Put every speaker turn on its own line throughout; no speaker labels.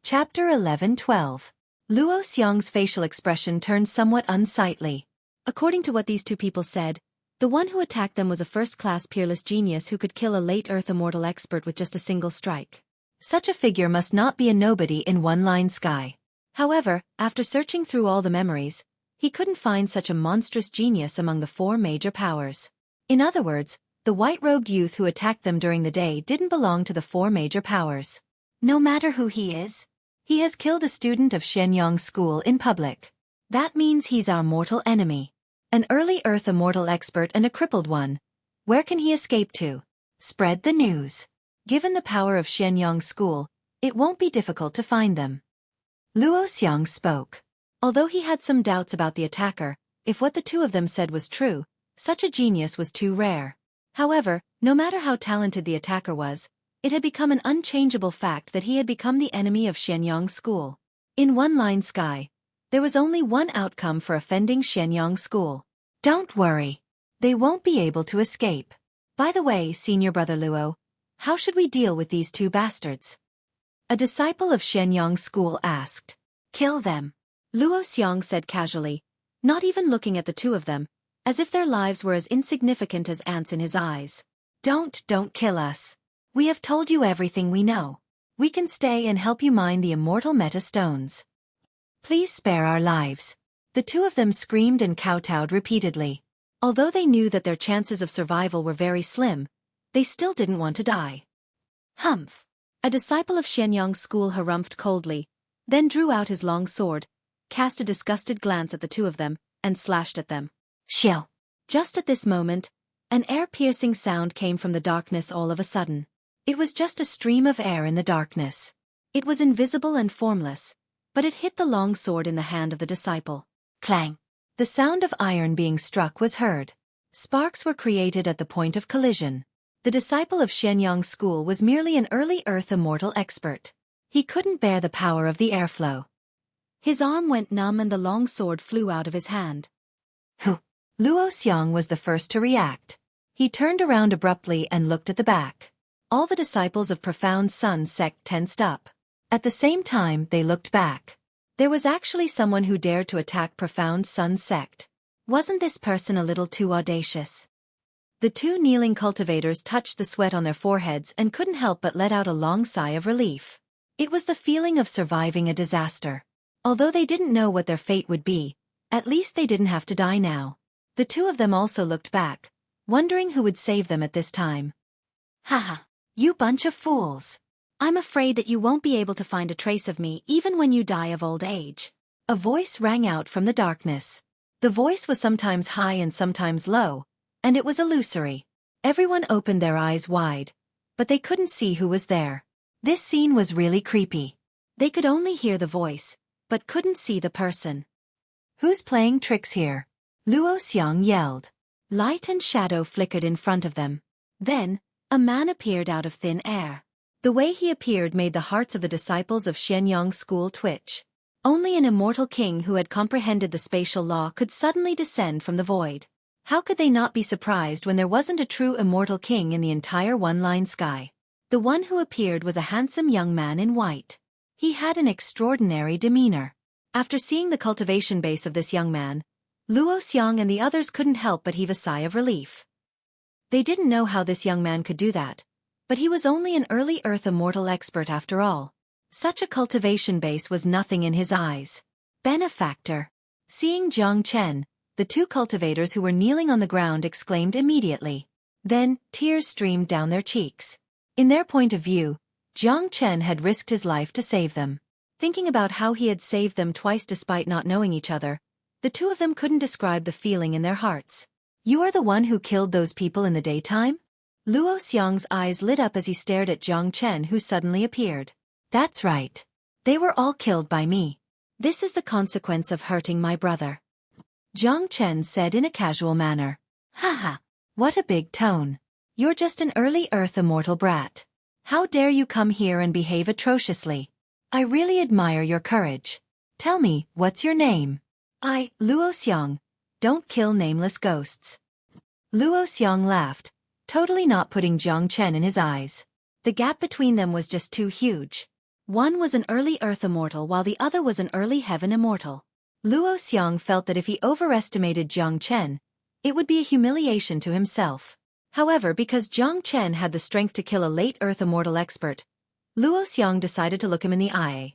Chapter 11-12. Luo Xiang's facial expression turned somewhat unsightly. According to what these two people said, the one who attacked them was a first-class peerless genius who could kill a late Earth immortal expert with just a single strike. Such a figure must not be a nobody in one-line sky. However, after searching through all the memories, he couldn't find such a monstrous genius among the four major powers. In other words, the white-robed youth who attacked them during the day didn't belong to the four major powers. No matter who he is, he has killed a student of Xueqi School in public. That means he's our mortal enemy. An early Earth immortal expert and a crippled one. Where can he escape to? Spread the news. Given the power of Xueqi School, it won't be difficult to find them. Luo Xiang spoke. Although he had some doubts about the attacker, if what the two of them said was true, such a genius was too rare. However, no matter how talented the attacker was, it had become an unchangeable fact that he had become the enemy of Xueqi School. In one-line sky, there was only one outcome for offending Xueqi School. Don't worry. They won't be able to escape. By the way, senior brother Luo, how should we deal with these two bastards? A disciple of Xueqi School asked. Kill them. Luo Xiang said casually, not even looking at the two of them, as if their lives were as insignificant as ants in his eyes. Don't kill us. We have told you everything we know. We can stay and help you mine the immortal meta stones. Please spare our lives. The two of them screamed and kowtowed repeatedly. Although they knew that their chances of survival were very slim, they still didn't want to die. Humph. A disciple of Xueqi School harumphed coldly, then drew out his long sword, cast a disgusted glance at the two of them, and slashed at them. Shill. Just at this moment, an air-piercing sound came from the darkness all of a sudden. It was just a stream of air in the darkness. It was invisible and formless, but it hit the long sword in the hand of the disciple. Clang! The sound of iron being struck was heard. Sparks were created at the point of collision. The disciple of Xueqi School was merely an early Earth immortal expert. He couldn't bear the power of the airflow. His arm went numb and the long sword flew out of his hand. Huh! Luo Xiang was the first to react. He turned around abruptly and looked at the back. All the disciples of Profound Sun sect tensed up. At the same time, they looked back. There was actually someone who dared to attack Profound Sun sect. Wasn't this person a little too audacious? The two kneeling cultivators touched the sweat on their foreheads and couldn't help but let out a long sigh of relief. It was the feeling of surviving a disaster. Although they didn't know what their fate would be, at least they didn't have to die now. The two of them also looked back, wondering who would save them at this time. Haha, you bunch of fools. I'm afraid that you won't be able to find a trace of me even when you die of old age. A voice rang out from the darkness. The voice was sometimes high and sometimes low, and it was illusory. Everyone opened their eyes wide, but they couldn't see who was there. This scene was really creepy. They could only hear the voice, but couldn't see the person. Who's playing tricks here? Luo Xiang yelled. Light and shadow flickered in front of them. Then, a man appeared out of thin air. The way he appeared made the hearts of the disciples of Xueqi School twitch. Only an immortal king who had comprehended the spatial law could suddenly descend from the void. How could they not be surprised when there wasn't a true immortal king in the entire one-line sky? The one who appeared was a handsome young man in white. He had an extraordinary demeanor. After seeing the cultivation base of this young man, Luo Xiang and the others couldn't help but heave a sigh of relief. They didn't know how this young man could do that, but he was only an early Earth immortal expert after all. Such a cultivation base was nothing in his eyes. Benefactor. Seeing Jiang Chen, the two cultivators who were kneeling on the ground exclaimed immediately. Then, tears streamed down their cheeks. In their point of view, Jiang Chen had risked his life to save them. Thinking about how he had saved them twice despite not knowing each other, the two of them couldn't describe the feeling in their hearts. You are the one who killed those people in the daytime? Luo Xiang's eyes lit up as he stared at Jiang Chen who suddenly appeared. That's right. They were all killed by me. This is the consequence of hurting my brother. Jiang Chen said in a casual manner. Haha, what a big tone. You're just an early Earth immortal brat. How dare you come here and behave atrociously? I really admire your courage. Tell me, what's your name? Luo Xiang. Don't kill nameless ghosts. Luo Xiang laughed, totally not putting Jiang Chen in his eyes. The gap between them was just too huge. One was an early Earth immortal while the other was an early Heaven immortal. Luo Xiang felt that if he overestimated Jiang Chen, it would be a humiliation to himself. However, because Jiang Chen had the strength to kill a late Earth immortal expert, Luo Xiang decided to look him in the eye.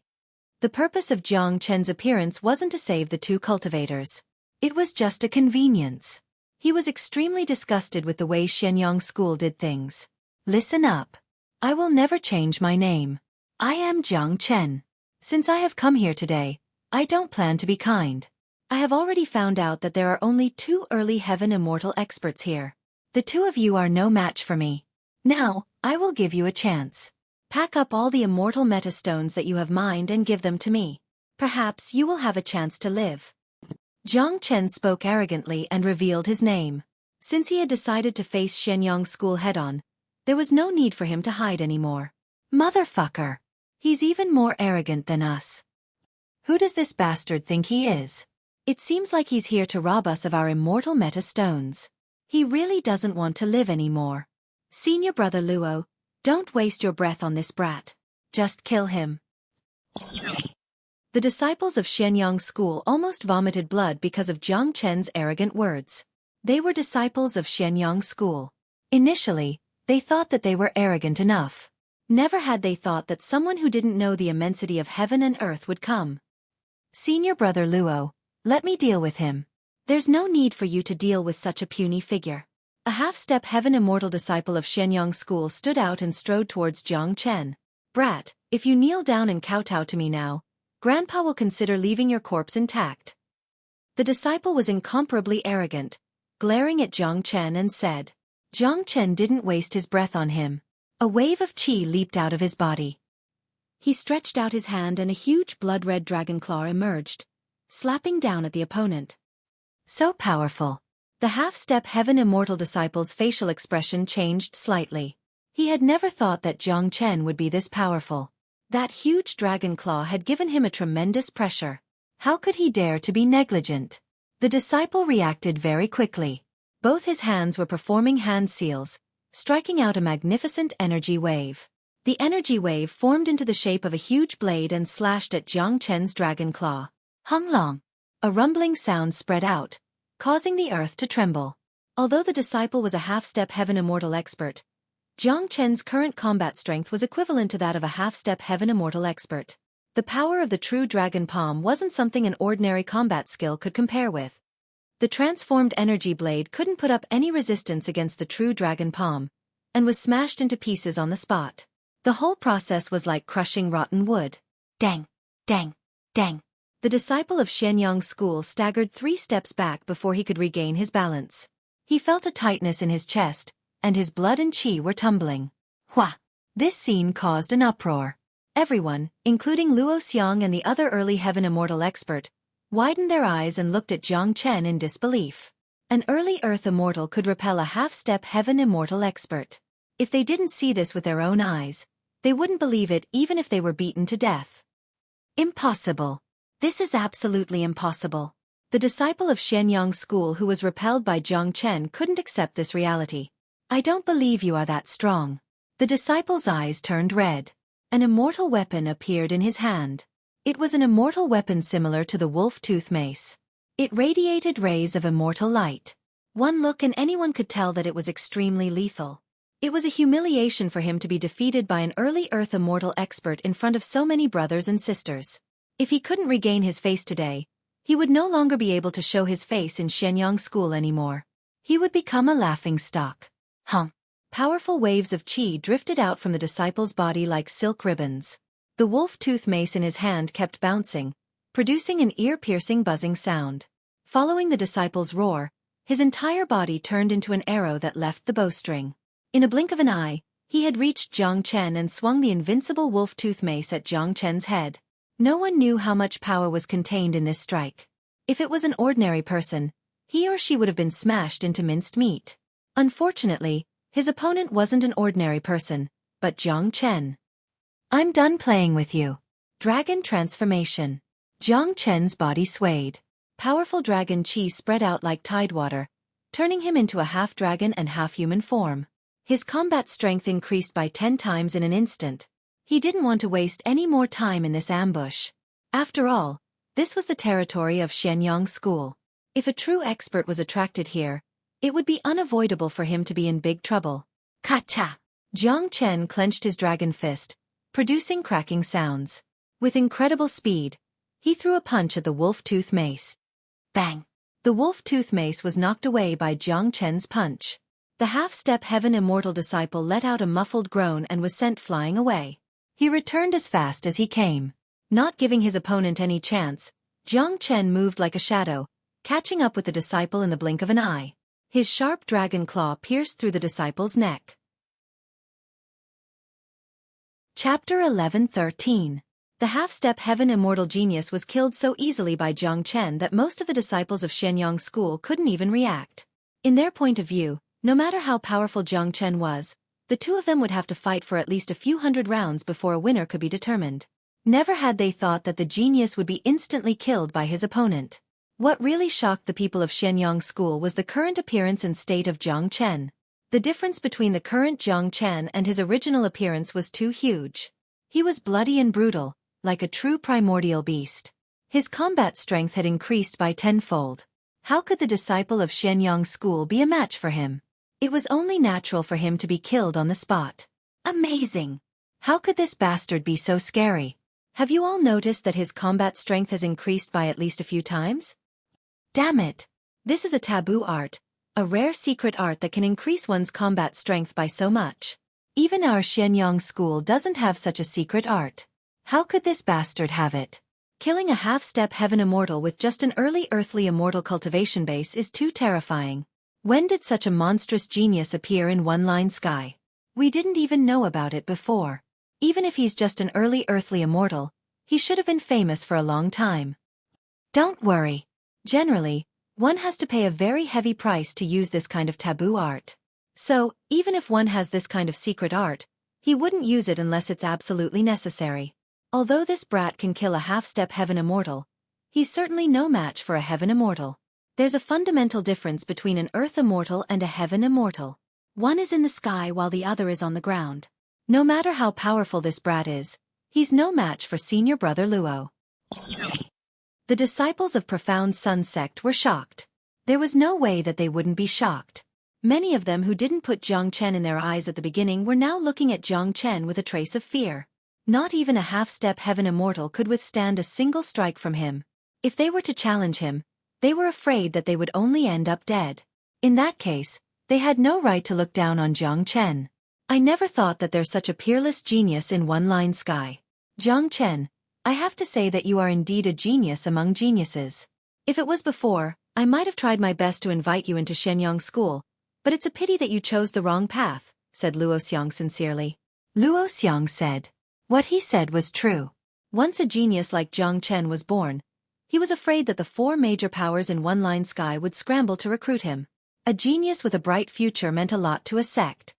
The purpose of Jiang Chen's appearance wasn't to save the two cultivators. It was just a convenience. He was extremely disgusted with the way Shenyang School did things. Listen up. I will never change my name. I am Jiang Chen. Since I have come here today, I don't plan to be kind. I have already found out that there are only 2 early Heaven immortal experts here. The 2 of you are no match for me. Now, I will give you a chance. Pack up all the immortal metastones that you have mined and give them to me. Perhaps you will have a chance to live. Jiang Chen spoke arrogantly and revealed his name. Since he had decided to face Shenyang School head-on, there was no need for him to hide anymore. Motherfucker! He's even more arrogant than us. Who does this bastard think he is? It seems like he's here to rob us of our immortal metastones. He really doesn't want to live anymore. Senior brother Luo, don't waste your breath on this brat. Just kill him. The disciples of Shenyang School almost vomited blood because of Jiang Chen's arrogant words. They were disciples of Shenyang School. Initially, they thought that they were arrogant enough. Never had they thought that someone who didn't know the immensity of heaven and earth would come. Senior brother Luo, let me deal with him. There's no need for you to deal with such a puny figure. A half-step Heaven immortal disciple of Shenyang School stood out and strode towards Jiang Chen. Brat, if you kneel down and kowtow to me now, Grandpa will consider leaving your corpse intact. The disciple was incomparably arrogant, glaring at Jiang Chen and said. Jiang Chen didn't waste his breath on him. A wave of qi leaped out of his body. He stretched out his hand and a huge blood-red dragon claw emerged, slapping down at the opponent. So powerful. The half-step Heaven immortal disciple's facial expression changed slightly. He had never thought that Jiang Chen would be this powerful. That huge dragon claw had given him a tremendous pressure. How could he dare to be negligent? The disciple reacted very quickly. Both his hands were performing hand seals, striking out a magnificent energy wave. The energy wave formed into the shape of a huge blade and slashed at Jiang Chen's dragon claw. Hung long. A rumbling sound spread out, causing the earth to tremble. Although the disciple was a half-step Heaven immortal expert, Jiang Chen's current combat strength was equivalent to that of a half-step Heaven immortal expert. The power of the true dragon palm wasn't something an ordinary combat skill could compare with. The transformed energy blade couldn't put up any resistance against the true dragon palm, and was smashed into pieces on the spot. The whole process was like crushing rotten wood. Dang, dang, dang. The disciple of Shenyang School staggered 3 steps back before he could regain his balance. He felt a tightness in his chest, and his blood and qi were tumbling. Hua! This scene caused an uproar. Everyone, including Luo Xiang and the other early Heaven immortal expert, widened their eyes and looked at Jiang Chen in disbelief. An early Earth immortal could repel a half-step Heaven immortal expert. If they didn't see this with their own eyes, they wouldn't believe it even if they were beaten to death. Impossible. This is absolutely impossible. The disciple of Shenyang School who was repelled by Jiang Chen couldn't accept this reality. I don't believe you are that strong. The disciple's eyes turned red. An immortal weapon appeared in his hand. It was an immortal weapon similar to the wolf-tooth mace. It radiated rays of immortal light. One look and anyone could tell that it was extremely lethal. It was a humiliation for him to be defeated by an early Earth immortal expert in front of so many brothers and sisters. If he couldn't regain his face today, he would no longer be able to show his face in Shenyang School anymore. He would become a laughingstock. Powerful waves of qi drifted out from the disciple's body like silk ribbons. The wolf-tooth mace in his hand kept bouncing, producing an ear-piercing buzzing sound. Following the disciple's roar, his entire body turned into an arrow that left the bowstring. In a blink of an eye, he had reached Jiang Chen and swung the invincible wolf-tooth mace at Jiang Chen's head. No one knew how much power was contained in this strike. If it was an ordinary person, he or she would have been smashed into minced meat. Unfortunately, his opponent wasn't an ordinary person, but Jiang Chen. I'm done playing with you. Dragon transformation. Jiang Chen's body swayed. Powerful dragon qi spread out like tidewater, turning him into a half-dragon and half-human form. His combat strength increased by 10 times in an instant. He didn't want to waste any more time in this ambush. After all, this was the territory of Xueqi School. If a true expert was attracted here, it would be unavoidable for him to be in big trouble. Kacha! Jiang Chen clenched his dragon fist, producing cracking sounds. With incredible speed, he threw a punch at the wolf-tooth mace. Bang! The wolf-tooth mace was knocked away by Jiang Chen's punch. The half-step heaven immortal disciple let out a muffled groan and was sent flying away. He returned as fast as he came. Not giving his opponent any chance, Jiang Chen moved like a shadow, catching up with the disciple in the blink of an eye. His sharp dragon claw pierced through the disciple's neck. Chapter 11-13. The half-step heaven immortal genius was killed so easily by Jiang Chen that most of the disciples of Xueqi School couldn't even react. In their point of view, no matter how powerful Jiang Chen was, the two of them would have to fight for at least a few hundred rounds before a winner could be determined. Never had they thought that the genius would be instantly killed by his opponent. What really shocked the people of Xueqi School was the current appearance and state of Jiang Chen. The difference between the current Jiang Chen and his original appearance was too huge. He was bloody and brutal, like a true primordial beast. His combat strength had increased by tenfold. How could the disciple of Xueqi School be a match for him? It was only natural for him to be killed on the spot. Amazing! How could this bastard be so scary? Have you all noticed that his combat strength has increased by at least a few times? Damn it! This is a taboo art, a rare secret art that can increase one's combat strength by so much. Even our Xueqi School doesn't have such a secret art. How could this bastard have it? Killing a half-step heaven immortal with just an early earthly immortal cultivation base is too terrifying. When did such a monstrous genius appear in one-line sky? We didn't even know about it before. Even if he's just an early earthly immortal, he should have been famous for a long time. Don't worry. Generally, one has to pay a very heavy price to use this kind of taboo art. So, even if one has this kind of secret art, he wouldn't use it unless it's absolutely necessary. Although this brat can kill a half-step heaven immortal, he's certainly no match for a heaven immortal. There's a fundamental difference between an earth immortal and a heaven immortal. One is in the sky while the other is on the ground. No matter how powerful this brat is, he's no match for senior brother Luo. The disciples of Profound Sun Sect were shocked. There was no way that they wouldn't be shocked. Many of them who didn't put Jiang Chen in their eyes at the beginning were now looking at Jiang Chen with a trace of fear. Not even a half-step heaven immortal could withstand a single strike from him. If they were to challenge him, they were afraid that they would only end up dead. In that case, they had no right to look down on Jiang Chen. I never thought that there's such a peerless genius in one-line sky. Jiang Chen, I have to say that you are indeed a genius among geniuses. If it was before, I might have tried my best to invite you into Xueqi School, but it's a pity that you chose the wrong path, said Luo Xiang sincerely. Luo Xiang said. What he said was true. Once a genius like Jiang Chen was born, he was afraid that the four major powers in one-line sky would scramble to recruit him. A genius with a bright future meant a lot to a sect.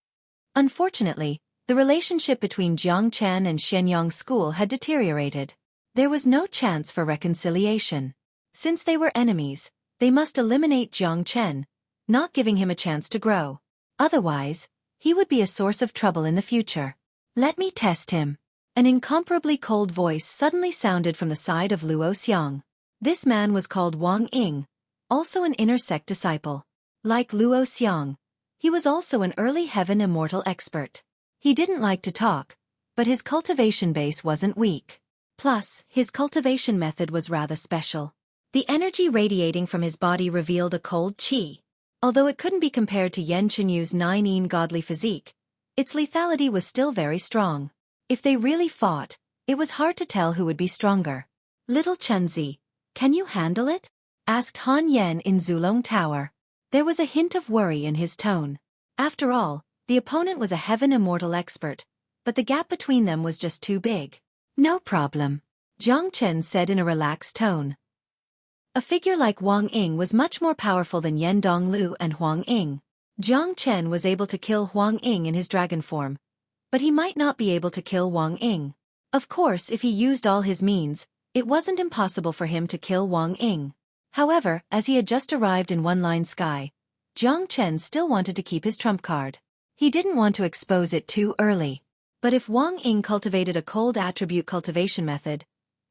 Unfortunately, the relationship between Jiang Chen and Xueqi School had deteriorated. There was no chance for reconciliation. Since they were enemies, they must eliminate Jiang Chen, not giving him a chance to grow. Otherwise, he would be a source of trouble in the future. Let me test him. An incomparably cold voice suddenly sounded from the side of Luo Xiang. This man was called Wang Ying, also an inner sect disciple. Like Luo Xiang, he was also an early heaven immortal expert. He didn't like to talk, but his cultivation base wasn't weak. Plus, his cultivation method was rather special. The energy radiating from his body revealed a cold qi. Although it couldn't be compared to Yan Chenyu's 9-yin godly physique, its lethality was still very strong. If they really fought, it was hard to tell who would be stronger. Little Chunzi, can you handle it? Asked Han Yen in Zulong Tower. There was a hint of worry in his tone. After all, the opponent was a heaven immortal expert, but the gap between them was just too big. No problem, Jiang Chen said in a relaxed tone. A figure like Wang Ying was much more powerful than Yan Donglu and Huang Ying. Jiang Chen was able to kill Huang Ying in his dragon form, but he might not be able to kill Wang Ying. Of course, if he used all his means, it wasn't impossible for him to kill Wang Ying. However, as he had just arrived in one-line sky, Jiang Chen still wanted to keep his trump card. He didn't want to expose it too early. But if Wang Ying cultivated a cold attribute cultivation method,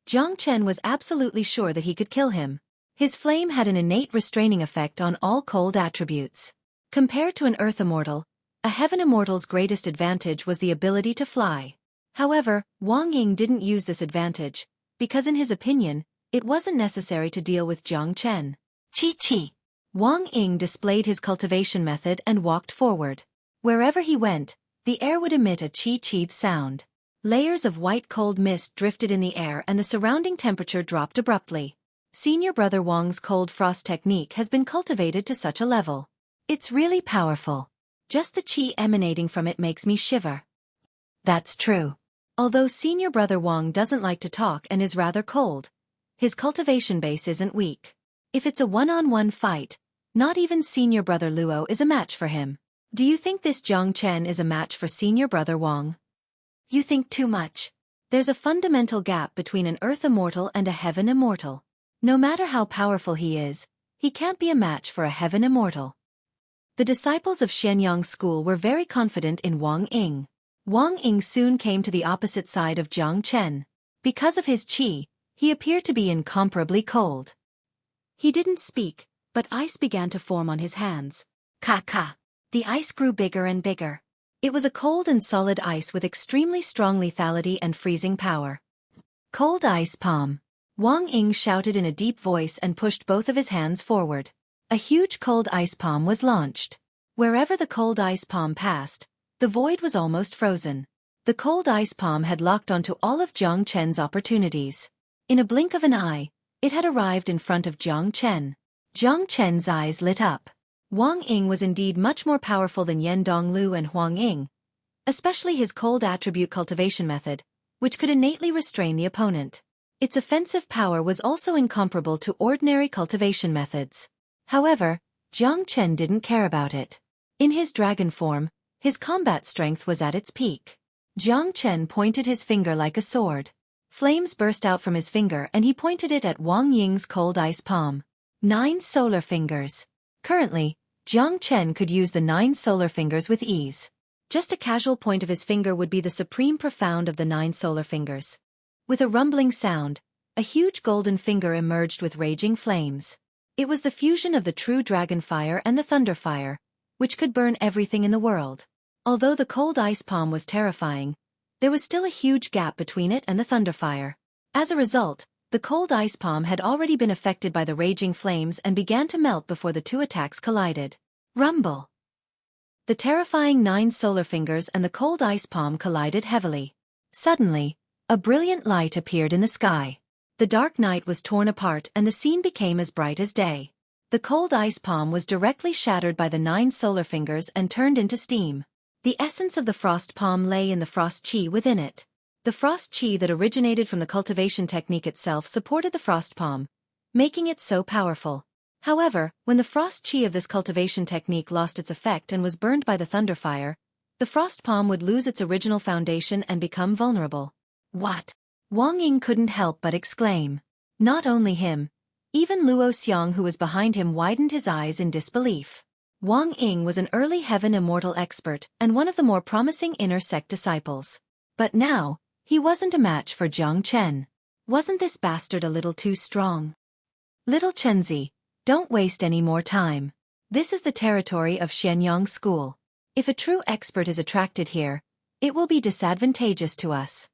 Jiang Chen was absolutely sure that he could kill him. His flame had an innate restraining effect on all cold attributes. Compared to an earth immortal, a heaven immortal's greatest advantage was the ability to fly. However, Wang Ying didn't use this advantage, because in his opinion, it wasn't necessary to deal with Jiang Chen. Chi. Wang Ying displayed his cultivation method and walked forward. Wherever he went, the air would emit a chi sound. Layers of white cold mist drifted in the air and the surrounding temperature dropped abruptly. Senior brother Wang's cold frost technique has been cultivated to such a level. It's really powerful. Just the chi emanating from it makes me shiver. That's true. Although senior brother Wang doesn't like to talk and is rather cold, his cultivation base isn't weak. If it's a one-on-one fight, not even senior brother Luo is a match for him. Do you think this Jiang Chen is a match for senior brother Wang? You think too much. There's a fundamental gap between an earth immortal and a heaven immortal. No matter how powerful he is, he can't be a match for a heaven immortal. The disciples of Shenyang school were very confident in Wang Ying. Wang Ying soon came to the opposite side of Jiang Chen. Because of his qi, he appeared to be incomparably cold. He didn't speak, but ice began to form on his hands. Ka. The ice grew bigger and bigger. It was a cold and solid ice with extremely strong lethality and freezing power. Cold ice palm. Wang Ying shouted in a deep voice and pushed both of his hands forward. A huge cold ice palm was launched. Wherever the cold ice palm passed, the void was almost frozen. The cold ice palm had locked onto all of Jiang Chen's opportunities. In a blink of an eye, it had arrived in front of Jiang Chen. Jiang Chen's eyes lit up. Wang Ying was indeed much more powerful than Yan Donglu and Huang Ying, especially his cold attribute cultivation method, which could innately restrain the opponent. Its offensive power was also incomparable to ordinary cultivation methods. However, Jiang Chen didn't care about it. In his dragon form, his combat strength was at its peak. Jiang Chen pointed his finger like a sword. Flames burst out from his finger and he pointed it at Wang Ying's cold ice palm. 9 solar fingers. Currently, Jiang Chen could use the 9 solar fingers with ease. Just a casual point of his finger would be the supreme profound of the 9 solar fingers. With a rumbling sound, a huge golden finger emerged with raging flames. It was the fusion of the true dragon fire and the thunder fire, which could burn everything in the world. Although the cold ice palm was terrifying, there was still a huge gap between it and the thunder fire. As a result, the cold ice palm had already been affected by the raging flames and began to melt before the two attacks collided. Rumble! The terrifying 9 solar fingers and the cold ice palm collided heavily. Suddenly, a brilliant light appeared in the sky. The dark night was torn apart and the scene became as bright as day. The cold ice palm was directly shattered by the 9 solar fingers and turned into steam. The essence of the frost palm lay in the frost qi within it. The frost qi that originated from the cultivation technique itself supported the frost palm, making it so powerful. However, when the frost qi of this cultivation technique lost its effect and was burned by the thunder fire, the frost palm would lose its original foundation and become vulnerable. What? Wang Ying couldn't help but exclaim. Not only him, even Luo Xiang who was behind him widened his eyes in disbelief. Wang Ying was an early heaven immortal expert and one of the more promising inner sect disciples. But now, he wasn't a match for Jiang Chen. Wasn't this bastard a little too strong? Little Chenzi, don't waste any more time. This is the territory of Shenyang school. If a true expert is attracted here, it will be disadvantageous to us.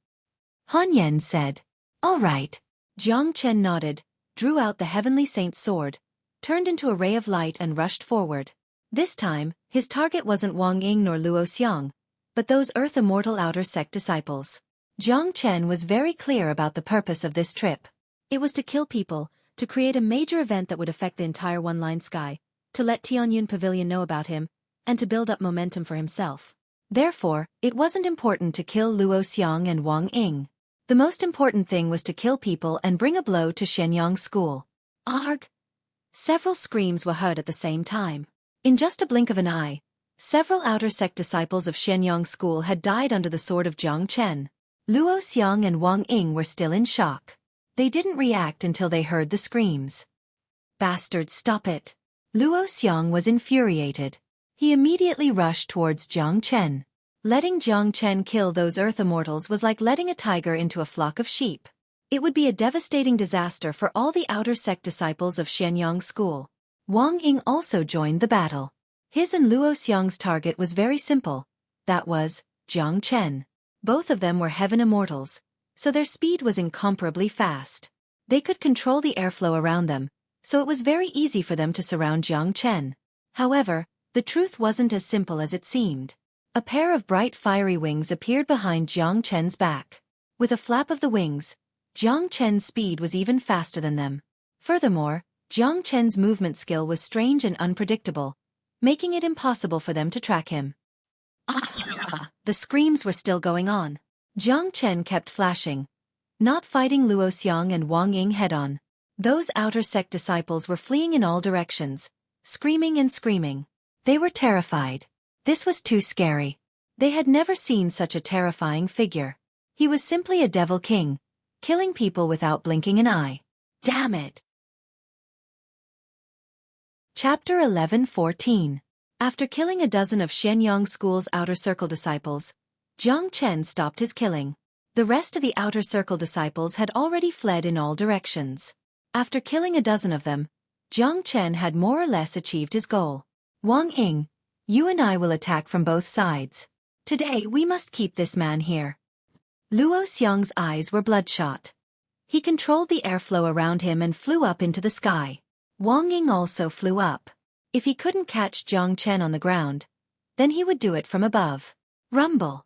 Han Yan said. All right. Jiang Chen nodded, drew out the heavenly saint's sword, turned into a ray of light and rushed forward. This time, his target wasn't Wang Ying nor Luo Xiang, but those earth immortal outer sect disciples. Jiang Chen was very clear about the purpose of this trip. It was to kill people, to create a major event that would affect the entire one-line sky, to let Tianyun Pavilion know about him, and to build up momentum for himself. Therefore, it wasn't important to kill Luo Xiang and Wang Ying. The most important thing was to kill people and bring a blow to Shenyang school. Arg! Several screams were heard at the same time. In just a blink of an eye, several outer sect disciples of Shenyang school had died under the sword of Jiang Chen. Luo Xiang and Wang Ying were still in shock. They didn't react until they heard the screams. Bastard, stop it! Luo Xiang was infuriated. He immediately rushed towards Jiang Chen. Letting Jiang Chen kill those Earth immortals was like letting a tiger into a flock of sheep. It would be a devastating disaster for all the outer sect disciples of Shenyang School. Wang Ying also joined the battle. His and Luo Xiang's target was very simple. That was Jiang Chen. Both of them were heaven immortals, so their speed was incomparably fast. They could control the airflow around them, so it was very easy for them to surround Jiang Chen. However, the truth wasn't as simple as it seemed. A pair of bright fiery wings appeared behind Jiang Chen's back. With a flap of the wings, Jiang Chen's speed was even faster than them. Furthermore, Jiang Chen's movement skill was strange and unpredictable, making it impossible for them to track him. The screams were still going on. Jiang Chen kept flashing, not fighting Luo Xiang and Wang Ying head-on. Those outer sect disciples were fleeing in all directions, screaming and screaming. They were terrified. This was too scary. They had never seen such a terrifying figure. He was simply a devil king, killing people without blinking an eye. Damn it! Chapter 11-14. After killing a dozen of Shenyang School's outer circle disciples, Jiang Chen stopped his killing. The rest of the outer circle disciples had already fled in all directions. After killing a dozen of them, Jiang Chen had more or less achieved his goal. Wang Ying, you and I will attack from both sides. Today we must keep this man here. Luo Xiang's eyes were bloodshot. He controlled the airflow around him and flew up into the sky. Wang Ying also flew up. If he couldn't catch Jiang Chen on the ground, then he would do it from above. Rumble.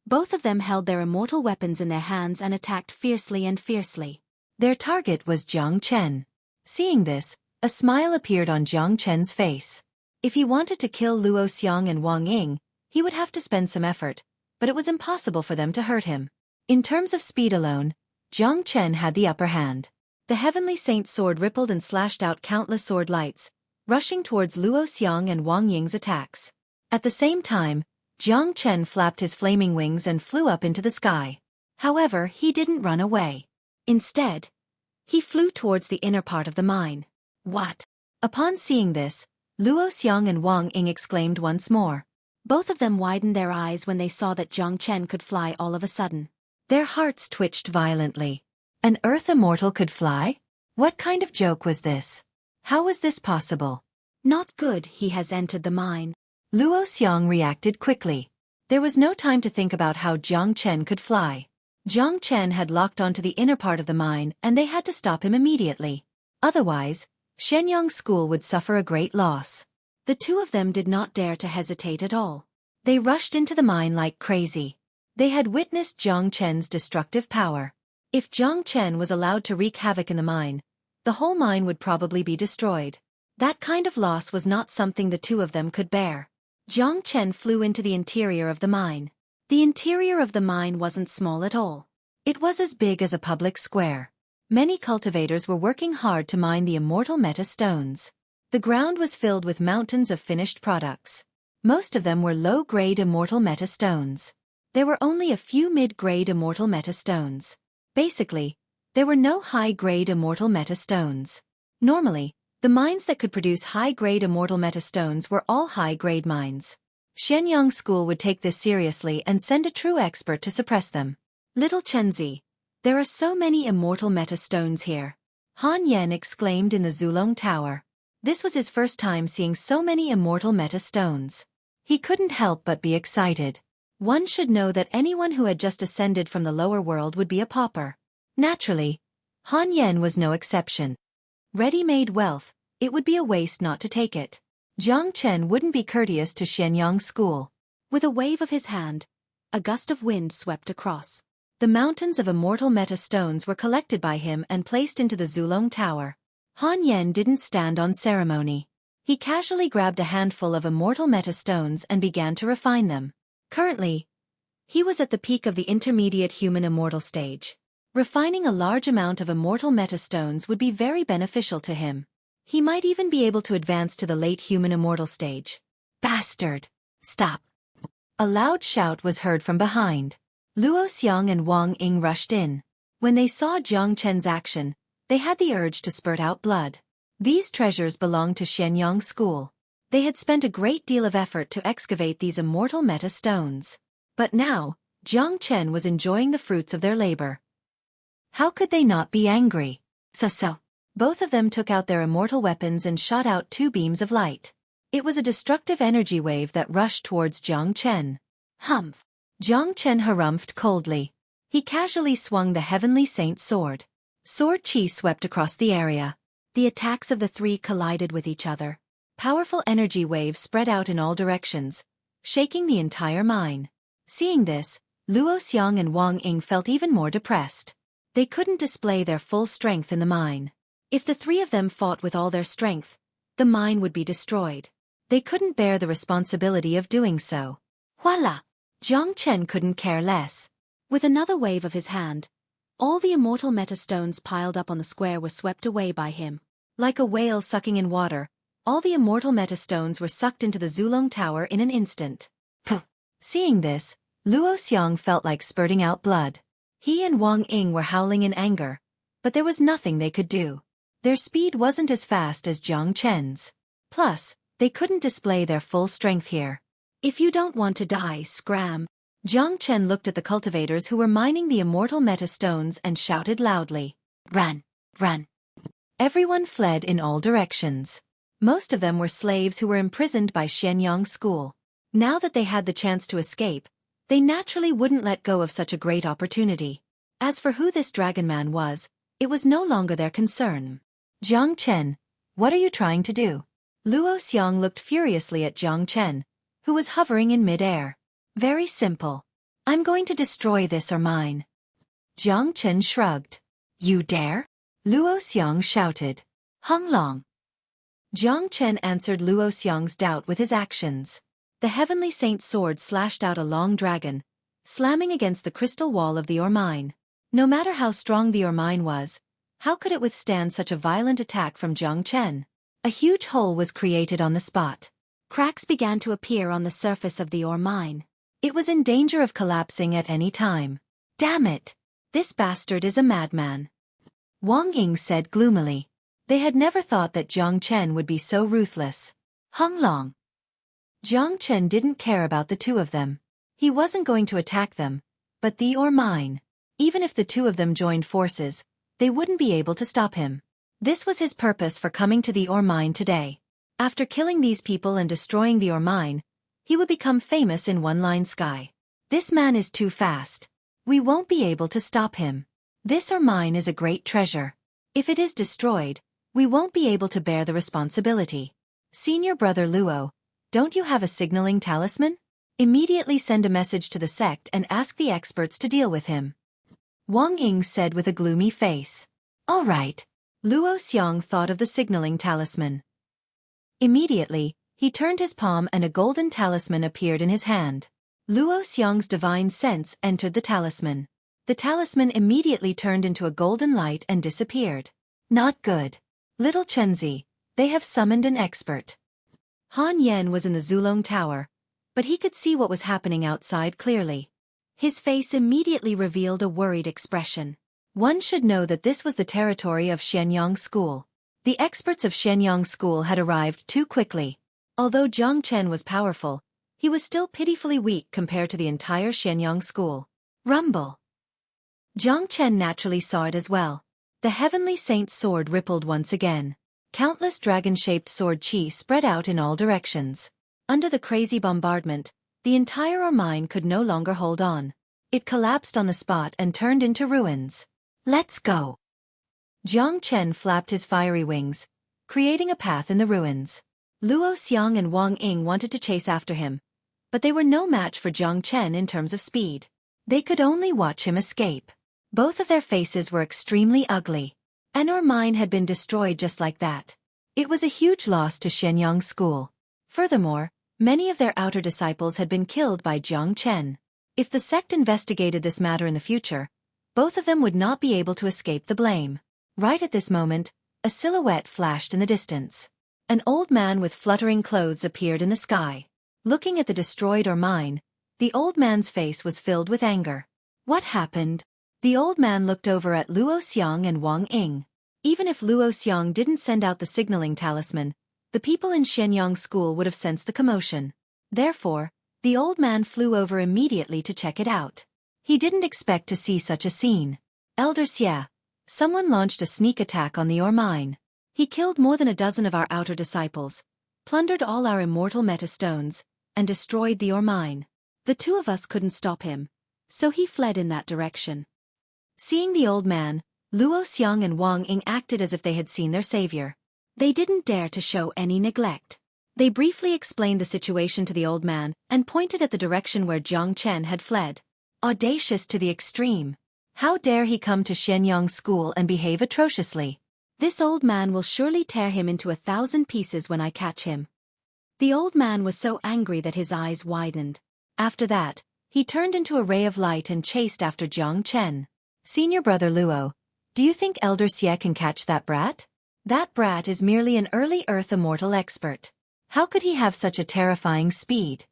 Both of them held their immortal weapons in their hands and attacked fiercely and fiercely. Their target was Jiang Chen. Seeing this, a smile appeared on Jiang Chen's face. If he wanted to kill Luo Xiang and Wang Ying, he would have to spend some effort, but it was impossible for them to hurt him. In terms of speed alone, Jiang Chen had the upper hand. The Heavenly Saint's sword rippled and slashed out countless sword lights, rushing towards Luo Xiang and Wang Ying's attacks. At the same time, Jiang Chen flapped his flaming wings and flew up into the sky. However, he didn't run away. Instead, he flew towards the inner part of the mine. What? Upon seeing this, Luo Xiang and Wang Ying exclaimed once more. Both of them widened their eyes when they saw that Jiang Chen could fly all of a sudden. Their hearts twitched violently. An Earth immortal could fly? What kind of joke was this? How was this possible? Not good, he has entered the mine. Luo Xiang reacted quickly. There was no time to think about how Jiang Chen could fly. Jiang Chen had locked onto the inner part of the mine and they had to stop him immediately. Otherwise, Shenyang School would suffer a great loss. The two of them did not dare to hesitate at all. They rushed into the mine like crazy. They had witnessed Jiang Chen's destructive power. If Jiang Chen was allowed to wreak havoc in the mine, the whole mine would probably be destroyed. That kind of loss was not something the two of them could bear. Jiang Chen flew into the interior of the mine. The interior of the mine wasn't small at all. It was as big as a public square. Many cultivators were working hard to mine the immortal meta stones. The ground was filled with mountains of finished products. Most of them were low-grade immortal meta stones. There were only a few mid-grade immortal meta stones. Basically, there were no high-grade immortal meta stones. Normally, the mines that could produce high-grade immortal meta stones were all high-grade mines. Shenyang School would take this seriously and send a true expert to suppress them. Little Chenzi, there are so many immortal meta stones here. Han Yen exclaimed in the Zulong Tower. This was his first time seeing so many immortal meta stones. He couldn't help but be excited. One should know that anyone who had just ascended from the lower world would be a pauper. Naturally, Han Yen was no exception. Ready-made wealth, it would be a waste not to take it. Jiang Chen wouldn't be courteous to Shenyang School. With a wave of his hand, a gust of wind swept across. The mountains of immortal meta stones were collected by him and placed into the Zulong Tower. Han Yen didn't stand on ceremony. He casually grabbed a handful of immortal meta stones and began to refine them. Currently, he was at the peak of the intermediate human immortal stage. Refining a large amount of immortal meta stones would be very beneficial to him. He might even be able to advance to the late human immortal stage. Bastard! Stop! A loud shout was heard from behind. Luo Xiang and Wang Ying rushed in. When they saw Jiang Chen's action, they had the urge to spurt out blood. These treasures belonged to Shenyang School. They had spent a great deal of effort to excavate these immortal meta stones. But now, Jiang Chen was enjoying the fruits of their labor. How could they not be angry? So. Both of them took out their immortal weapons and shot out 2 beams of light. It was a destructive energy wave that rushed towards Jiang Chen. Humph! Jiang Chen harumphed coldly. He casually swung the Heavenly Saint's sword. Sword chi swept across the area. The attacks of the 3 collided with each other. Powerful energy waves spread out in all directions, shaking the entire mine. Seeing this, Luo Xiang and Wang Ying felt even more depressed. They couldn't display their full strength in the mine. If the 3 of them fought with all their strength, the mine would be destroyed. They couldn't bear the responsibility of doing so. Voila! Jiang Chen couldn't care less. With another wave of his hand, all the immortal metastones piled up on the square were swept away by him. Like a whale sucking in water, all the immortal metastones were sucked into the Zulong Tower in an instant. Puh! Seeing this, Luo Xiang felt like spurting out blood. He and Wang Ying were howling in anger, but there was nothing they could do. Their speed wasn't as fast as Jiang Chen's. Plus, they couldn't display their full strength here. If you don't want to die, scram. Jiang Chen looked at the cultivators who were mining the immortal meta stones and shouted loudly. Run! Run! Everyone fled in all directions. Most of them were slaves who were imprisoned by Shenyang School. Now that they had the chance to escape, they naturally wouldn't let go of such a great opportunity. As for who this dragon man was, it was no longer their concern. Jiang Chen, what are you trying to do? Luo Xiang looked furiously at Jiang Chen, who was hovering in mid-air. Very simple. I'm going to destroy this or mine. Jiang Chen shrugged. You dare? Luo Xiang shouted. Hung Long. Jiang Chen answered Luo Xiang's doubt with his actions. The Heavenly Saint's sword slashed out a long dragon, slamming against the crystal wall of the ore mine. No matter how strong the ore mine was, how could it withstand such a violent attack from Jiang Chen? A huge hole was created on the spot. Cracks began to appear on the surface of the ore mine. It was in danger of collapsing at any time. Damn it! This bastard is a madman. Wang Ying said gloomily. They had never thought that Jiang Chen would be so ruthless. Hung Long. Jiang Chen didn't care about the 2 of them. He wasn't going to attack them, but the ore mine. Even if the 2 of them joined forces, they wouldn't be able to stop him. This was his purpose for coming to the ore mine today. After killing these people and destroying the ore mine, he would become famous in one-line sky. This man is too fast. We won't be able to stop him. This ore mine is a great treasure. If it is destroyed, we won't be able to bear the responsibility. Senior brother Luo, don't you have a signaling talisman? Immediately send a message to the sect and ask the experts to deal with him. Wang Ying said with a gloomy face. All right. Luo Xiang thought of the signaling talisman. Immediately, he turned his palm and a golden talisman appeared in his hand. Luo Xiang's divine sense entered the talisman. The talisman immediately turned into a golden light and disappeared. Not good. Little Chenzi, they have summoned an expert. Han Yen was in the Zulong Tower, but he could see what was happening outside clearly. His face immediately revealed a worried expression. One should know that this was the territory of Shenyang School. The experts of Shenyang School had arrived too quickly. Although Jiang Chen was powerful, he was still pitifully weak compared to the entire Shenyang School. Rumble. Jiang Chen naturally saw it as well. The Heavenly Saint's sword rippled once again. Countless dragon-shaped sword chi spread out in all directions. Under the crazy bombardment, the entire ore mine could no longer hold on. It collapsed on the spot and turned into ruins. Let's go. Jiang Chen flapped his fiery wings, creating a path in the ruins. Luo Xiang and Wang Ying wanted to chase after him, but they were no match for Jiang Chen in terms of speed. They could only watch him escape. Both of their faces were extremely ugly. An ore mine had been destroyed just like that. It was a huge loss to Shenyang School. Furthermore, many of their outer disciples had been killed by Jiang Chen. If the sect investigated this matter in the future, both of them would not be able to escape the blame. Right at this moment, a silhouette flashed in the distance. An old man with fluttering clothes appeared in the sky. Looking at the destroyed ore mine, the old man's face was filled with anger. What happened? The old man looked over at Luo Xiang and Wang Ying. Even if Luo Xiang didn't send out the signaling talisman, the people in Shenyang school would have sensed the commotion. Therefore, the old man flew over immediately to check it out. He didn't expect to see such a scene. Elder Xie, someone launched a sneak attack on the ore mine. He killed more than a dozen of our outer disciples, plundered all our immortal metastones, and destroyed the ore mine. The two of us couldn't stop him, so he fled in that direction. Seeing the old man, Luo Xiang and Wang Ying acted as if they had seen their savior. They didn't dare to show any neglect. They briefly explained the situation to the old man and pointed at the direction where Jiang Chen had fled. Audacious to the extreme. How dare he come to Shenyang school and behave atrociously? This old man will surely tear him into 1,000 pieces when I catch him. The old man was so angry that his eyes widened. After that, he turned into a ray of light and chased after Jiang Chen. Senior brother Luo, do you think Elder Xie can catch that brat? That brat is merely an early Earth immortal expert. How could he have such a terrifying speed?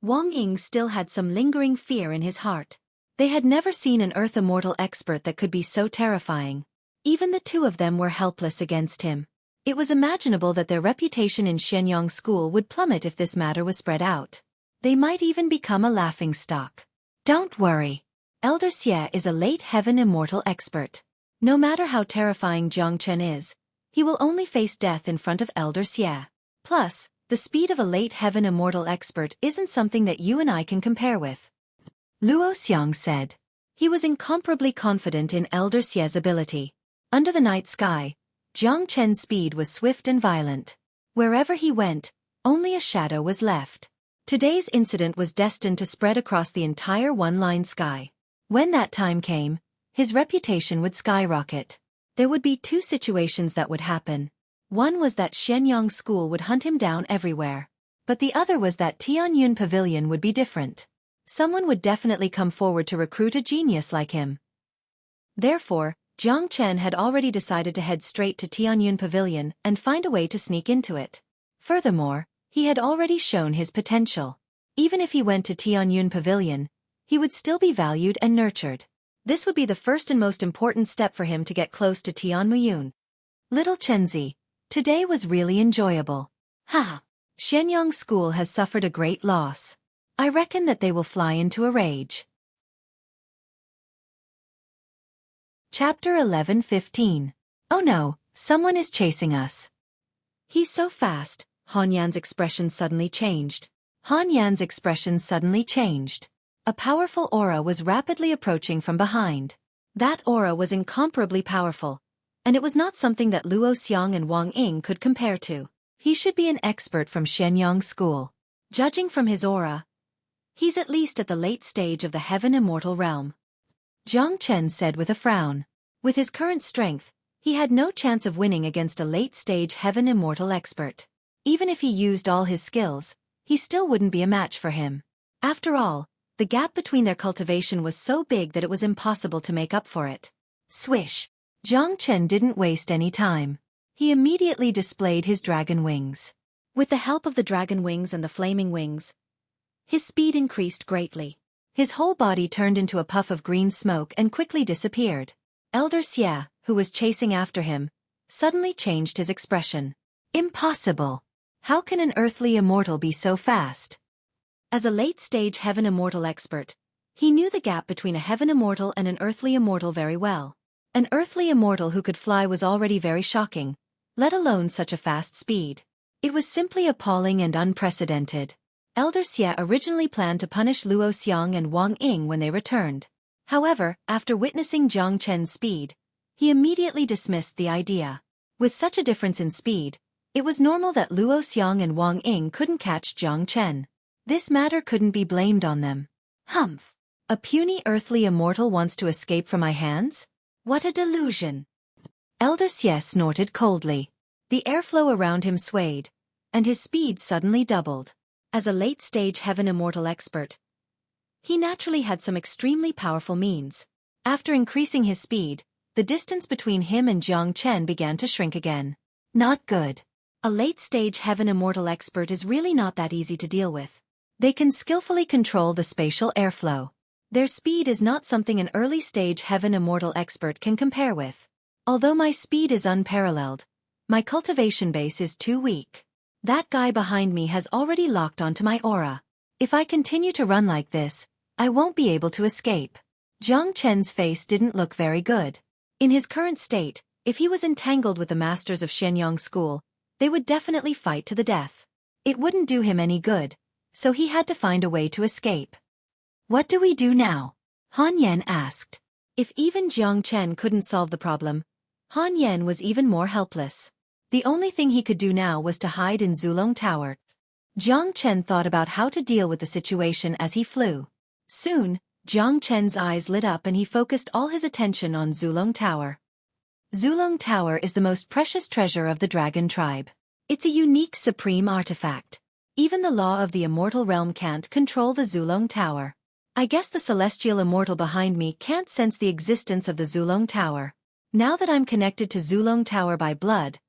Wang Ying still had some lingering fear in his heart. They had never seen an Earth immortal expert that could be so terrifying. Even the two of them were helpless against him. It was imaginable that their reputation in Shenyang school would plummet if this matter was spread out. They might even become a laughingstock. Don't worry. Elder Xie is a late heaven immortal expert. No matter how terrifying Jiang Chen is, he will only face death in front of Elder Xie. Plus, the speed of a late heaven immortal expert isn't something that you and I can compare with. Luo Xiang said. He was incomparably confident in Elder Xie's ability. Under the night sky, Jiang Chen's speed was swift and violent. Wherever he went, only a shadow was left. Today's incident was destined to spread across the entire one-line sky. When that time came, his reputation would skyrocket. There would be two situations that would happen. One was that Shenyang school would hunt him down everywhere. But the other was that Tianyun Pavilion would be different. Someone would definitely come forward to recruit a genius like him. Therefore, Jiang Chen had already decided to head straight to Tianyun Pavilion and find a way to sneak into it. Furthermore, he had already shown his potential. Even if he went to Tianyun Pavilion, he would still be valued and nurtured. This would be the first and most important step for him to get close to Tianmuyun. Little Chenzi, today was really enjoyable. Haha. Shenyang school has suffered a great loss. I reckon that they will fly into a rage. Chapter 11:15. Oh no, someone is chasing us. He's so fast. Han Yan's expression suddenly changed. A powerful aura was rapidly approaching from behind. That aura was incomparably powerful, and it was not something that Luo Xiang and Wang Ying could compare to. He should be an expert from Shenyang school. Judging from his aura, he's at least at the late stage of the heaven immortal realm. Jiang Chen said with a frown. With his current strength, he had no chance of winning against a late-stage heaven immortal expert. Even if he used all his skills, he still wouldn't be a match for him. After all, the gap between their cultivation was so big that it was impossible to make up for it. Swish! Jiang Chen didn't waste any time. He immediately displayed his dragon wings. With the help of the dragon wings and the flaming wings, his speed increased greatly. His whole body turned into a puff of green smoke and quickly disappeared. Elder Xie, who was chasing after him, suddenly changed his expression. Impossible! How can an earthly immortal be so fast? As a late-stage heaven immortal expert, he knew the gap between a heaven immortal and an earthly immortal very well. An earthly immortal who could fly was already very shocking, let alone such a fast speed. It was simply appalling and unprecedented. Elder Xie originally planned to punish Luo Xiang and Wang Ying when they returned. However, after witnessing Jiang Chen's speed, he immediately dismissed the idea. With such a difference in speed, it was normal that Luo Xiang and Wang Ying couldn't catch Jiang Chen. This matter couldn't be blamed on them. Humph! A puny earthly immortal wants to escape from my hands? What a delusion! Elder Xie snorted coldly. The airflow around him swayed, and his speed suddenly doubled. As a late-stage heaven immortal expert, he naturally had some extremely powerful means. After increasing his speed, the distance between him and Jiang Chen began to shrink again. Not good. A late-stage heaven immortal expert is really not that easy to deal with. They can skillfully control the spatial airflow. Their speed is not something an early-stage heaven immortal expert can compare with. Although my speed is unparalleled, my cultivation base is too weak. That guy behind me has already locked onto my aura. If I continue to run like this, I won't be able to escape. Jiang Chen's face didn't look very good. In his current state, if he was entangled with the masters of Shenyang School, they would definitely fight to the death. It wouldn't do him any good, so he had to find a way to escape. What do we do now? Han Yan asked. If even Jiang Chen couldn't solve the problem, Han Yan was even more helpless. The only thing he could do now was to hide in Zulong Tower. Jiang Chen thought about how to deal with the situation as he flew. Soon, Jiang Chen's eyes lit up and he focused all his attention on Zulong Tower. Zulong Tower is the most precious treasure of the dragon tribe. It's a unique supreme artifact. Even the law of the immortal realm can't control the Zulong Tower. I guess the celestial immortal behind me can't sense the existence of the Zulong Tower. Now that I'm connected to Zulong Tower by blood,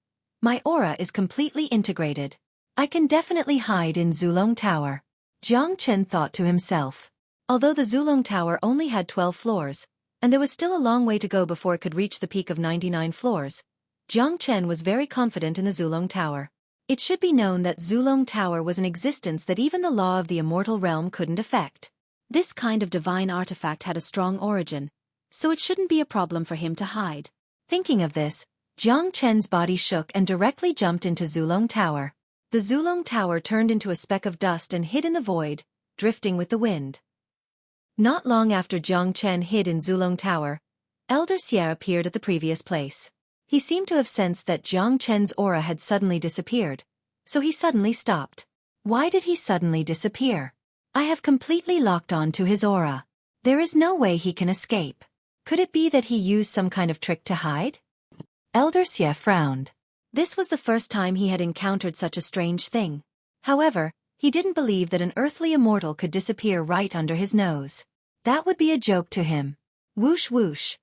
my aura is completely integrated. I can definitely hide in Zulong Tower. Jiang Chen thought to himself. Although the Zulong Tower only had 12 floors, and there was still a long way to go before it could reach the peak of 99 floors, Jiang Chen was very confident in the Zulong Tower. It should be known that Zulong Tower was an existence that even the law of the immortal realm couldn't affect. This kind of divine artifact had a strong origin, so it shouldn't be a problem for him to hide. Thinking of this, Jiang Chen's body shook and directly jumped into Zulong Tower. The Zulong Tower turned into a speck of dust and hid in the void, drifting with the wind. Not long after Jiang Chen hid in Zulong Tower, Elder Xie appeared at the previous place. He seemed to have sensed that Jiang Chen's aura had suddenly disappeared, so he suddenly stopped. Why did he suddenly disappear? I have completely locked on to his aura. There is no way he can escape. Could it be that he used some kind of trick to hide? Elder Xie frowned. This was the first time he had encountered such a strange thing. However, he didn't believe that an earthly immortal could disappear right under his nose. That would be a joke to him. Whoosh whoosh.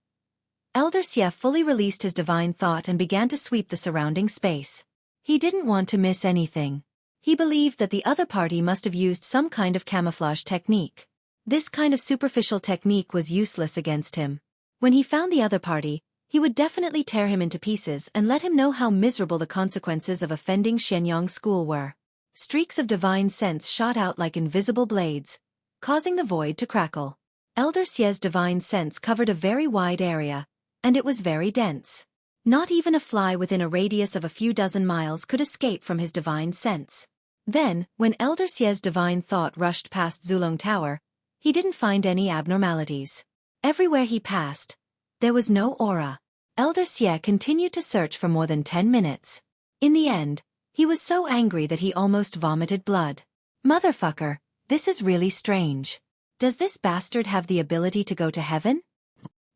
Elder Xie fully released his divine thought and began to sweep the surrounding space. He didn't want to miss anything. He believed that the other party must have used some kind of camouflage technique. This kind of superficial technique was useless against him. When he found the other party, he would definitely tear him into pieces and let him know how miserable the consequences of offending Shenyang School were. Streaks of divine sense shot out like invisible blades, causing the void to crackle. Elder Xie's divine sense covered a very wide area, and it was very dense. Not even a fly within a radius of a few dozen miles could escape from his divine sense. Then, when Elder Xie's divine thought rushed past Zulong Tower, he didn't find any abnormalities. Everywhere he passed, there was no aura. Elder Xie continued to search for more than 10 minutes. In the end, he was so angry that he almost vomited blood. Motherfucker, this is really strange. Does this bastard have the ability to go to heaven?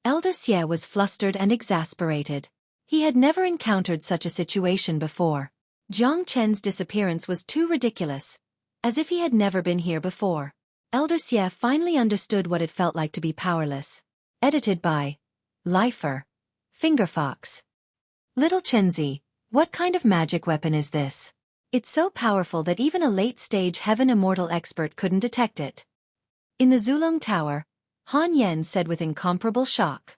Elder Xie was flustered and exasperated. He had never encountered such a situation before. Jiang Chen's disappearance was too ridiculous, as if he had never been here before. Elder Xie finally understood what it felt like to be powerless. Edited by Lifer. Fingerfox. Little Chenzi, what kind of magic weapon is this? It's so powerful that even a late-stage heaven immortal expert couldn't detect it. In the Zulong Tower, Han Yan said with incomparable shock.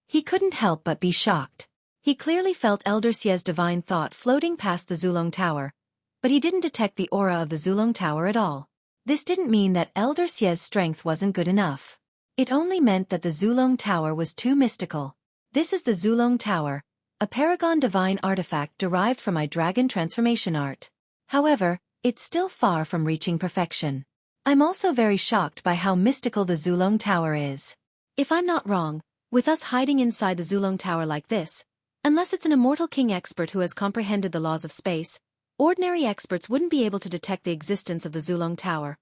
He couldn't help but be shocked. He clearly felt Elder Xie's divine thought floating past the Zulong Tower, but he didn't detect the aura of the Zulong Tower at all. This didn't mean that Elder Xie's strength wasn't good enough. It only meant that the Zulong Tower was too mystical. This is the Zulong Tower, a paragon divine artifact derived from my dragon transformation art. However, it's still far from reaching perfection. I'm also very shocked by how mystical the Zulong Tower is. If I'm not wrong, with us hiding inside the Zulong Tower like this, unless it's an immortal king expert who has comprehended the laws of space, ordinary experts wouldn't be able to detect the existence of the Zulong Tower.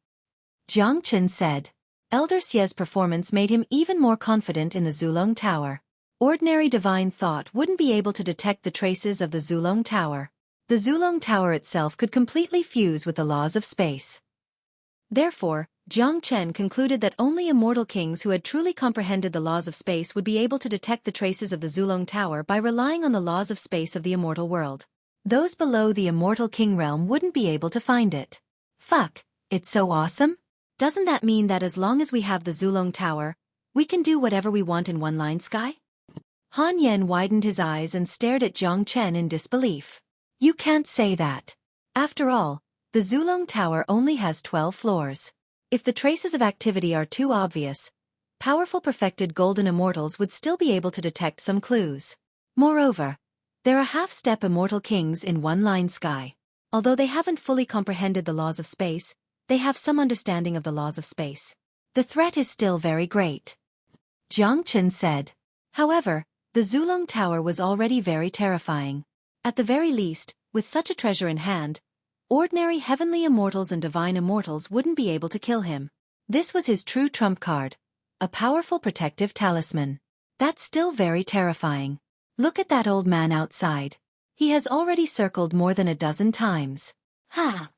Jiang Chen said. Elder Xie's performance made him even more confident in the Zulong Tower. Ordinary divine thought wouldn't be able to detect the traces of the Zulong Tower. The Zulong Tower itself could completely fuse with the laws of space. Therefore, Jiang Chen concluded that only immortal kings who had truly comprehended the laws of space would be able to detect the traces of the Zulong Tower by relying on the laws of space of the immortal world. Those below the immortal king realm wouldn't be able to find it. Fuck, it's so awesome? Doesn't that mean that as long as we have the Zulong Tower, we can do whatever we want in one-line sky? Han Yan widened his eyes and stared at Jiang Chen in disbelief. You can't say that. After all, the Zulong Tower only has 12 floors. If the traces of activity are too obvious, powerful perfected golden immortals would still be able to detect some clues. Moreover, there are half-step immortal kings in one-line sky. Although they haven't fully comprehended the laws of space, they have some understanding of the laws of space. The threat is still very great, Jiang Chen said. However, the Zulong Tower was already very terrifying. At the very least, with such a treasure in hand, ordinary heavenly immortals and divine immortals wouldn't be able to kill him. This was his true trump card, a powerful protective talisman. That's still very terrifying. Look at that old man outside. He has already circled more than a dozen times. Ha!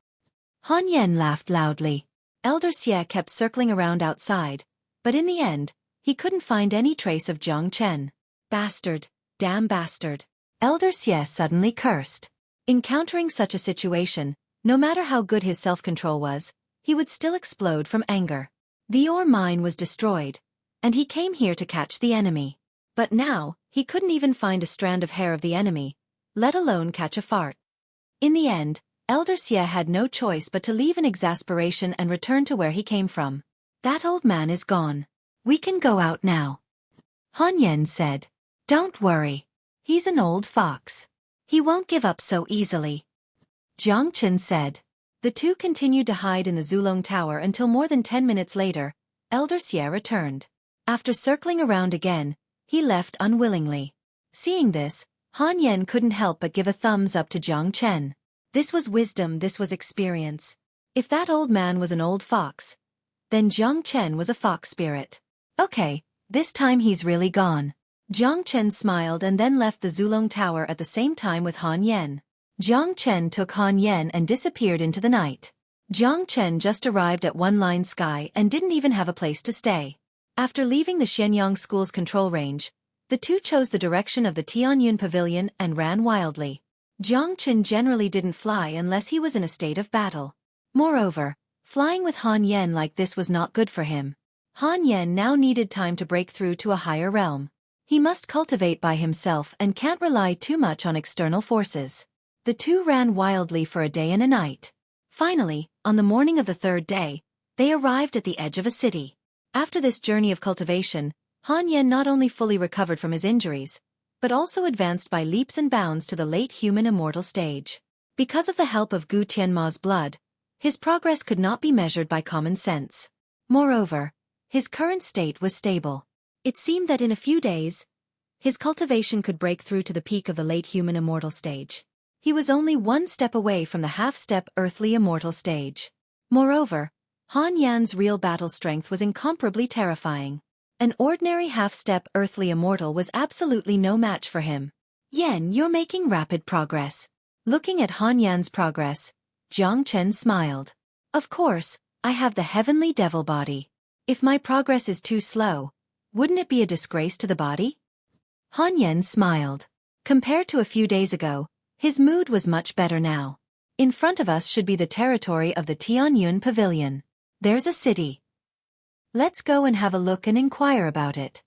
Han Yen laughed loudly. Elder Xie kept circling around outside, but in the end, he couldn't find any trace of Jiang Chen. Bastard, damn bastard. Elder Xie suddenly cursed. Encountering such a situation, no matter how good his self-control was, he would still explode from anger. The ore mine was destroyed, and he came here to catch the enemy. But now, he couldn't even find a strand of hair of the enemy, let alone catch a fart. In the end, Elder Xie had no choice but to leave in exasperation and return to where he came from. That old man is gone. We can go out now, Han Yen said. Don't worry. He's an old fox. He won't give up so easily, Jiang Chen said. The two continued to hide in the Zulong Tower until more than 10 minutes later, Elder Xie returned. After circling around again, he left unwillingly. Seeing this, Han Yen couldn't help but give a thumbs up to Jiang Chen. This was wisdom, this was experience. If that old man was an old fox, then Jiang Chen was a fox spirit. Okay, this time he's really gone. Jiang Chen smiled and then left the Zulong Tower at the same time with Han Yen. Jiang Chen took Han Yen and disappeared into the night. Jiang Chen just arrived at One Line Sky and didn't even have a place to stay. After leaving the Shenyang School's control range, the two chose the direction of the Tianyun Pavilion and ran wildly. Jiang Chen generally didn't fly unless he was in a state of battle. Moreover, flying with Han Yen like this was not good for him. Han Yen now needed time to break through to a higher realm. He must cultivate by himself and can't rely too much on external forces. The two ran wildly for a day and a night. Finally, on the morning of the third day, they arrived at the edge of a city. After this journey of cultivation, Han Yen not only fully recovered from his injuries, but also advanced by leaps and bounds to the late human immortal stage. Because of the help of Gu Tianma's blood, his progress could not be measured by common sense. Moreover, his current state was stable. It seemed that in a few days, his cultivation could break through to the peak of the late human immortal stage. He was only one step away from the half-step earthly immortal stage. Moreover, Han Yan's real battle strength was incomparably terrifying. An ordinary half-step earthly immortal was absolutely no match for him. Yen, you're making rapid progress. Looking at Han Yan's progress, Jiang Chen smiled. Of course, I have the heavenly devil body. If my progress is too slow, wouldn't it be a disgrace to the body? Han Yen smiled. Compared to a few days ago, his mood was much better now. In front of us should be the territory of the Tianyun Pavilion. There's a city. Let's go and have a look and inquire about it.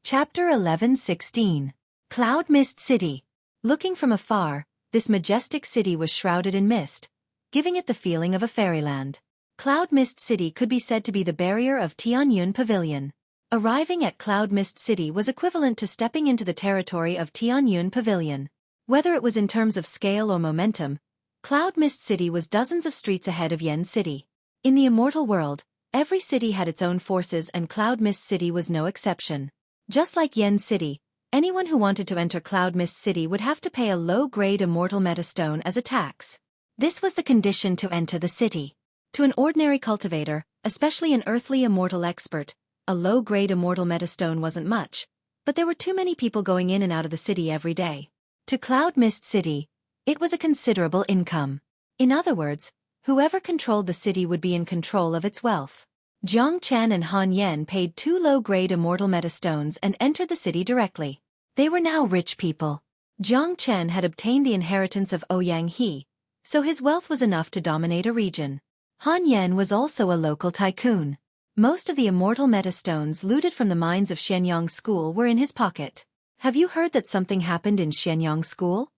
Chapter 11:16. Cloud Mist City. Looking from afar, this majestic city was shrouded in mist, giving it the feeling of a fairyland. Cloud Mist City could be said to be the barrier of Tianyun Pavilion. Arriving at Cloud Mist City was equivalent to stepping into the territory of Tianyun Pavilion. Whether it was in terms of scale or momentum, Cloud Mist City was dozens of streets ahead of Yen City. In the immortal world, every city had its own forces and Cloud Mist City was no exception. Just like Yen City, anyone who wanted to enter Cloud Mist City would have to pay a low-grade immortal metastone as a tax. This was the condition to enter the city. To an ordinary cultivator, especially an earthly immortal expert, a low-grade immortal metastone wasn't much, but there were too many people going in and out of the city every day. To Cloud Mist City, it was a considerable income. In other words, whoever controlled the city would be in control of its wealth. Jiang Chen and Han Yen paid 2 low-grade immortal metastones and entered the city directly. They were now rich people. Jiang Chen had obtained the inheritance of Ouyang He, so his wealth was enough to dominate a region. Han Yen was also a local tycoon. Most of the immortal metastones looted from the mines of Shenyang School were in his pocket. Have you heard that something happened in Shenyang School?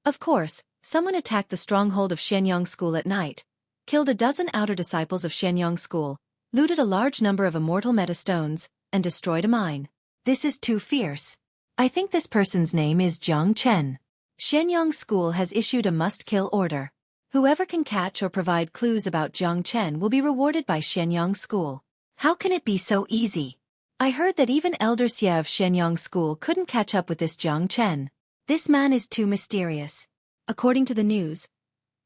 Of course, someone attacked the stronghold of Shenyang School at night, killed a dozen outer disciples of Shenyang School, looted a large number of immortal metastones, and destroyed a mine. This is too fierce. I think this person's name is Jiang Chen. Shenyang School has issued a must-kill order. Whoever can catch or provide clues about Jiang Chen will be rewarded by Shenyang School. How can it be so easy? I heard that even Elder Xie of Shenyang School couldn't catch up with this Jiang Chen. This man is too mysterious. According to the news,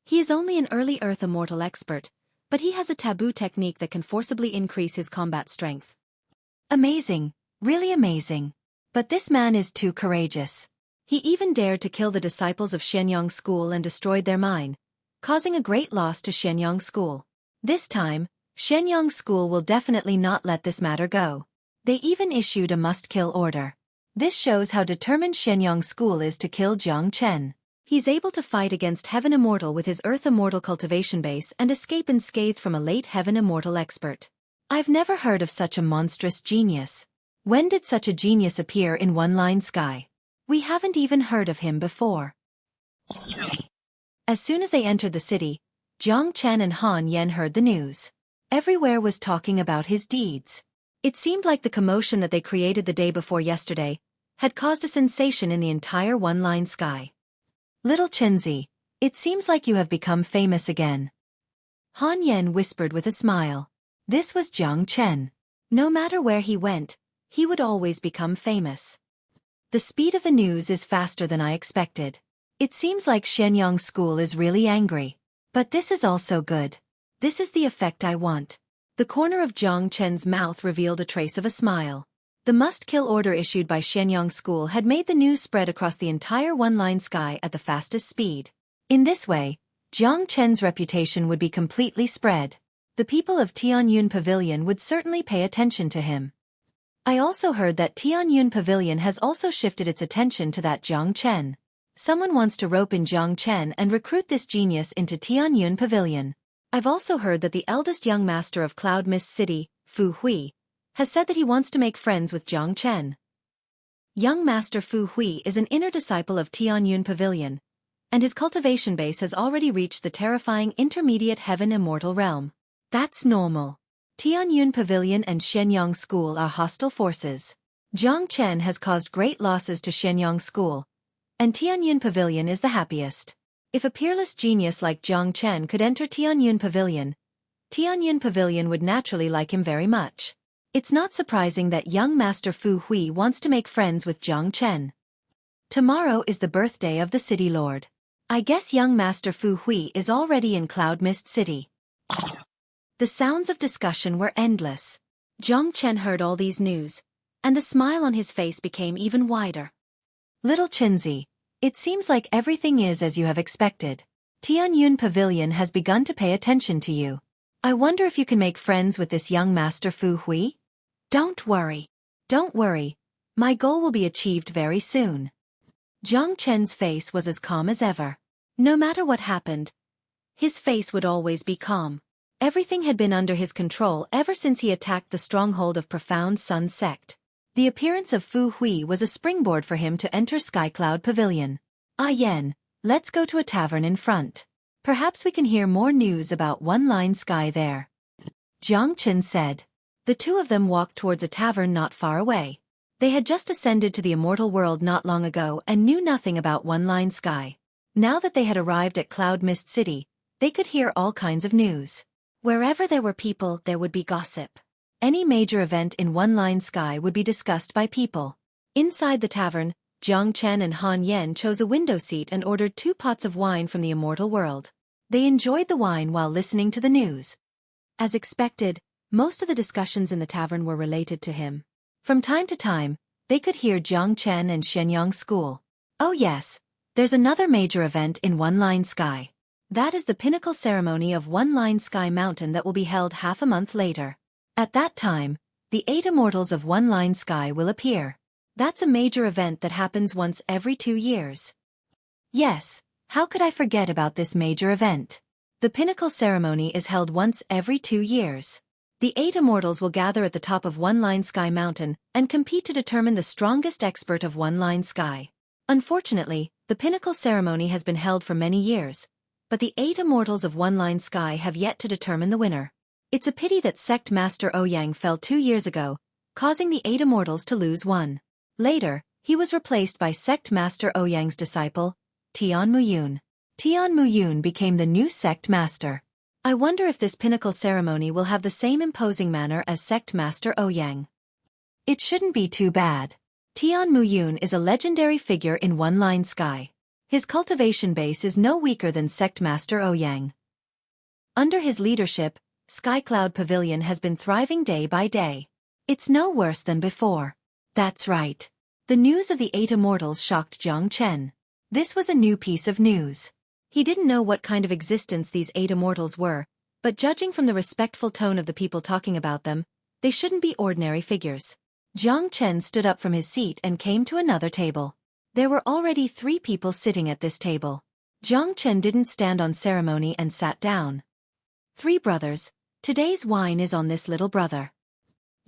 he is only an early Earth immortal expert, but he has a taboo technique that can forcibly increase his combat strength. Amazing, really amazing. But this man is too courageous. He even dared to kill the disciples of Shenyang School and destroyed their mine, causing a great loss to Shenyang School. This time, Shenyang School will definitely not let this matter go. They even issued a must-kill order. This shows how determined Shenyang School is to kill Jiang Chen. He's able to fight against Heaven Immortal with his Earth Immortal cultivation base and escape unscathed from a late Heaven Immortal expert. I've never heard of such a monstrous genius. When did such a genius appear in One Line Sky? We haven't even heard of him before. As soon as they entered the city, Jiang Chen and Han Yan heard the news. Everywhere was talking about his deeds. It seemed like the commotion that they created the day before yesterday had caused a sensation in the entire One Line Sky. Little Chenzi, it seems like you have become famous again. Han Yan whispered with a smile. This was Jiang Chen. No matter where he went, he would always become famous. The speed of the news is faster than I expected. It seems like Shenyang School is really angry. But this is also good. This is the effect I want. The corner of Jiang Chen's mouth revealed a trace of a smile. The must-kill order issued by Shenyang School had made the news spread across the entire One Line Sky at the fastest speed. In this way, Jiang Chen's reputation would be completely spread. The people of Tianyun Pavilion would certainly pay attention to him. I also heard that Tianyun Pavilion has also shifted its attention to that Jiang Chen. Someone wants to rope in Jiang Chen and recruit this genius into Tianyun Pavilion. I've also heard that the eldest young master of Cloud Mist City, Fu Hui, has said that he wants to make friends with Jiang Chen. Young Master Fu Hui is an inner disciple of Tianyun Pavilion, and his cultivation base has already reached the terrifying intermediate Heaven Immortal realm. That's normal. Tianyun Pavilion and Shenyang School are hostile forces. Jiang Chen has caused great losses to Shenyang School, and Tianyun Pavilion is the happiest. If a peerless genius like Jiang Chen could enter Tianyun Pavilion would naturally like him very much. It's not surprising that young Master Fu Hui wants to make friends with Jiang Chen. Tomorrow is the birthday of the City Lord. I guess young Master Fu Hui is already in Cloud Mist City. The sounds of discussion were endless. Jiang Chen heard all these news, and the smile on his face became even wider. Little Chenzi, it seems like everything is as you have expected. Tianyun Pavilion has begun to pay attention to you. I wonder if you can make friends with this young Master Fu Hui? Don't worry. Don't worry. My goal will be achieved very soon. Jiang Chen's face was as calm as ever. No matter what happened, his face would always be calm. Everything had been under his control ever since he attacked the stronghold of Profound Sun Sect. The appearance of Fu Hui was a springboard for him to enter Skycloud Pavilion. Ah Yen, let's go to a tavern in front. Perhaps we can hear more news about One Line Sky there. Jiang Chen said. The two of them walked towards a tavern not far away. They had just ascended to the immortal world not long ago and knew nothing about One Line Sky. Now that they had arrived at Cloud Mist City, they could hear all kinds of news. Wherever there were people, there would be gossip. Any major event in One Line Sky would be discussed by people. Inside the tavern, Jiang Chen and Han Yan chose a window seat and ordered 2 pots of wine from the immortal world. They enjoyed the wine while listening to the news. As expected, most of the discussions in the tavern were related to him. From time to time, they could hear Jiang Chen and Shenyang School. Oh yes, there's another major event in One Line Sky. That is the pinnacle ceremony of One Line Sky Mountain that will be held half a month later. At that time, the 8 immortals of One Line Sky will appear. That's a major event that happens once every 2 years. Yes, how could I forget about this major event? The pinnacle ceremony is held once every 2 years. The 8 immortals will gather at the top of One Line Sky Mountain and compete to determine the strongest expert of One Line Sky. Unfortunately, The pinnacle ceremony has been held for many years, but the 8 immortals of One Line Sky have yet to determine the winner. It's a pity that Sect Master Ouyang fell 2 years ago, causing the 8 immortals to lose one. Later, he was replaced by Sect Master Ouyang's disciple, Tian Muyun. Tian Muyun became the new Sect Master. I wonder if this pinnacle ceremony will have the same imposing manner as Sect Master Ouyang. It shouldn't be too bad. Tian Muyun is a legendary figure in One Line Sky. His cultivation base is no weaker than Sect Master Ouyang. Under his leadership, Sky Cloud Pavilion has been thriving day by day. It's no worse than before. That's right. The news of the 8 immortals shocked Jiang Chen. This was a new piece of news. He didn't know what kind of existence these 8 immortals were, but judging from the respectful tone of the people talking about them, they shouldn't be ordinary figures. Jiang Chen stood up from his seat and came to another table. There were already 3 people sitting at this table. Jiang Chen didn't stand on ceremony and sat down. 3 brothers, today's wine is on this little brother.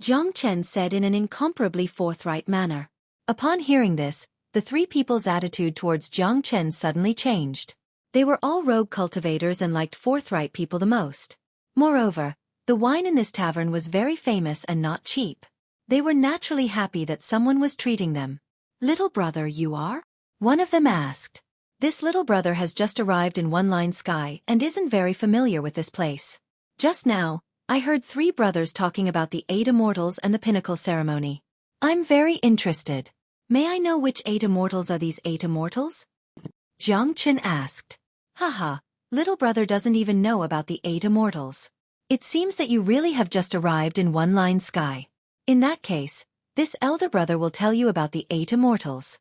Jiang Chen said in an incomparably forthright manner. Upon hearing this, the 3 people's attitude towards Jiang Chen suddenly changed. They were all rogue cultivators and liked forthright people the most. Moreover, the wine in this tavern was very famous and not cheap. They were naturally happy that someone was treating them. "Little brother, you are?" one of them asked. This little brother has just arrived in One Line Sky and isn't very familiar with this place. Just now, I heard 3 brothers talking about the 8 immortals and the pinnacle ceremony. I'm very interested. May I know which 8 immortals are these 8 immortals? Jiang Chen asked. Haha, little brother doesn't even know about the 8 immortals. It seems that you really have just arrived in One Line Sky. In that case, this elder brother will tell you about the 8 immortals.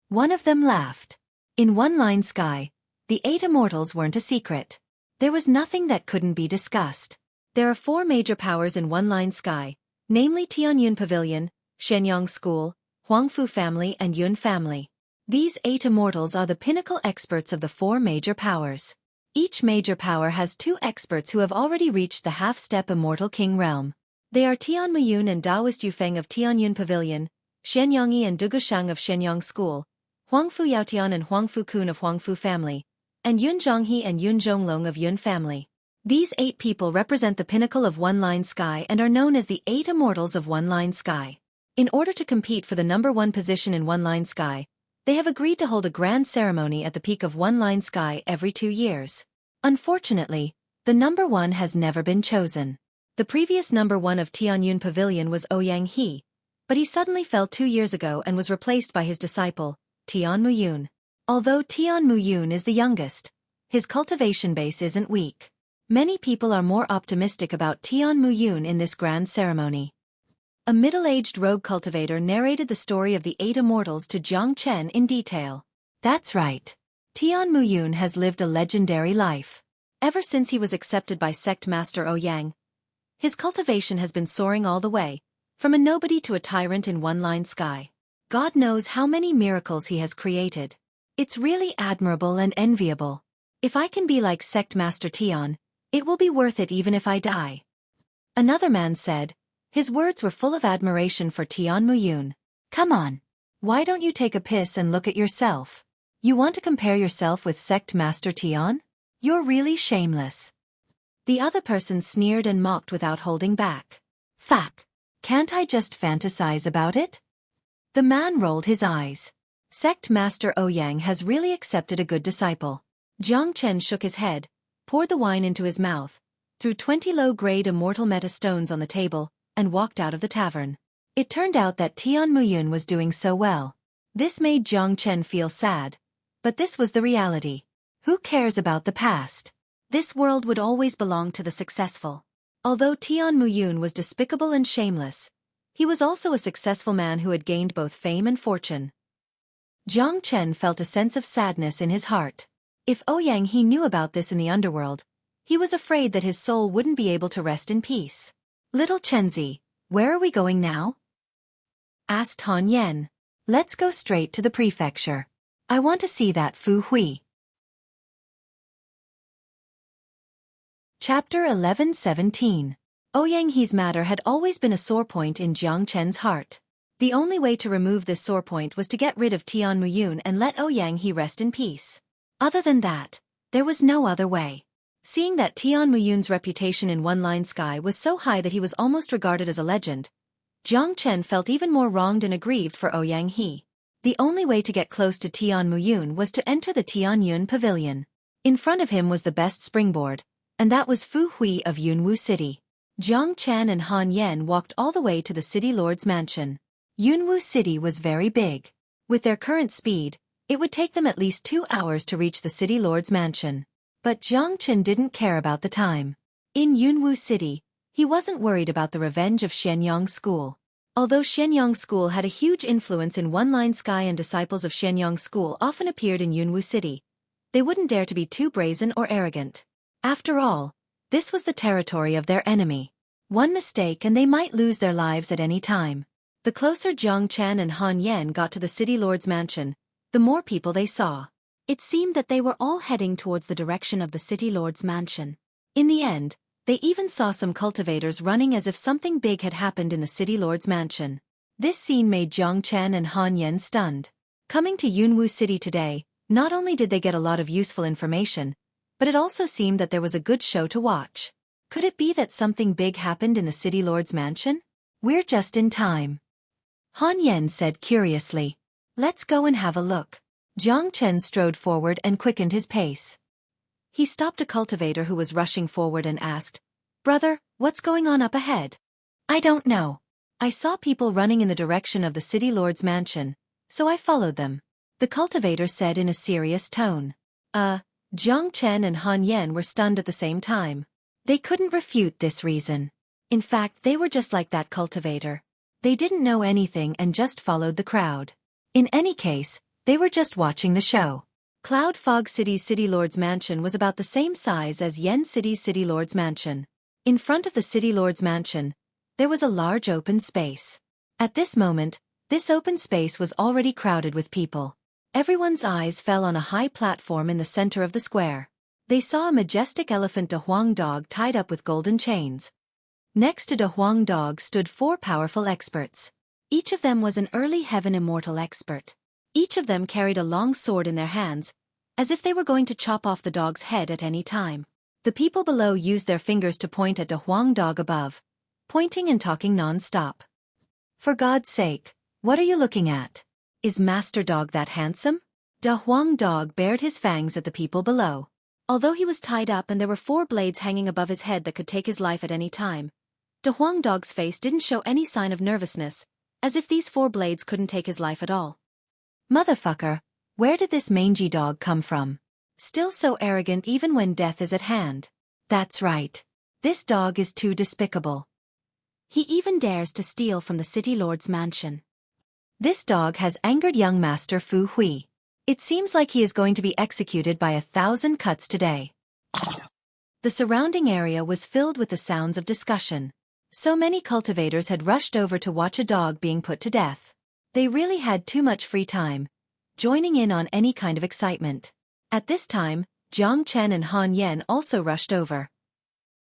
One of them laughed. In One Line Sky, the 8 immortals weren't a secret. There was nothing that couldn't be discussed. There are 4 major powers in One Line Sky, namely Tianyun Pavilion, Shenyang School, Huangfu family and Yun family. These 8 immortals are the pinnacle experts of the 4 major powers. Each major power has 2 experts who have already reached the half-step Immortal King realm. They are Tian Muyun and Daoist Yufeng of Tianyun Pavilion, Shenyangyi and Dugushang of Shenyang School, Huangfu Yaotian and Huangfu Kun of Huangfu family, and Yun Zhonghe and Yun Zhonglong of Yun family. These 8 people represent the pinnacle of One Line Sky and are known as the 8 immortals of One Line Sky. In order to compete for the number 1 position in One Line Sky, they have agreed to hold a grand ceremony at the peak of One Line Sky every 2 years. Unfortunately, the number 1 has never been chosen. The previous number 1 of Tianyun Pavilion was Ouyang He, but he suddenly fell 2 years ago and was replaced by his disciple, Tian Muyun. Although Tian Muyun is the youngest, his cultivation base isn't weak. Many people are more optimistic about Tian Muyun in this grand ceremony. A middle-aged rogue cultivator narrated the story of the 8 immortals to Jiang Chen in detail. That's right. Tian Muyun has lived a legendary life. Ever since he was accepted by Sect Master Ouyang, his cultivation has been soaring all the way, from a nobody to a tyrant in One Line Sky. God knows how many miracles he has created. It's really admirable and enviable. If I can be like Sect Master Tian, it will be worth it even if I die. Another man said. His words were full of admiration for Tian Muyun. Come on. Why don't you take a piss and look at yourself? You want to compare yourself with Sect Master Tian? You're really shameless. The other person sneered and mocked without holding back. Fuck. Can't I just fantasize about it? The man rolled his eyes. Sect Master Ouyang has really accepted a good disciple. Jiang Chen shook his head, poured the wine into his mouth, threw 20 low-grade immortal meta stones on the table, and walked out of the tavern. It turned out that Tian Muyun was doing so well. This made Jiang Chen feel sad, but this was the reality. Who cares about the past? This world would always belong to the successful. Although Tian Muyun was despicable and shameless, he was also a successful man who had gained both fame and fortune. Jiang Chen felt a sense of sadness in his heart. If Ouyang he knew about this in the underworld, he was afraid that his soul wouldn't be able to rest in peace. Little Chenzi, where are we going now? Asked Han Yen. Let's go straight to the prefecture. I want to see that Fu Hui. Chapter 11:17. Ouyang He's matter had always been a sore point in Jiang Chen's heart. The only way to remove this sore point was to get rid of Tian Muyun and let Ouyang He rest in peace. Other than that, there was no other way. Seeing that Tian Muyun's reputation in One-Line Sky was so high that he was almost regarded as a legend, Jiang Chen felt even more wronged and aggrieved for Ouyang He. The only way to get close to Tian Muyun was to enter the Tianyun Pavilion. In front of him was the best springboard, and that was Fu Hui of Yunwu City. Jiang Chen and Han Yan walked all the way to the city lord's mansion. Yunwu City was very big. With their current speed, it would take them at least 2 hours to reach the city lord's mansion. But Jiang Chen didn't care about the time. In Yunwu City, he wasn't worried about the revenge of Shenyang School. Although Shenyang School had a huge influence in One-Line Sky and disciples of Shenyang School often appeared in Yunwu City, they wouldn't dare to be too brazen or arrogant. After all, this was the territory of their enemy. One mistake and they might lose their lives at any time. The closer Jiang Chen and Han Yan got to the city lord's mansion, the more people they saw. It seemed that they were all heading towards the direction of the city lord's mansion. In the end, they even saw some cultivators running as if something big had happened in the city lord's mansion. This scene made Jiang Chen and Han Yan stunned. Coming to Yunwu City today, not only did they get a lot of useful information, but it also seemed that there was a good show to watch. Could it be that something big happened in the city lord's mansion? We're just in time. Han Yan said curiously. Let's go and have a look. Jiang Chen strode forward and quickened his pace. He stopped a cultivator who was rushing forward and asked, "Brother, what's going on up ahead?" "I don't know. I saw people running in the direction of the city lord's mansion, so I followed them," the cultivator said in a serious tone. Jiang Chen and Han Yan were stunned at the same time. They couldn't refute this reason. In fact, they were just like that cultivator. They didn't know anything and just followed the crowd. In any case, they were just watching the show. Cloud Fog City's City Lord's Mansion was about the same size as Yen City's City Lord's Mansion. In front of the City Lord's Mansion, there was a large open space. At this moment, this open space was already crowded with people. Everyone's eyes fell on a high platform in the center of the square. They saw a majestic elephant De Huang dog tied up with golden chains. Next to De Huang dog stood 4 powerful experts. Each of them was an early heaven immortal expert. Each of them carried a long sword in their hands, as if they were going to chop off the dog's head at any time. The people below used their fingers to point at De Huang dog above, pointing and talking non-stop. "For God's sake, what are you looking at? Is Master Dog that handsome?" De Huang dog bared his fangs at the people below. Although he was tied up and there were 4 blades hanging above his head that could take his life at any time, De Huang dog's face didn't show any sign of nervousness, as if these 4 blades couldn't take his life at all. "Motherfucker, where did this mangy dog come from? Still so arrogant even when death is at hand." "That's right. This dog is too despicable. He even dares to steal from the city lord's mansion. This dog has angered young master Fu Hui. It seems like he is going to be executed by 1,000 cuts today." The surrounding area was filled with the sounds of discussion. So many cultivators had rushed over to watch a dog being put to death. They really had too much free time, joining in on any kind of excitement. At this time, Jiang Chen and Han Yan also rushed over.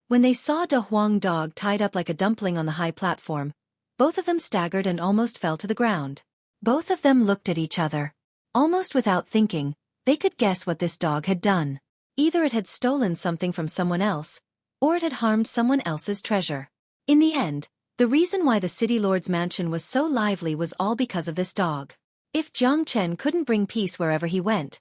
When they saw De Huang dog tied up like a dumpling on the high platform, both of them staggered and almost fell to the ground. Both of them looked at each other. Almost without thinking, they could guess what this dog had done. Either it had stolen something from someone else, or it had harmed someone else's treasure. In the end, the reason why the city lord's mansion was so lively was all because of this dog. If Jiang Chen couldn't bring peace wherever he went,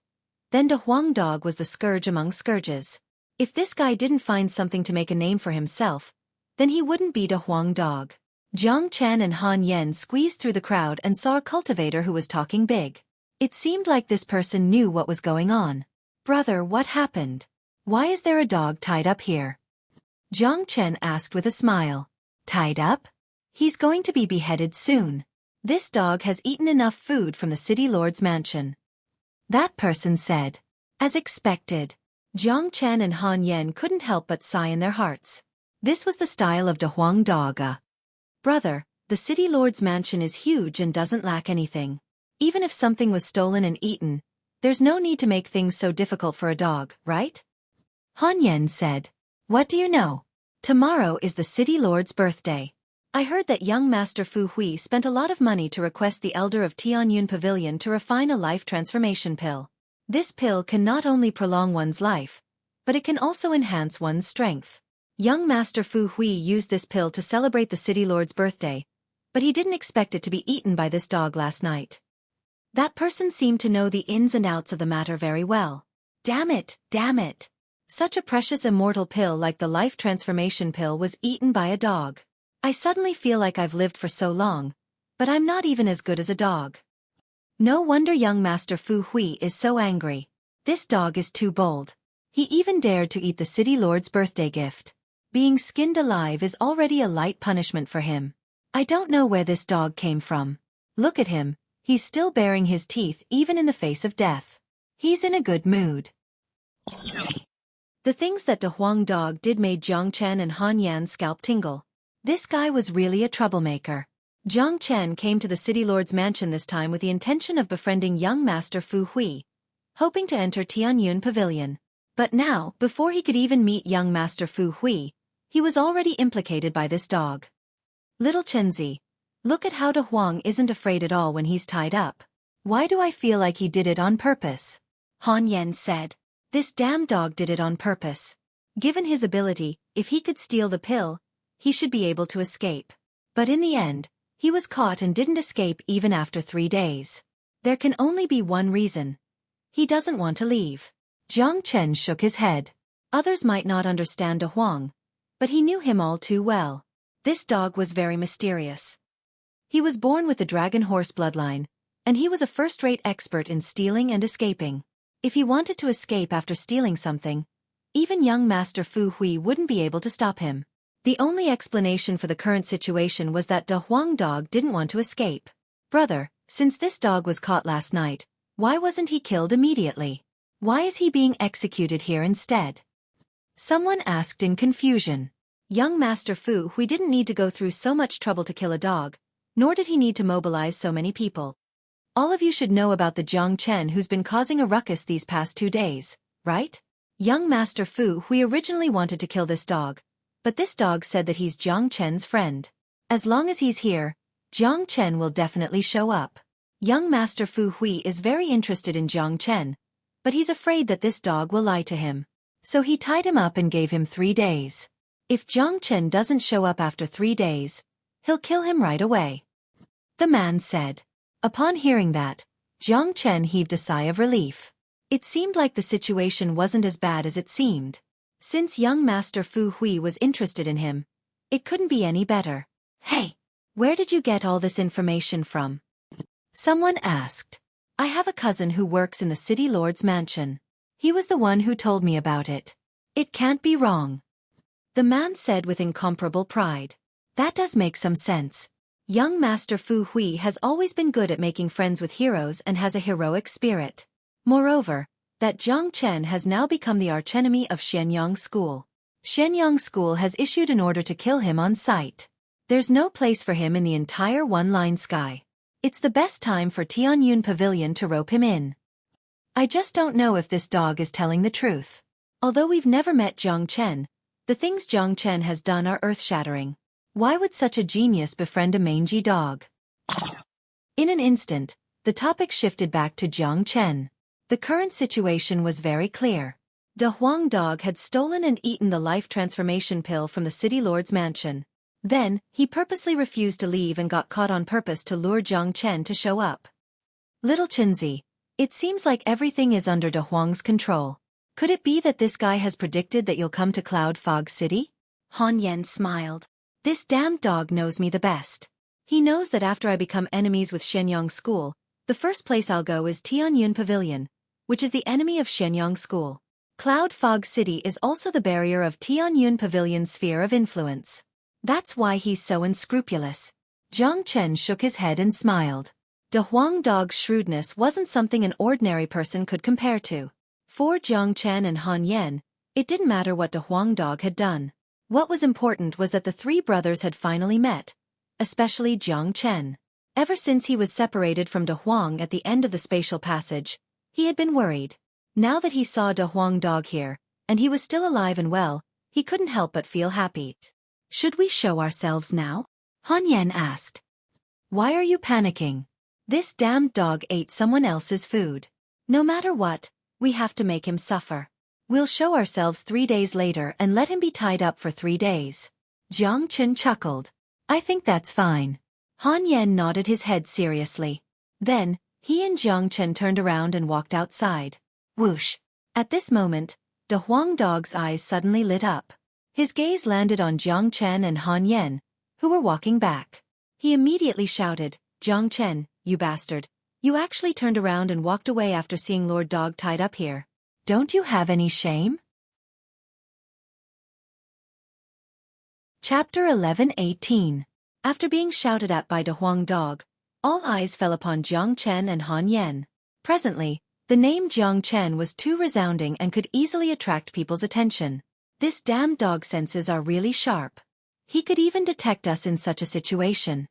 then De Huang dog was the scourge among scourges. If this guy didn't find something to make a name for himself, then he wouldn't be De Huang dog. Jiang Chen and Han Yan squeezed through the crowd and saw a cultivator who was talking big. It seemed like this person knew what was going on. "Brother, what happened? Why is there a dog tied up here?" Jiang Chen asked with a smile. "Tied up? He's going to be beheaded soon. This dog has eaten enough food from the city lord's mansion," that person said. As expected, Jiang Chen and Han Yan couldn't help but sigh in their hearts. This was the style of De Huang dog. "Brother, the city lord's mansion is huge and doesn't lack anything. Even if something was stolen and eaten, there's no need to make things so difficult for a dog, right?" Han Yan said. "What do you know? Tomorrow is the city lord's birthday. I heard that young Master Fu Hui spent a lot of money to request the elder of Tianyun Pavilion to refine a life transformation pill. This pill can not only prolong one's life, but it can also enhance one's strength. Young Master Fu Hui used this pill to celebrate the city lord's birthday, but he didn't expect it to be eaten by this dog last night. That person seemed to know the ins and outs of the matter very well. Damn it, damn it. Such a precious immortal pill like the life transformation pill was eaten by a dog. I suddenly feel like I've lived for so long, but I'm not even as good as a dog. No wonder young Master Fu Hui is so angry. This dog is too bold. He even dared to eat the city lord's birthday gift. Being skinned alive is already a light punishment for him. I don't know where this dog came from. Look at him, he's still baring his teeth even in the face of death. He's in a good mood. The things that De Huang dog did made Jiang Chen and Han Yan's scalp tingle. This guy was really a troublemaker. Jiang Chen came to the city lord's mansion this time with the intention of befriending young Master Fu Hui, hoping to enter Tianyun Pavilion. But now, before he could even meet young Master Fu Hui, he was already implicated by this dog. Little Chenzi, look at how De Huang isn't afraid at all when he's tied up. Why do I feel like he did it on purpose? Han Yan said. This damn dog did it on purpose. Given his ability, if he could steal the pill, he should be able to escape. But in the end, he was caught and didn't escape even after 3 days. There can only be one reason. He doesn't want to leave. Jiang Chen shook his head. Others might not understand De Huang, but he knew him all too well. This dog was very mysterious. He was born with the dragon horse bloodline, and he was a first-rate expert in stealing and escaping. If he wanted to escape after stealing something, even young Master Fu Hui wouldn't be able to stop him. The only explanation for the current situation was that De Huang dog didn't want to escape. Brother, since this dog was caught last night, why wasn't he killed immediately? Why is he being executed here instead? Someone asked in confusion. Young Master Fu Hui didn't need to go through so much trouble to kill a dog, nor did he need to mobilize so many people. All of you should know about the Jiang Chen who's been causing a ruckus these past 2 days, right? Young Master Fu Hui originally wanted to kill this dog, but this dog said that he's Jiang Chen's friend. As long as he's here, Jiang Chen will definitely show up. Young Master Fu Hui is very interested in Jiang Chen, but he's afraid that this dog will lie to him. So he tied him up and gave him 3 days. If Jiang Chen doesn't show up after 3 days, he'll kill him right away. The man said. Upon hearing that, Jiang Chen heaved a sigh of relief. It seemed like the situation wasn't as bad as it seemed. Since young Master Fu Hui was interested in him, it couldn't be any better. Hey, where did you get all this information from? Someone asked. I have a cousin who works in the city lord's mansion. He was the one who told me about it. It can't be wrong. The man said with incomparable pride. That does make some sense. Young Master Fu Hui has always been good at making friends with heroes and has a heroic spirit. Moreover, that Jiang Chen has now become the archenemy of Shenyang School. Shenyang School has issued an order to kill him on sight. There's no place for him in the entire one-line sky. It's the best time for Tianyun Pavilion to rope him in. I just don't know if this dog is telling the truth. Although we've never met Jiang Chen, the things Jiang Chen has done are earth-shattering. Why would such a genius befriend a mangy dog? In an instant, the topic shifted back to Jiang Chen. The current situation was very clear. De Huang dog had stolen and eaten the life transformation pill from the city lord's mansion. Then, he purposely refused to leave and got caught on purpose to lure Jiang Chen to show up. Little Chinzi, it seems like everything is under De Huang's control. Could it be that this guy has predicted that you'll come to Cloud Fog City? Han Yan smiled. This damned dog knows me the best. He knows that after I become enemies with Shenyang School, the first place I'll go is Tianyun Pavilion, which is the enemy of Shenyang School. Cloud Fog City is also the barrier of Tianyun Pavilion's sphere of influence. That's why he's so unscrupulous. Jiang Chen shook his head and smiled. De Huang dog's shrewdness wasn't something an ordinary person could compare to. For Jiang Chen and Han Yan, it didn't matter what De Huang dog had done. What was important was that the 3 brothers had finally met, especially Jiang Chen. Ever since he was separated from De Huang at the end of the spatial passage, he had been worried. Now that he saw De Huang dog here, and he was still alive and well, he couldn't help but feel happy. Should we show ourselves now? Han Yan asked. Why are you panicking? This damned dog ate someone else's food. No matter what, we have to make him suffer. We'll show ourselves 3 days later and let him be tied up for 3 days. Jiang Chen chuckled. I think that's fine. Han Yan nodded his head seriously. Then, he and Jiang Chen turned around and walked outside. Whoosh! At this moment, De Huang Dog's eyes suddenly lit up. His gaze landed on Jiang Chen and Han Yan, who were walking back. He immediately shouted, Jiang Chen, you bastard. You actually turned around and walked away after seeing Lord Dog tied up here. Don't you have any shame? Chapter 11:18. After being shouted at by De Huang Dog, all eyes fell upon Jiang Chen and Han Yan. Presently, the name Jiang Chen was too resounding and could easily attract people's attention. This damned dog's senses are really sharp. He could even detect us in such a situation.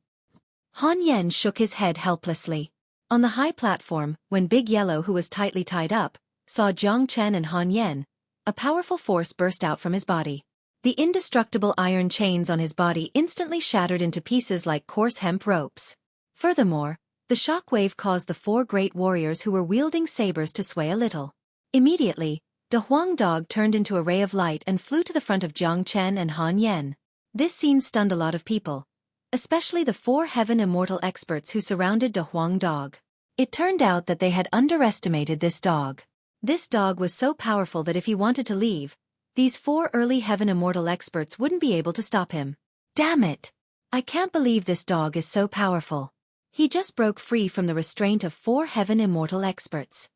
Han Yan shook his head helplessly. On the high platform, when Big Yellow, who was tightly tied up, saw Jiang Chen and Han Yan, a powerful force burst out from his body. The indestructible iron chains on his body instantly shattered into pieces like coarse hemp ropes. Furthermore, the shock wave caused the 4 great warriors who were wielding sabers to sway a little. Immediately, De Huang Dog turned into a ray of light and flew to the front of Jiang Chen and Han Yan. This scene stunned a lot of people, especially the 4 heaven immortal experts who surrounded De Huang Dog. It turned out that they had underestimated this dog. This dog was so powerful that if he wanted to leave, these 4 early heaven immortal experts wouldn't be able to stop him. Damn it! I can't believe this dog is so powerful. He just broke free from the restraint of 4 heaven immortal experts.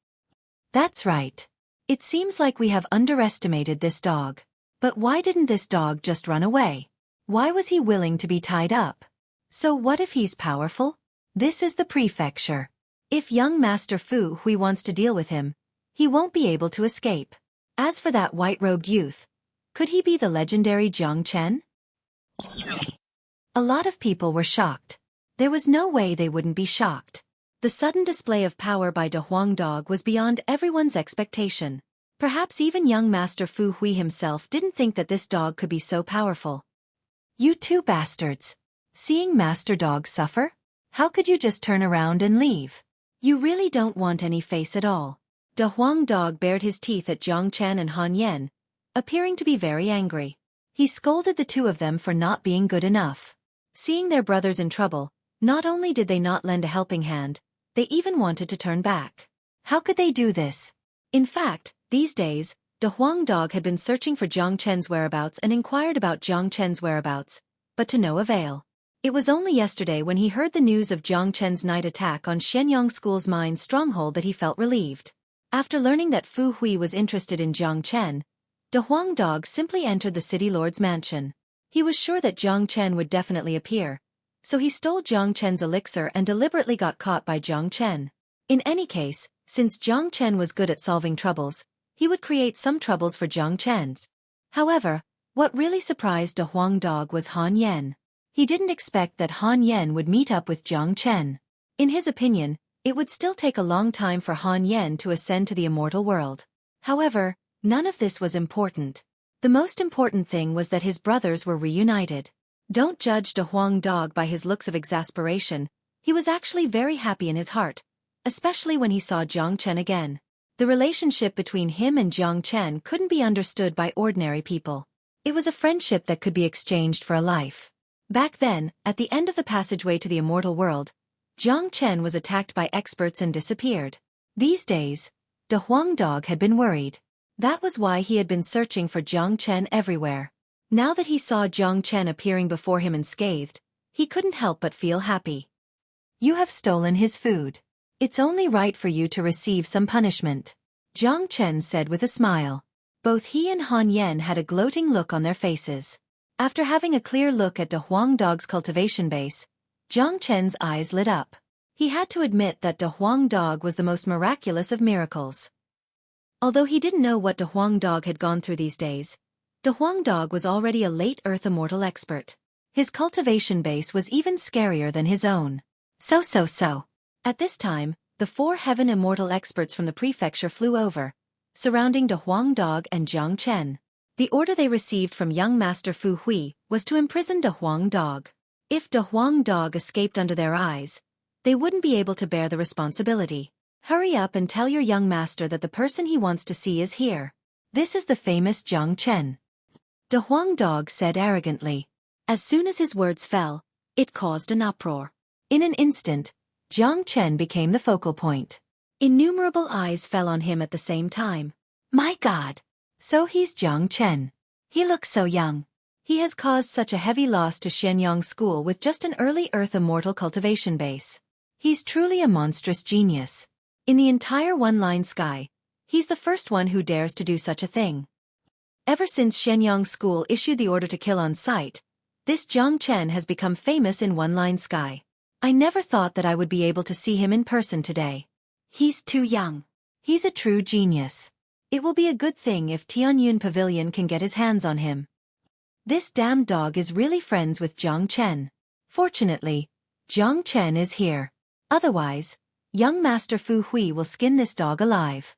That's right. It seems like we have underestimated this dog. But why didn't this dog just run away? Why was he willing to be tied up? So what if he's powerful? This is the prefecture. If young Master Fu Hui wants to deal with him, he won't be able to escape. As for that white-robed youth, could he be the legendary Jiang Chen? A lot of people were shocked. There was no way they wouldn't be shocked. The sudden display of power by De Huang Dog was beyond everyone's expectation. Perhaps even young Master Fu Hui himself didn't think that this dog could be so powerful. You 2 bastards. Seeing Master Dog suffer? How could you just turn around and leave? You really don't want any face at all. De Huang Dog bared his teeth at Jiang Chen and Han Yan, appearing to be very angry. He scolded the 2 of them for not being good enough. Seeing their brothers in trouble, not only did they not lend a helping hand, they even wanted to turn back. How could they do this? In fact, these days, De Huang Dog had been searching for Jiang Chen's whereabouts and inquired about Jiang Chen's whereabouts, but to no avail. It was only yesterday when he heard the news of Jiang Chen's night attack on Shenyang School's mine stronghold that he felt relieved. After learning that Fu Hui was interested in Jiang Chen, De Huang Dog simply entered the city lord's mansion. He was sure that Jiang Chen would definitely appear, so he stole Jiang Chen's elixir and deliberately got caught by Jiang Chen. In any case, since Jiang Chen was good at solving troubles, he would create some troubles for Jiang Chen. However, what really surprised De Huang Dog was Han Yan. He didn't expect that Han Yan would meet up with Jiang Chen. In his opinion, it would still take a long time for Han Yan to ascend to the immortal world. However, none of this was important. The most important thing was that his brothers were reunited. Don't judge De Huang Dog by his looks of exasperation. He was actually very happy in his heart, especially when he saw Jiang Chen again. The relationship between him and Jiang Chen couldn't be understood by ordinary people. It was a friendship that could be exchanged for a life. Back then, at the end of the passageway to the immortal world, Jiang Chen was attacked by experts and disappeared. These days, De Huang Dog had been worried. That was why he had been searching for Jiang Chen everywhere. Now that he saw Jiang Chen appearing before him unscathed, he couldn't help but feel happy. You have stolen his food. It's only right for you to receive some punishment, Jiang Chen said with a smile. Both he and Han Yan had a gloating look on their faces. After having a clear look at De Huang Dog's cultivation base, Jiang Chen's eyes lit up. He had to admit that De Huang Dog was the most miraculous of miracles. Although he didn't know what De Huang Dog had gone through these days, De Huang Dog was already a late Earth immortal expert. His cultivation base was even scarier than his own. So. At this time, the 4 heaven immortal experts from the prefecture flew over, surrounding De Huang Dog and Jiang Chen. The order they received from young Master Fu Hui was to imprison De Huang Dog. If the Huang dog escaped under their eyes, they wouldn't be able to bear the responsibility. Hurry up and tell your young master that the person he wants to see is here. This is the famous Jiang Chen. The Huang dog said arrogantly. As soon as his words fell, it caused an uproar. In an instant, Jiang Chen became the focal point. Innumerable eyes fell on him at the same time. My God! So he's Jiang Chen. He looks so young. He has caused such a heavy loss to Shenyang School with just an early Earth immortal cultivation base. He's truly a monstrous genius. In the entire one-line sky, he's the first one who dares to do such a thing. Ever since Shenyang School issued the order to kill on sight, this Jiang Chen has become famous in one-line sky. I never thought that I would be able to see him in person today. He's too young. He's a true genius. It will be a good thing if Tianyun Pavilion can get his hands on him. This damned dog is really friends with Jiang Chen. Fortunately, Jiang Chen is here. Otherwise, young Master Fu Hui will skin this dog alive.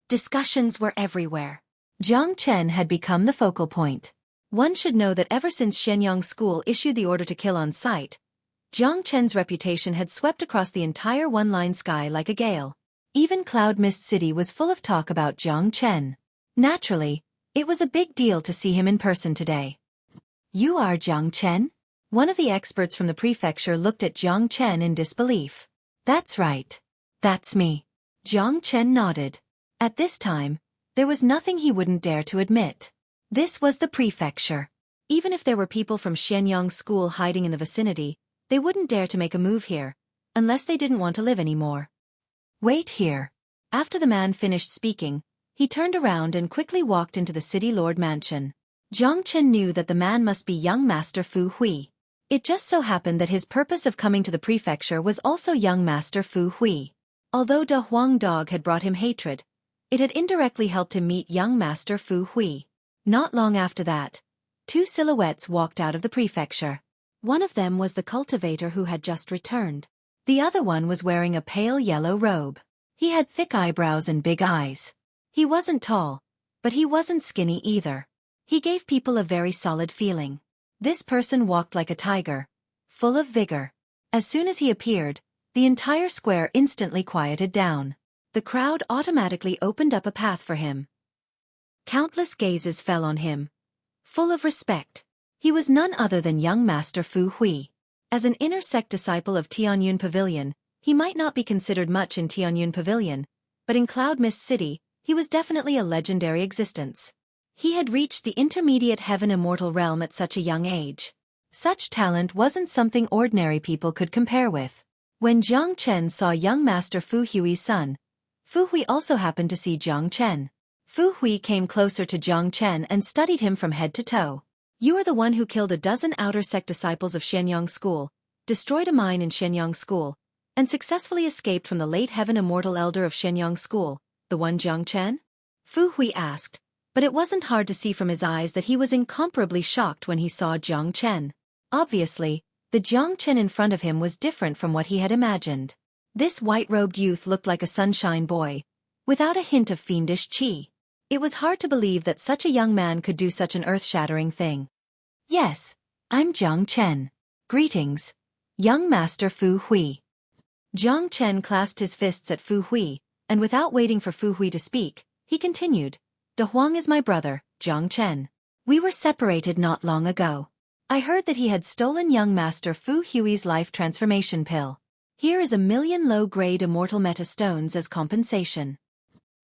Discussions were everywhere. Jiang Chen had become the focal point. One should know that ever since Shenyang School issued the order to kill on sight, Jiang Chen's reputation had swept across the entire one-line sky like a gale. Even Cloud Mist City was full of talk about Jiang Chen. Naturally, it was a big deal to see him in person today. You are Jiang Chen? One of the experts from the prefecture looked at Jiang Chen in disbelief. That's right. That's me. Jiang Chen nodded. At this time, there was nothing he wouldn't dare to admit. This was the prefecture. Even if there were people from Shenyang School hiding in the vicinity, they wouldn't dare to make a move here, unless they didn't want to live anymore. Wait here. After the man finished speaking, he turned around and quickly walked into the city lord mansion. Jiang Chen knew that the man must be young Master Fu Hui. It just so happened that his purpose of coming to the prefecture was also young Master Fu Hui. Although De Huang Dog had brought him hatred, it had indirectly helped him meet young Master Fu Hui. Not long after that, two silhouettes walked out of the prefecture. One of them was the cultivator who had just returned. The other one was wearing a pale yellow robe. He had thick eyebrows and big eyes. He wasn't tall, but he wasn't skinny either. He gave people a very solid feeling. This person walked like a tiger, full of vigor. As soon as he appeared, the entire square instantly quieted down. The crowd automatically opened up a path for him. Countless gazes fell on him, full of respect. He was none other than young Master Fu Hui. As an inner sect disciple of Tianyun Pavilion, he might not be considered much in Tianyun Pavilion, but in Cloud Mist City, he was definitely a legendary existence. He had reached the intermediate heaven immortal realm at such a young age. Such talent wasn't something ordinary people could compare with. When Jiang Chen saw young Master Fu Hui's son, Fu Hui also happened to see Jiang Chen. Fu Hui came closer to Jiang Chen and studied him from head to toe. You are the one who killed a dozen outer sect disciples of Shenyang School, destroyed a mine in Shenyang School, and successfully escaped from the late heaven immortal elder of Shenyang School, the one Jiang Chen? Fu Hui asked, but it wasn't hard to see from his eyes that he was incomparably shocked when he saw Jiang Chen. Obviously, the Jiang Chen in front of him was different from what he had imagined. This white-robed youth looked like a sunshine boy, without a hint of fiendish qi. It was hard to believe that such a young man could do such an earth-shattering thing. Yes, I'm Jiang Chen. Greetings, young Master Fu Hui. Jiang Chen clasped his fists at Fu Hui, and without waiting for Fu Hui to speak, he continued, De Huang is my brother, Jiang Chen. We were separated not long ago. I heard that he had stolen young Master Fu Hui's life transformation pill. Here is 1,000,000 low-grade immortal meta stones as compensation.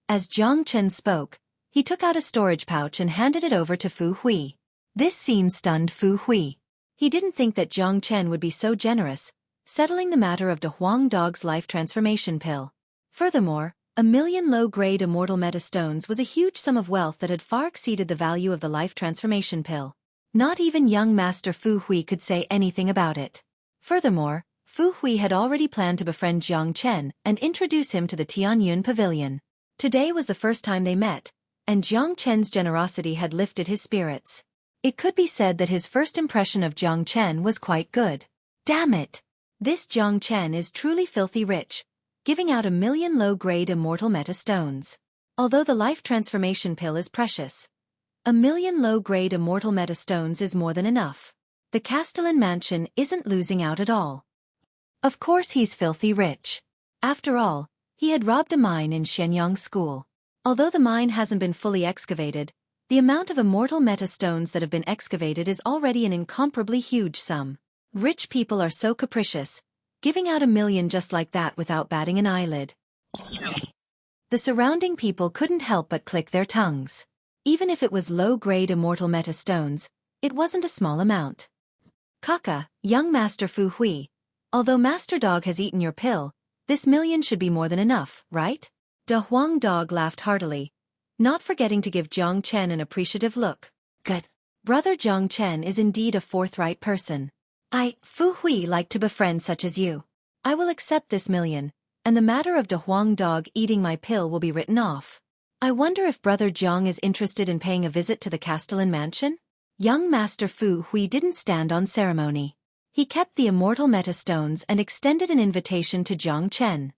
As Jiang Chen spoke, he took out a storage pouch and handed it over to Fu Hui. This scene stunned Fu Hui. He didn't think that Jiang Chen would be so generous, settling the matter of De Huang Dog's life transformation pill. Furthermore, 1,000,000 low-grade immortal meta stones was a huge sum of wealth that had far exceeded the value of the life transformation pill. Not even young Master Fu Hui could say anything about it. Furthermore, Fu Hui had already planned to befriend Jiang Chen and introduce him to the Tianyun Pavilion. Today was the first time they met, and Jiang Chen's generosity had lifted his spirits. It could be said that his first impression of Jiang Chen was quite good. Damn it! This Jiang Chen is truly filthy rich, giving out 1,000,000 low-grade immortal meta stones. Although the life transformation pill is precious, 1,000,000 low-grade immortal meta stones is more than enough. the Castellan mansion isn't losing out at all. Of course he's filthy rich. After all, he had robbed a mine in Shenyang School. Although the mine hasn't been fully excavated, the amount of immortal meta stones that have been excavated is already an incomparably huge sum. Rich people are so capricious, giving out $1 million just like that without batting an eyelid. The surrounding people couldn't help but click their tongues. Even if it was low-grade immortal meta stones, it wasn't a small amount. Kaka, young Master Fu Hui, although Master Dog has eaten your pill, this $1 million should be more than enough, right? De Huang Dog laughed heartily, not forgetting to give Jiang Chen an appreciative look. Good. Brother Jiang Chen is indeed a forthright person. Fu Hui, like to befriend such as you. I will accept this $1 million, and the matter of De Huang Dog eating my pill will be written off. I wonder if Brother Jiang is interested in paying a visit to the Castellan mansion? Young Master Fu Hui didn't stand on ceremony. He kept the immortal meta stones and extended an invitation to Jiang Chen.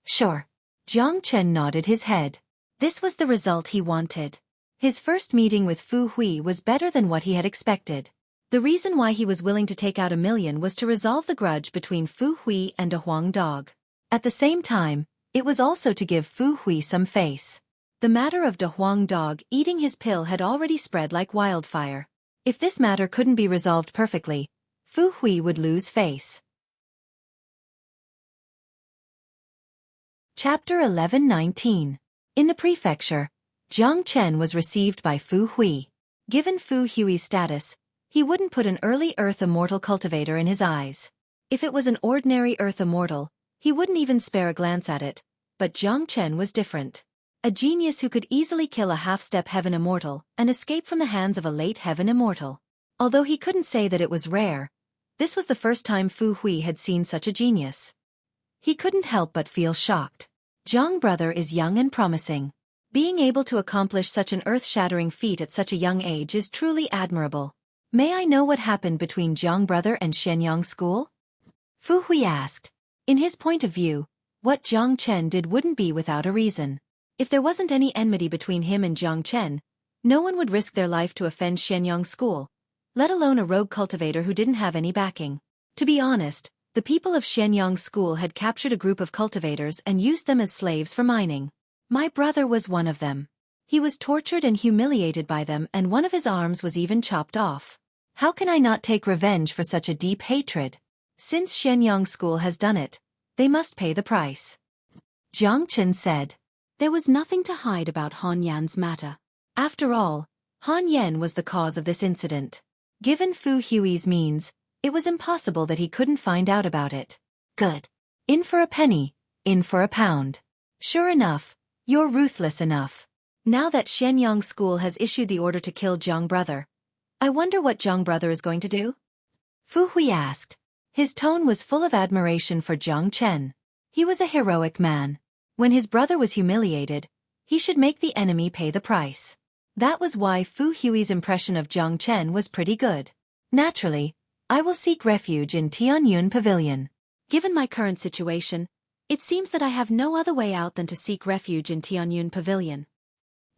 Sure. Jiang Chen nodded his head. This was the result he wanted. His first meeting with Fu Hui was better than what he had expected. The reason why he was willing to take out $1 million was to resolve the grudge between Fu Hui and De Huang Dog. At the same time, it was also to give Fu Hui some face. The matter of De Huang Dog eating his pill had already spread like wildfire. If this matter couldn't be resolved perfectly, Fu Hui would lose face. Chapter 11-19. In the prefecture, Jiang Chen was received by Fu Hui. Given Fu Hui's status, he wouldn't put an early Earth Immortal cultivator in his eyes. If it was an ordinary Earth Immortal, he wouldn't even spare a glance at it, but Jiang Chen was different. A genius who could easily kill a half-step Heaven Immortal and escape from the hands of a late Heaven Immortal. Although he couldn't say that it was rare, this was the first time Fu Hui had seen such a genius. He couldn't help but feel shocked. Jiang brother is young and promising. Being able to accomplish such an earth-shattering feat at such a young age is truly admirable. May I know what happened between Jiang brother and Shenyang School? Fu Hui asked. In his point of view, what Jiang Chen did wouldn't be without a reason. If there wasn't any enmity between him and Jiang Chen, no one would risk their life to offend Shenyang School, let alone a rogue cultivator who didn't have any backing. To be honest, the people of Shenyang School had captured a group of cultivators and used them as slaves for mining. My brother was one of them. He was tortured and humiliated by them, and one of his arms was even chopped off. How can I not take revenge for such a deep hatred? Since Shenyang School has done it, they must pay the price. Jiang Chen said. There was nothing to hide about Han Yan's matter. After all, Han Yan was the cause of this incident. Given Fu Hui's means, it was impossible that he couldn't find out about it. Good. In for a penny, in for a pound. Sure enough, you're ruthless enough. Now that Shenyang School has issued the order to kill Jiang brother, I wonder what Jiang brother is going to do? Fu Hui asked. His tone was full of admiration for Jiang Chen. He was a heroic man. When his brother was humiliated, he should make the enemy pay the price. That was why Fu Hui's impression of Jiang Chen was pretty good. Naturally, I will seek refuge in Tianyun Pavilion. Given my current situation, it seems that I have no other way out than to seek refuge in Tianyun Pavilion.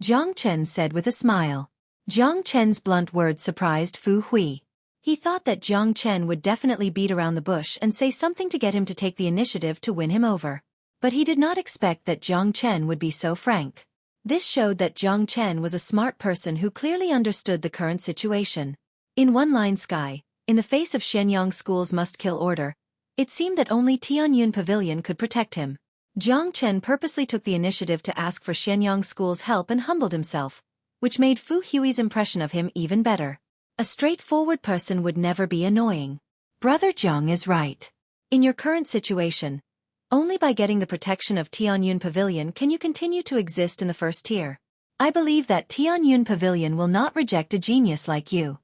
Jiang Chen said with a smile. Jiang Chen's blunt words surprised Fu Hui. He thought that Jiang Chen would definitely beat around the bush and say something to get him to take the initiative to win him over. But he did not expect that Jiang Chen would be so frank. This showed that Jiang Chen was a smart person who clearly understood the current situation. In one-line sky, in the face of Shenyang School's must-kill order, it seemed that only Tianyun Pavilion could protect him. Jiang Chen purposely took the initiative to ask for Shenyang School's help and humbled himself, which made Fu Hui's impression of him even better. A straightforward person would never be annoying. Brother Jiang is right. In your current situation, only by getting the protection of Tianyun Pavilion can you continue to exist in the first tier. I believe that Tianyun Pavilion will not reject a genius like you.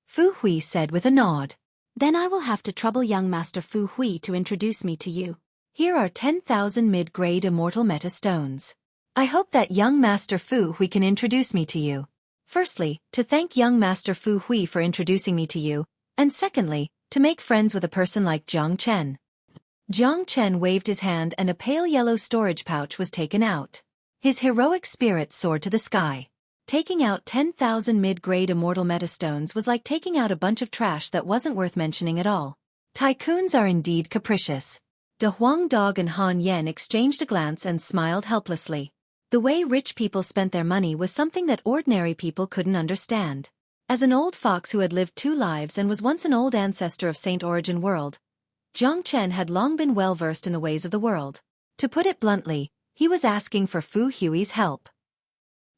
Fu Hui said with a nod. Then I will have to trouble young Master Fu Hui to introduce me to you. Here are 10,000 mid-grade immortal meta stones. I hope that young Master Fu Hui can introduce me to you. Firstly, to thank young Master Fu Hui for introducing me to you, and secondly, to make friends with a person like Jiang Chen. Jiang Chen waved his hand and a pale yellow storage pouch was taken out. His heroic spirit soared to the sky. Taking out 10,000 mid-grade immortal metastones was like taking out a bunch of trash that wasn't worth mentioning at all. Tycoons are indeed capricious. De Huang Dog and Han Yen exchanged a glance and smiled helplessly. The way rich people spent their money was something that ordinary people couldn't understand. As an old fox who had lived 2 lives and was once an old ancestor of Saint Origin World, Jiang Chen had long been well versed in the ways of the world. To put it bluntly, he was asking for Fu Hui's help.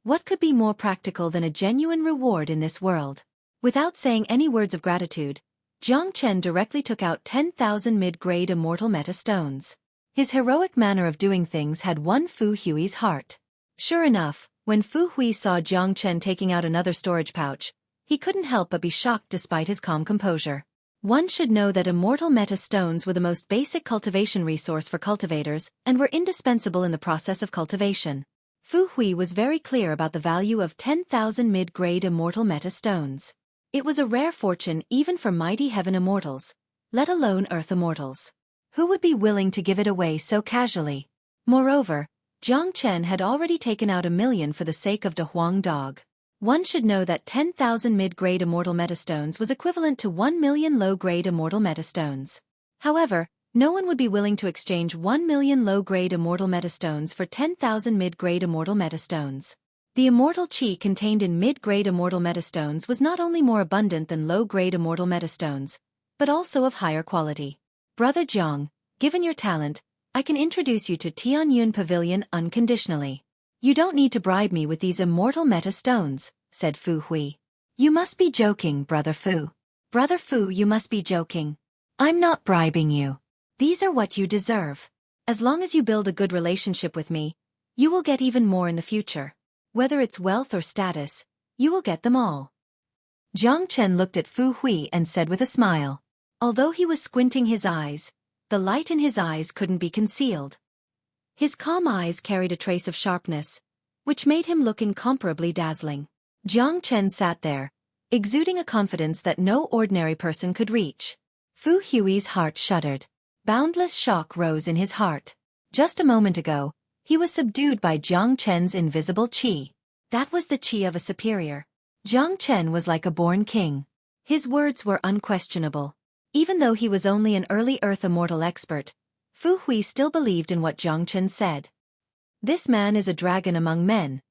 What could be more practical than a genuine reward in this world? Without saying any words of gratitude, Jiang Chen directly took out 10,000 mid-grade immortal metastones. His heroic manner of doing things had won Fu Hui's heart. Sure enough, when Fu Hui saw Jiang Chen taking out another storage pouch, he couldn't help but be shocked despite his calm composure. One should know that immortal metastones were the most basic cultivation resource for cultivators and were indispensable in the process of cultivation. Fu Hui was very clear about the value of 10,000 mid-grade immortal metastones. It was a rare fortune even for mighty heaven immortals, let alone earth immortals. Who would be willing to give it away so casually? Moreover, Jiang Chen had already taken out 1 million for the sake of De Huang Dog. One should know that 10,000 mid-grade immortal metastones was equivalent to 1 million low-grade immortal metastones. However, no one would be willing to exchange 1 million low-grade immortal metastones for 10,000 mid-grade immortal metastones. The immortal chi contained in mid-grade immortal metastones was not only more abundant than low-grade immortal metastones, but also of higher quality. Brother Jiang, given your talent, I can introduce you to Tianyun Pavilion unconditionally. You don't need to bribe me with these immortal metastones, said Fu Hui. You must be joking, Brother Fu. Brother Fu, you must be joking. I'm not bribing you. These are what you deserve. As long as you build a good relationship with me, you will get even more in the future. Whether it's wealth or status, you will get them all. Jiang Chen looked at Fu Hui and said with a smile. Although he was squinting his eyes, the light in his eyes couldn't be concealed. His calm eyes carried a trace of sharpness, which made him look incomparably dazzling. Jiang Chen sat there, exuding a confidence that no ordinary person could reach. Fu Hui's heart shuddered. Boundless shock rose in his heart. Just a moment ago, he was subdued by Jiang Chen's invisible qi. That was the qi of a superior. Jiang Chen was like a born king. His words were unquestionable. Even though he was only an early Earth immortal expert, Fu Hui still believed in what Jiang Chen said. This man is a dragon among men,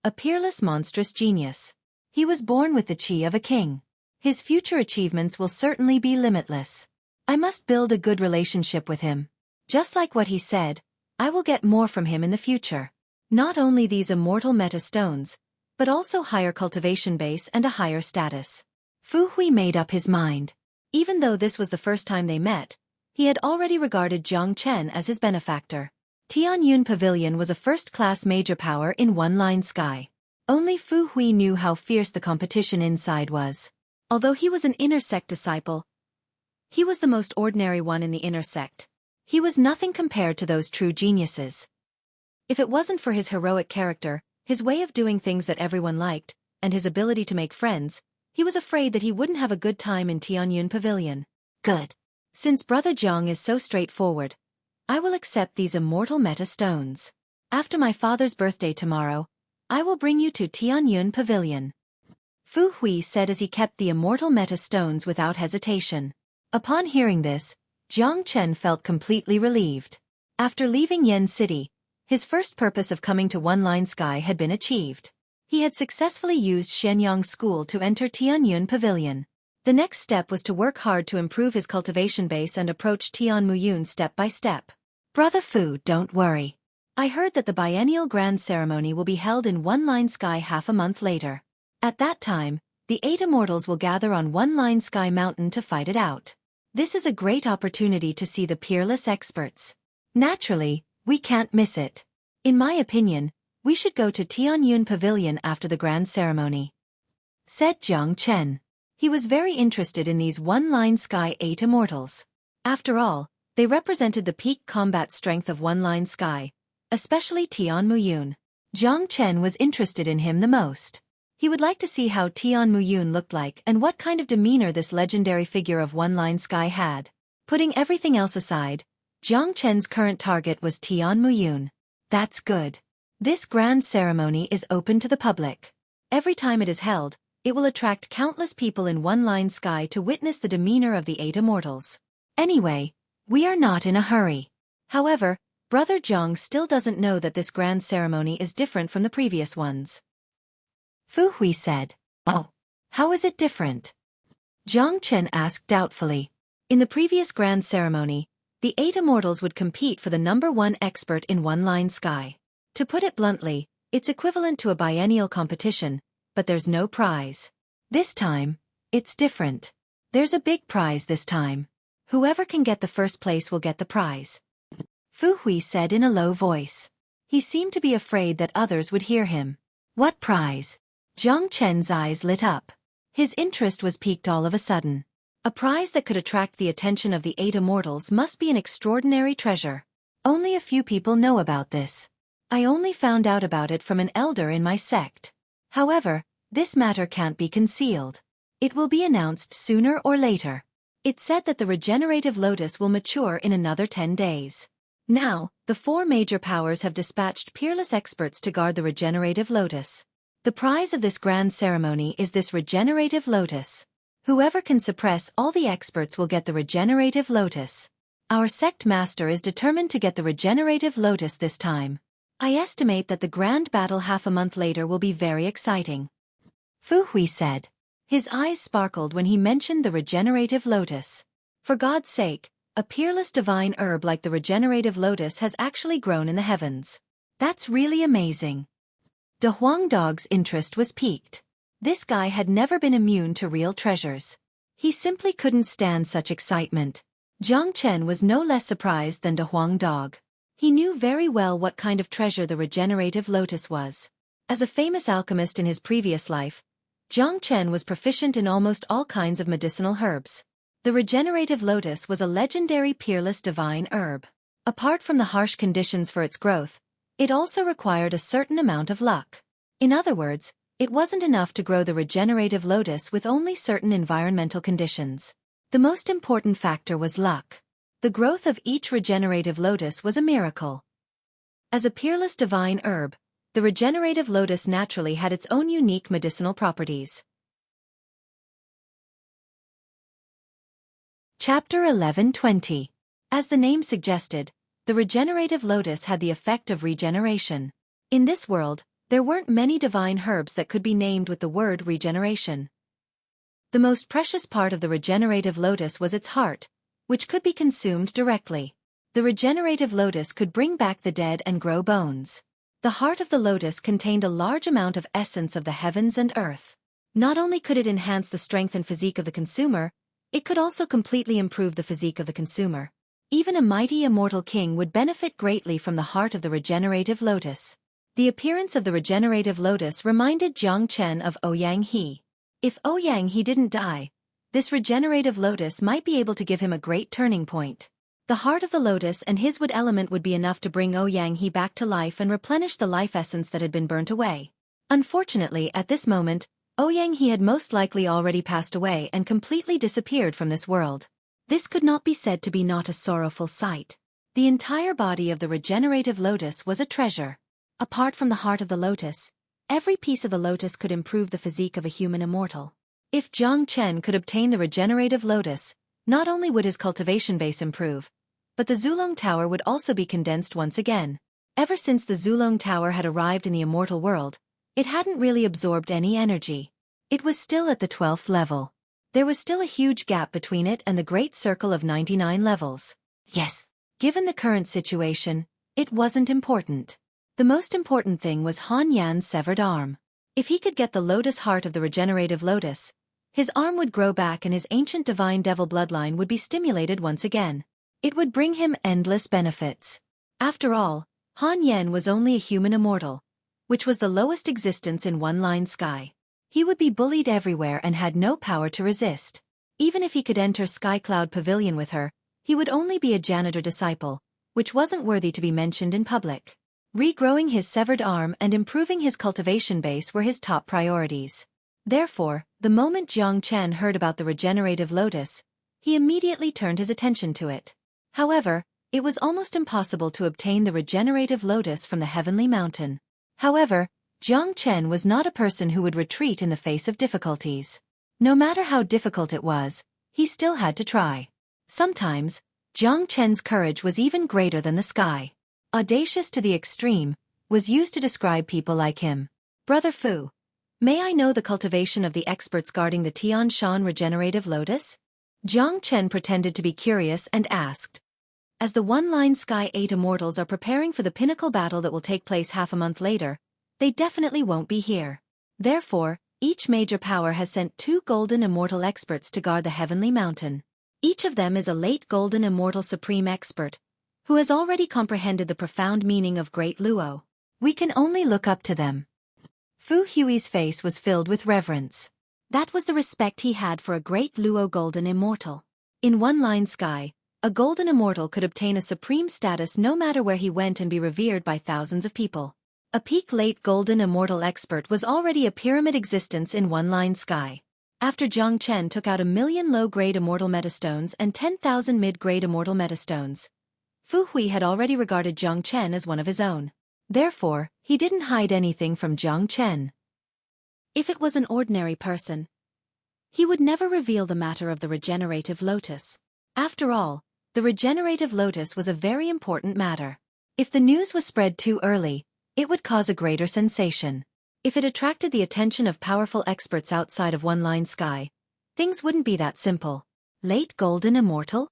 a peerless monstrous genius. He was born with the qi of a king. His future achievements will certainly be limitless. I must build a good relationship with him. Just like what he said, I will get more from him in the future. Not only these immortal metastones, but also higher cultivation base and a higher status. Fu Hui made up his mind. Even though this was the first time they met, he had already regarded Jiang Chen as his benefactor. Tianyun Pavilion was a first-class major power in one-line sky. Only Fu Hui knew how fierce the competition inside was. Although he was an inner sect disciple, he was the most ordinary one in the inner sect. He was nothing compared to those true geniuses. If it wasn't for his heroic character, his way of doing things that everyone liked, and his ability to make friends, he was afraid that he wouldn't have a good time in Tianyun Pavilion. Good. Since Brother Jiang is so straightforward, I will accept these immortal metastones. After my father's birthday tomorrow, I will bring you to Tianyun Pavilion. Fu Hui said as he kept the immortal metastones without hesitation. Upon hearing this, Jiang Chen felt completely relieved. After leaving Yen City, his first purpose of coming to One Line Sky had been achieved. He had successfully used Shenyang School to enter Tianyun Pavilion. The next step was to work hard to improve his cultivation base and approach Tianmuyun step by step. Brother Fu, don't worry. I heard that the biennial grand ceremony will be held in One Line Sky half a month later. At that time, the 8 immortals will gather on One Line Sky Mountain to fight it out. This is a great opportunity to see the peerless experts. Naturally, we can't miss it. In my opinion, we should go to Tianyun Pavilion after the grand ceremony, said Jiang Chen. He was very interested in these One Line Sky 8 immortals. After all, they represented the peak combat strength of One Line Sky, especially Tianmuyun. Jiang Chen was interested in him the most. He would like to see how Tianmuyun looked like and what kind of demeanor this legendary figure of One Line Sky had. Putting everything else aside, Jiang Chen's current target was Tianmuyun. That's good. This grand ceremony is open to the public. Every time it is held, it will attract countless people in one-line sky to witness the demeanor of the 8 immortals. Anyway, we are not in a hurry. However, Brother Zhang still doesn't know that this grand ceremony is different from the previous ones. Fu Hui said, "Oh, how is it different?" Zhang Chen asked doubtfully. In the previous grand ceremony, the 8 immortals would compete for the #1 expert in one-line sky. To put it bluntly, it's equivalent to a biennial competition, but there's no prize. This time, it's different. There's a big prize this time. Whoever can get the first place will get the prize. Fu Hui said in a low voice. He seemed to be afraid that others would hear him. What prize? Zhang Chen's eyes lit up. His interest was piqued all of a sudden. A prize that could attract the attention of the 8 immortals must be an extraordinary treasure. Only a few people know about this. I only found out about it from an elder in my sect. However, this matter can't be concealed. It will be announced sooner or later. It's said that the regenerative lotus will mature in another 10 days. Now, the 4 major powers have dispatched peerless experts to guard the regenerative lotus. The prize of this grand ceremony is this regenerative lotus. Whoever can suppress all the experts will get the regenerative lotus. Our sect master is determined to get the regenerative lotus this time. I estimate that the grand battle half a month later will be very exciting. Fu Hui said. His eyes sparkled when he mentioned the regenerative lotus. For God's sake, a peerless divine herb like the regenerative lotus has actually grown in the heavens. That's really amazing. De Huang Dog's interest was piqued. This guy had never been immune to real treasures. He simply couldn't stand such excitement. Zhang Chen was no less surprised than De Huang Dog. He knew very well what kind of treasure the regenerative lotus was. As a famous alchemist in his previous life, Zhang Chen was proficient in almost all kinds of medicinal herbs. The regenerative lotus was a legendary peerless divine herb. Apart from the harsh conditions for its growth, it also required a certain amount of luck. In other words, it wasn't enough to grow the regenerative lotus with only certain environmental conditions. The most important factor was luck. The growth of each regenerative lotus was a miracle. As a peerless divine herb, the regenerative lotus naturally had its own unique medicinal properties. Chapter 11:20. As the name suggested, the regenerative lotus had the effect of regeneration. In this world, there weren't many divine herbs that could be named with the word regeneration. The most precious part of the regenerative lotus was its heart, which could be consumed directly. The regenerative lotus could bring back the dead and grow bones. The heart of the lotus contained a large amount of essence of the heavens and earth. Not only could it enhance the strength and physique of the consumer, it could also completely improve the physique of the consumer. Even a mighty immortal king would benefit greatly from the heart of the regenerative lotus. The appearance of the regenerative lotus reminded Zhang Chen of Ouyang He. If Ouyang He didn't die, this regenerative lotus might be able to give him a great turning point. The heart of the lotus and his wood element would be enough to bring Ouyang He back to life and replenish the life essence that had been burnt away. Unfortunately, at this moment, Ouyang He had most likely already passed away and completely disappeared from this world. This could not be said to be not a sorrowful sight. The entire body of the regenerative lotus was a treasure. Apart from the heart of the lotus, every piece of the lotus could improve the physique of a human immortal. If Zhang Chen could obtain the regenerative lotus, not only would his cultivation base improve, but the Zulong Tower would also be condensed once again. Ever since the Zulong Tower had arrived in the immortal world, it hadn't really absorbed any energy. It was still at the 12th level. There was still a huge gap between it and the great circle of 99 levels. Yes, given the current situation, it wasn't important. The most important thing was Han Yan's severed arm. If he could get the lotus heart of the regenerative lotus, his arm would grow back and his ancient divine devil bloodline would be stimulated once again. It would bring him endless benefits. After all, Han Yan was only a human immortal, which was the lowest existence in one-line sky. He would be bullied everywhere and had no power to resist. Even if he could enter Sky Cloud Pavilion with her, he would only be a janitor disciple, which wasn't worthy to be mentioned in public. Regrowing his severed arm and improving his cultivation base were his top priorities. Therefore, the moment Zhang Chen heard about the regenerative lotus, he immediately turned his attention to it. However, it was almost impossible to obtain the regenerative lotus from the heavenly mountain. However, Jiang Chen was not a person who would retreat in the face of difficulties. No matter how difficult it was, he still had to try. Sometimes, Jiang Chen's courage was even greater than the sky. Audacious to the extreme was used to describe people like him. Brother Fu, may I know the cultivation of the experts guarding the Tian Shan regenerative lotus? Jiang Chen pretended to be curious and asked. As the One-Line Sky 8 immortals are preparing for the pinnacle battle that will take place half a month later, they definitely won't be here. Therefore, each major power has sent 2 golden immortal experts to guard the heavenly mountain. Each of them is a late golden immortal supreme expert, who has already comprehended the profound meaning of Great Luo. We can only look up to them. Fu Hui's face was filled with reverence. That was the respect he had for a Great Luo golden immortal. In One-Line Sky, a golden immortal could obtain a supreme status no matter where he went and be revered by thousands of people. A peak late golden immortal expert was already a pyramid existence in One-Line Sky. After Jiang Chen took out 1,000,000 low-grade immortal metastones and 10,000 mid-grade immortal metastones, Fu Hui had already regarded Jiang Chen as one of his own. Therefore, he didn't hide anything from Jiang Chen. If it was an ordinary person, he would never reveal the matter of the regenerative lotus. After all, the regenerative lotus was a very important matter. If the news was spread too early, it would cause a greater sensation. If it attracted the attention of powerful experts outside of One-Line Sky, things wouldn't be that simple. Late golden immortal?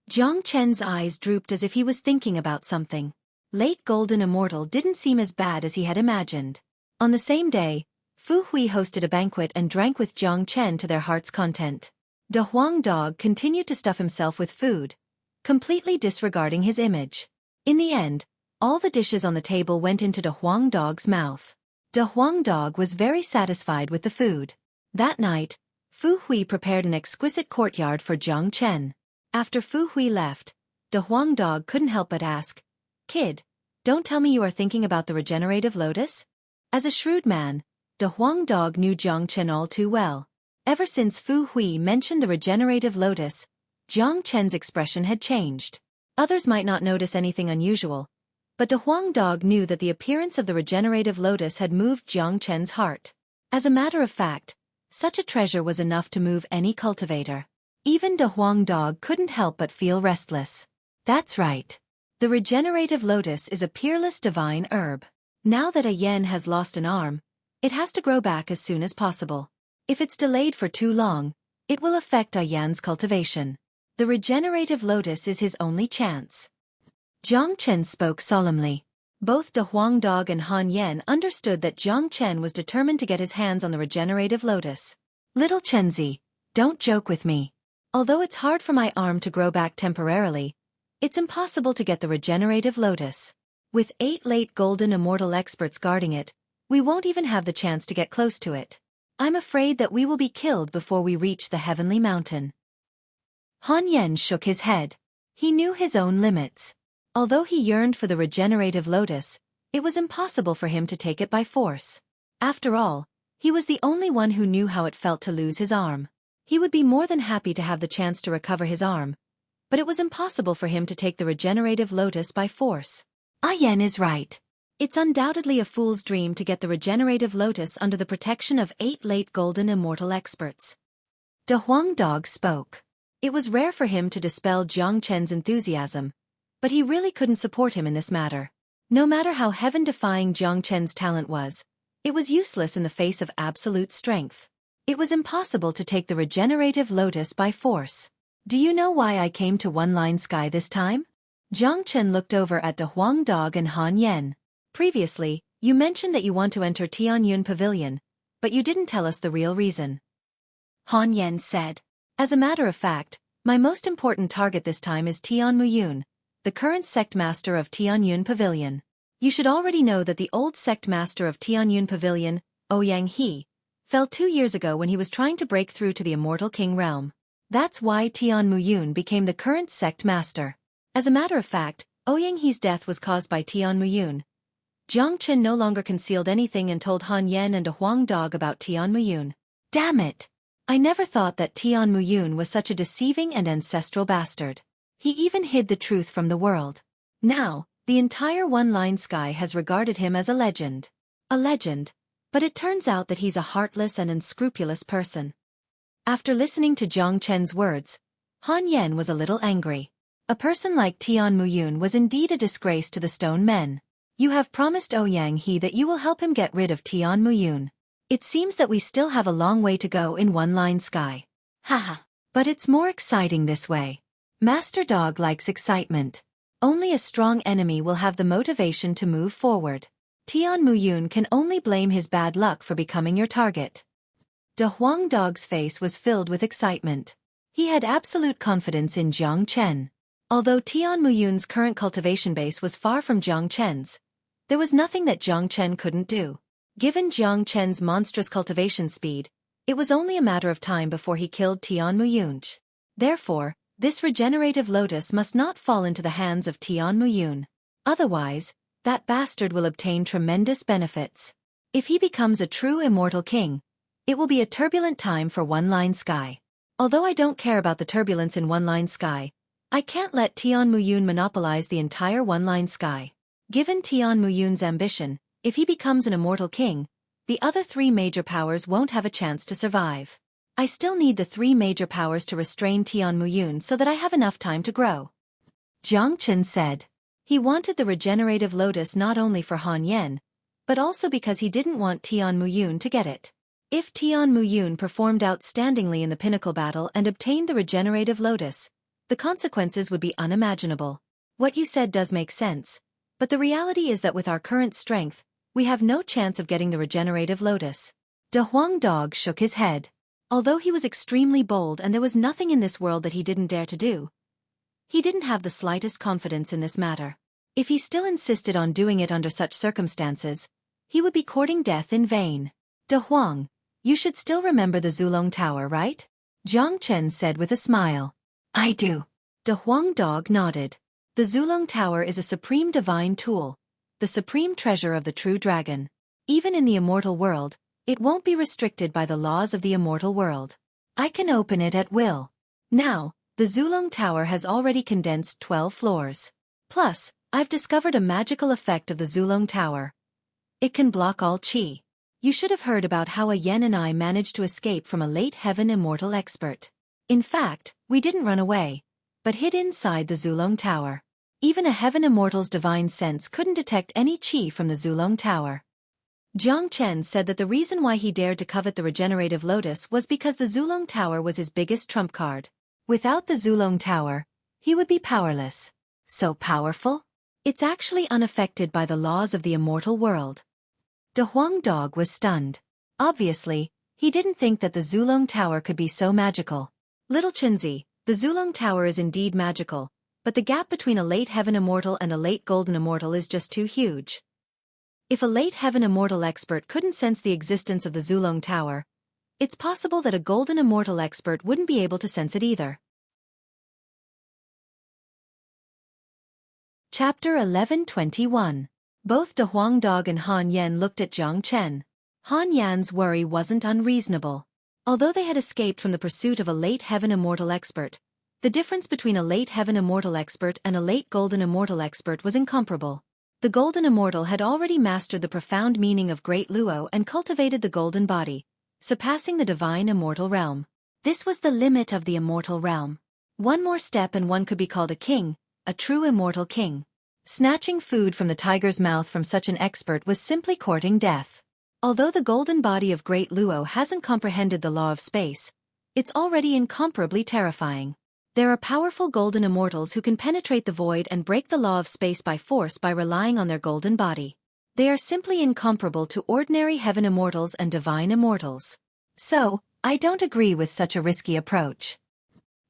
Jiang Chen's eyes drooped as if he was thinking about something. Late golden immortal didn't seem as bad as he had imagined. On the same day, Fu Hui hosted a banquet and drank with Jiang Chen to their heart's content. De Huang Dog continued to stuff himself with food, completely disregarding his image. In the end, all the dishes on the table went into De Huang Dog's mouth. De Huang Dog was very satisfied with the food. That night, Fu Hui prepared an exquisite courtyard for Jiang Chen. After Fu Hui left, De Huang Dog couldn't help but ask, "Kid, don't tell me you are thinking about the regenerative lotus?" As a shrewd man, De Huang Dog knew Jiang Chen all too well. Ever since Fu Hui mentioned the regenerative lotus, Jiang Chen's expression had changed. Others might not notice anything unusual, but De Huang Dog knew that the appearance of the regenerative lotus had moved Jiang Chen's heart. As a matter of fact, such a treasure was enough to move any cultivator. Even De Huang Dog couldn't help but feel restless. That's right. The regenerative lotus is a peerless divine herb. Now that a yen has lost an arm, it has to grow back as soon as possible. If it's delayed for too long, it will affect a yan's cultivation. The regenerative lotus is his only chance. Jiang Chen spoke solemnly. Both De Huang Dog and Han Yan understood that Jiang Chen was determined to get his hands on the regenerative lotus. Little Chenzi, don't joke with me. Although it's hard for my arm to grow back temporarily, it's impossible to get the regenerative lotus. With 8 late golden immortal experts guarding it, we won't even have the chance to get close to it. I'm afraid that we will be killed before we reach the heavenly mountain. Han Yan shook his head. He knew his own limits. Although he yearned for the regenerative lotus, it was impossible for him to take it by force. After all, he was the only one who knew how it felt to lose his arm. He would be more than happy to have the chance to recover his arm, but it was impossible for him to take the regenerative lotus by force. Ah Yan is right. It's undoubtedly a fool's dream to get the regenerative lotus under the protection of 8 late golden immortal experts. De Huang Dog spoke. It was rare for him to dispel Jiang Chen's enthusiasm, but he really couldn't support him in this matter. No matter how heaven-defying Jiang Chen's talent was, it was useless in the face of absolute strength. It was impossible to take the regenerative lotus by force. Do you know why I came to One-Line Sky this time? Jiang Chen looked over at De Huang Dog and Han Yan. Previously, you mentioned that you want to enter Tianyun Pavilion, but you didn't tell us the real reason. Han Yan said. As a matter of fact, my most important target this time is Tian Muyun, the current sect master of Tianyun Pavilion. You should already know that the old sect master of Tianyun Pavilion, Ouyang He, fell 2 years ago when he was trying to break through to the Immortal King realm. That's why Tian Muyun became the current sect master. As a matter of fact, Ouyang He's death was caused by Tian Muyun. Jiang Chen no longer concealed anything and told Han Yan and De Huang Dog about Tian Muyun. Damn it! I never thought that Tian Muyun was such a deceiving and ancestral bastard. He even hid the truth from the world. Now, the entire One-Line Sky has regarded him as a legend. A legend, But it turns out that he's a heartless and unscrupulous person. After listening to Jiang Chen's words, Han Yan was a little angry. A person like Tian Muyun was indeed a disgrace to the stone men. You have promised Ouyang He that you will help him get rid of Tian Muyun. It seems that we still have a long way to go in one-line sky. Haha. But it's more exciting this way. Master Dog likes excitement. Only a strong enemy will have the motivation to move forward. Tian Muyun can only blame his bad luck for becoming your target. De Huang Dog's face was filled with excitement. He had absolute confidence in Jiang Chen. Although Tian Muyun's current cultivation base was far from Jiang Chen's, there was nothing that Jiang Chen couldn't do. Given Jiang Chen's monstrous cultivation speed, it was only a matter of time before he killed Tian Muyun. Therefore, this regenerative lotus must not fall into the hands of Tian Muyun. Otherwise, that bastard will obtain tremendous benefits. If he becomes a true immortal king, it will be a turbulent time for One-Line Sky. Although I don't care about the turbulence in One-Line Sky, I can't let Tian Muyun monopolize the entire One-Line Sky. Given Tian Muyun's ambition, if he becomes an immortal king, the other three major powers won't have a chance to survive. I still need the three major powers to restrain Tian Muyun so that I have enough time to grow. Jiang Chen said. He wanted the regenerative lotus not only for Han Yan, but also because he didn't want Tian Muyun to get it. If Tian Muyun performed outstandingly in the pinnacle battle and obtained the regenerative lotus, the consequences would be unimaginable. What you said does make sense, but the reality is that with our current strength, we have no chance of getting the regenerative lotus. De Huang Dog shook his head. Although he was extremely bold and there was nothing in this world that he didn't dare to do, he didn't have the slightest confidence in this matter. If he still insisted on doing it under such circumstances, he would be courting death in vain. De Huang, you should still remember the Zulong Tower, right? Jiang Chen said with a smile. I do. De Huang Dog nodded. The Zulong Tower is a supreme divine tool, the supreme treasure of the true dragon. Even in the immortal world, it won't be restricted by the laws of the immortal world. I can open it at will. Now, the Zulong Tower has already condensed 12 floors. Plus, I've discovered a magical effect of the Zulong Tower. It can block all qi. You should have heard about how a Yen and I managed to escape from a late heaven immortal expert. In fact, we didn't run away, but hid inside the Zulong Tower. Even a heaven immortal's divine sense couldn't detect any qi from the Zulong Tower. Jiang Chen said that the reason why he dared to covet the regenerative lotus was because the Zulong Tower was his biggest trump card. Without the Zulong Tower, he would be powerless. So powerful? It's actually unaffected by the laws of the immortal world. De Huang Dog was stunned. Obviously, he didn't think that the Zulong Tower could be so magical. Little Chenzi, the Zulong Tower is indeed magical, but the gap between a late heaven immortal and a late golden immortal is just too huge. If a late heaven immortal expert couldn't sense the existence of the Zulong Tower, it's possible that a golden immortal expert wouldn't be able to sense it either. Chapter 11:21. Both De Huang Dog and Han Yan looked at Jiang Chen. Han Yan's worry wasn't unreasonable. Although they had escaped from the pursuit of a late heaven immortal expert, the difference between a late heaven immortal expert and a late golden immortal expert was incomparable. The golden immortal had already mastered the profound meaning of Great Luo and cultivated the golden body, surpassing the divine immortal realm. This was the limit of the immortal realm. One more step and one could be called a king, a true immortal king. Snatching food from the tiger's mouth from such an expert was simply courting death. Although the golden body of Great Luo hasn't comprehended the law of space, it's already incomparably terrifying. There are powerful golden immortals who can penetrate the void and break the law of space by force by relying on their golden body. They are simply incomparable to ordinary heaven immortals and divine immortals. So, I don't agree with such a risky approach.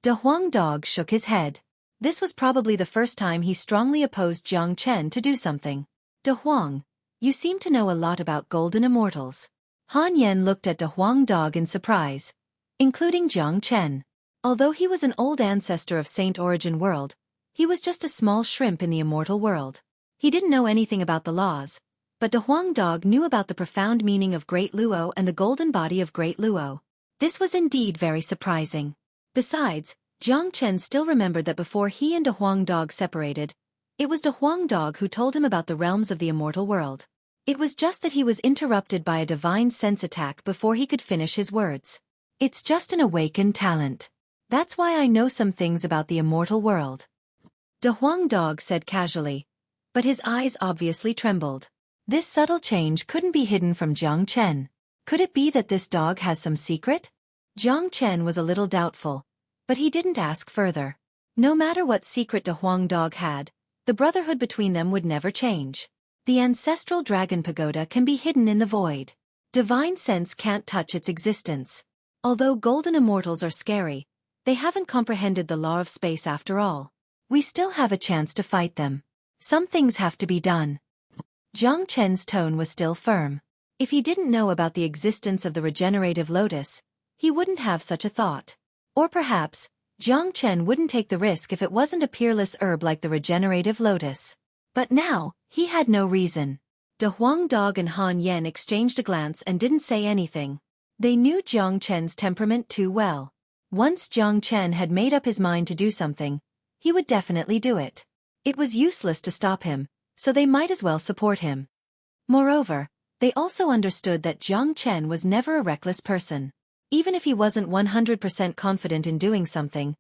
De Huang Dog shook his head. This was probably the first time he strongly opposed Jiang Chen to do something. De Huang, you seem to know a lot about golden immortals. Han Yan looked at De Huang Dog in surprise, including Jiang Chen. Although he was an old ancestor of Saint Origin World, he was just a small shrimp in the immortal world. He didn't know anything about the laws, but De Huang Dog knew about the profound meaning of Great Luo and the golden body of Great Luo. This was indeed very surprising. Besides, Jiang Chen still remembered that before he and De Huang Dog separated, it was De Huang Dog who told him about the realms of the immortal world. It was just that he was interrupted by a divine sense attack before he could finish his words. It's just an awakened talent. That's why I know some things about the immortal world. De Huang Dog said casually, but his eyes obviously trembled. This subtle change couldn't be hidden from Jiang Chen. Could it be that this dog has some secret? Jiang Chen was a little doubtful, but he didn't ask further. No matter what secret De Huang Dog had, the brotherhood between them would never change. The ancestral dragon pagoda can be hidden in the void. Divine sense can't touch its existence. Although golden immortals are scary, they haven't comprehended the law of space after all. We still have a chance to fight them. Some things have to be done. Jiang Chen's tone was still firm. If he didn't know about the existence of the regenerative lotus, he wouldn't have such a thought. Or perhaps, Jiang Chen wouldn't take the risk if it wasn't a peerless herb like the regenerative lotus. But now, he had no reason. De Huang Dog and Han Yen exchanged a glance and didn't say anything. They knew Jiang Chen's temperament too well. Once Jiang Chen had made up his mind to do something, he would definitely do it. It was useless to stop him, so they might as well support him. Moreover, they also understood that Jiang Chen was never a reckless person. Even if he wasn't 100% confident in doing something,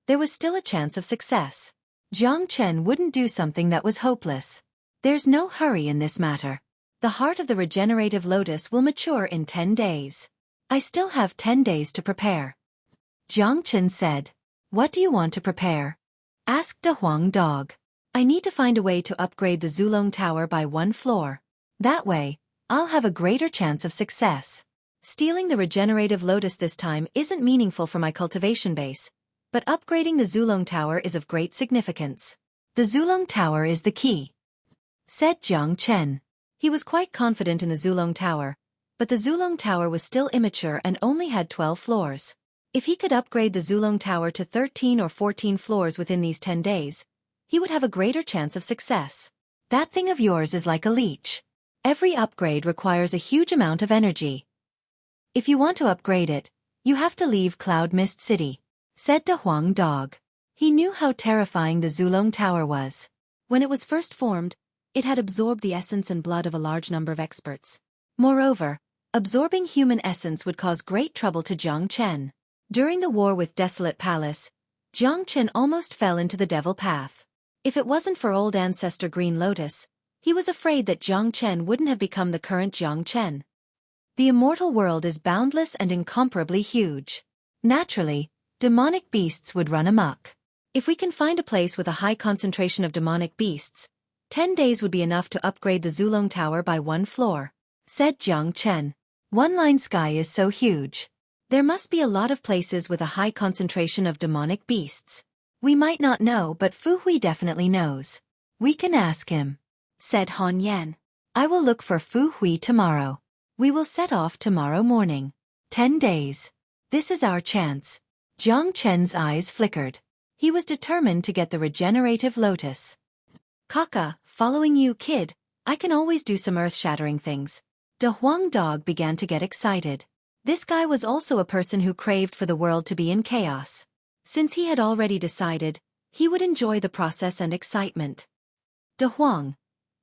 there was still a chance of success. Jiang Chen wouldn't do something that was hopeless. There's no hurry in this matter. The heart of the regenerative lotus will mature in 10 days. I still have 10 days to prepare. Jiang Chen said. What do you want to prepare? Asked De Huang Dog. I need to find a way to upgrade the Zulong Tower by 1 floor. That way, I'll have a greater chance of success. Stealing the regenerative lotus this time isn't meaningful for my cultivation base, but upgrading the Zulong Tower is of great significance. The Zulong Tower is the key, said Jiang Chen. He was quite confident in the Zulong Tower, but the Zulong Tower was still immature and only had 12 floors. If he could upgrade the Zulong Tower to 13 or 14 floors within these 10 days, he would have a greater chance of success. That thing of yours is like a leech. Every upgrade requires a huge amount of energy. If you want to upgrade it, you have to leave Cloud Mist City, said De Huang Dog. He knew how terrifying the Zulong Tower was. When it was first formed, it had absorbed the essence and blood of a large number of experts. Moreover, absorbing human essence would cause great trouble to Jiang Chen. During the war with Desolate Palace, Jiang Chen almost fell into the devil path. If it wasn't for old ancestor Green Lotus, he was afraid that Jiang Chen wouldn't have become the current Jiang Chen. The immortal world is boundless and incomparably huge. Naturally, demonic beasts would run amok. If we can find a place with a high concentration of demonic beasts, 10 days would be enough to upgrade the Zulong Tower by 1 floor, said Jiang Chen. One Line Sky is so huge. There must be a lot of places with a high concentration of demonic beasts. We might not know, but Fu Hui definitely knows. We can ask him, said Han Yan. I will look for Fu Hui tomorrow. We will set off tomorrow morning. 10 days. This is our chance. Jiang Chen's eyes flickered. He was determined to get the regenerative lotus. Kaka, following you, kid, I can always do some earth-shattering things. De Huang Dog began to get excited. This guy was also a person who craved for the world to be in chaos. Since he had already decided, he would enjoy the process and excitement. De Huang,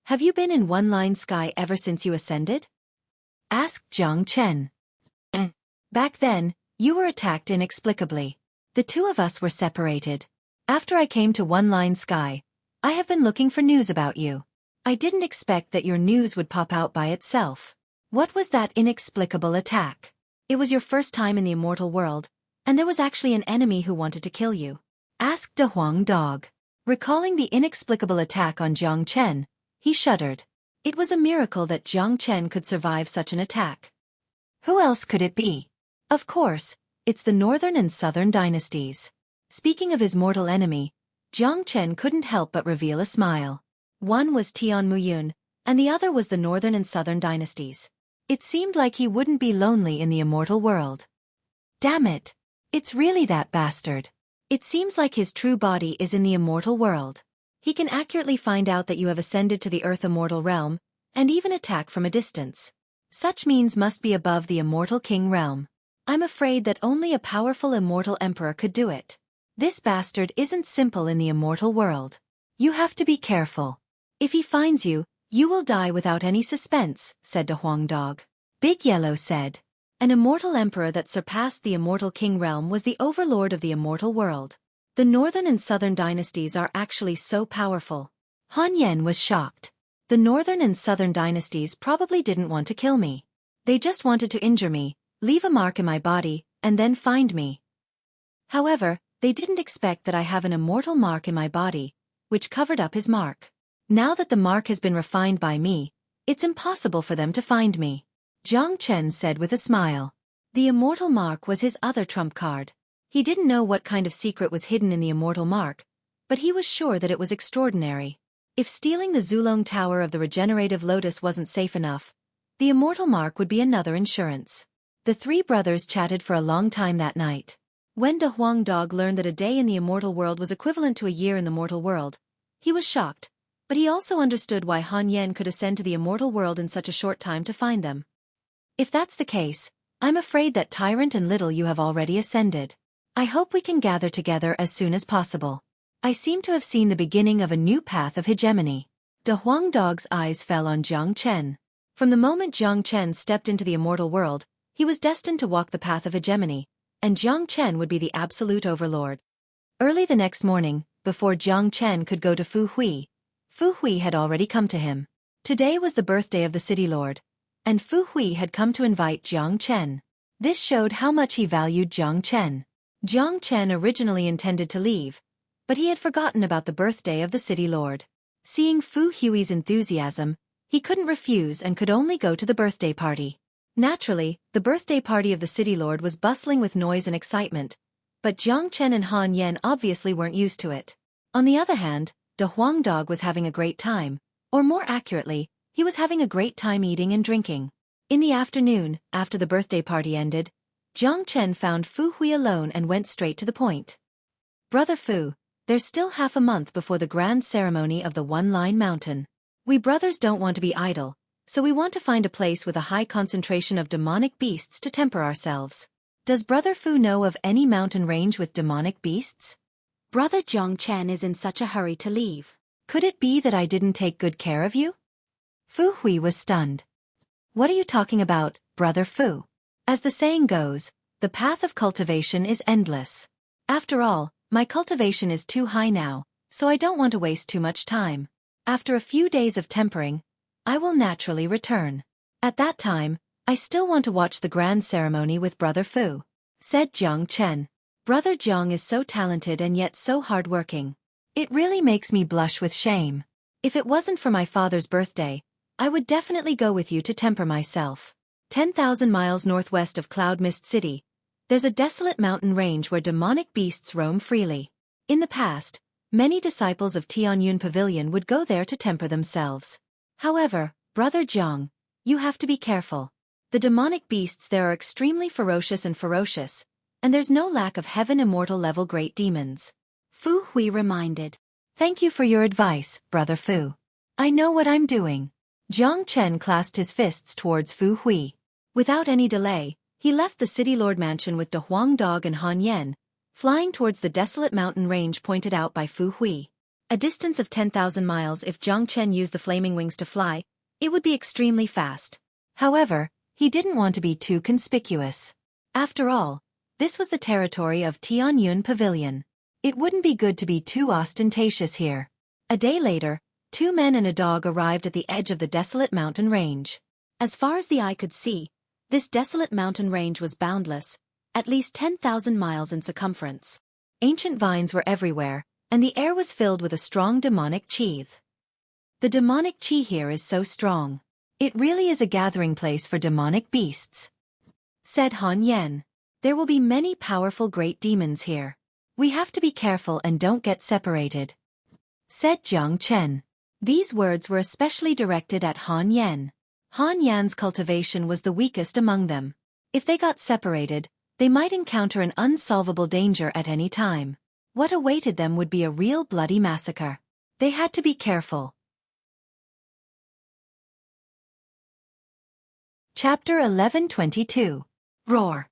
have you been in One Line Sky ever since you ascended? Asked Jiang Chen. Back then, you were attacked inexplicably. The two of us were separated. After I came to One Line Sky, I have been looking for news about you. I didn't expect that your news would pop out by itself. What was that inexplicable attack? It was your first time in the immortal world, and there was actually an enemy who wanted to kill you. Asked De Huang Dog. Recalling the inexplicable attack on Jiang Chen, he shuddered. It was a miracle that Jiang Chen could survive such an attack. Who else could it be? Of course, it's the Northern and Southern dynasties. Speaking of his mortal enemy, Jiang Chen couldn't help but reveal a smile. One was Tian Muyun, and the other was the Northern and Southern dynasties. It seemed like he wouldn't be lonely in the immortal world. Damn it! It's really that bastard. It seems like his true body is in the immortal world. He can accurately find out that you have ascended to the Earth Immortal Realm, and even attack from a distance. Such means must be above the Immortal King realm. I'm afraid that only a powerful immortal emperor could do it. This bastard isn't simple in the immortal world. You have to be careful. If he finds you, You will die without any suspense, said the Huang Dog. Big Yellow said. An immortal emperor that surpassed the immortal king realm was the overlord of the immortal world. The northern and southern dynasties are actually so powerful. Han Yen was shocked. The northern and southern dynasties probably didn't want to kill me. They just wanted to injure me, leave a mark in my body, and then find me. However, they didn't expect that I have an immortal mark in my body, which covered up his mark. Now that the mark has been refined by me, it's impossible for them to find me. Jiang Chen said with a smile. The immortal mark was his other trump card. He didn't know what kind of secret was hidden in the immortal mark, but he was sure that it was extraordinary. If stealing the Zulong Tower of the Regenerative Lotus wasn't safe enough, the immortal mark would be another insurance. The three brothers chatted for a long time that night. When the Huang Dog learned that a day in the immortal world was equivalent to a year in the mortal world, he was shocked, but he also understood why Han Yen could ascend to the immortal world in such a short time to find them. If that's the case, I'm afraid that Tyrant and Little you have already ascended. I hope we can gather together as soon as possible. I seem to have seen the beginning of a new path of hegemony. The Huang Dog's eyes fell on Jiang Chen. From the moment Jiang Chen stepped into the immortal world, he was destined to walk the path of hegemony, and Jiang Chen would be the absolute overlord. Early the next morning, before Jiang Chen could go to Fu Hui had already come to him. Today was the birthday of the city lord, and Fu Hui had come to invite Jiang Chen. This showed how much he valued Jiang Chen. Jiang Chen originally intended to leave, but he had forgotten about the birthday of the city lord. Seeing Fu Hui's enthusiasm, he couldn't refuse and could only go to the birthday party. Naturally, the birthday party of the city lord was bustling with noise and excitement, but Jiang Chen and Han Yen obviously weren't used to it. On the other hand, the Huang Dog was having a great time, or more accurately, he was having a great time eating and drinking. In the afternoon, after the birthday party ended, Jiang Chen found Fu Hui alone and went straight to the point. Brother Fu, there's still half a month before the grand ceremony of the One-Line Mountain. We brothers don't want to be idle, so we want to find a place with a high concentration of demonic beasts to temper ourselves. Does Brother Fu know of any mountain range with demonic beasts? Brother Jiang Chen is in such a hurry to leave. Could it be that I didn't take good care of you? Fu Hui was stunned. What are you talking about, Brother Fu? As the saying goes, the path of cultivation is endless. After all, my cultivation is too high now, so I don't want to waste too much time. After a few days of tempering, I will naturally return. At that time, I still want to watch the grand ceremony with Brother Fu, said Jiang Chen. Brother Jiang is so talented and yet so hardworking. It really makes me blush with shame. If it wasn't for my father's birthday, I would definitely go with you to temper myself. 10,000 miles northwest of Cloud Mist City, there's a desolate mountain range where demonic beasts roam freely. In the past, many disciples of Tianyun Pavilion would go there to temper themselves. However, Brother Jiang, you have to be careful. The demonic beasts there are extremely ferocious, and there's no lack of heaven immortal level great demons. Fu Hui reminded. Thank you for your advice, Brother Fu. I know what I'm doing. Jiang Chen clasped his fists towards Fu Hui. Without any delay, he left the city lord mansion with the Huang Dog and Han Yen, flying towards the desolate mountain range pointed out by Fu Hui. A distance of 10,000 miles. If Jiang Chen used the flaming wings to fly, it would be extremely fast. However, he didn't want to be too conspicuous. After all, this was the territory of Tianyun Pavilion. It wouldn't be good to be too ostentatious here. A day later, 2 men and a dog arrived at the edge of the desolate mountain range. As far as the eye could see, this desolate mountain range was boundless, at least 10,000 miles in circumference. Ancient vines were everywhere, and the air was filled with a strong demonic qi. The demonic qi here is so strong. It really is a gathering place for demonic beasts, said Han Yen. There will be many powerful great demons here. We have to be careful and don't get separated, said Jiang Chen. These words were especially directed at Han Yen. Han Yan's cultivation was the weakest among them. If they got separated, they might encounter an unsolvable danger at any time. What awaited them would be a real bloody massacre. They had to be careful. Chapter 1122. Roar.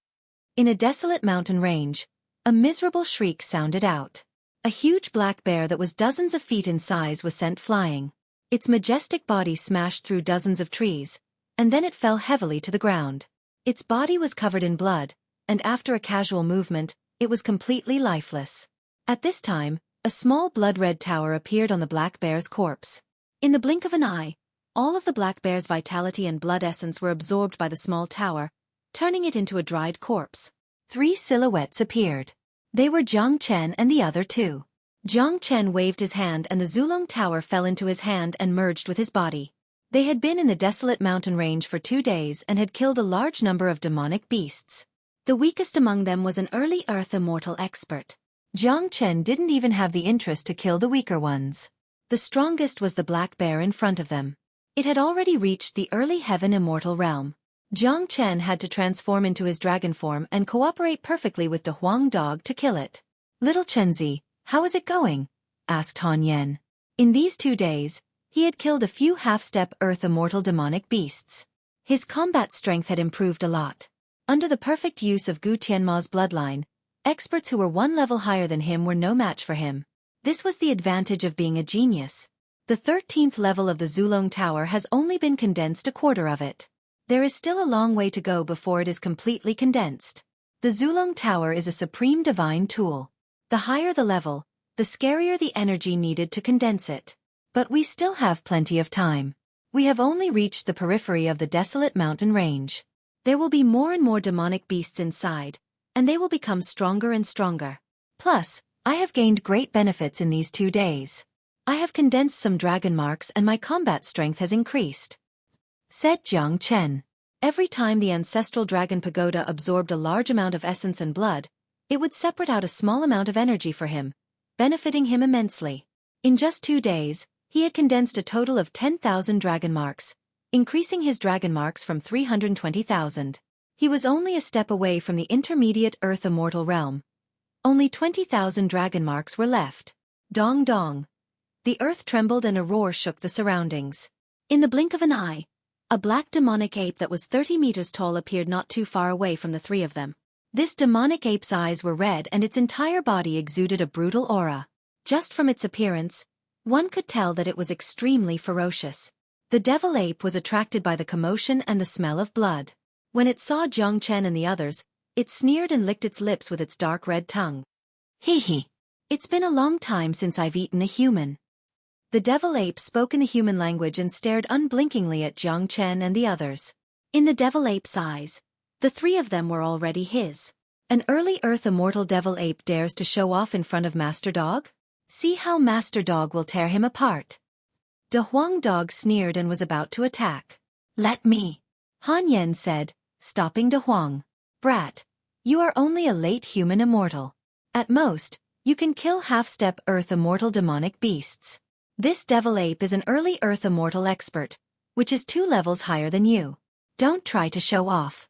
In a desolate mountain range, a miserable shriek sounded out. A huge black bear that was dozens of feet in size was sent flying. Its majestic body smashed through dozens of trees, and then it fell heavily to the ground. Its body was covered in blood, and after a casual movement, it was completely lifeless. At this time, a small blood-red tower appeared on the black bear's corpse. In the blink of an eye, all of the black bear's vitality and blood essence were absorbed by the small tower, turning it into a dried corpse. 3 silhouettes appeared. They were Jiang Chen and the other 2. Jiang Chen waved his hand and the Zulong Tower fell into his hand and merged with his body. They had been in the desolate mountain range for 2 days and had killed a large number of demonic beasts. The weakest among them was an early Earth Immortal expert. Jiang Chen didn't even have the interest to kill the weaker ones. The strongest was the black bear in front of them. It had already reached the early Heaven Immortal realm. Jiang Chen had to transform into his dragon form and cooperate perfectly with the Huang dog to kill it. "Little Chenzi, how is it going?" asked Han Yan. In these 2 days, he had killed a few half-step Earth Immortal demonic beasts. His combat strength had improved a lot. Under the perfect use of Gu Tianma's bloodline, experts who were 1 level higher than him were no match for him. This was the advantage of being a genius. The 13th level of the Zulong Tower has only been condensed a quarter of it. There is still a long way to go before it is completely condensed. The Zulong Tower is a supreme divine tool. The higher the level, the scarier the energy needed to condense it. But we still have plenty of time. We have only reached the periphery of the desolate mountain range. There will be more and more demonic beasts inside, and they will become stronger and stronger. Plus, I have gained great benefits in these 2 days. I have condensed some dragon marks and my combat strength has increased," said Jiang Chen. Every time the ancestral dragon pagoda absorbed a large amount of essence and blood, it would separate out a small amount of energy for him, benefiting him immensely. In just 2 days, he had condensed a total of 10,000 dragon marks, increasing his dragon marks from 320,000. He was only a step away from the intermediate Earth Immortal realm. Only 20,000 dragon marks were left. Dong dong. The earth trembled and a roar shook the surroundings. In the blink of an eye, a black demonic ape that was 30 meters tall appeared not too far away from the 3 of them. This demonic ape's eyes were red and its entire body exuded a brutal aura. Just from its appearance, one could tell that it was extremely ferocious. The devil ape was attracted by the commotion and the smell of blood. When it saw Jiang Chen and the others, it sneered and licked its lips with its dark red tongue. "Hee hee. It's been a long time since I've eaten a human." The devil ape spoke in the human language and stared unblinkingly at Jiang Chen and the others. In the devil ape's eyes, the 3 of them were already his. An early Earth Immortal devil ape dares to show off in front of Master Dog? See how Master Dog will tear him apart. The Huang dog sneered and was about to attack. "Let me," Han Yan said, stopping De Huang. "Brat, you are only a late human immortal. At most, you can kill half-step Earth Immortal demonic beasts. This devil ape is an early Earth Immortal expert, which is 2 levels higher than you. Don't try to show off."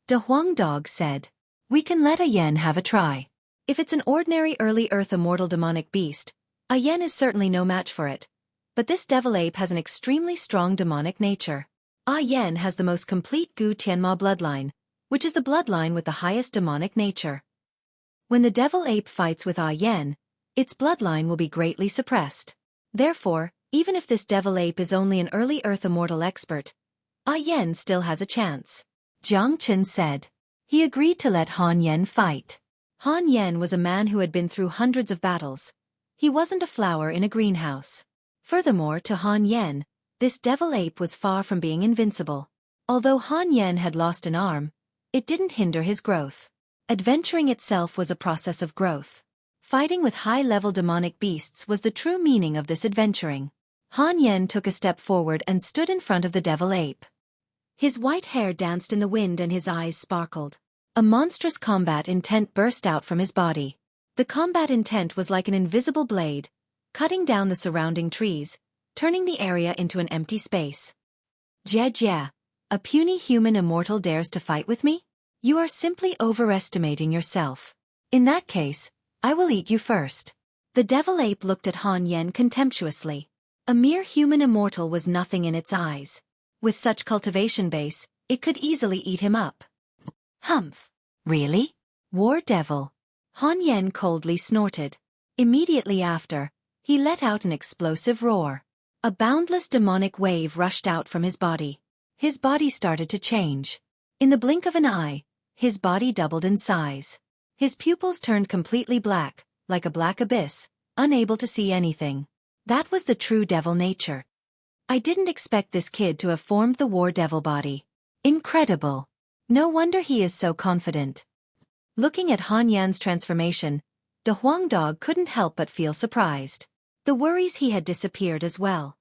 De Huang dog said. "We can let a yen have a try. If it's an ordinary early Earth Immortal demonic beast, a yen is certainly no match for it. But this devil ape has an extremely strong demonic nature. A yen has the most complete Gu Tianma bloodline, which is the bloodline with the highest demonic nature. When the devil ape fights with A yen, its bloodline will be greatly suppressed. Therefore, even if this devil ape is only an early Earth Immortal expert, A yen still has a chance," Jiang Chen said. He agreed to let Han Yan fight. Han Yan was a man who had been through hundreds of battles. He wasn't a flower in a greenhouse. Furthermore, to Han Yan, this devil ape was far from being invincible. Although Han Yan had lost an arm, it didn't hinder his growth. Adventuring itself was a process of growth. Fighting with high-level demonic beasts was the true meaning of this adventuring. Han Yan took a step forward and stood in front of the devil ape. His white hair danced in the wind and his eyes sparkled. A monstrous combat intent burst out from his body. The combat intent was like an invisible blade, cutting down the surrounding trees, turning the area into an empty space. "Jia Jia, a puny human immortal dares to fight with me? You are simply overestimating yourself. In that case, I will eat you first." The devil ape looked at Han Yan contemptuously. A mere human immortal was nothing in its eyes. With such cultivation base, it could easily eat him up. "Humph! Really? War devil?" Han Yan coldly snorted. Immediately after, he let out an explosive roar. A boundless demonic wave rushed out from his body. His body started to change. In the blink of an eye, his body doubled in size. His pupils turned completely black, like a black abyss, unable to see anything. That was the true devil nature. I didn't expect this kid to have formed the war devil body. Incredible. No wonder he is so confident. Looking at Han Yan's transformation, the Huang dog couldn't help but feel surprised. The worries he had disappeared as well.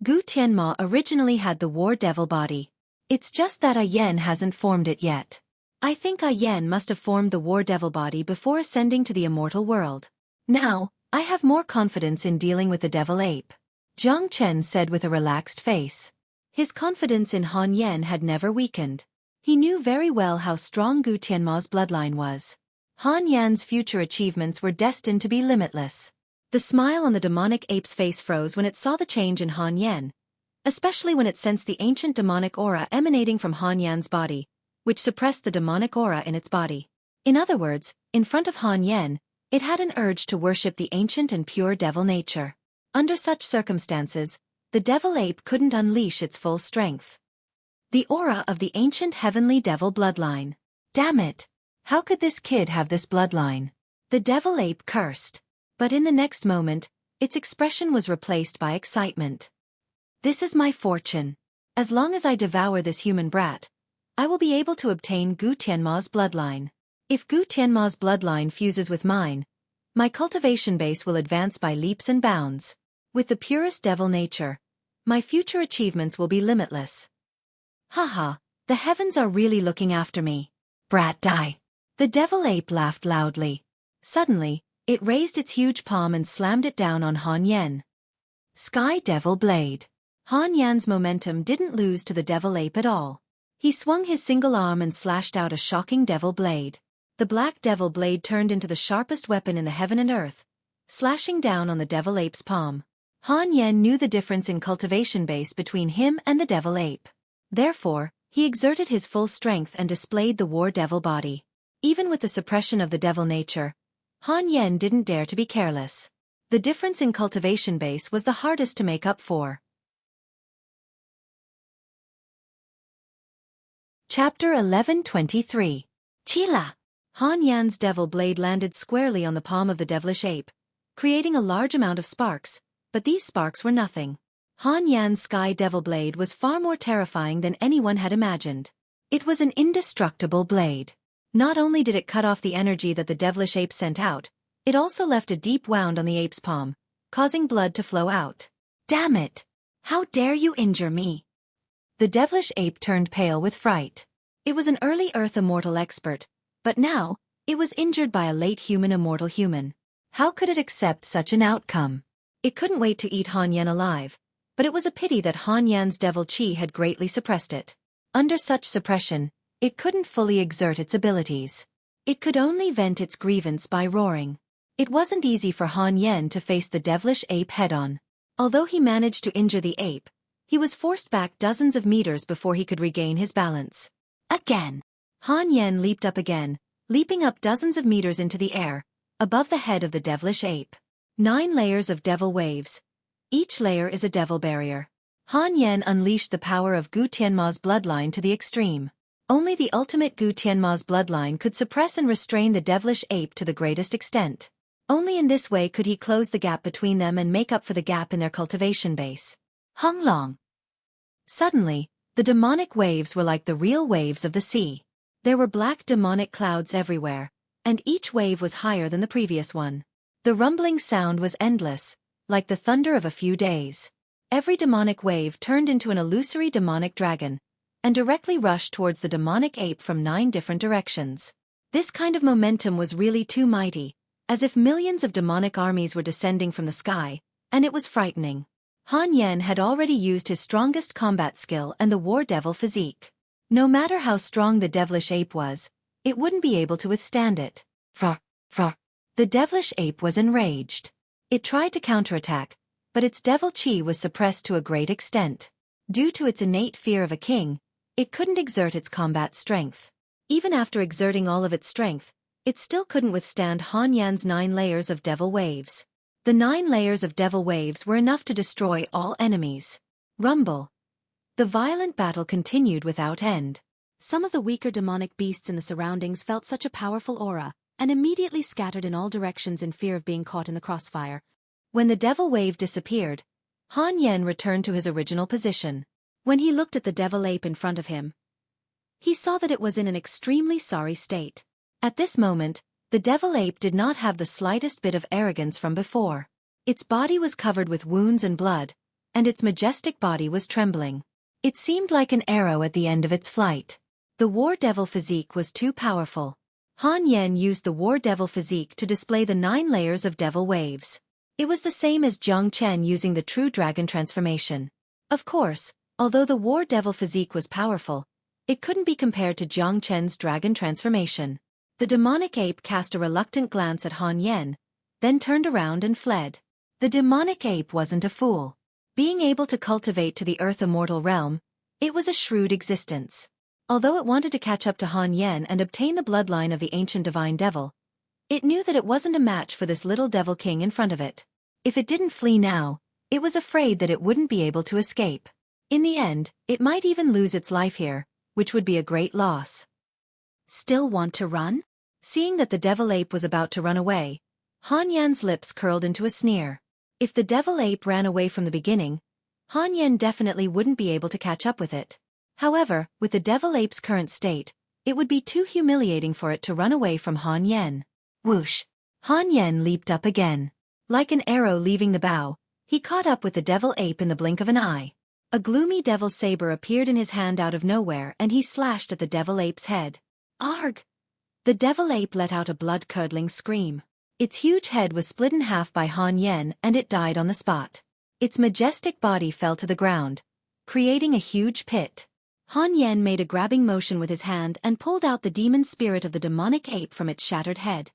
Gu Tianma originally had the war devil body. It's just that Yan hasn't formed it yet. I think Yan must have formed the war devil body before ascending to the immortal world. Now, I have more confidence in dealing with the devil ape, Jiang Chen said with a relaxed face. His confidence in Han Yan had never weakened. He knew very well how strong Gu Tianma's bloodline was. Han Yan's future achievements were destined to be limitless. The smile on the demonic ape's face froze when it saw the change in Han Yan, especially when it sensed the ancient demonic aura emanating from Han Yan's body, which suppressed the demonic aura in its body. In other words, in front of Han Yan, it had an urge to worship the ancient and pure devil nature. Under such circumstances, the devil ape couldn't unleash its full strength. The aura of the ancient heavenly devil bloodline. Damn it! How could this kid have this bloodline? The devil ape cursed. But in the next moment, its expression was replaced by excitement. This is my fortune. As long as I devour this human brat, I will be able to obtain Gu Tianma's bloodline. If Gu Tianma's bloodline fuses with mine, my cultivation base will advance by leaps and bounds. With the purest devil nature, my future achievements will be limitless. Haha, the heavens are really looking after me. Brat die. The devil ape laughed loudly. Suddenly, it raised its huge palm and slammed it down on Han Yan. Sky Devil Blade. Han Yan's momentum didn't lose to the devil ape at all. He swung his single arm and slashed out a shocking devil blade. The black devil blade turned into the sharpest weapon in the heaven and earth, slashing down on the devil ape's palm. Han Yan knew the difference in cultivation base between him and the devil ape. Therefore, he exerted his full strength and displayed the war devil body. Even with the suppression of the devil nature, Han Yan didn't dare to be careless. The difference in cultivation base was the hardest to make up for. Chapter 1123. Chila! Han Yan's devil blade landed squarely on the palm of the devilish ape, creating a large amount of sparks, but these sparks were nothing. Han Yan's sky devil blade was far more terrifying than anyone had imagined. It was an indestructible blade. Not only did it cut off the energy that the devilish ape sent out, it also left a deep wound on the ape's palm, causing blood to flow out. Damn it! How dare you injure me? The devilish ape turned pale with fright. It was an early Earth immortal expert, but now, it was injured by a late human immortal human. How could it accept such an outcome? It couldn't wait to eat Han Yan alive, but it was a pity that Han Yan's devil chi had greatly suppressed it. Under such suppression, it couldn't fully exert its abilities. It could only vent its grievance by roaring. It wasn't easy for Han Yan to face the devilish ape head-on. Although he managed to injure the ape, he was forced back dozens of meters before he could regain his balance. Again! Han Yan leaped up again, leaping up dozens of meters into the air, above the head of the devilish ape. 9 layers of devil waves. Each layer is a devil barrier. Han Yan unleashed the power of Gu Tianma's bloodline to the extreme. Only the ultimate Gu Tianma's bloodline could suppress and restrain the devilish ape to the greatest extent. Only in this way could he close the gap between them and make up for the gap in their cultivation base. Hung Long. Suddenly, the demonic waves were like the real waves of the sea. There were black demonic clouds everywhere, and each wave was higher than the previous one. The rumbling sound was endless, like the thunder of a few days. Every demonic wave turned into an illusory demonic dragon, and directly rushed towards the demonic ape from 9 different directions. This kind of momentum was really too mighty, as if millions of demonic armies were descending from the sky, and it was frightening. Han Yan had already used his strongest combat skill and the war devil physique. No matter how strong the devilish ape was, it wouldn't be able to withstand it. The devilish ape was enraged. It tried to counterattack, but its devil chi was suppressed to a great extent. Due to its innate fear of a king, it couldn't exert its combat strength. Even after exerting all of its strength, it still couldn't withstand Han Yan's 9 layers of devil waves. The 9 layers of devil waves were enough to destroy all enemies. Rumble. The violent battle continued without end. Some of the weaker demonic beasts in the surroundings felt such a powerful aura, and immediately scattered in all directions in fear of being caught in the crossfire. When the devil wave disappeared, Han Yen returned to his original position. When he looked at the devil ape in front of him, he saw that it was in an extremely sorry state. At this moment, the devil ape did not have the slightest bit of arrogance from before. Its body was covered with wounds and blood, and its majestic body was trembling. It seemed like an arrow at the end of its flight. The war devil physique was too powerful. Han Yen used the war devil physique to display the 9 layers of devil waves. It was the same as Jiang Chen using the true dragon transformation. Of course, although the war devil physique was powerful, it couldn't be compared to Jiang Chen's dragon transformation. The demonic ape cast a reluctant glance at Han Yen, then turned around and fled. The demonic ape wasn't a fool. Being able to cultivate to the earth immortal realm, it was a shrewd existence. Although it wanted to catch up to Han Yen and obtain the bloodline of the ancient divine devil, it knew that it wasn't a match for this little devil king in front of it. If it didn't flee now, it was afraid that it wouldn't be able to escape. In the end, it might even lose its life here, which would be a great loss. Still want to run? Seeing that the devil ape was about to run away, Han Yan's lips curled into a sneer. If the devil ape ran away from the beginning, Han Yen definitely wouldn't be able to catch up with it. However, with the devil ape's current state, it would be too humiliating for it to run away from Han Yen. Whoosh! Han Yen leaped up again. Like an arrow leaving the bow, he caught up with the devil ape in the blink of an eye. A gloomy devil's saber appeared in his hand out of nowhere and he slashed at the devil ape's head. Arg! The devil ape let out a blood-curdling scream. Its huge head was split in half by Han Yen and it died on the spot. Its majestic body fell to the ground, creating a huge pit. Han Yen made a grabbing motion with his hand and pulled out the demon spirit of the demonic ape from its shattered head.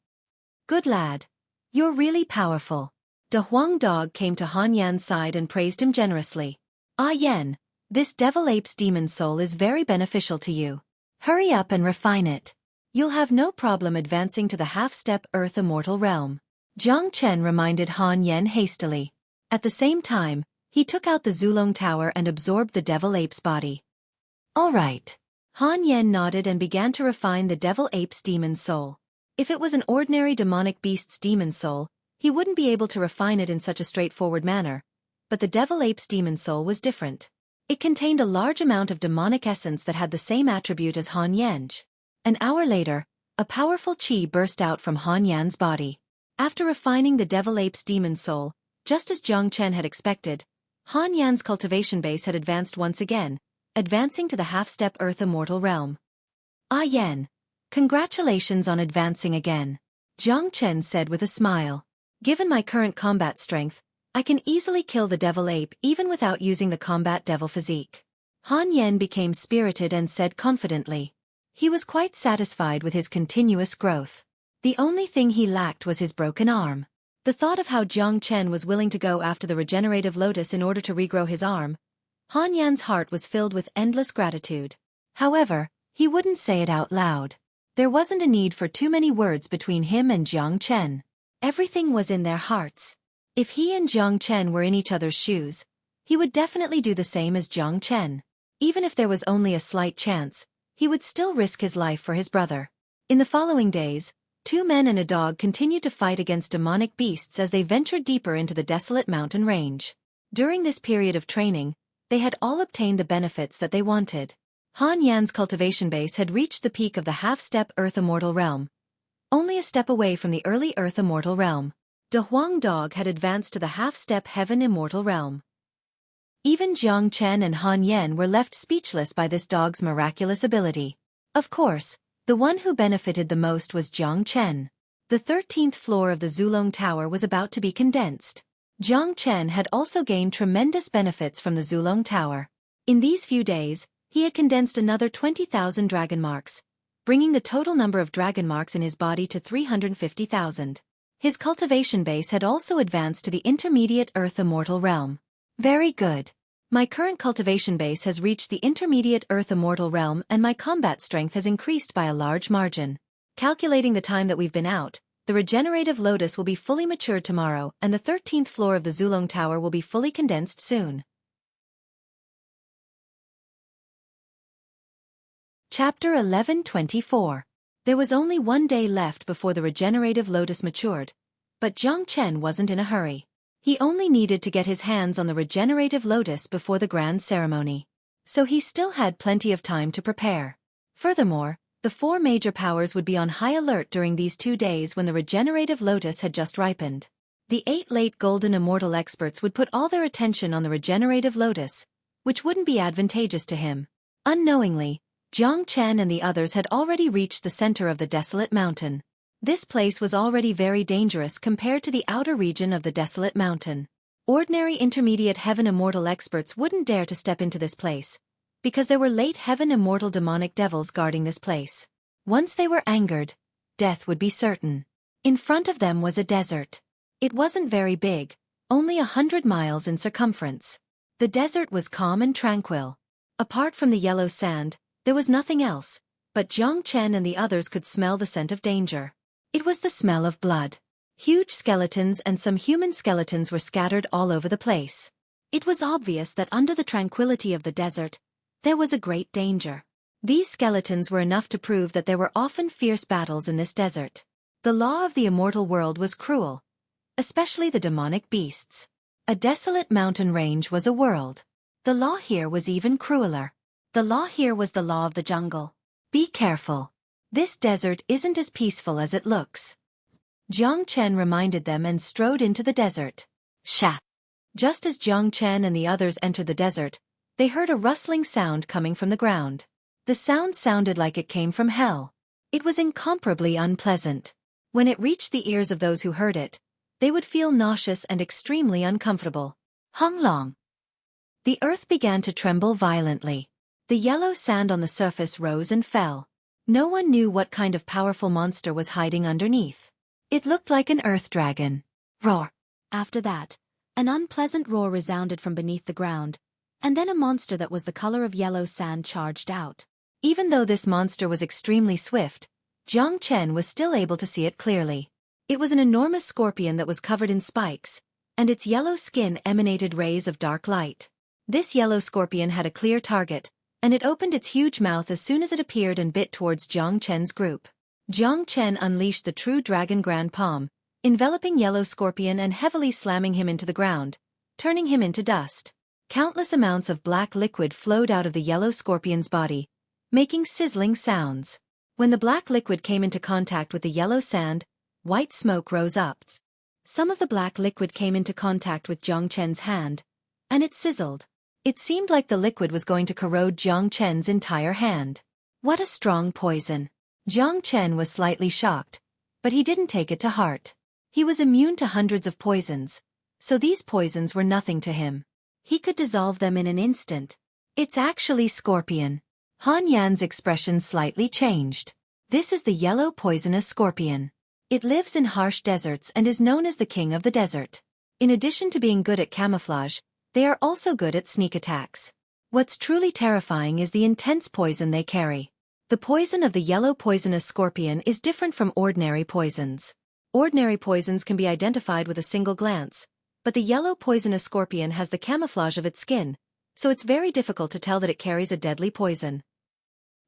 Good lad. You're really powerful. De Huang Dog came to Han Yan's side and praised him generously. Ah Yen, this devil ape's demon soul is very beneficial to you. Hurry up and refine it. You'll have no problem advancing to the half-step Earth Immortal Realm. Jiang Chen reminded Han Yen hastily. At the same time, he took out the Zulong Tower and absorbed the devil ape's body. All right. Han Yen nodded and began to refine the devil ape's demon soul. If it was an ordinary demonic beast's demon soul, he wouldn't be able to refine it in such a straightforward manner, but the devil ape's demon soul was different. It contained a large amount of demonic essence that had the same attribute as Han Yan's. An hour later, a powerful qi burst out from Han Yan's body. After refining the devil ape's demon soul, just as Jiang Chen had expected, Han Yan's cultivation base had advanced once again, advancing to the half-step Earth Immortal Realm. Ah Yen, congratulations on advancing again, Jiang Chen said with a smile. Given my current combat strength, I can easily kill the devil ape even without using the combat devil physique. Han Yen became spirited and said confidently. He was quite satisfied with his continuous growth. The only thing he lacked was his broken arm. The thought of how Jiang Chen was willing to go after the regenerative lotus in order to regrow his arm, Han Yan's heart was filled with endless gratitude. However, he wouldn't say it out loud. There wasn't a need for too many words between him and Jiang Chen. Everything was in their hearts. If he and Jiang Chen were in each other's shoes, he would definitely do the same as Jiang Chen. Even if there was only a slight chance, he would still risk his life for his brother. In the following days, 2 men and a dog continued to fight against demonic beasts as they ventured deeper into the desolate mountain range. During this period of training, they had all obtained the benefits that they wanted. Han Yan's cultivation base had reached the peak of the half-step Earth Immortal Realm, only a step away from the early Earth Immortal Realm. De Huang Dog had advanced to the half-step Heaven Immortal Realm. Even Jiang Chen and Han Yen were left speechless by this dog's miraculous ability. Of course, the one who benefited the most was Jiang Chen. The 13th floor of the Zulong Tower was about to be condensed. Jiang Chen had also gained tremendous benefits from the Zulong Tower. In these few days, he had condensed another 20,000 dragon marks, bringing the total number of dragon marks in his body to 350,000. His cultivation base had also advanced to the intermediate Earth Immortal Realm. Very good. My current cultivation base has reached the intermediate Earth Immortal Realm and my combat strength has increased by a large margin. Calculating the time that we've been out, The regenerative lotus will be fully matured tomorrow, and the 13th floor of the Zulong Tower will be fully condensed soon. Chapter 11:24. There was only 1 day left before the regenerative lotus matured, but Jiang Chen wasn't in a hurry. He only needed to get his hands on the regenerative lotus before the grand ceremony. So he still had plenty of time to prepare. Furthermore, the 4 major powers would be on high alert during these 2 days when the regenerative lotus had just ripened. The 8 late golden immortal experts would put all their attention on the regenerative lotus, which wouldn't be advantageous to him. Unknowingly, Jiang Chen and the others had already reached the center of the desolate mountain. This place was already very dangerous compared to the outer region of the desolate mountain. Ordinary intermediate heaven immortal experts wouldn't dare to step into this place, because there were late heaven immortal demonic devils guarding this place. Once they were angered, death would be certain. In front of them was a desert. It wasn't very big, only 100 miles in circumference. The desert was calm and tranquil. Apart from the yellow sand, there was nothing else, but Jiang Chen and the others could smell the scent of danger. It was the smell of blood. Huge skeletons and some human skeletons were scattered all over the place. It was obvious that under the tranquility of the desert, there was a great danger. These skeletons were enough to prove that there were often fierce battles in this desert. The law of the immortal world was cruel, especially the demonic beasts. A desolate mountain range was a world. The law here was even crueler. The law here was the law of the jungle. Be careful. This desert isn't as peaceful as it looks. Jiang Chen reminded them and strode into the desert. Sha! Just as Jiang Chen and the others entered the desert, they heard a rustling sound coming from the ground. The sound sounded like it came from hell. It was incomparably unpleasant. When it reached the ears of those who heard it, they would feel nauseous and extremely uncomfortable. Hung long. The earth began to tremble violently. The yellow sand on the surface rose and fell. No one knew what kind of powerful monster was hiding underneath. It looked like an earth dragon. Roar! After that, an unpleasant roar resounded from beneath the ground, and then a monster that was the color of yellow sand charged out. Even though this monster was extremely swift, Jiang Chen was still able to see it clearly. It was an enormous scorpion that was covered in spikes, and its yellow skin emanated rays of dark light. This yellow scorpion had a clear target, and it opened its huge mouth as soon as it appeared and bit towards Jiang Chen's group. Jiang Chen unleashed the true dragon grand palm, enveloping yellow scorpion and heavily slamming him into the ground, turning him into dust. Countless amounts of black liquid flowed out of the yellow scorpion's body, making sizzling sounds. When the black liquid came into contact with the yellow sand, white smoke rose up. Some of the black liquid came into contact with Jiang Chen's hand, and it sizzled. It seemed like the liquid was going to corrode Jiang Chen's entire hand. What a strong poison! Jiang Chen was slightly shocked, but he didn't take it to heart. He was immune to hundreds of poisons, so these poisons were nothing to him. He could dissolve them in an instant. It's actually scorpion. Han Yan's expression slightly changed. This is the yellow poisonous scorpion. It lives in harsh deserts and is known as the king of the desert. In addition to being good at camouflage, they are also good at sneak attacks. What's truly terrifying is the intense poison they carry. The poison of the yellow poisonous scorpion is different from ordinary poisons. Ordinary poisons can be identified with a single glance, but the yellow poisonous scorpion has the camouflage of its skin, so it's very difficult to tell that it carries a deadly poison.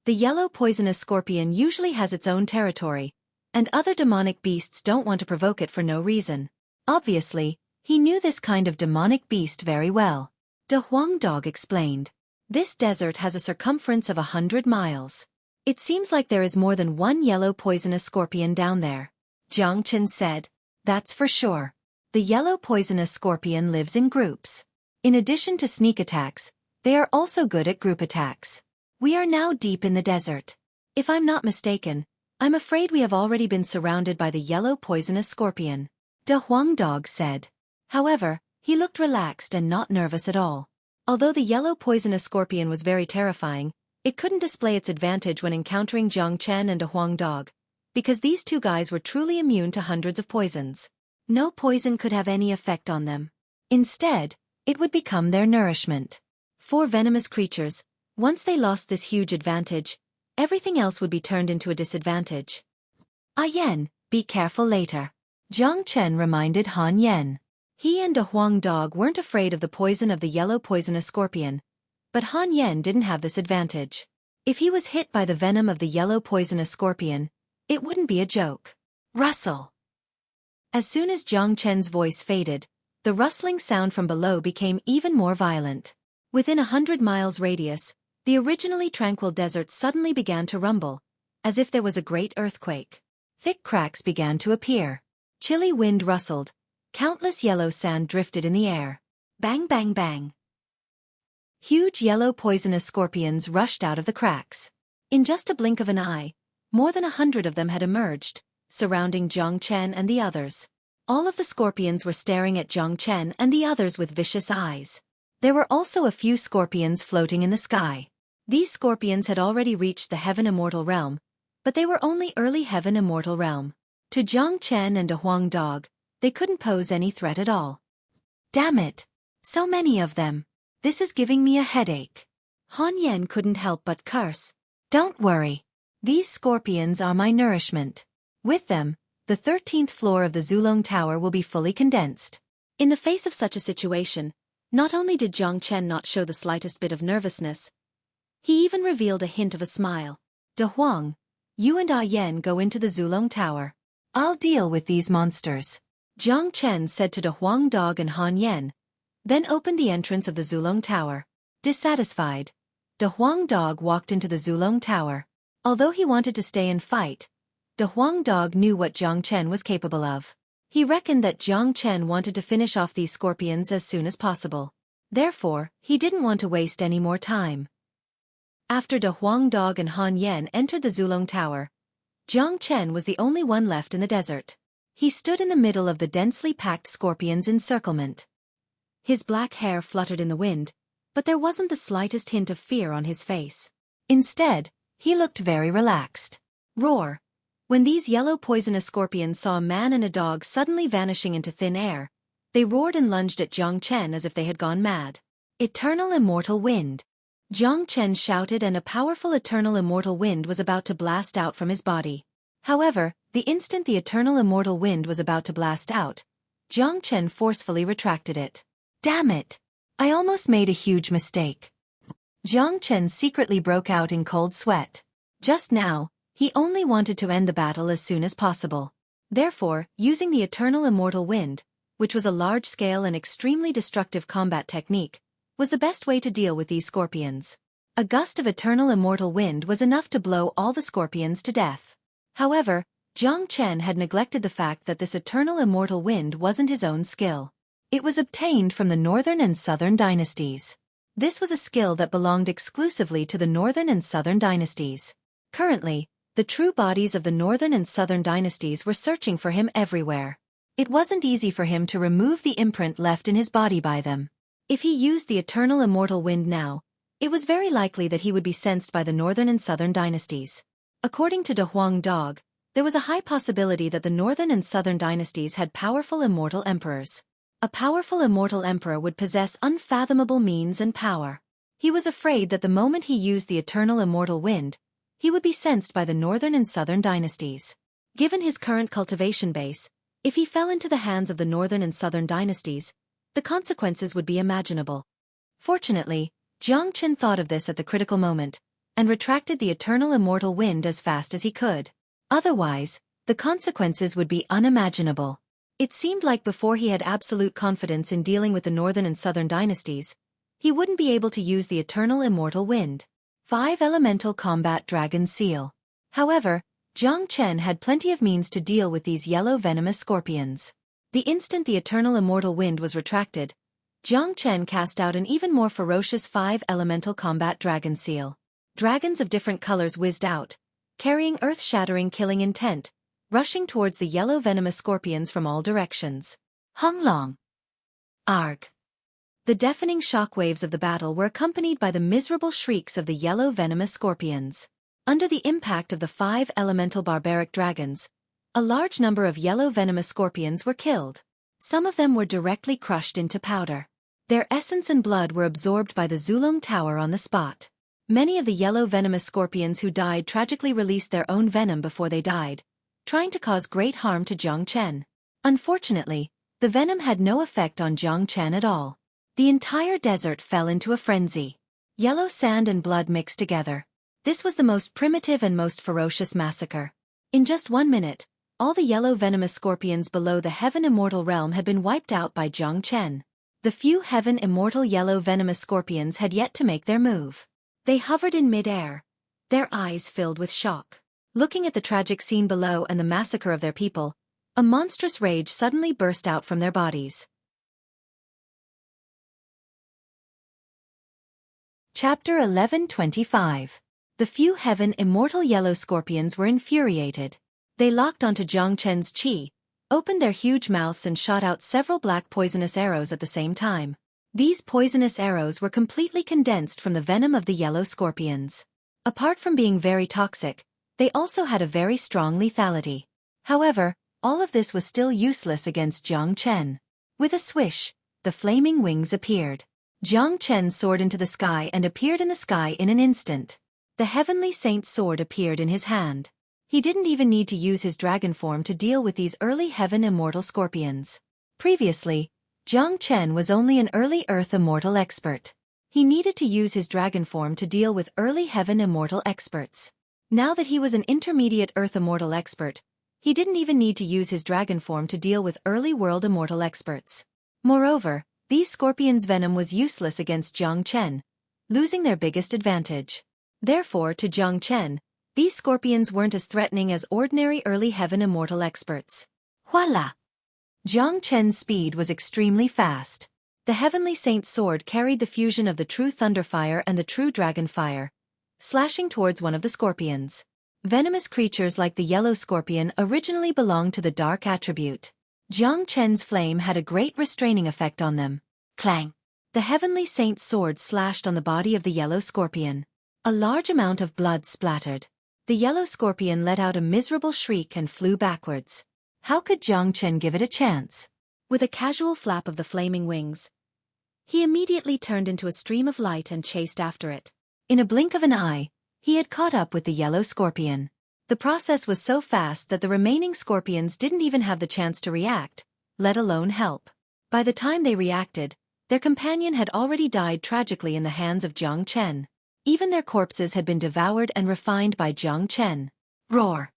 The yellow poisonous scorpion usually has its own territory, and other demonic beasts don't want to provoke it for no reason. Obviously, he knew this kind of demonic beast very well. De Huang Dog explained. This desert has a circumference of 100 miles. It seems like there is more than one yellow poisonous scorpion down there. Jiang Chen said. That's for sure. The yellow poisonous scorpion lives in groups. In addition to sneak attacks, they are also good at group attacks. We are now deep in the desert. If I'm not mistaken, I'm afraid we have already been surrounded by the yellow poisonous scorpion. De Huang Dog said. However, he looked relaxed and not nervous at all. Although the yellow poisonous scorpion was very terrifying, it couldn't display its advantage when encountering Jiang Chen and De Huang Dog, because these two guys were truly immune to hundreds of poisons. No poison could have any effect on them. Instead, it would become their nourishment. For venomous creatures, once they lost this huge advantage, everything else would be turned into a disadvantage. Ah Yen, Be careful later. Jiang Chen reminded Han Yen. He and De Huang Dog weren't afraid of the poison of the yellow poisonous scorpion, but Han Yen didn't have this advantage. If he was hit by the venom of the yellow poisonous scorpion, it wouldn't be a joke. Rustle! As soon as Jiang Chen's voice faded, the rustling sound from below became even more violent. Within 100 miles radius, the originally tranquil desert suddenly began to rumble, as if there was a great earthquake. Thick cracks began to appear. Chilly wind rustled. Countless yellow sand drifted in the air. Bang bang bang. Huge yellow poisonous scorpions rushed out of the cracks. In just a blink of an eye, more than 100 of them had emerged, surrounding Jiang Chen and the others. All of the scorpions were staring at Jiang Chen and the others with vicious eyes. There were also a few scorpions floating in the sky. These scorpions had already reached the Heaven Immortal Realm, but they were only early Heaven Immortal Realm. To Jiang Chen and De Huang Dog, they couldn't pose any threat at all. Damn it! So many of them. This is giving me a headache. Han Yen couldn't help but curse. Don't worry. These scorpions are my nourishment. With them, the 13th floor of the Zulong Tower will be fully condensed. In the face of such a situation, not only did Jiang Chen not show the slightest bit of nervousness, he even revealed a hint of a smile. De Huang, you and Ah Yen go into the Zulong Tower. I'll deal with these monsters. Jiang Chen said to De Huang Dog and Han Yen, then opened the entrance of the Zulong Tower. Dissatisfied, De Huang Dog walked into the Zulong Tower. Although he wanted to stay and fight, De Huang Dog knew what Jiang Chen was capable of. He reckoned that Jiang Chen wanted to finish off these scorpions as soon as possible. Therefore, he didn't want to waste any more time. After De Huang Dog and Han Yen entered the Zulong Tower, Jiang Chen was the only one left in the desert. He stood in the middle of the densely packed scorpions' encirclement. His black hair fluttered in the wind, but there wasn't the slightest hint of fear on his face. Instead, he looked very relaxed. Roar! When these yellow poisonous scorpions saw a man and a dog suddenly vanishing into thin air, they roared and lunged at Jiang Chen as if they had gone mad. Eternal Immortal Wind! Jiang Chen shouted, and a powerful eternal immortal wind was about to blast out from his body. However, the instant the eternal immortal wind was about to blast out, Jiang Chen forcefully retracted it. Damn it! I almost made a huge mistake. Jiang Chen secretly broke out in cold sweat. Just now, he only wanted to end the battle as soon as possible. Therefore, using the eternal immortal wind, which was a large-scale and extremely destructive combat technique, was the best way to deal with these scorpions. A gust of eternal immortal wind was enough to blow all the scorpions to death. However, Jiang Chen had neglected the fact that this eternal immortal wind wasn't his own skill. It was obtained from the Northern and Southern dynasties. This was a skill that belonged exclusively to the Northern and Southern dynasties. Currently, the true bodies of the Northern and Southern dynasties were searching for him everywhere. It wasn't easy for him to remove the imprint left in his body by them. If he used the eternal immortal wind now, it was very likely that he would be sensed by the Northern and Southern dynasties. According to De Huang Dog, there was a high possibility that the Northern and Southern dynasties had powerful immortal emperors. A powerful immortal emperor would possess unfathomable means and power. He was afraid that the moment he used the eternal immortal wind, he would be sensed by the Northern and Southern dynasties. Given his current cultivation base, if he fell into the hands of the Northern and Southern dynasties, the consequences would be imaginable. Fortunately, Jiang Chen thought of this at the critical moment, and retracted the eternal immortal wind as fast as he could. Otherwise, the consequences would be unimaginable. It seemed like before he had absolute confidence in dealing with the Northern and Southern dynasties, he wouldn't be able to use the eternal immortal wind. 5 Elemental Combat Dragon Seal. However, Jiang Chen had plenty of means to deal with these yellow venomous scorpions. The instant the eternal immortal wind was retracted, Jiang Chen cast out an even more ferocious 5 Elemental Combat Dragon Seal. Dragons of different colors whizzed out, carrying earth-shattering killing intent, rushing towards the yellow venomous scorpions from all directions. Hung Long! Arg! The deafening shockwaves of the battle were accompanied by the miserable shrieks of the yellow venomous scorpions. Under the impact of the 5 elemental barbaric dragons, a large number of yellow venomous scorpions were killed. Some of them were directly crushed into powder. Their essence and blood were absorbed by the Zulong Tower on the spot. Many of the yellow venomous scorpions who died tragically released their own venom before they died, trying to cause great harm to Jiang Chen. Unfortunately, the venom had no effect on Jiang Chen at all. The entire desert fell into a frenzy. Yellow sand and blood mixed together. This was the most primitive and most ferocious massacre. In just 1 minute, all the yellow venomous scorpions below the Heaven Immortal realm had been wiped out by Jiang Chen. The few Heaven Immortal yellow venomous scorpions had yet to make their move. They hovered in mid-air, their eyes filled with shock. Looking at the tragic scene below and the massacre of their people, a monstrous rage suddenly burst out from their bodies. Chapter 11:25. The few Heaven Immortal yellow scorpions were infuriated. They locked onto Jiang Chen's chi, opened their huge mouths and shot out several black poisonous arrows at the same time. These poisonous arrows were completely condensed from the venom of the yellow scorpions. Apart from being very toxic, they also had a very strong lethality. However, all of this was still useless against Jiang Chen. With a swish, the flaming wings appeared. Jiang Chen soared into the sky and appeared in the sky in an instant. The Heavenly Saint's sword appeared in his hand. He didn't even need to use his dragon form to deal with these early Heaven Immortal scorpions. Previously, Jiang Chen was only an early Earth Immortal expert. He needed to use his dragon form to deal with early Heaven Immortal experts. Now that he was an intermediate Earth Immortal expert, he didn't even need to use his dragon form to deal with early World Immortal experts. Moreover, these scorpions' venom was useless against Jiang Chen, losing their biggest advantage. Therefore, to Jiang Chen, these scorpions weren't as threatening as ordinary early Heaven Immortal experts. Voila! Jiang Chen's speed was extremely fast. The Heavenly Saint's sword carried the fusion of the true Thunder Fire and the true Dragon Fire, slashing towards one of the scorpions. Venomous creatures like the yellow scorpion originally belonged to the dark attribute. Jiang Chen's flame had a great restraining effect on them. Clang! The Heavenly Saint's sword slashed on the body of the yellow scorpion. A large amount of blood splattered. The yellow scorpion let out a miserable shriek and flew backwards. How could Jiang Chen give it a chance? With a casual flap of the flaming wings, he immediately turned into a stream of light and chased after it. In a blink of an eye, he had caught up with the yellow scorpion. The process was so fast that the remaining scorpions didn't even have the chance to react, let alone help. By the time they reacted, their companion had already died tragically in the hands of Jiang Chen. Even their corpses had been devoured and refined by Jiang Chen. Roar!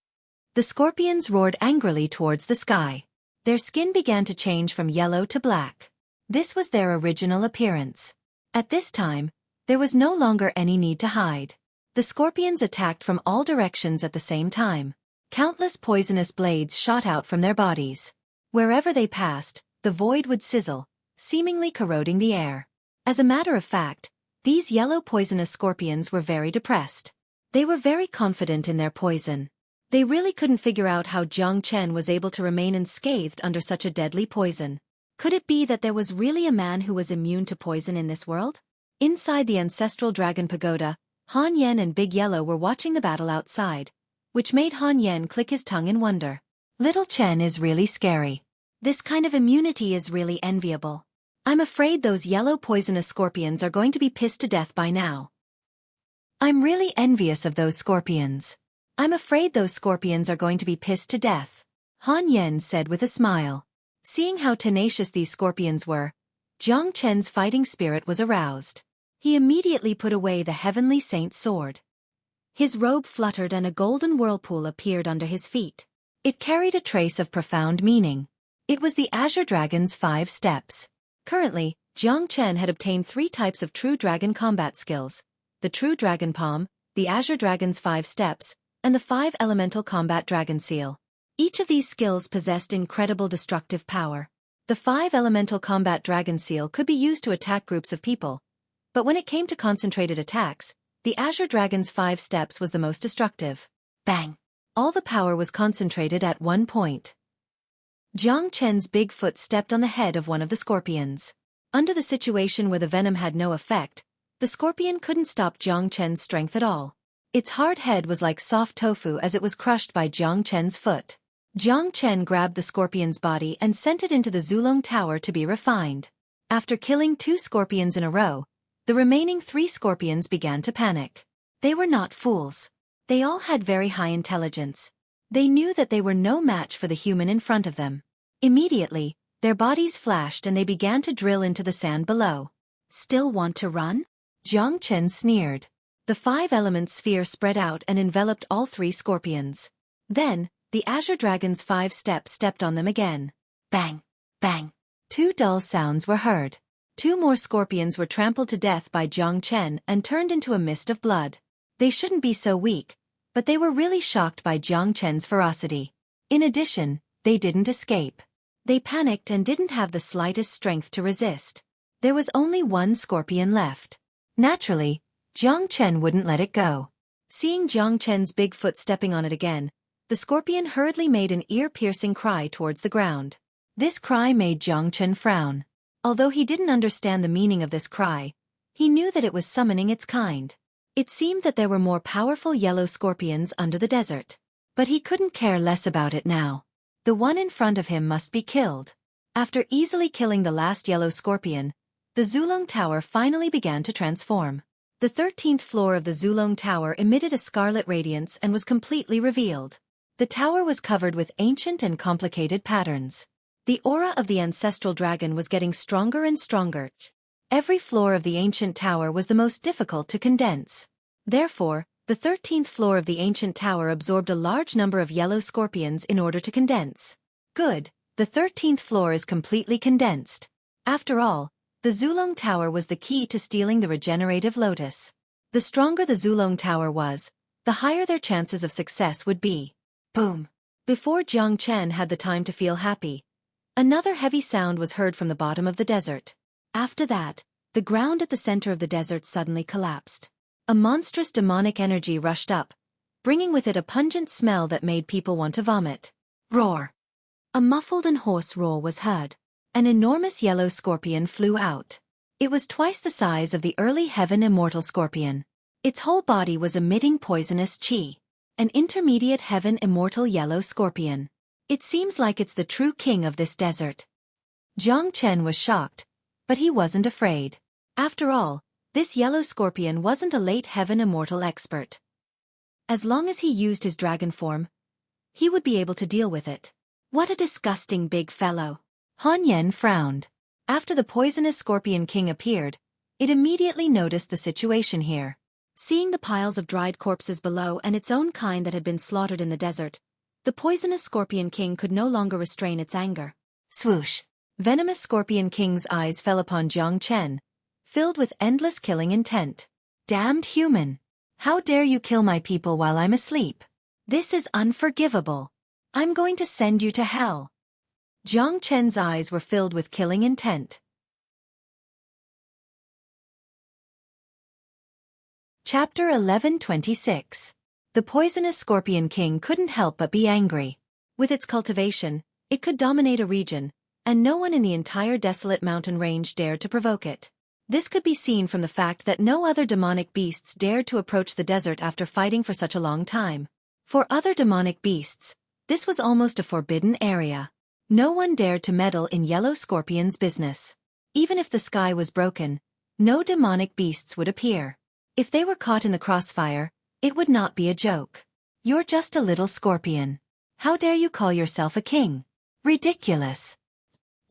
The scorpions roared angrily towards the sky. Their skin began to change from yellow to black. This was their original appearance. At this time, there was no longer any need to hide. The scorpions attacked from all directions at the same time. Countless poisonous blades shot out from their bodies. Wherever they passed, the void would sizzle, seemingly corroding the air. As a matter of fact, these yellow poisonous scorpions were very depressed. They were very confident in their poison. They really couldn't figure out how Jiang Chen was able to remain unscathed under such a deadly poison. Could it be that there was really a man who was immune to poison in this world? Inside the ancestral dragon pagoda, Han Yen and Big Yellow were watching the battle outside, which made Han Yen click his tongue in wonder. Little Chen is really scary. This kind of immunity is really enviable. I'm afraid those yellow poisonous scorpions are going to be pissed to death by now. I'm really envious of those scorpions. I'm afraid those scorpions are going to be pissed to death, Han Yen said with a smile. Seeing how tenacious these scorpions were, Jiang Chen's fighting spirit was aroused. He immediately put away the Heavenly Saint's sword. His robe fluttered and a golden whirlpool appeared under his feet. It carried a trace of profound meaning. It was the Azure Dragon's 5 steps. Currently, Jiang Chen had obtained 3 types of true dragon combat skills: the True Dragon Palm, the Azure Dragon's 5 steps, and the 5 elemental combat dragon seal. Each of these skills possessed incredible destructive power. The 5 elemental combat dragon seal could be used to attack groups of people, but when it came to concentrated attacks, the Azure Dragon's 5 steps was the most destructive. Bang! All the power was concentrated at one point. Jiang Chen's big foot stepped on the head of one of the scorpions. Under the situation where the venom had no effect, the scorpion couldn't stop Jiang Chen's strength at all. Its hard head was like soft tofu as it was crushed by Jiang Chen's foot. Jiang Chen grabbed the scorpion's body and sent it into the Zulong Tower to be refined. After killing 2 scorpions in a row, the remaining 3 scorpions began to panic. They were not fools. They all had very high intelligence. They knew that they were no match for the human in front of them. Immediately, their bodies flashed and they began to drill into the sand below. Still want to run? Jiang Chen sneered. The 5-element sphere spread out and enveloped all 3 scorpions. Then, the Azure Dragon's 5 steps stepped on them again. Bang! Bang! 2 dull sounds were heard. 2 more scorpions were trampled to death by Jiang Chen and turned into a mist of blood. They shouldn't be so weak, but they were really shocked by Jiang Chen's ferocity. In addition, they didn't escape. They panicked and didn't have the slightest strength to resist. There was only 1 scorpion left. Naturally, Jiang Chen wouldn't let it go. Seeing Jiang Chen's big foot stepping on it again, the scorpion hurriedly made an ear-piercing cry towards the ground. This cry made Jiang Chen frown. Although he didn't understand the meaning of this cry, he knew that it was summoning its kind. It seemed that there were more powerful yellow scorpions under the desert. But he couldn't care less about it now. The one in front of him must be killed. After easily killing the last yellow scorpion, the Zulong Tower finally began to transform. The 13th floor of the Zulong Tower emitted a scarlet radiance and was completely revealed. The tower was covered with ancient and complicated patterns. The aura of the ancestral dragon was getting stronger and stronger. Every floor of the ancient tower was the most difficult to condense. Therefore, the 13th floor of the ancient tower absorbed a large number of yellow scorpions in order to condense. Good, the 13th floor is completely condensed. After all, the Zulong Tower was the key to stealing the regenerative lotus. The stronger the Zulong Tower was, the higher their chances of success would be. Boom! Before Jiang Chen had the time to feel happy, another heavy sound was heard from the bottom of the desert. After that, the ground at the center of the desert suddenly collapsed. A monstrous demonic energy rushed up, bringing with it a pungent smell that made people want to vomit. Roar! A muffled and hoarse roar was heard. An enormous yellow scorpion flew out. It was twice the size of the early heaven immortal scorpion. Its whole body was emitting poisonous qi. An intermediate heaven immortal yellow scorpion. It seems like it's the true king of this desert. Jiang Chen was shocked, but he wasn't afraid. After all, this yellow scorpion wasn't a late heaven immortal expert. As long as he used his dragon form, he would be able to deal with it. What a disgusting big fellow. Han Yen frowned. After the poisonous Scorpion King appeared, it immediately noticed the situation here. Seeing the piles of dried corpses below and its own kind that had been slaughtered in the desert, the poisonous Scorpion King could no longer restrain its anger. Swoosh! Venomous Scorpion King's eyes fell upon Jiang Chen, filled with endless killing intent. Damned human! How dare you kill my people while I'm asleep? This is unforgivable. I'm going to send you to hell. Jiang Chen's eyes were filled with killing intent. Chapter 1126. The poisonous Scorpion King couldn't help but be angry. With its cultivation, it could dominate a region, and no one in the entire desolate mountain range dared to provoke it. This could be seen from the fact that no other demonic beasts dared to approach the desert after fighting for such a long time. For other demonic beasts, this was almost a forbidden area. No one dared to meddle in Yellow Scorpion's business. Even if the sky was broken, no demonic beasts would appear. If they were caught in the crossfire, it would not be a joke. You're just a little scorpion. How dare you call yourself a king? Ridiculous.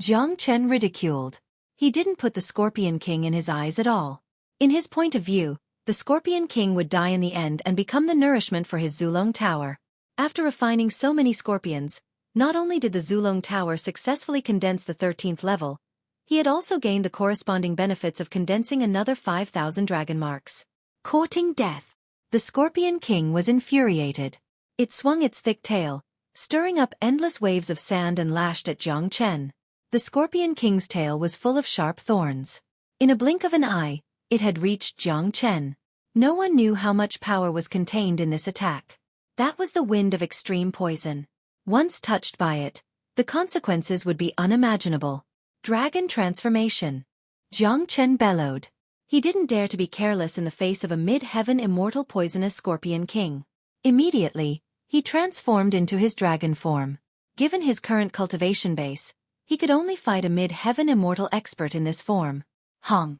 Jiang Chen ridiculed. He didn't put the Scorpion King in his eyes at all. In his point of view, the Scorpion King would die in the end and become the nourishment for his Zulong Tower. After refining so many scorpions, not only did the Zulong Tower successfully condense the 13th level, he had also gained the corresponding benefits of condensing another 5,000 dragon marks. Courting death. The Scorpion King was infuriated. It swung its thick tail, stirring up endless waves of sand and lashed at Jiang Chen. The Scorpion King's tail was full of sharp thorns. In a blink of an eye, it had reached Jiang Chen. No one knew how much power was contained in this attack. That was the wind of extreme poison. Once touched by it, the consequences would be unimaginable. Dragon transformation. Jiang Chen bellowed. He didn't dare to be careless in the face of a mid-heaven immortal poisonous Scorpion King. Immediately, he transformed into his dragon form. Given his current cultivation base, he could only fight a mid-heaven immortal expert in this form. Hong!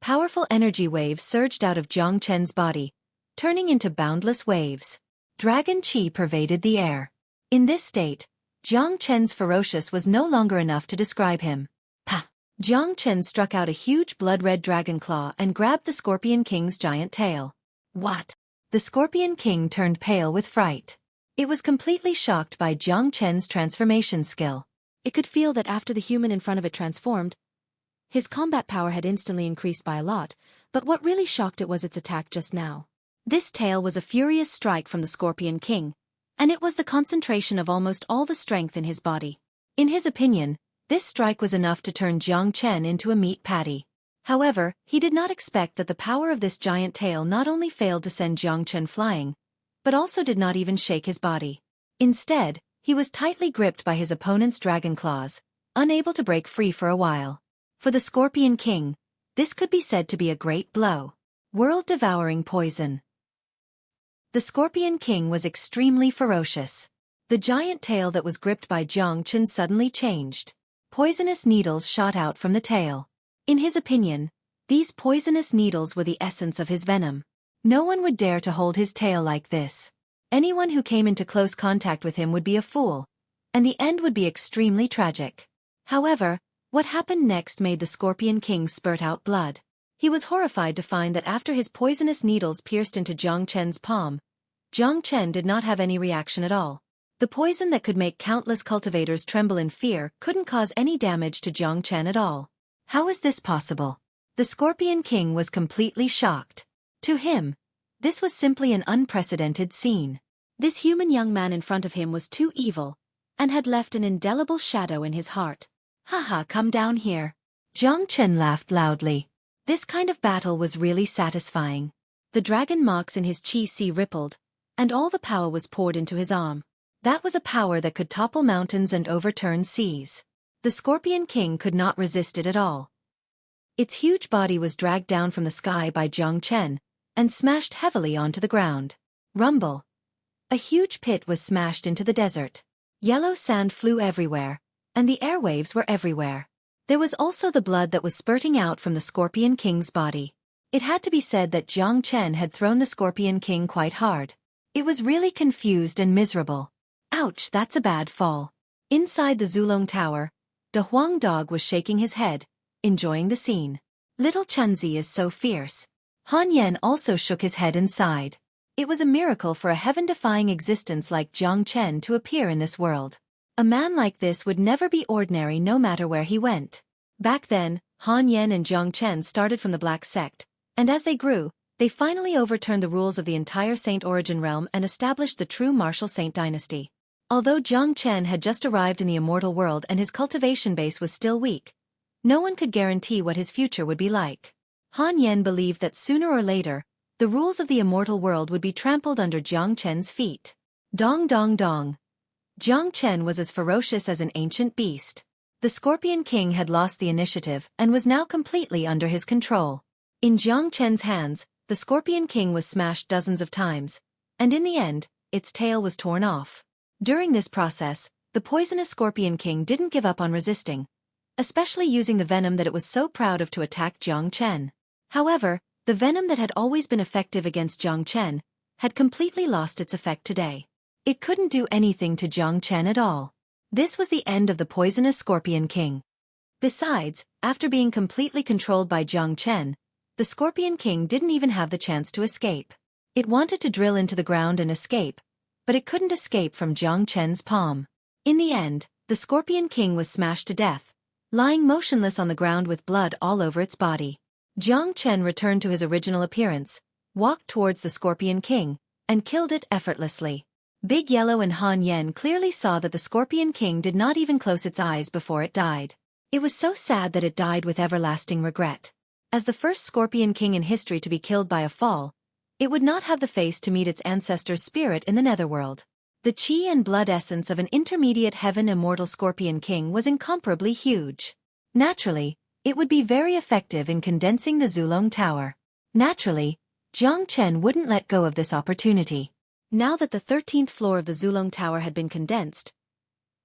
Powerful energy waves surged out of Jiang Chen's body, turning into boundless waves. Dragon qi pervaded the air. In this state, Jiang Chen's ferocious was no longer enough to describe him. Pa! Jiang Chen struck out a huge blood-red dragon claw and grabbed the Scorpion King's giant tail. What? The Scorpion King turned pale with fright. It was completely shocked by Jiang Chen's transformation skill. It could feel that after the human in front of it transformed, his combat power had instantly increased by a lot, but what really shocked it was its attack just now. This tail was a furious strike from the Scorpion King, and it was the concentration of almost all the strength in his body. In his opinion, this strike was enough to turn Jiang Chen into a meat patty. However, he did not expect that the power of this giant tail not only failed to send Jiang Chen flying, but also did not even shake his body. Instead, he was tightly gripped by his opponent's dragon claws, unable to break free for a while. For the Scorpion King, this could be said to be a great blow. World-devouring poison. The Scorpion King was extremely ferocious. The giant tail that was gripped by Jiang Chen suddenly changed. Poisonous needles shot out from the tail. In his opinion, these poisonous needles were the essence of his venom. No one would dare to hold his tail like this. Anyone who came into close contact with him would be a fool, and the end would be extremely tragic. However, what happened next made the Scorpion King spurt out blood. He was horrified to find that after his poisonous needles pierced into Jiang Chen's palm, Jiang Chen did not have any reaction at all. The poison that could make countless cultivators tremble in fear couldn't cause any damage to Jiang Chen at all. How is this possible? The Scorpion King was completely shocked. To him, this was simply an unprecedented scene. This human young man in front of him was too evil, and had left an indelible shadow in his heart. Haha, come down here. Jiang Chen laughed loudly. This kind of battle was really satisfying. The dragon marks in his chi rippled, and all the power was poured into his arm. That was a power that could topple mountains and overturn seas. The Scorpion King could not resist it at all. Its huge body was dragged down from the sky by Jiang Chen, and smashed heavily onto the ground. Rumble. A huge pit was smashed into the desert. Yellow sand flew everywhere, and the airwaves were everywhere. There was also the blood that was spurting out from the Scorpion King's body. It had to be said that Jiang Chen had thrown the Scorpion King quite hard. It was really confused and miserable. Ouch, that's a bad fall. Inside the Zulong Tower, De Huang Dog was shaking his head, enjoying the scene. Little Chunzi is so fierce. Han Yan also shook his head and sighed. It was a miracle for a heaven-defying existence like Jiang Chen to appear in this world. A man like this would never be ordinary no matter where he went. Back then, Han Yan and Jiang Chen started from the Black Sect, and as they grew, they finally overturned the rules of the entire Saint Origin realm and established the true martial Saint dynasty. Although Jiang Chen had just arrived in the immortal world and his cultivation base was still weak, no one could guarantee what his future would be like. Han Yan believed that sooner or later, the rules of the immortal world would be trampled under Jiang Chen's feet. Dong dong dong. Jiang Chen was as ferocious as an ancient beast. The Scorpion King had lost the initiative and was now completely under his control. In Jiang Chen's hands, the Scorpion King was smashed dozens of times, and in the end, its tail was torn off. During this process, the poisonous Scorpion King didn't give up on resisting, especially using the venom that it was so proud of to attack Jiang Chen. However, the venom that had always been effective against Jiang Chen had completely lost its effect today. It couldn't do anything to Jiang Chen at all. This was the end of the poisonous Scorpion King. Besides, after being completely controlled by Jiang Chen, the Scorpion King didn't even have the chance to escape. It wanted to drill into the ground and escape, but it couldn't escape from Jiang Chen's palm. In the end, the Scorpion King was smashed to death, lying motionless on the ground with blood all over its body. Jiang Chen returned to his original appearance, walked towards the Scorpion King, and killed it effortlessly. Big Yellow and Han Yan clearly saw that the Scorpion King did not even close its eyes before it died. It was so sad that it died with everlasting regret. As the first Scorpion King in history to be killed by a fall, it would not have the face to meet its ancestor's spirit in the netherworld. The chi and blood essence of an intermediate heaven immortal Scorpion King was incomparably huge. Naturally, it would be very effective in condensing the Zulong Tower. Naturally, Jiang Chen wouldn't let go of this opportunity. Now that the 13th floor of the Zulong Tower had been condensed,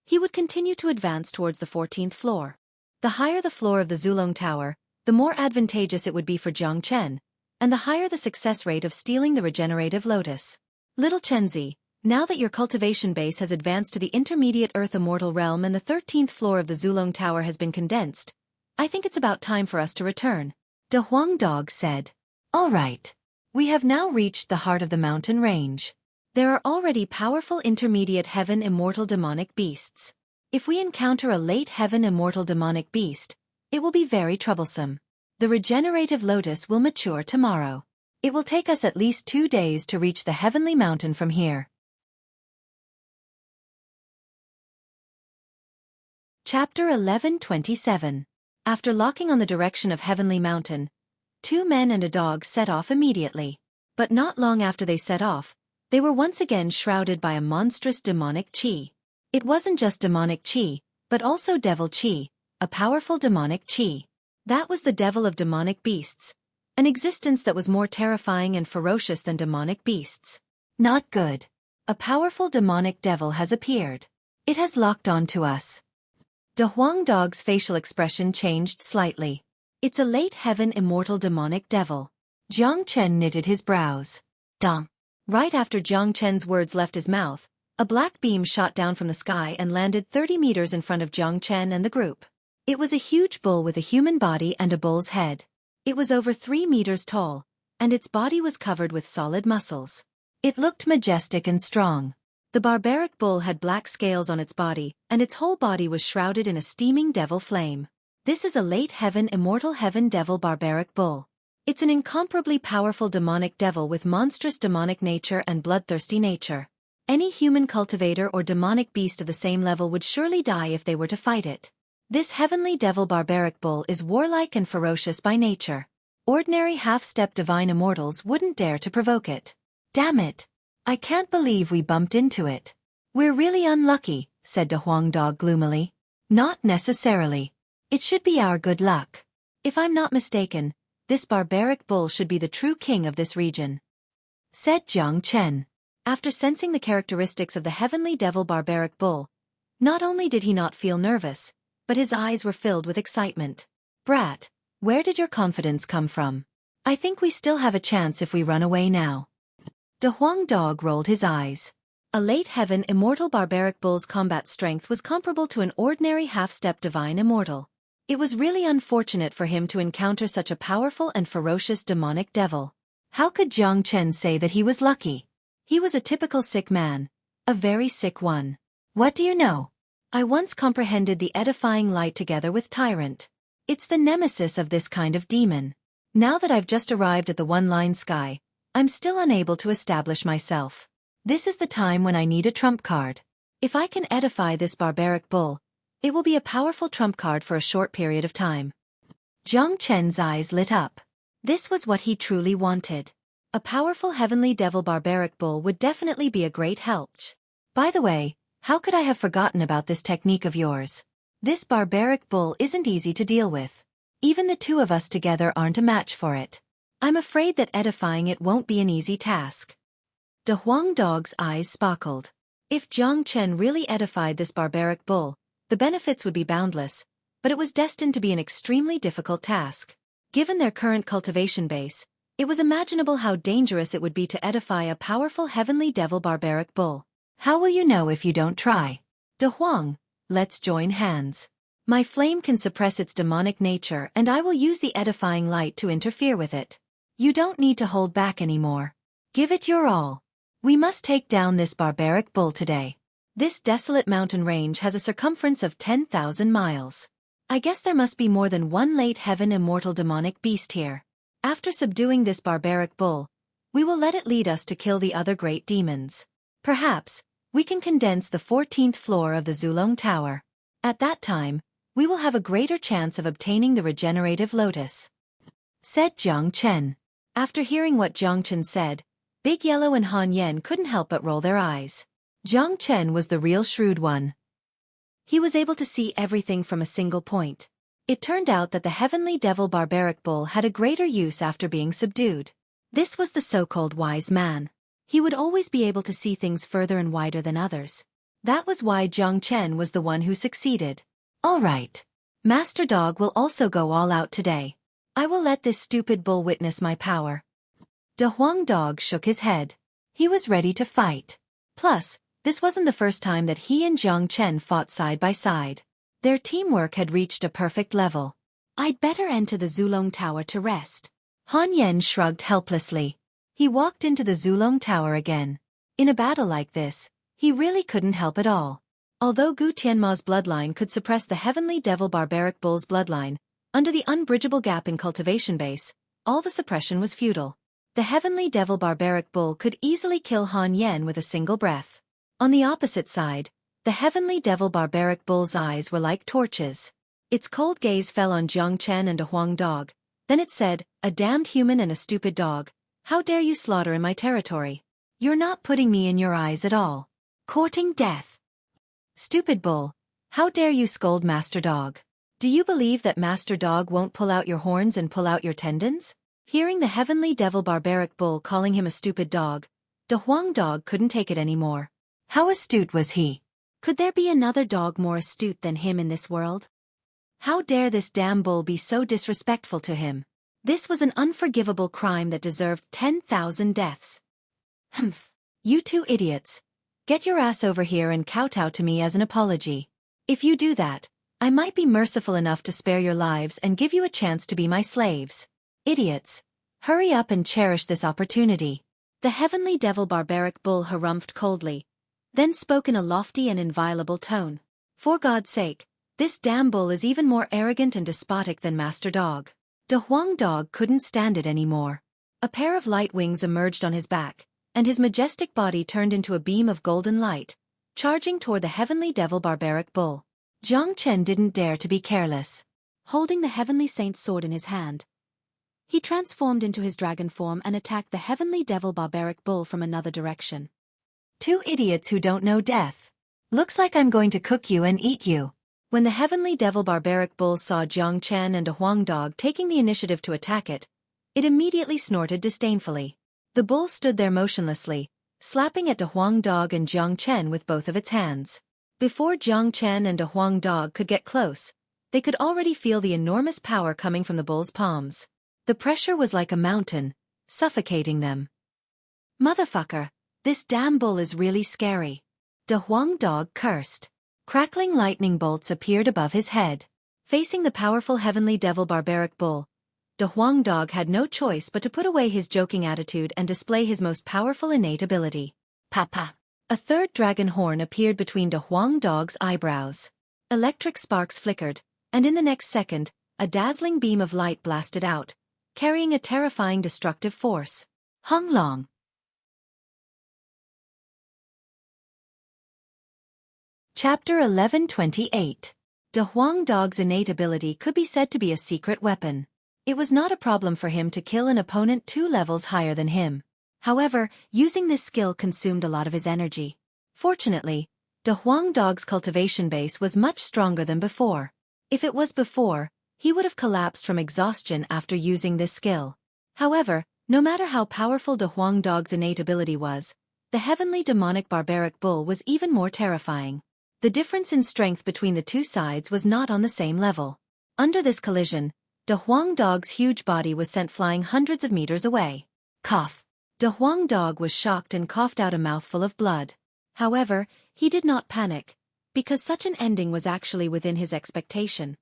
he would continue to advance towards the 14th floor. The higher the floor of the Zulong Tower, the more advantageous it would be for Jiang Chen, and the higher the success rate of stealing the regenerative lotus. Little Chenzi, Now that your cultivation base has advanced to the intermediate Earth Immortal realm and the 13th floor of the Zulong Tower has been condensed, I think it's about time for us to return. De Huang Dog said. All right. We have now reached the heart of the mountain range. There are already powerful intermediate heaven immortal demonic beasts. If we encounter a late heaven immortal demonic beast, it will be very troublesome. The regenerative lotus will mature tomorrow. It will take us at least 2 days to reach the heavenly mountain from here. Chapter 11:27. After locking on the direction of Heavenly Mountain, 2 men and a dog set off immediately. But not long after they set off, they were once again shrouded by a monstrous demonic chi. It wasn't just demonic chi, but also devil chi, a powerful demonic chi. That was the devil of demonic beasts, an existence that was more terrifying and ferocious than demonic beasts. Not good. A powerful demonic devil has appeared. It has locked on to us. De Huang Dog's facial expression changed slightly. It's a late heaven immortal demonic devil. Jiang Chen knitted his brows. Dong. Right after Jiang Chen's words left his mouth, a black beam shot down from the sky and landed 30 meters in front of Jiang Chen and the group. It was a huge bull with a human body and a bull's head. It was over 3 meters tall, and its body was covered with solid muscles. It looked majestic and strong. The barbaric bull had black scales on its body, and its whole body was shrouded in a steaming devil flame. This is a late heaven immortal heaven devil barbaric bull. It's an incomparably powerful demonic devil with monstrous demonic nature and bloodthirsty nature. Any human cultivator or demonic beast of the same level would surely die if they were to fight it. This heavenly devil barbaric bull is warlike and ferocious by nature. Ordinary half-step divine immortals wouldn't dare to provoke it. Damn it! I can't believe we bumped into it. We're really unlucky, said De Huang Dog gloomily. Not necessarily. It should be our good luck. If I'm not mistaken, this barbaric bull should be the true king of this region, said Jiang Chen. After sensing the characteristics of the heavenly devil barbaric bull, not only did he not feel nervous, but his eyes were filled with excitement. Brat, where did your confidence come from? I think we still have a chance if we run away now. De Huang Dog rolled his eyes. A late heaven immortal barbaric bull's combat strength was comparable to an ordinary half-step divine immortal. It was really unfortunate for him to encounter such a powerful and ferocious demonic devil. How could Jiang Chen say that he was lucky? He was a typical sick man. A very sick one. What do you know? I once comprehended the edifying light together with Tyrant. It's the nemesis of this kind of demon. Now that I've just arrived at the one-line sky, I'm still unable to establish myself. This is the time when I need a trump card. If I can edify this barbaric bull, it will be a powerful trump card for a short period of time. Jiang Chen's eyes lit up. This was what he truly wanted. A powerful heavenly devil barbaric bull would definitely be a great help. By the way, how could I have forgotten about this technique of yours? This barbaric bull isn't easy to deal with. Even the 2 of us together aren't a match for it. I'm afraid that edifying it won't be an easy task. De Huang Dog's eyes sparkled. If Jiang Chen really edified this barbaric bull, the benefits would be boundless, but it was destined to be an extremely difficult task. Given their current cultivation base, it was imaginable how dangerous it would be to edify a powerful heavenly devil barbaric bull. How will you know if you don't try? De Huang, let's join hands. My flame can suppress its demonic nature and I will use the edifying light to interfere with it. You don't need to hold back anymore. Give it your all. We must take down this barbaric bull today. This desolate mountain range has a circumference of 10,000 miles. I guess there must be more than one late heaven immortal demonic beast here. After subduing this barbaric bull, we will let it lead us to kill the other great demons. Perhaps, we can condense the 14th floor of the Zulong Tower. At that time, we will have a greater chance of obtaining the regenerative lotus, said Jiang Chen. After hearing what Jiang Chen said, Big Yellow and Han Yen couldn't help but roll their eyes. Jiang Chen was the real shrewd one. He was able to see everything from a single point. It turned out that the heavenly devil barbaric bull had a greater use after being subdued. This was the so-called wise man. He would always be able to see things further and wider than others. That was why Jiang Chen was the one who succeeded. All right. Master Dog will also go all out today. I will let this stupid bull witness my power. De Huang Dog shook his head. He was ready to fight. Plus, this wasn't the first time that he and Jiang Chen fought side by side. Their teamwork had reached a perfect level. I'd better enter the Zulong Tower to rest. Han Yen shrugged helplessly. He walked into the Zulong Tower again. In a battle like this, he really couldn't help at all. Although Gu Tianma's bloodline could suppress the Heavenly Devil Barbaric Bull's bloodline, under the unbridgeable gap in cultivation base, all the suppression was futile. The Heavenly Devil Barbaric Bull could easily kill Han Yen with a single breath. On the opposite side, the Heavenly Devil Barbaric Bull's eyes were like torches. Its cold gaze fell on Jiang Chen and a Huang dog. Then it said, "A damned human and a stupid dog. How dare you slaughter in my territory? You're not putting me in your eyes at all. Courting death. Stupid bull. How dare you scold Master Dog? Do you believe that Master Dog won't pull out your horns and pull out your tendons?" Hearing the Heavenly Devil Barbaric Bull calling him a stupid dog, the Huang dog couldn't take it anymore. How astute was he? Could there be another dog more astute than him in this world? How dare this damn bull be so disrespectful to him? This was an unforgivable crime that deserved 10,000 deaths. Humph. You two idiots. Get your ass over here and kowtow to me as an apology. If you do that, I might be merciful enough to spare your lives and give you a chance to be my slaves. Idiots. Hurry up and cherish this opportunity. The Heavenly Devil Barbaric Bull harumphed coldly, then spoke in a lofty and inviolable tone. For God's sake, this damn bull is even more arrogant and despotic than Master Dog. The Huang dog couldn't stand it anymore. A pair of light wings emerged on his back, and his majestic body turned into a beam of golden light, charging toward the Heavenly Devil Barbaric Bull. Jiang Chen didn't dare to be careless. Holding the Heavenly Saint's sword in his hand, he transformed into his dragon form and attacked the Heavenly Devil Barbaric Bull from another direction. Two idiots who don't know death. Looks like I'm going to cook you and eat you. When the Heavenly Devil Barbaric Bull saw Jiang Chen and a Huang dog taking the initiative to attack it, it immediately snorted disdainfully. The bull stood there motionlessly, slapping at the Huang dog and Jiang Chen with both of its hands. Before Jiang Chen and a Huang dog could get close, they could already feel the enormous power coming from the bull's palms. The pressure was like a mountain, suffocating them. Motherfucker, this damn bull is really scary. The Huang dog cursed. Crackling lightning bolts appeared above his head. Facing the powerful Heavenly Devil Barbaric Bull, the Huang dog had no choice but to put away his joking attitude and display his most powerful innate ability. Papa. A third dragon horn appeared between the Huang dog's eyebrows. Electric sparks flickered, and in the next second, a dazzling beam of light blasted out, carrying a terrifying destructive force. Hung Long. Chapter 1128. The Huang dog's innate ability could be said to be a secret weapon. It was not a problem for him to kill an opponent 2 levels higher than him. However, using this skill consumed a lot of his energy. Fortunately, the Huang dog's cultivation base was much stronger than before. If it was before, he would have collapsed from exhaustion after using this skill. However, no matter how powerful the Huang dog's innate ability was, the Heavenly Demonic Barbaric Bull was even more terrifying. The difference in strength between the two sides was not on the same level. Under this collision, the Huang dog's huge body was sent flying hundreds of meters away. Cough. The Huang dog was shocked and coughed out a mouthful of blood. However, he did not panic, because such an ending was actually within his expectation.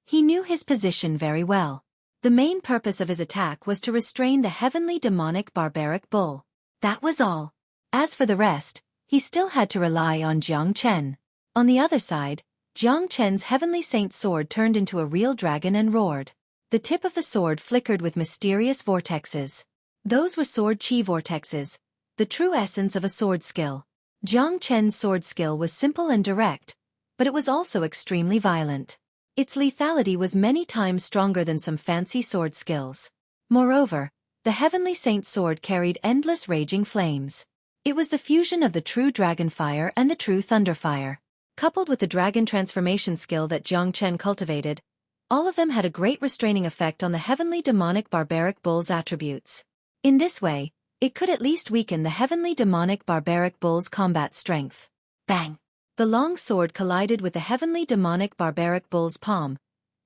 He knew his position very well. The main purpose of his attack was to restrain the Heavenly Demonic Barbaric Bull. That was all. As for the rest, he still had to rely on Jiang Chen. On the other side, Jiang Chen's Heavenly Saint's sword turned into a real dragon and roared. The tip of the sword flickered with mysterious vortexes. Those were sword chi vortexes, the true essence of a sword skill. Jiang Chen's sword skill was simple and direct, but it was also extremely violent. Its lethality was many times stronger than some fancy sword skills. Moreover, the Heavenly Saint's sword carried endless raging flames. It was the fusion of the true dragon fire and the true thunder fire. Coupled with the dragon transformation skill that Jiang Chen cultivated, all of them had a great restraining effect on the Heavenly Demonic Barbaric Bull's attributes. In this way, it could at least weaken the Heavenly Demonic Barbaric Bull's combat strength. Bang! The long sword collided with the Heavenly Demonic Barbaric Bull's palm,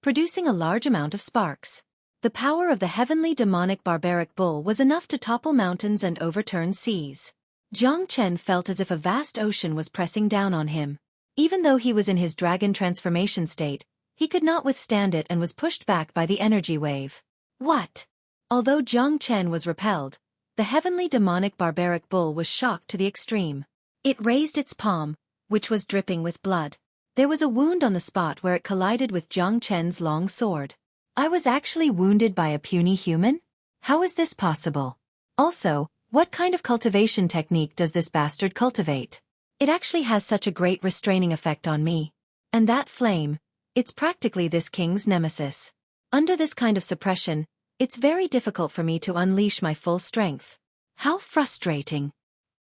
producing a large amount of sparks. The power of the Heavenly Demonic Barbaric Bull was enough to topple mountains and overturn seas. Jiang Chen felt as if a vast ocean was pressing down on him. Even though he was in his dragon transformation state, he could not withstand it and was pushed back by the energy wave. What? Although Jiang Chen was repelled, the heavenly demonic barbaric bull was shocked to the extreme. It raised its palm, which was dripping with blood. There was a wound on the spot where it collided with Jiang Chen's long sword. I was actually wounded by a puny human? How is this possible? Also, what kind of cultivation technique does this bastard cultivate? It actually has such a great restraining effect on me. And that flame, it's practically this king's nemesis. Under this kind of suppression, it's very difficult for me to unleash my full strength. How frustrating.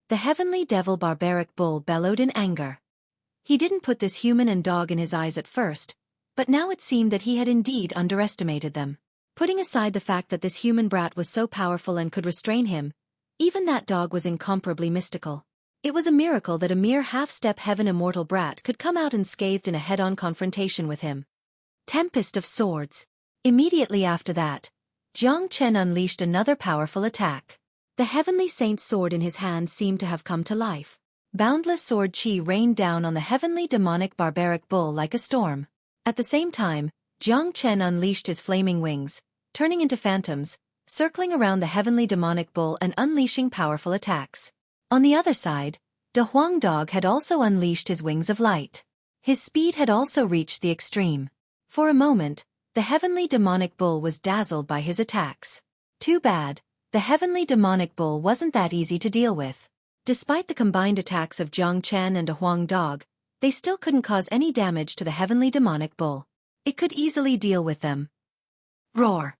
The heavenly devil barbaric bull bellowed in anger. He didn't put this human and dog in his eyes at first, but now it seemed that he had indeed underestimated them. Putting aside the fact that this human brat was so powerful and could restrain him, even that dog was incomparably mystical. It was a miracle that a mere half-step heaven immortal brat could come out unscathed in a head-on confrontation with him. Tempest of Swords. Immediately after that, Jiang Chen unleashed another powerful attack. The heavenly saint's sword in his hand seemed to have come to life. Boundless sword qi rained down on the heavenly demonic barbaric bull like a storm. At the same time, Jiang Chen unleashed his flaming wings, turning into phantoms, circling around the heavenly demonic bull and unleashing powerful attacks. On the other side, De Huang Dog had also unleashed his wings of light. His speed had also reached the extreme. For a moment, the heavenly demonic bull was dazzled by his attacks. Too bad, the heavenly demonic bull wasn't that easy to deal with. Despite the combined attacks of Jiang Chen and De Huang Dog, they still couldn't cause any damage to the heavenly demonic bull. It could easily deal with them. Roar!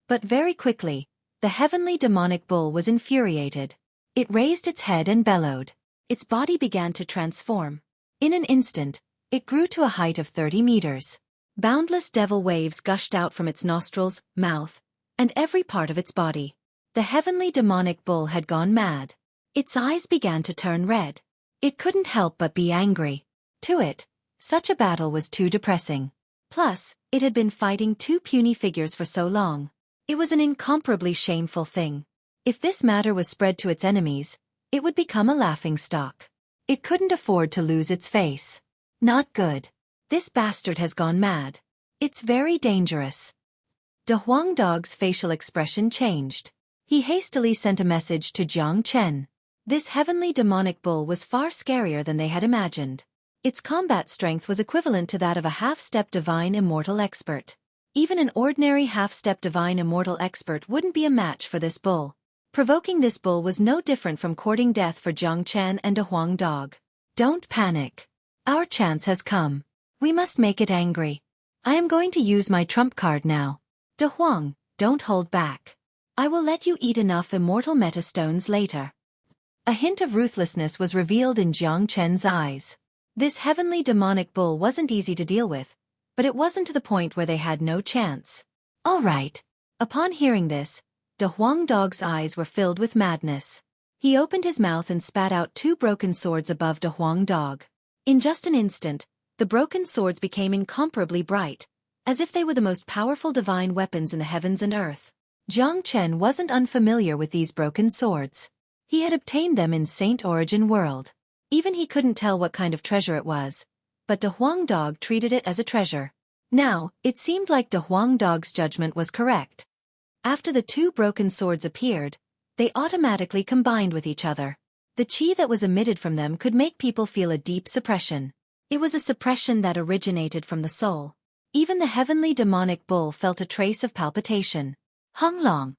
But very quickly, the heavenly demonic bull was infuriated. It raised its head and bellowed. Its body began to transform. In an instant, it grew to a height of 30 meters. Boundless devil waves gushed out from its nostrils, mouth, and every part of its body. The heavenly demonic bull had gone mad. Its eyes began to turn red. It couldn't help but be angry. To it, such a battle was too depressing. Plus, it had been fighting two puny figures for so long. It was an incomparably shameful thing. If this matter was spread to its enemies, it would become a laughingstock. It couldn't afford to lose its face. Not good. This bastard has gone mad. It's very dangerous. De Huang Dog's facial expression changed. He hastily sent a message to Jiang Chen. This heavenly demonic bull was far scarier than they had imagined. Its combat strength was equivalent to that of a half-step divine immortal expert. Even an ordinary half-step divine immortal expert wouldn't be a match for this bull. Provoking this bull was no different from courting death for Jiang Chen and De Huang Dog. Don't panic. Our chance has come. We must make it angry. I am going to use my trump card now. De Huang, don't hold back. I will let you eat enough immortal metastones later. A hint of ruthlessness was revealed in Jiang Chen's eyes. This heavenly demonic bull wasn't easy to deal with, but it wasn't to the point where they had no chance. All right. Upon hearing this, De Huang Dog's eyes were filled with madness. He opened his mouth and spat out two broken swords above De Huang Dog. In just an instant, the broken swords became incomparably bright, as if they were the most powerful divine weapons in the heavens and earth. Jiang Chen wasn't unfamiliar with these broken swords. He had obtained them in Saint Origin World. Even he couldn't tell what kind of treasure it was, but De Huang Dog treated it as a treasure. Now, it seemed like De Huang Dog's judgment was correct. After the two broken swords appeared, they automatically combined with each other. The qi that was emitted from them could make people feel a deep suppression. It was a suppression that originated from the soul. Even the heavenly demonic bull felt a trace of palpitation. Hung Long.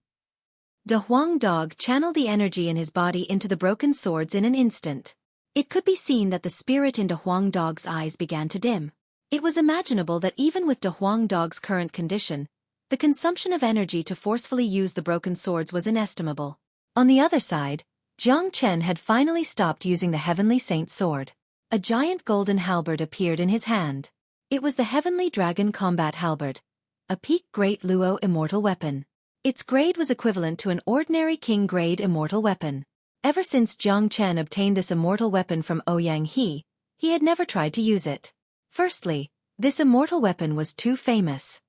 De Huang Dog channeled the energy in his body into the broken swords in an instant. It could be seen that the spirit in De Huang Dog's eyes began to dim. It was imaginable that even with De Huang Dog's current condition, the consumption of energy to forcefully use the broken swords was inestimable. On the other side, Jiang Chen had finally stopped using the heavenly saint sword. A giant golden halberd appeared in his hand. It was the heavenly dragon combat halberd, a peak grade Luo immortal weapon. Its grade was equivalent to an ordinary king grade immortal weapon. Ever since Jiang Chen obtained this immortal weapon from Ouyang he had never tried to use it. Firstly, this immortal weapon was too famous.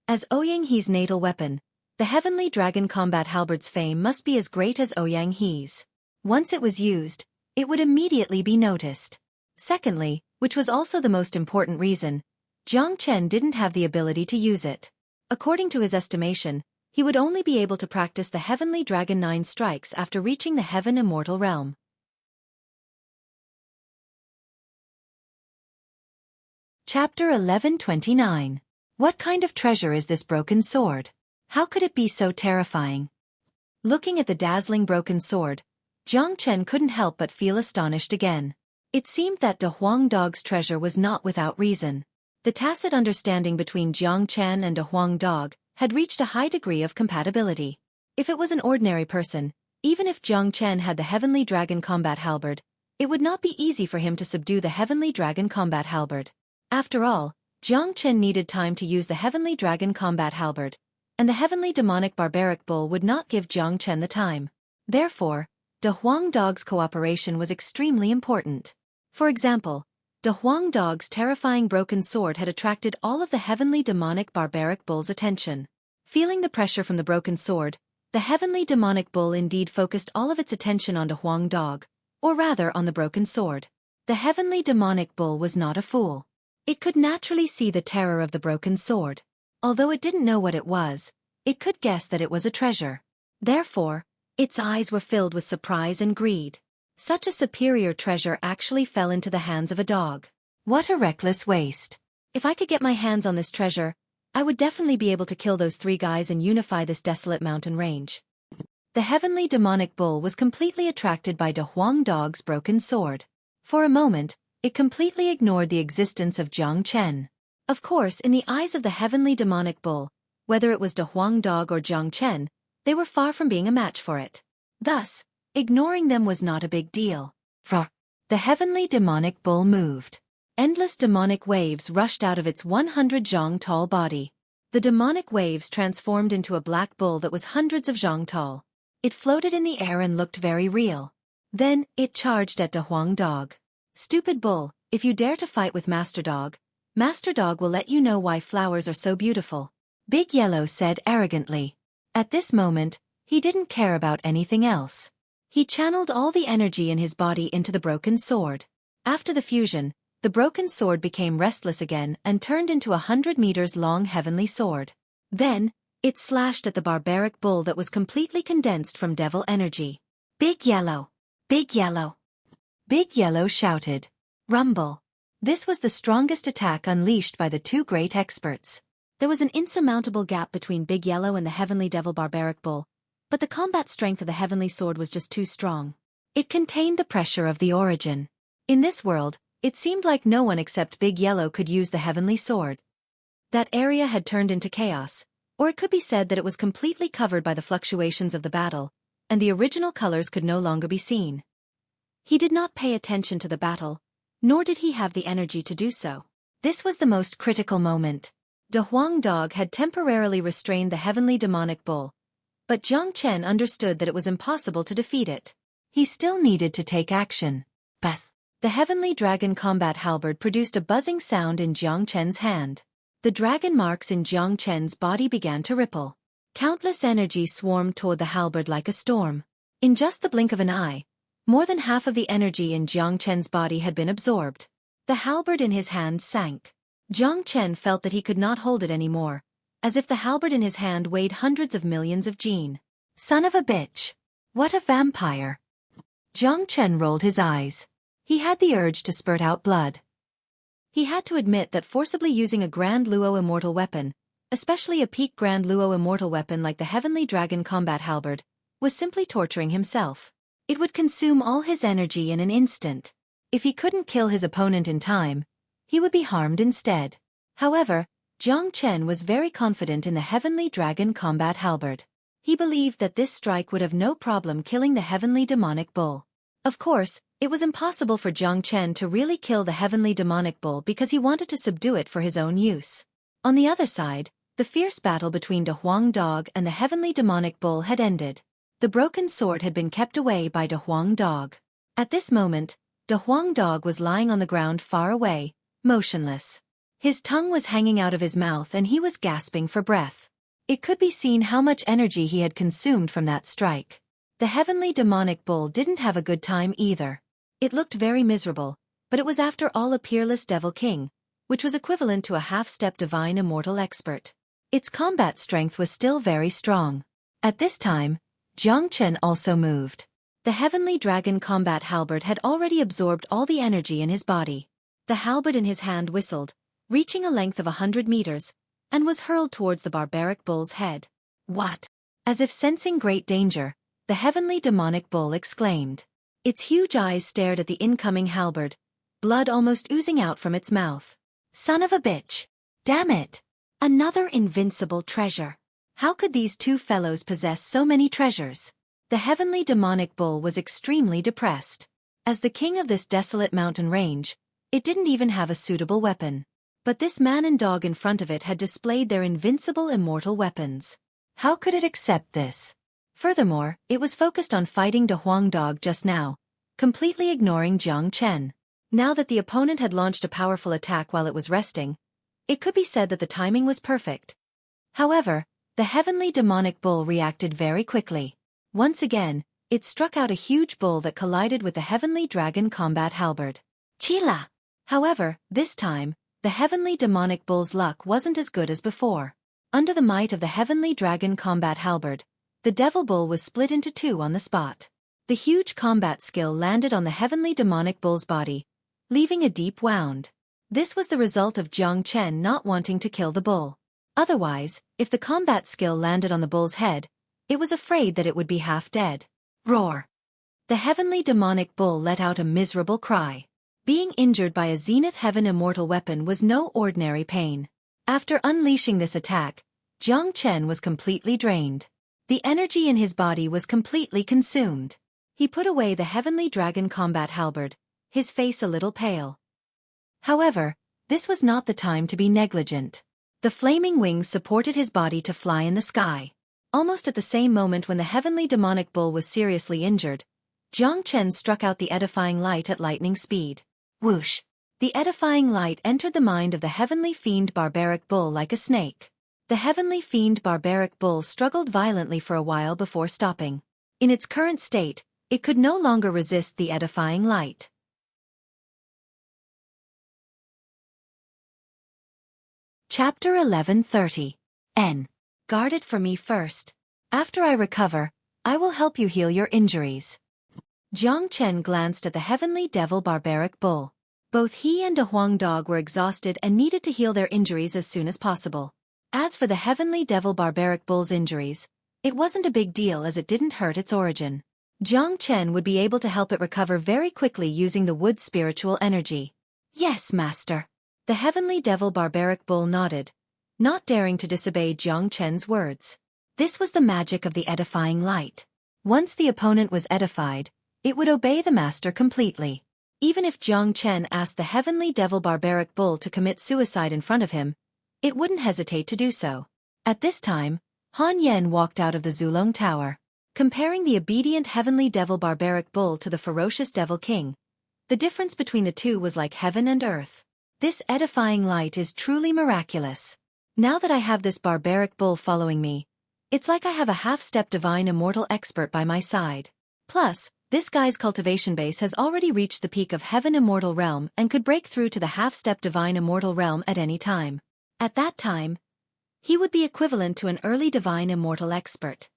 As Ouyang He's natal weapon, the heavenly dragon combat halberd's fame must be as great as Ouyang He's. Once it was used, it would immediately be noticed. Secondly, which was also the most important reason, Jiang Chen didn't have the ability to use it. According to his estimation, he would only be able to practice the Heavenly Dragon 9 strikes after reaching the Heaven Immortal realm. Chapter 1129. What kind of treasure is this broken sword? How could it be so terrifying? Looking at the dazzling broken sword, Jiang Chen couldn't help but feel astonished again. It seemed that De Huang Dog's treasure was not without reason. The tacit understanding between Jiang Chen and De Huang Dog had reached a high degree of compatibility. If it was an ordinary person, even if Jiang Chen had the Heavenly Dragon Combat Halberd, it would not be easy for him to subdue the Heavenly Dragon Combat Halberd. After all, Jiang Chen needed time to use the Heavenly Dragon Combat Halberd, and the Heavenly Demonic Barbaric Bull would not give Jiang Chen the time. Therefore, De Huang Dog's cooperation was extremely important. For example, De Huang Dog's terrifying broken sword had attracted all of the Heavenly Demonic Barbaric Bull's attention. Feeling the pressure from the broken sword, the Heavenly Demonic Bull indeed focused all of its attention on De Huang Dog, or rather on the broken sword. The Heavenly Demonic Bull was not a fool. It could naturally see the terror of the broken sword. Although it didn't know what it was, it could guess that it was a treasure. Therefore, its eyes were filled with surprise and greed. Such a superior treasure actually fell into the hands of a dog. What a reckless waste. If I could get my hands on this treasure, I would definitely be able to kill those 3 guys and unify this desolate mountain range. The Heavenly Demonic Bull was completely attracted by De Huang Dog's broken sword. For a moment, it completely ignored the existence of Jiang Chen. Of course, in the eyes of the Heavenly Demonic Bull, whether it was De Huang Dog or Jiang Chen, they were far from being a match for it. Thus, ignoring them was not a big deal. The Heavenly Demonic Bull moved. Endless demonic waves rushed out of its 100 zhang tall body. The demonic waves transformed into a black bull that was hundreds of zhang tall. It floated in the air and looked very real. Then, it charged at De Huang Dog. Stupid bull, if you dare to fight with Master Dog will let you know why flowers are so beautiful, Big Yellow said arrogantly. At this moment, he didn't care about anything else. He channeled all the energy in his body into the broken sword. After the fusion, the broken sword became restless again and turned into a 100 meters long heavenly sword. Then, it slashed at the barbaric bull that was completely condensed from devil energy. Big Yellow! Big Yellow! Big Yellow shouted. Rumble! This was the strongest attack unleashed by the 2 great experts. There was an insurmountable gap between Big Yellow and the Heavenly Devil Barbaric Bull, but the combat strength of the Heavenly Sword was just too strong. It contained the pressure of the origin. In this world, it seemed like no one except Big Yellow could use the Heavenly Sword. That area had turned into chaos, or it could be said that it was completely covered by the fluctuations of the battle, and the original colors could no longer be seen. He did not pay attention to the battle, nor did he have the energy to do so. This was the most critical moment. De Huang Dog had temporarily restrained the Heavenly Demonic Bull, but Jiang Chen understood that it was impossible to defeat it. He still needed to take action. Buzz! The Heavenly Dragon Combat Halberd produced a buzzing sound in Jiang Chen's hand. The dragon marks in Jiang Chen's body began to ripple. Countless energy swarmed toward the halberd like a storm. In just the blink of an eye, more than half of the energy in Jiang Chen's body had been absorbed. The halberd in his hand sank. Jiang Chen felt that he could not hold it anymore, as if the halberd in his hand weighed hundreds of millions of jin. Son of a bitch! What a vampire! Jiang Chen rolled his eyes. He had the urge to spurt out blood. He had to admit that forcibly using a Grand Luo immortal weapon, especially a peak Grand Luo immortal weapon like the Heavenly Dragon Combat Halberd, was simply torturing himself. It would consume all his energy in an instant. If he couldn't kill his opponent in time, he would be harmed instead. However, Jiang Chen was very confident in the Heavenly Dragon Combat Halberd. He believed that this strike would have no problem killing the Heavenly Demonic Bull. Of course, it was impossible for Jiang Chen to really kill the Heavenly Demonic Bull because he wanted to subdue it for his own use. On the other side, the fierce battle between De Huang Dog and the Heavenly Demonic Bull had ended. The broken sword had been kept away by De Huang Dog. At this moment, De Huang Dog was lying on the ground far away, motionless. His tongue was hanging out of his mouth and he was gasping for breath. It could be seen how much energy he had consumed from that strike. The heavenly demonic bull didn't have a good time either. It looked very miserable, but it was after all a peerless devil king, which was equivalent to a half-step divine immortal expert. Its combat strength was still very strong. At this time, Jiang Chen also moved. The heavenly dragon combat halberd had already absorbed all the energy in his body. The halberd in his hand whistled, reaching a length of 100 meters, and was hurled towards the barbaric bull's head. What? As if sensing great danger, the heavenly demonic bull exclaimed. Its huge eyes stared at the incoming halberd, blood almost oozing out from its mouth. Son of a bitch! Damn it! Another invincible treasure. How could these two fellows possess so many treasures? The heavenly demonic bull was extremely depressed. As the king of this desolate mountain range, it didn't even have a suitable weapon. But this man and dog in front of it had displayed their invincible immortal weapons. How could it accept this? Furthermore, it was focused on fighting De Huang Dog just now, completely ignoring Jiang Chen. Now that the opponent had launched a powerful attack while it was resting, it could be said that the timing was perfect. However, the heavenly demonic bull reacted very quickly. Once again, it struck out a huge bull that collided with the heavenly dragon combat halberd. Chila! However, this time, the heavenly demonic bull's luck wasn't as good as before. Under the might of the heavenly dragon combat halberd, the devil bull was split into two on the spot. The huge combat skill landed on the heavenly demonic bull's body, leaving a deep wound. This was the result of Jiang Chen not wanting to kill the bull. Otherwise, if the combat skill landed on the bull's head, it was afraid that it would be half dead. Roar! The heavenly demonic bull let out a miserable cry. Being injured by a Zenith Heaven immortal weapon was no ordinary pain. After unleashing this attack, Jiang Chen was completely drained. The energy in his body was completely consumed. He put away the heavenly dragon combat halberd, his face a little pale. However, this was not the time to be negligent. The flaming wings supported his body to fly in the sky. Almost at the same moment when the heavenly demonic bull was seriously injured, Jiang Chen struck out the edifying light at lightning speed. Whoosh! The edifying light entered the mind of the heavenly fiend barbaric bull like a snake. The heavenly fiend barbaric bull struggled violently for a while before stopping. In its current state, it could no longer resist the edifying light. Chapter 1130. N. Guard it for me first. After I recover, I will help you heal your injuries. Jiang Chen glanced at the heavenly devil barbaric bull. Both he and De Huang Dog were exhausted and needed to heal their injuries as soon as possible. As for the heavenly devil barbaric bull's injuries, it wasn't a big deal as it didn't hurt its origin. Jiang Chen would be able to help it recover very quickly using the wood's spiritual energy. Yes, master. The heavenly devil barbaric bull nodded, not daring to disobey Jiang Chen's words. This was the magic of the edifying light. Once the opponent was edified, it would obey the master completely. Even if Jiang Chen asked the heavenly devil barbaric bull to commit suicide in front of him, it wouldn't hesitate to do so. At this time, Han Yen walked out of the Zulong Tower. Comparing the obedient heavenly devil barbaric bull to the ferocious devil king, the difference between the two was like heaven and earth. This edifying light is truly miraculous. Now that I have this barbaric bull following me, it's like I have a half-step divine immortal expert by my side. Plus, this guy's cultivation base has already reached the peak of Heaven Immortal Realm and could break through to the half-step Divine Immortal Realm at any time. At that time, he would be equivalent to an early Divine Immortal Expert.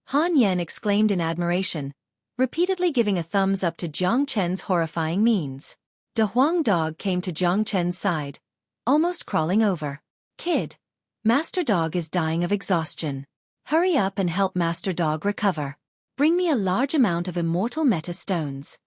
Han Yen exclaimed in admiration, repeatedly giving a thumbs up to Jiang Chen's horrifying means. De Huang Dog came to Jiang Chen's side, almost crawling over. Kid, Master Dog is dying of exhaustion. Hurry up and help Master Dog recover. Bring me a large amount of immortal meta stones.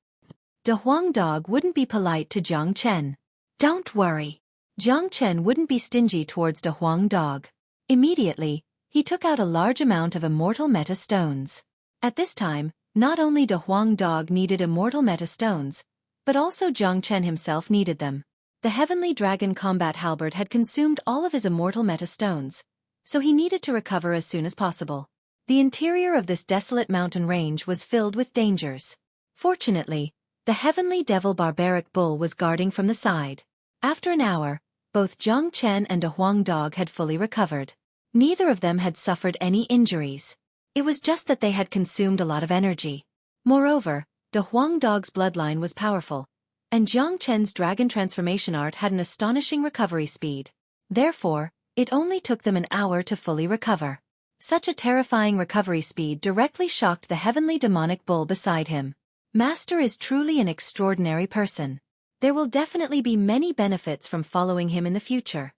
De Huang Dog wouldn't be polite to Jiang Chen. Don't worry. Jiang Chen wouldn't be stingy towards De Huang Dog. Immediately, he took out a large amount of immortal meta stones. At this time, not only De Huang Dog needed immortal meta stones, but also Jiang Chen himself needed them. The heavenly dragon combat halberd had consumed all of his immortal meta stones, so he needed to recover as soon as possible. The interior of this desolate mountain range was filled with dangers. Fortunately, the heavenly devil barbaric bull was guarding from the side. After an hour, both Jiang Chen and De Huang Dog had fully recovered. Neither of them had suffered any injuries. It was just that they had consumed a lot of energy. Moreover, De Huang Dog's bloodline was powerful, and Jiang Chen's dragon transformation art had an astonishing recovery speed. Therefore, it only took them an hour to fully recover. Such a terrifying recovery speed directly shocked the heavenly demonic bull beside him. Master is truly an extraordinary person. There will definitely be many benefits from following him in the future.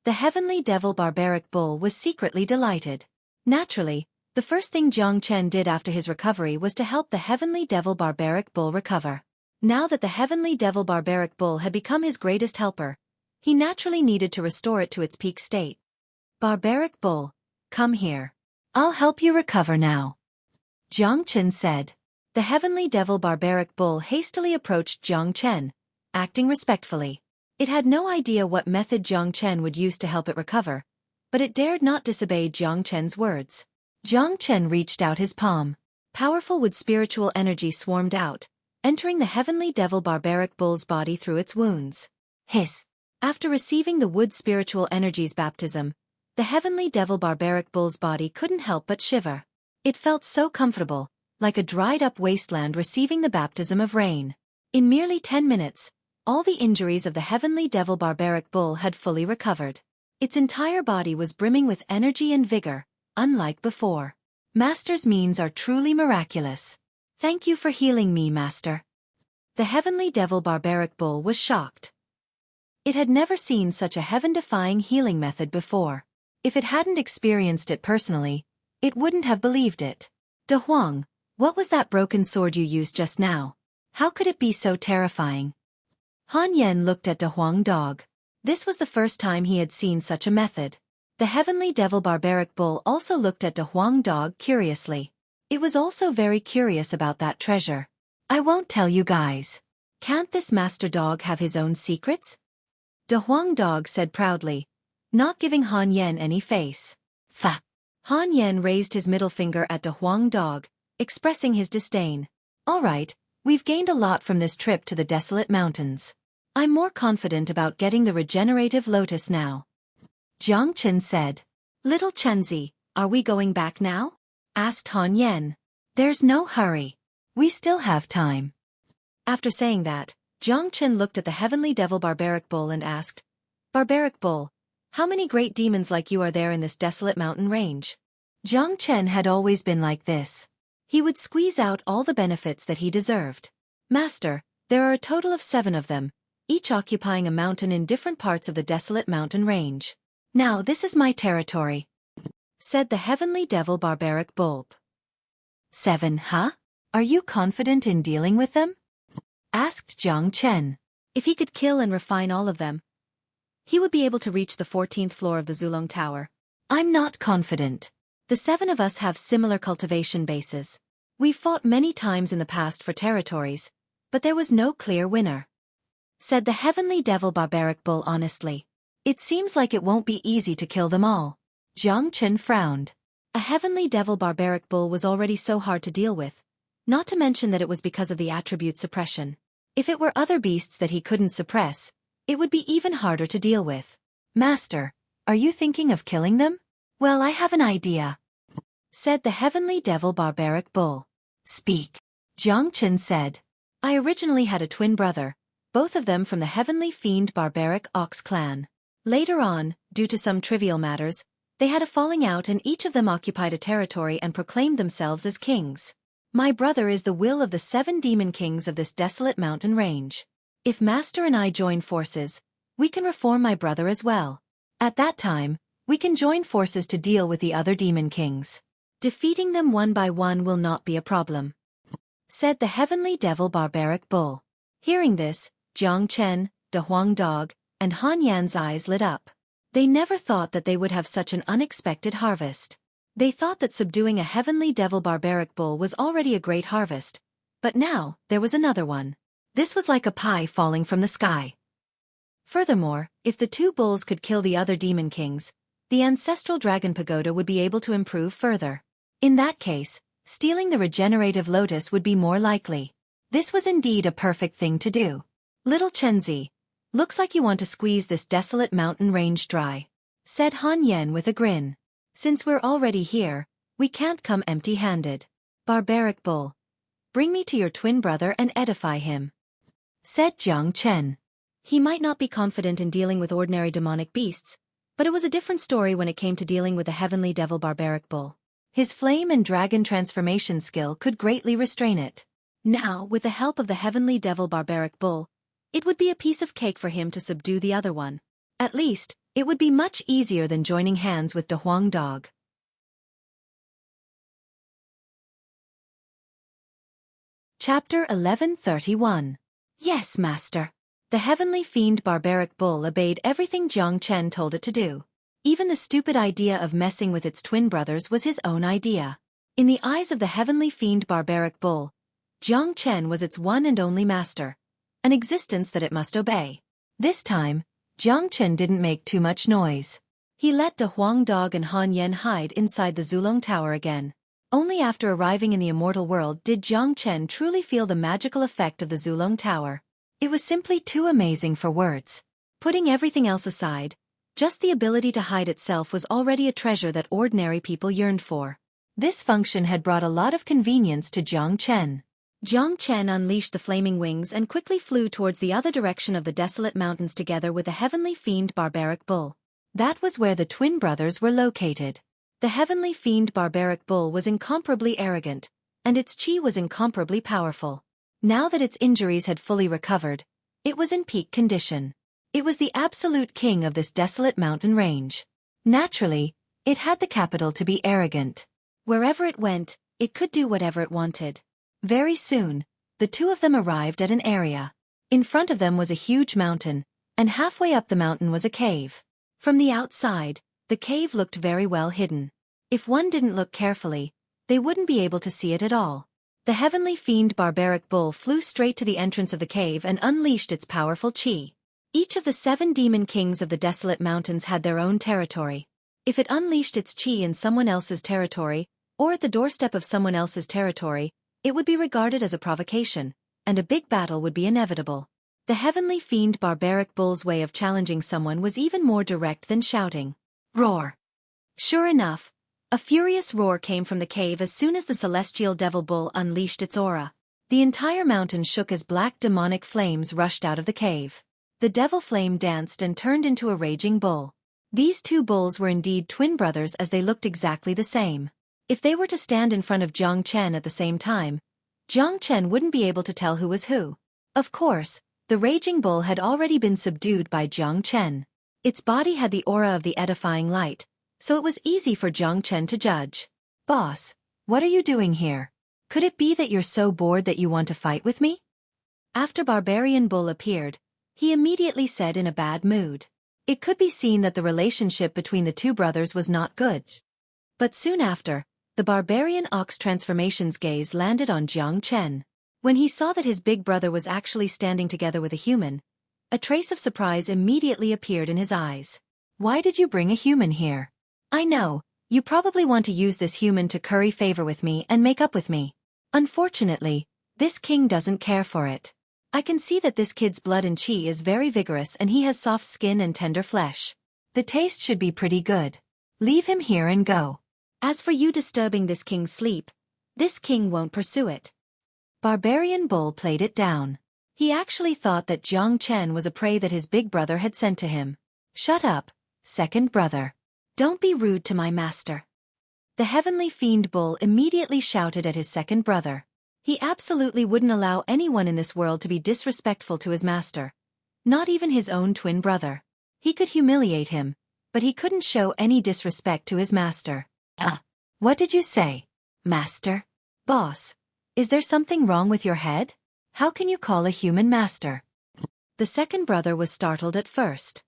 The heavenly devil barbaric bull was secretly delighted. Naturally, the first thing Jiang Chen did after his recovery was to help the heavenly devil barbaric bull recover. Now that the heavenly devil barbaric bull had become his greatest helper, he naturally needed to restore it to its peak state. Barbaric bull, come here. I'll help you recover now, Jiang Chen said. The heavenly devil barbaric bull hastily approached Jiang Chen, acting respectfully. It had no idea what method Jiang Chen would use to help it recover, but it dared not disobey Jiang Chen's words. Jiang Chen reached out his palm. Powerful wood spiritual energy swarmed out, entering the heavenly devil barbaric bull's body through its wounds. Hiss! After receiving the wood spiritual energy's baptism, the heavenly devil barbaric bull's body couldn't help but shiver. It felt so comfortable, like a dried-up wasteland receiving the baptism of rain. In merely 10 minutes, all the injuries of the heavenly devil barbaric bull had fully recovered. Its entire body was brimming with energy and vigor, unlike before. Master's means are truly miraculous. Thank you for healing me, Master. The heavenly devil barbaric bull was shocked. It had never seen such a heaven-defying healing method before. If it hadn't experienced it personally, it wouldn't have believed it. De Huang, what was that broken sword you used just now? How could it be so terrifying? Han Yen looked at De Huang Dog. This was the first time he had seen such a method. The heavenly devil barbaric bull also looked at De Huang Dog curiously. It was also very curious about that treasure. I won't tell you guys. Can't this master dog have his own secrets? De Huang Dog said proudly, not giving Han Yen any face. Fa! Han Yen raised his middle finger at De Huang Dog, expressing his disdain. All right, we've gained a lot from this trip to the desolate mountains. I'm more confident about getting the regenerative lotus now. Jiang Chen said. Little Chenzi, are we going back now? Asked Han Yen. There's no hurry. We still have time. After saying that, Jiang Chen looked at the heavenly devil barbaric bull and asked, Barbaric bull, how many great demons like you are there in this desolate mountain range? Jiang Chen had always been like this. He would squeeze out all the benefits that he deserved. Master, there are a total of 7 of them, each occupying a mountain in different parts of the desolate mountain range. Now this is my territory, said the heavenly devil barbaric bull. 7, huh? Are you confident in dealing with them? Asked Jiang Chen. If he could kill and refine all of them, he would be able to reach the 14th floor of the Zulong Tower. I'm not confident. The 7 of us have similar cultivation bases. We've fought many times in the past for territories, but there was no clear winner, said the heavenly devil barbaric bull honestly. It seems like it won't be easy to kill them all. Jiang Chen frowned. A heavenly devil barbaric bull was already so hard to deal with, not to mention that it was because of the attribute suppression. If it were other beasts that he couldn't suppress, it would be even harder to deal with. Master, are you thinking of killing them? Well, I have an idea, said the heavenly devil barbaric bull. Speak, Jiang Chen said. I originally had a twin brother, both of them from the heavenly fiend barbaric ox clan. Later on, due to some trivial matters, they had a falling out and each of them occupied a territory and proclaimed themselves as kings. My brother is the will of the 7 demon kings of this desolate mountain range. If Master and I join forces, we can reform my brother as well. At that time, we can join forces to deal with the other demon kings. Defeating them one by one will not be a problem, said the heavenly devil barbaric bull. Hearing this, Jiang Chen, De Huang Dog, and Han Yan's eyes lit up. They never thought that they would have such an unexpected harvest. They thought that subduing a heavenly devil barbaric bull was already a great harvest, but now, there was another one. This was like a pie falling from the sky. Furthermore, if the 2 bulls could kill the other demon kings, the ancestral dragon pagoda would be able to improve further. In that case, stealing the regenerative lotus would be more likely. This was indeed a perfect thing to do. Little Chenzi, looks like you want to squeeze this desolate mountain range dry, said Han Yen with a grin. Since we're already here, We can't come empty-handed. Barbaric bull. Bring me to your twin brother and edify him," said Jiang Chen. He might not be confident in dealing with ordinary demonic beasts, but it was a different story when it came to dealing with the heavenly devil Barbaric bull. His flame and dragon transformation skill could greatly restrain it. Now, with the help of the heavenly devil Barbaric bull, it would be a piece of cake for him to subdue the other one. At least, it would be much easier than joining hands with the Huang dog. Chapter 1131. Yes, Master. The heavenly fiend Barbaric bull obeyed everything Jiang Chen told it to do. Even the stupid idea of messing with its twin brothers was his own idea. In the eyes of the heavenly fiend Barbaric bull, Jiang Chen was its one and only master, an existence that it must obey. This time, Jiang Chen didn't make too much noise. He let the Huang dog and Han Yan hide inside the Zulong Tower again. Only after arriving in the immortal world did Jiang Chen truly feel the magical effect of the Zulong Tower. It was simply too amazing for words. Putting everything else aside, just the ability to hide itself was already a treasure that ordinary people yearned for. This function had brought a lot of convenience to Jiang Chen. Jiang Chen unleashed the flaming wings and quickly flew towards the other direction of the desolate mountains together with the heavenly fiend Barbaric bull. That was where the twin brothers were located. The heavenly fiend Barbaric bull was incomparably arrogant, and its chi was incomparably powerful. Now that its injuries had fully recovered, it was in peak condition. It was the absolute king of this desolate mountain range. Naturally, it had the capital to be arrogant. Wherever it went, it could do whatever it wanted. Very soon, the two of them arrived at an area. In front of them was a huge mountain, and halfway up the mountain was a cave. From the outside, the cave looked very well hidden. If one didn't look carefully, they wouldn't be able to see it at all. The heavenly fiend Barbaric bull flew straight to the entrance of the cave and unleashed its powerful chi. Each of the 7 demon kings of the desolate mountains had their own territory. If it unleashed its chi in someone else's territory, or at the doorstep of someone else's territory, it would be regarded as a provocation, and a big battle would be inevitable. The heavenly fiend Barbaric bull's way of challenging someone was even more direct than shouting. Roar! Sure enough, a furious roar came from the cave as soon as the celestial devil bull unleashed its aura. The entire mountain shook as black demonic flames rushed out of the cave. The devil flame danced and turned into a raging bull. These two bulls were indeed twin brothers as they looked exactly the same. If they were to stand in front of Jiang Chen at the same time, Jiang Chen wouldn't be able to tell who was who. Of course, the raging bull had already been subdued by Jiang Chen. Its body had the aura of the edifying light, so it was easy for Jiang Chen to judge. Boss, what are you doing here? Could it be that you're so bored that you want to fight with me? After Barbarian Bull appeared, he immediately said in a bad mood. It could be seen that the relationship between the two brothers was not good. But soon after, the Barbarian Ox Transformation's gaze landed on Jiang Chen. When he saw that his big brother was actually standing together with a human, a trace of surprise immediately appeared in his eyes. Why did you bring a human here? I know, you probably want to use this human to curry favor with me and make up with me. Unfortunately, this king doesn't care for it. I can see that this kid's blood and chi is very vigorous and he has soft skin and tender flesh. The taste should be pretty good. Leave him here and go. As for you disturbing this king's sleep, this king won't pursue it. Barbarian Bull played it down. He actually thought that Jiang Chen was a prey that his big brother had sent to him. Shut up, second brother. Don't be rude to my master. The heavenly fiend Bull immediately shouted at his second brother. He absolutely wouldn't allow anyone in this world to be disrespectful to his master. Not even his own twin brother. He could humiliate him, but he couldn't show any disrespect to his master. What did you say? Master? Boss, is there something wrong with your head? How can you call a human master? The second brother was startled at first.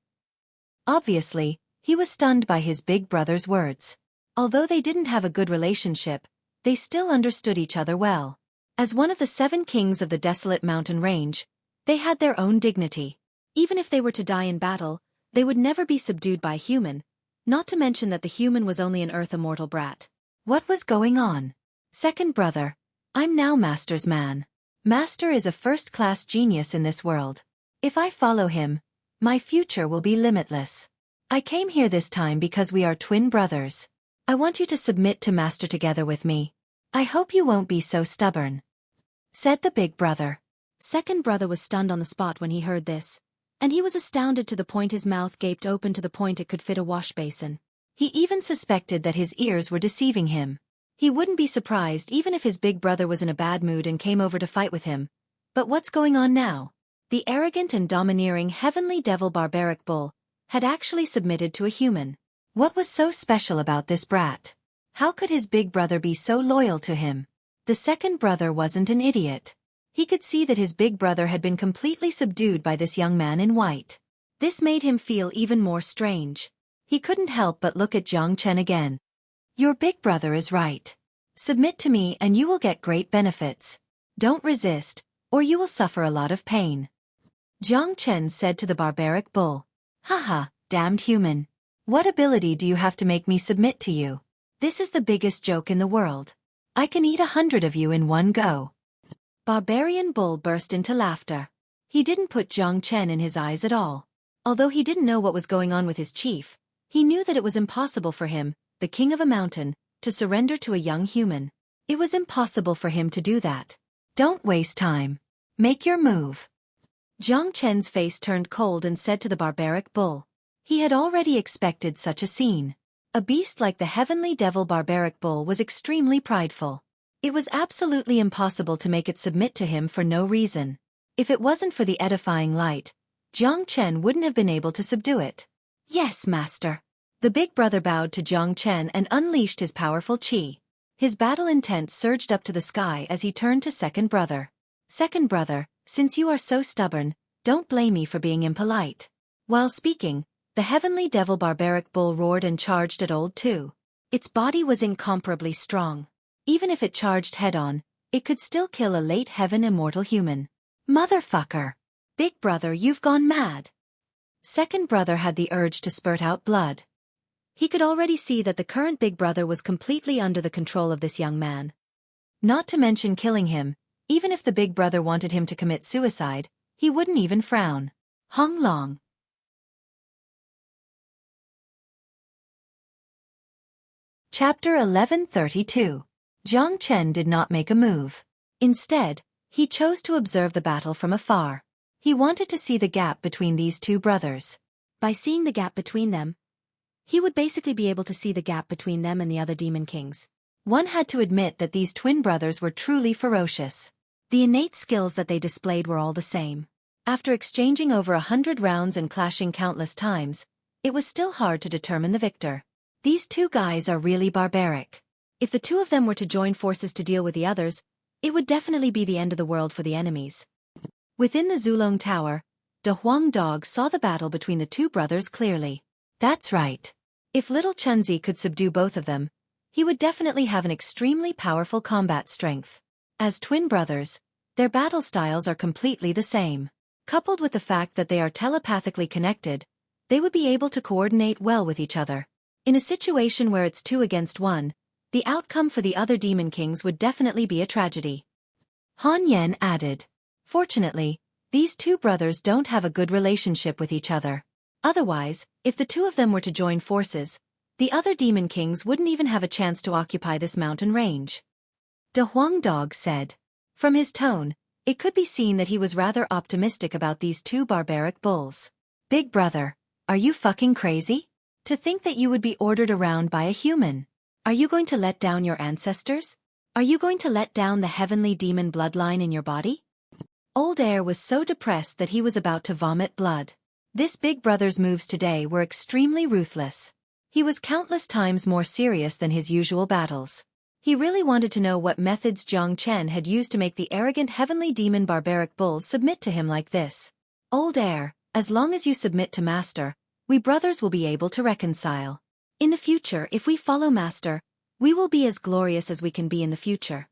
Obviously, he was stunned by his big brother's words. Although they didn't have a good relationship, they still understood each other well. As one of the 7 kings of the desolate mountain range, they had their own dignity. Even if they were to die in battle, they would never be subdued by a human, not to mention that the human was only an earth immortal brat. What was going on? Second brother, I'm now Master's man. Master is a first-class genius in this world. If I follow him, my future will be limitless. I came here this time because we are twin brothers. I want you to submit to Master together with me. I hope you won't be so stubborn," said the big brother. Second brother was stunned on the spot when he heard this, and he was astounded to the point his mouth gaped open to the point it could fit a wash basin. He even suspected that his ears were deceiving him. He wouldn't be surprised even if his big brother was in a bad mood and came over to fight with him. But what's going on now? The arrogant and domineering heavenly devil barbaric bull had actually submitted to a human. What was so special about this brat? How could his big brother be so loyal to him? The second brother wasn't an idiot. He could see that his big brother had been completely subdued by this young man in white. This made him feel even more strange. He couldn't help but look at Jiang Chen again. "Your big brother is right. Submit to me and you will get great benefits. Don't resist, or you will suffer a lot of pain," Jiang Chen said to the barbaric bull. "Haha, damned human. What ability do you have to make me submit to you? This is the biggest joke in the world. I can eat 100 of you in one go." Barbarian bull burst into laughter. He didn't put Jiang Chen in his eyes at all. Although he didn't know what was going on with his chief, he knew that it was impossible for him, the king of a mountain, to surrender to a young human. It was impossible for him to do that. "Don't waste time. Make your move." Jiang Chen's face turned cold and said to the barbaric bull. He had already expected such a scene. A beast like the heavenly devil barbaric bull was extremely prideful. It was absolutely impossible to make it submit to him for no reason. If it wasn't for the edifying light, Jiang Chen wouldn't have been able to subdue it. "Yes, master." The big brother bowed to Jiang Chen and unleashed his powerful qi. His battle intent surged up to the sky as he turned to second brother. "Second brother, since you are so stubborn, don't blame me for being impolite." While speaking, the heavenly devil barbaric bull roared and charged at Old Two. Its body was incomparably strong. Even if it charged head-on, it could still kill a late heaven immortal human. "Motherfucker! Big brother, you've gone mad." Second brother had the urge to spurt out blood. He could already see that the current big brother was completely under the control of this young man. Not to mention killing him, even if the big brother wanted him to commit suicide, he wouldn't even frown. Hong Long. Chapter 1132. Jiang Chen did not make a move. Instead, he chose to observe the battle from afar. He wanted to see the gap between these two brothers. By seeing the gap between them, he would basically be able to see the gap between them and the other demon kings. One had to admit that these twin brothers were truly ferocious. The innate skills that they displayed were all the same. After exchanging over 100 rounds and clashing countless times, it was still hard to determine the victor. These two guys are really barbaric. If the two of them were to join forces to deal with the others, it would definitely be the end of the world for the enemies. Within the Zulong Tower, De Huang Dog saw the battle between the two brothers clearly. That's right. If little Chunzi could subdue both of them, he would definitely have an extremely powerful combat strength. As twin brothers, their battle styles are completely the same. Coupled with the fact that they are telepathically connected, they would be able to coordinate well with each other. In a situation where it's 2 against 1, the outcome for the other demon kings would definitely be a tragedy. Han Yen added. Fortunately, these two brothers don't have a good relationship with each other. Otherwise, if the two of them were to join forces, the other demon kings wouldn't even have a chance to occupy this mountain range. De Huang Dog said. From his tone, it could be seen that he was rather optimistic about these two barbaric bulls. Big brother, are you fucking crazy? To think that you would be ordered around by a human. Are you going to let down your ancestors? Are you going to let down the heavenly demon bloodline in your body? Old Air was so depressed that he was about to vomit blood. This big brother's moves today were extremely ruthless. He was countless times more serious than his usual battles. He really wanted to know what methods Jiang Chen had used to make the arrogant heavenly demon barbaric bulls submit to him like this. Old Air, as long as you submit to Master, we brothers will be able to reconcile. In the future, if we follow Master, we will be as glorious as we can be in the future.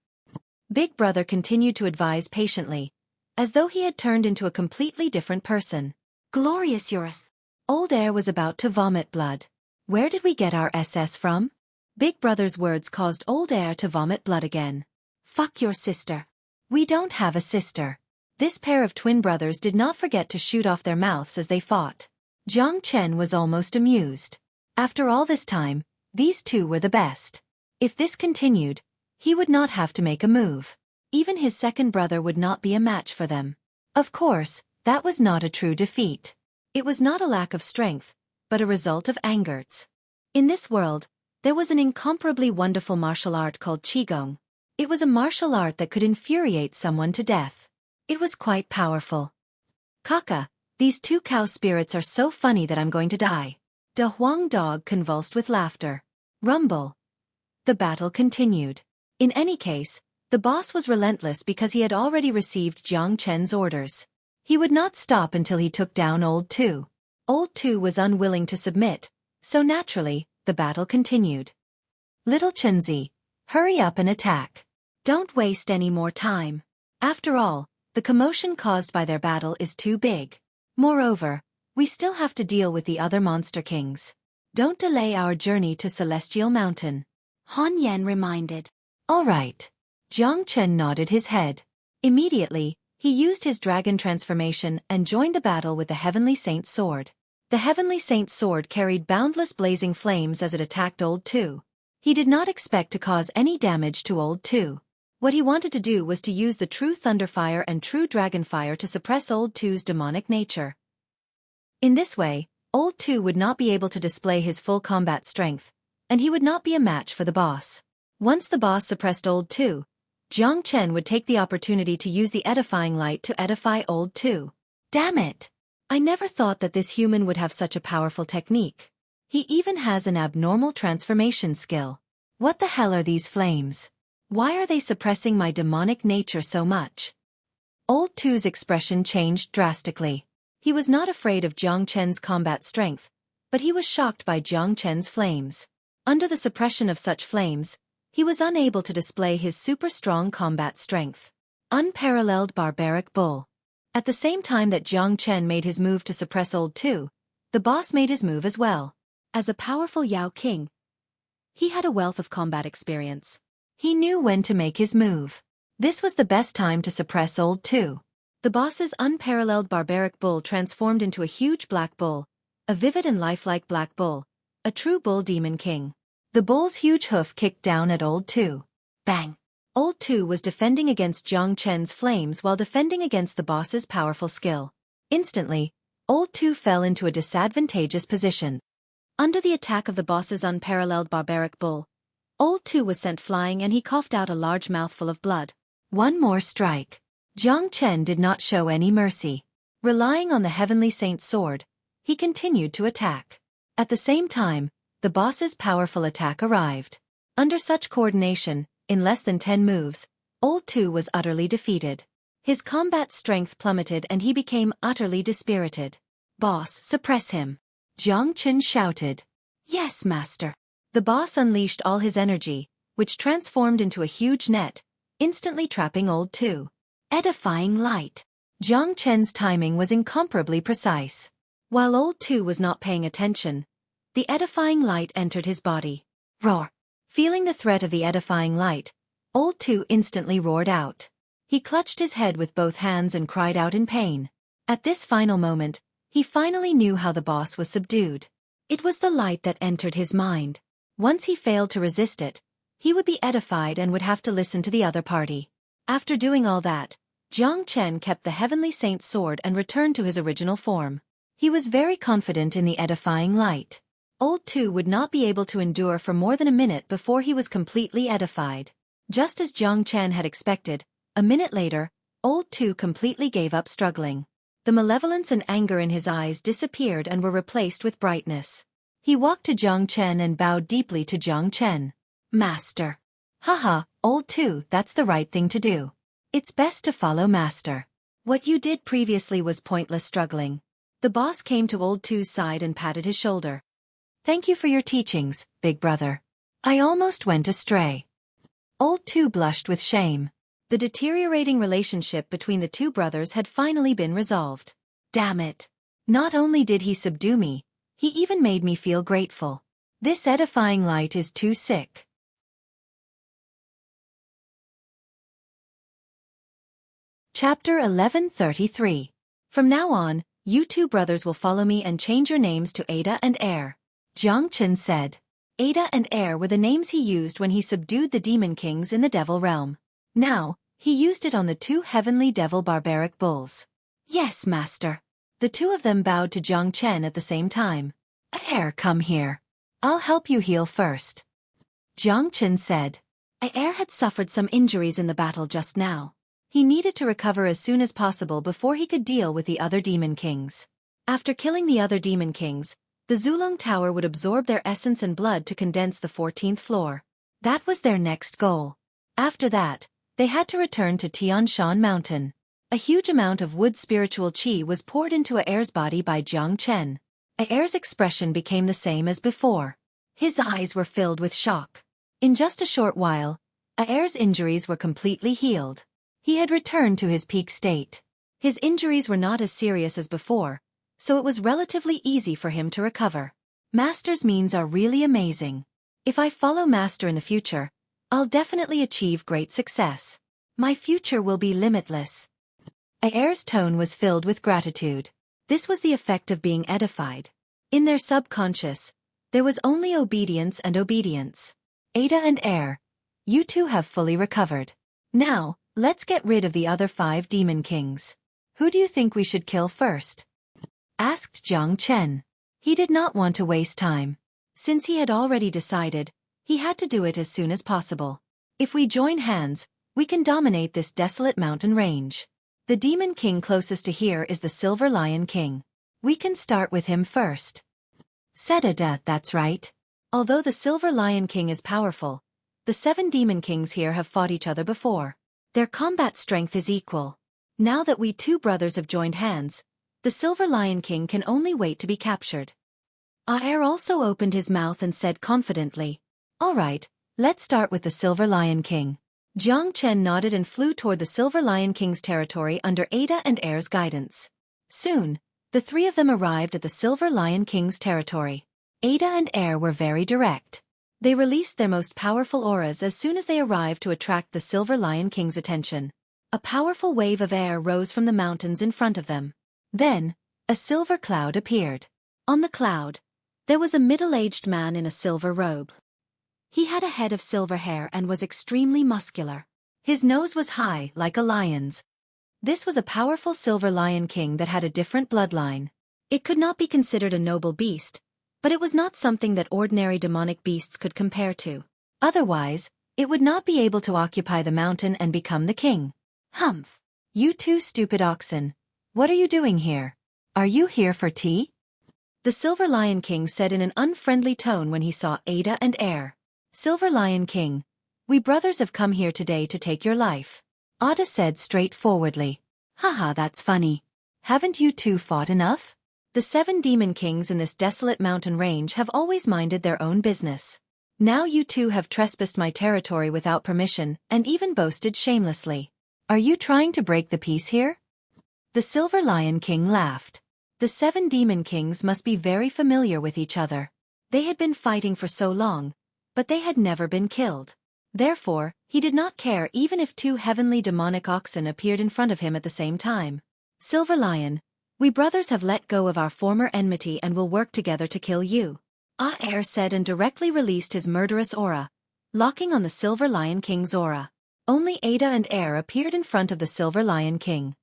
Big brother continued to advise patiently, as though he had turned into a completely different person. Glorious yours. Old Air was about to vomit blood. Where did we get our SS from? Big brother's words caused Old Air to vomit blood again. Fuck your sister. We don't have a sister. This pair of twin brothers did not forget to shoot off their mouths as they fought. Jiang Chen was almost amused. After all this time, These two were the best. If this continued, he would not have to make a move. Even his second brother would not be a match for them. Of course, that was not a true defeat. It was not a lack of strength, but a result of angers. In this world, there was an incomparably wonderful martial art called Qigong. It was a martial art that could infuriate someone to death. It was quite powerful. Kaka, these two cow spirits are so funny that I'm going to die. De Huang dog convulsed with laughter. Rumble. The battle continued. In any case, the boss was relentless because he had already received Jiang Chen's orders. He would not stop until he took down Old Two. Old Two was unwilling to submit, so naturally, the battle continued. Little Chenzi, hurry up and attack. Don't waste any more time. After all, the commotion caused by their battle is too big. Moreover, we still have to deal with the other monster kings. Don't delay our journey to Celestial Mountain. Han Yan reminded. All right. Jiang Chen nodded his head. Immediately, he used his dragon transformation and joined the battle with the Heavenly Saint's sword. The Heavenly Saint's sword carried boundless blazing flames as it attacked Old Two. He did not expect to cause any damage to Old Two. What he wanted to do was to use the true Thunderfire and true Dragonfire to suppress Old Two's demonic nature. In this way, Old Two would not be able to display his full combat strength, and he would not be a match for the boss. Once the boss suppressed Old Two, Jiang Chen would take the opportunity to use the edifying light to edify Old Two. Damn it! I never thought that this human would have such a powerful technique. He even has an abnormal transformation skill. What the hell are these flames? Why are they suppressing my demonic nature so much? Old Two's expression changed drastically. He was not afraid of Jiang Chen's combat strength, but he was shocked by Jiang Chen's flames. Under the suppression of such flames, he was unable to display his super-strong combat strength. Unparalleled barbaric bull. At the same time that Jiang Chen made his move to suppress Old Two, the boss made his move as well. As a powerful Yao King, he had a wealth of combat experience. He knew when to make his move. This was the best time to suppress Old Two. The boss's unparalleled barbaric bull transformed into a huge black bull, a vivid and lifelike black bull, a true bull demon king. The bull's huge hoof kicked down at Old Two. Bang! Old Two was defending against Jiang Chen's flames while defending against the boss's powerful skill. Instantly, Old Two fell into a disadvantageous position. Under the attack of the boss's unparalleled barbaric bull, Old Two was sent flying and he coughed out a large mouthful of blood. One more strike. Jiang Chen did not show any mercy. Relying on the Heavenly Saint's sword, he continued to attack. At the same time, the boss's powerful attack arrived. Under such coordination, in less than 10 moves, Old Two was utterly defeated. His combat strength plummeted and he became utterly dispirited. Boss, suppress him. Jiang Chen shouted. Yes, master. The boss unleashed all his energy, which transformed into a huge net, instantly trapping Old Two. Edifying light. Jiang Chen's timing was incomparably precise. While Old Two was not paying attention, the edifying light entered his body. Roar. Feeling the threat of the edifying light, Old Two instantly roared out. He clutched his head with both hands and cried out in pain. At this final moment, he finally knew how the boss was subdued. It was the light that entered his mind. Once he failed to resist it, he would be edified and would have to listen to the other party. After doing all that, Jiang Chen kept the Heavenly Saint's sword and returned to his original form. He was very confident in the edifying light. Old Two would not be able to endure for more than a minute before he was completely edified. Just as Jiang Chen had expected, a minute later, Old Two completely gave up struggling. The malevolence and anger in his eyes disappeared and were replaced with brightness. He walked to Jiang Chen and bowed deeply to Jiang Chen. Master. Haha, Old Two, that's the right thing to do. It's best to follow Master. What you did previously was pointless struggling. The boss came to Old Two's side and patted his shoulder. Thank you for your teachings, big brother. I almost went astray. Old Two blushed with shame. The deteriorating relationship between the two brothers had finally been resolved. Damn it. Not only did he subdue me, he even made me feel grateful. This edifying light is too sick. Chapter 1133. From now on, you two brothers will follow me and change your names to Ada and Air. Jiang Chen said. Ada and Air were the names he used when he subdued the demon kings in the devil realm. Now, he used it on the two heavenly devil barbaric bulls. Yes, master. The two of them bowed to Jiang Chen at the same time. Air, come here. I'll help you heal first. Jiang Chen said. Air had suffered some injuries in the battle just now. He needed to recover as soon as possible before he could deal with the other demon kings. After killing the other demon kings, the Zulong Tower would absorb their essence and blood to condense the 14th floor. That was their next goal. After that, they had to return to Tianshan Mountain. A huge amount of wood spiritual qi was poured into Air's body by Jiang Chen. Air's expression became the same as before. His eyes were filled with shock. In just a short while, Air's injuries were completely healed. He had returned to his peak state. His injuries were not as serious as before, so it was relatively easy for him to recover. Master's means are really amazing. If I follow Master in the future, I'll definitely achieve great success. My future will be limitless. Air's tone was filled with gratitude. This was the effect of being edified. In their subconscious, there was only obedience and obedience. Ada and Air, you two have fully recovered. Now, let's get rid of the other 5 demon kings. Who do you think we should kill first? Asked Jiang Chen. He did not want to waste time. Since he had already decided, he had to do it as soon as possible. If we join hands, we can dominate this desolate mountain range. The demon king closest to here is the Silver Lion King. We can start with him first. Said Ada, that's right. Although the Silver Lion King is powerful, the 7 demon kings here have fought each other before. Their combat strength is equal. Now that we 2 brothers have joined hands, the Silver Lion King can only wait to be captured. Air also opened his mouth and said confidently, all right, let's start with the Silver Lion King. Jiang Chen nodded and flew toward the Silver Lion King's territory under Ada and Air's guidance. Soon, the 3 of them arrived at the Silver Lion King's territory. Ada and Air were very direct. They released their most powerful auras as soon as they arrived to attract the Silver Lion King's attention. A powerful wave of air rose from the mountains in front of them. Then, a silver cloud appeared. On the cloud, there was a middle-aged man in a silver robe. He had a head of silver hair and was extremely muscular. His nose was high, like a lion's. This was a powerful Silver Lion King that had a different bloodline. It could not be considered a noble beast, but it was not something that ordinary demonic beasts could compare to. Otherwise, it would not be able to occupy the mountain and become the king. Humph! You 2 stupid oxen. What are you doing here? Are you here for tea? The Silver Lion King said in an unfriendly tone when he saw Ada and Air. Silver Lion King, we brothers have come here today to take your life. Ada said straightforwardly. Haha, that's funny. Haven't you 2 fought enough? The 7 demon kings in this desolate mountain range have always minded their own business. Now you 2 have trespassed my territory without permission and even boasted shamelessly. Are you trying to break the peace here? The Silver Lion King laughed. The 7 demon kings must be very familiar with each other. They had been fighting for so long, but they had never been killed. Therefore, he did not care even if 2 heavenly demonic oxen appeared in front of him at the same time. Silver Lion, we brothers have let go of our former enmity and will work together to kill you. Air said and directly released his murderous aura, locking on the Silver Lion King's aura. Only Ada and Air appeared in front of the Silver Lion King.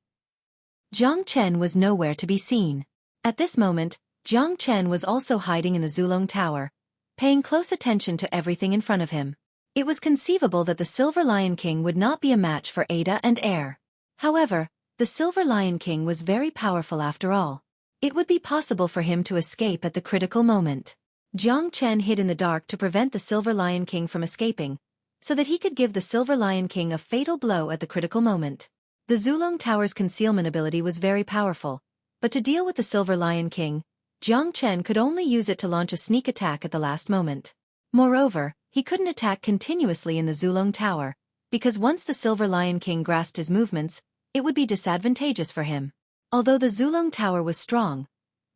Jiang Chen was nowhere to be seen. At this moment, Jiang Chen was also hiding in the Zulong Tower, paying close attention to everything in front of him. It was conceivable that the Silver Lion King would not be a match for Ada and Air. However, the Silver Lion King was very powerful after all. It would be possible for him to escape at the critical moment. Jiang Chen hid in the dark to prevent the Silver Lion King from escaping, so that he could give the Silver Lion King a fatal blow at the critical moment. The Zulong Tower's concealment ability was very powerful, but to deal with the Silver Lion King, Jiang Chen could only use it to launch a sneak attack at the last moment. Moreover, he couldn't attack continuously in the Zulong Tower, because once the Silver Lion King grasped his movements, it would be disadvantageous for him. Although the Zulong Tower was strong,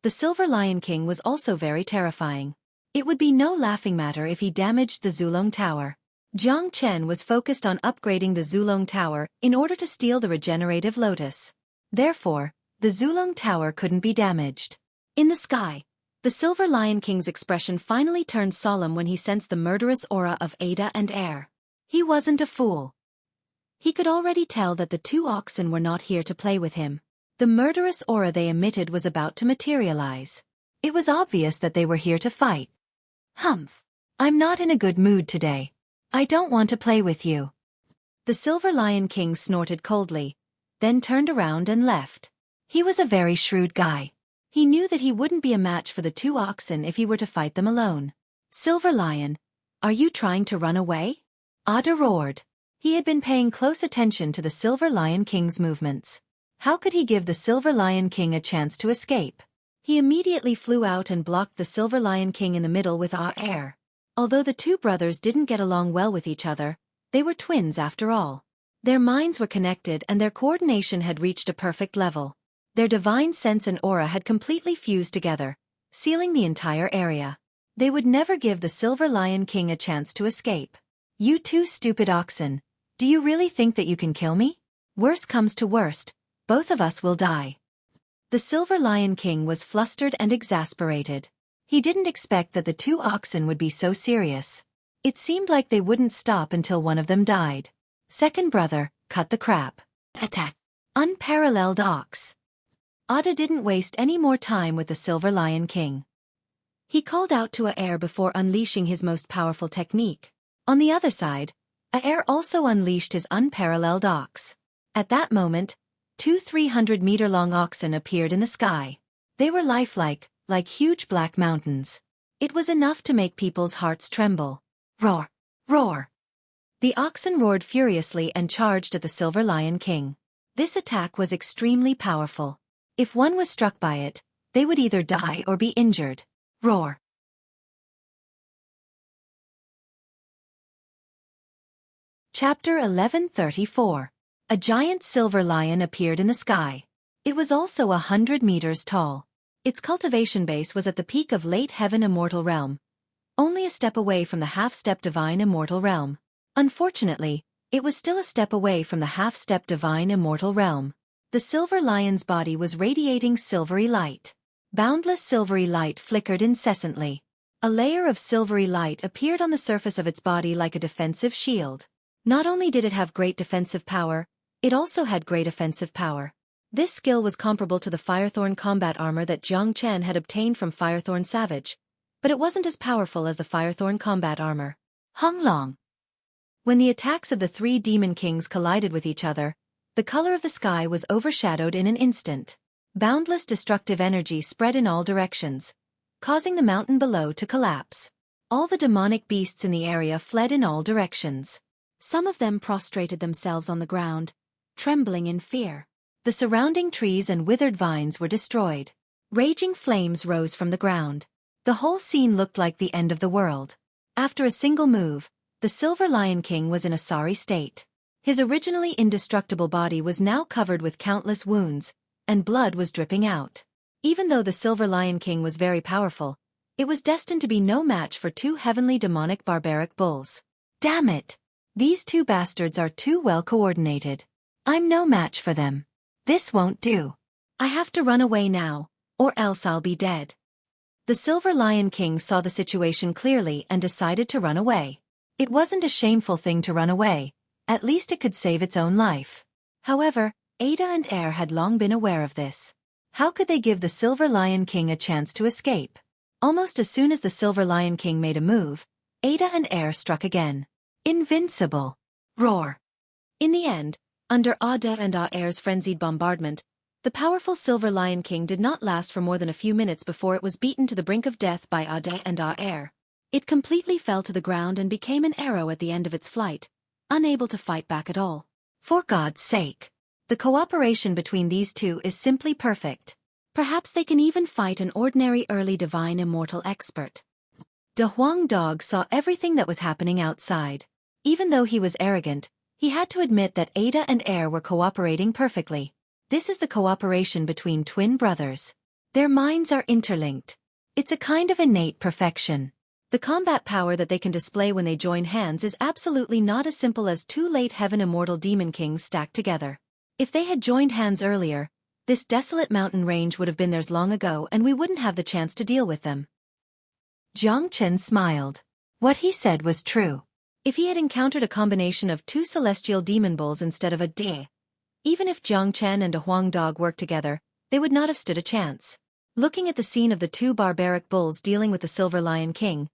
the Silver Lion King was also very terrifying. It would be no laughing matter if he damaged the Zulong Tower. Jiang Chen was focused on upgrading the Zulong Tower in order to steal the regenerative lotus. Therefore, the Zulong Tower couldn't be damaged. In the sky, The Silver Lion King's expression finally turned solemn when he sensed the murderous aura of Ada and Air. He wasn't a fool. He could already tell that the two oxen were not here to play with him. The murderous aura they emitted was about to materialize. It was obvious that they were here to fight. Humph. I'm not in a good mood today. I don't want to play with you. The Silver Lion King snorted coldly, then turned around and left. He was a very shrewd guy. He knew that he wouldn't be a match for the two oxen if he were to fight them alone. Silver Lion, are you trying to run away? Ada roared. He had been paying close attention to the Silver Lion King's movements. How could he give the Silver Lion King a chance to escape? He immediately flew out and blocked the Silver Lion King in the middle with air. Although the two brothers didn't get along well with each other, they were twins after all. Their minds were connected and their coordination had reached a perfect level. Their divine sense and aura had completely fused together, sealing the entire area. They would never give the Silver Lion King a chance to escape. You two stupid oxen, do you really think that you can kill me? Worst comes to worst, both of us will die. The Silver Lion King was flustered and exasperated. He didn't expect that the two oxen would be so serious. It seemed like they wouldn't stop until one of them died. Second brother, cut the crap. Attack. Unparalleled ox. Ada didn't waste any more time with the Silver Lion King. He called out to Air before unleashing his most powerful technique. On the other side, Air also unleashed his unparalleled ox. At that moment, two 300-meter-long oxen appeared in the sky. They were lifelike, like huge black mountains. It was enough to make people's hearts tremble. Roar! Roar! The oxen roared furiously and charged at the Silver Lion King. This attack was extremely powerful. If one was struck by it, they would either die or be injured. Roar! Chapter 1134. A giant silver lion appeared in the sky. It was also 100 meters tall. Its cultivation base was at the peak of late heaven immortal realm, only a step away from the half-step divine immortal realm. Unfortunately, it was still a step away from the half-step divine immortal realm. The silver lion's body was radiating silvery light. Boundless silvery light flickered incessantly. A layer of silvery light appeared on the surface of its body like a defensive shield. Not only did it have great defensive power, it also had great offensive power. This skill was comparable to the Firethorn combat armor that Jiang Chen had obtained from Firethorn Savage, but it wasn't as powerful as the Firethorn combat armor. Hung Long. When the attacks of the three demon kings collided with each other, the color of the sky was overshadowed in an instant. Boundless destructive energy spread in all directions, causing the mountain below to collapse. All the demonic beasts in the area fled in all directions. Some of them prostrated themselves on the ground, trembling in fear. The surrounding trees and withered vines were destroyed. Raging flames rose from the ground. The whole scene looked like the end of the world. After a single move, the Silver Lion King was in a sorry state. His originally indestructible body was now covered with countless wounds, and blood was dripping out. Even though the Silver Lion King was very powerful, it was destined to be no match for two heavenly demonic barbaric bulls. Damn it! These two bastards are too well coordinated. I'm no match for them. This won't do. I have to run away now, or else I'll be dead. The Silver Lion King saw the situation clearly and decided to run away. It wasn't a shameful thing to run away. At least it could save its own life. However, Ada and Air had long been aware of this. How could they give the Silver Lion King a chance to escape? Almost as soon as the Silver Lion King made a move, Ada and Air struck again. Invincible! Roar! In the end, under Ada and Air's frenzied bombardment, the powerful Silver Lion King did not last for more than a few minutes before it was beaten to the brink of death by Ada and Air. It completely fell to the ground and became an arrow at the end of its flight, unable to fight back at all. For God's sake! The cooperation between these two is simply perfect. Perhaps they can even fight an ordinary early divine immortal expert. De Huang Dog saw everything that was happening outside. Even though he was arrogant, he had to admit that Ada and Air were cooperating perfectly. This is the cooperation between twin brothers. Their minds are interlinked. It's a kind of innate perfection. The combat power that they can display when they join hands is absolutely not as simple as two late heaven immortal demon kings stacked together. If they had joined hands earlier, This desolate mountain range would have been theirs long ago and we wouldn't have the chance to deal with them. Jiang Chen smiled. What he said was true. If he had encountered a combination of 2 celestial demon bulls instead of a de, even if Jiang Chen and a Huang dog worked together, they would not have stood a chance. Looking at the scene of the 2 barbaric bulls dealing with the Silver Lion King,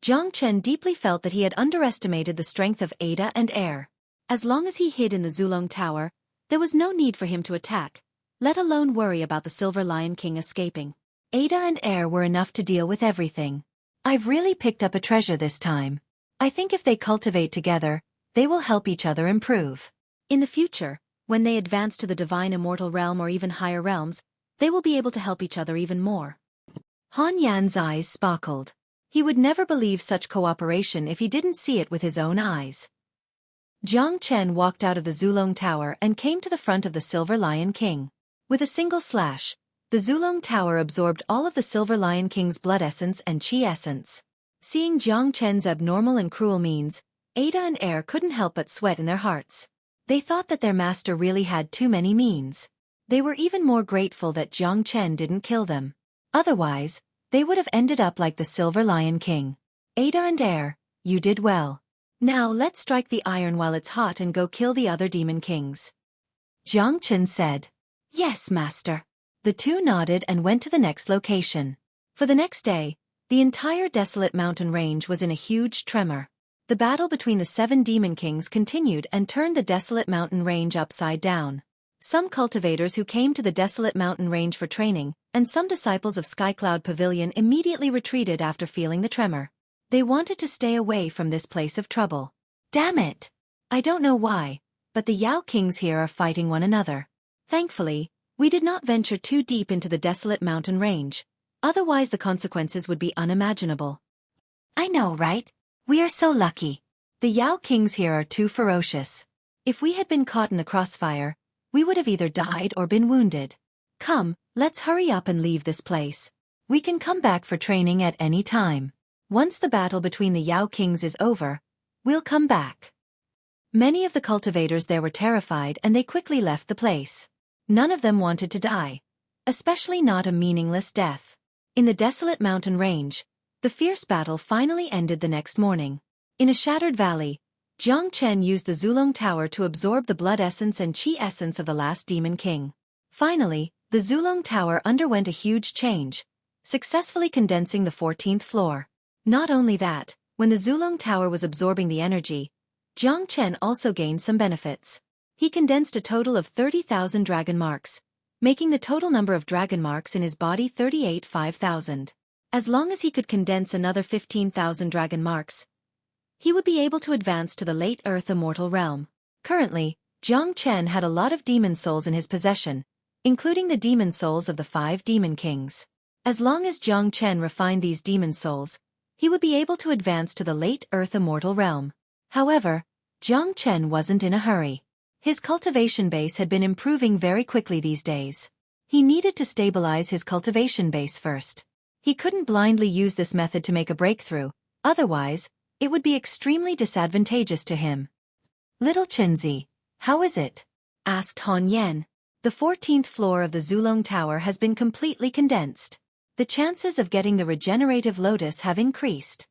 Jiang Chen deeply felt that he had underestimated the strength of Ada and Air. As long as he hid in the Zulong Tower, there was no need for him to attack, let alone worry about the Silver Lion King escaping. Ada and Air were enough to deal with everything. I've really picked up a treasure this time. I think if they cultivate together, they will help each other improve. In the future, when they advance to the divine immortal realm or even higher realms, they will be able to help each other even more. Han Yan's eyes sparkled. He would never believe such cooperation if he didn't see it with his own eyes. Jiang Chen walked out of the Zulong Tower and came to the front of the Silver Lion King. With a single slash, the Zulong Tower absorbed all of the Silver Lion King's blood essence and chi essence. Seeing Jiang Chen's abnormal and cruel means, Ada and Air couldn't help but sweat in their hearts. They thought that their master really had too many means. They were even more grateful that Jiang Chen didn't kill them. Otherwise, they would have ended up like the Silver Lion King. Ada and Air, you did well. Now let's strike the iron while it's hot and go kill the other demon kings. Jiang Chen said. Yes, master. The 2 nodded and went to the next location. For the next day, the entire desolate mountain range was in a huge tremor. The battle between the 7 demon kings continued and turned the desolate mountain range upside down. Some cultivators who came to the desolate mountain range for training, and some disciples of Skycloud Pavilion immediately retreated after feeling the tremor. They wanted to stay away from this place of trouble. Damn it! I don't know why, but the Yao Kings here are fighting one another. Thankfully, we did not venture too deep into the desolate mountain range, otherwise the consequences would be unimaginable. I know, right? We are so lucky. The Yao Kings here are too ferocious. If we had been caught in the crossfire, we would have either died or been wounded. Come, let's hurry up and leave this place. We can come back for training at any time. Once the battle between the Yao Kings is over, we'll come back. Many of the cultivators there were terrified and they quickly left the place. None of them wanted to die, especially not a meaningless death. In the desolate mountain range, the fierce battle finally ended the next morning. In a shattered valley, Jiang Chen used the Zulong Tower to absorb the blood essence and chi essence of the last demon king. Finally, the Zulong Tower underwent a huge change, successfully condensing the 14th floor. Not only that, when the Zulong Tower was absorbing the energy, Jiang Chen also gained some benefits. He condensed a total of 30,000 dragon marks, making the total number of dragon marks in his body 38,500. As long as he could condense another 15,000 dragon marks, he would be able to advance to the late Earth Immortal Realm. Currently, Jiang Chen had a lot of demon souls in his possession, including the demon souls of the 5 demon kings. As long as Jiang Chen refined these demon souls, he would be able to advance to the late Earth Immortal Realm. However, Jiang Chen wasn't in a hurry. His cultivation base had been improving very quickly these days. He needed to stabilize his cultivation base first. He couldn't blindly use this method to make a breakthrough, otherwise, it would be extremely disadvantageous to him. Little Chenzi, how is it? Asked Han Yan. The 14th floor of the Zulong Tower has been completely condensed. The chances of getting the regenerative lotus have increased.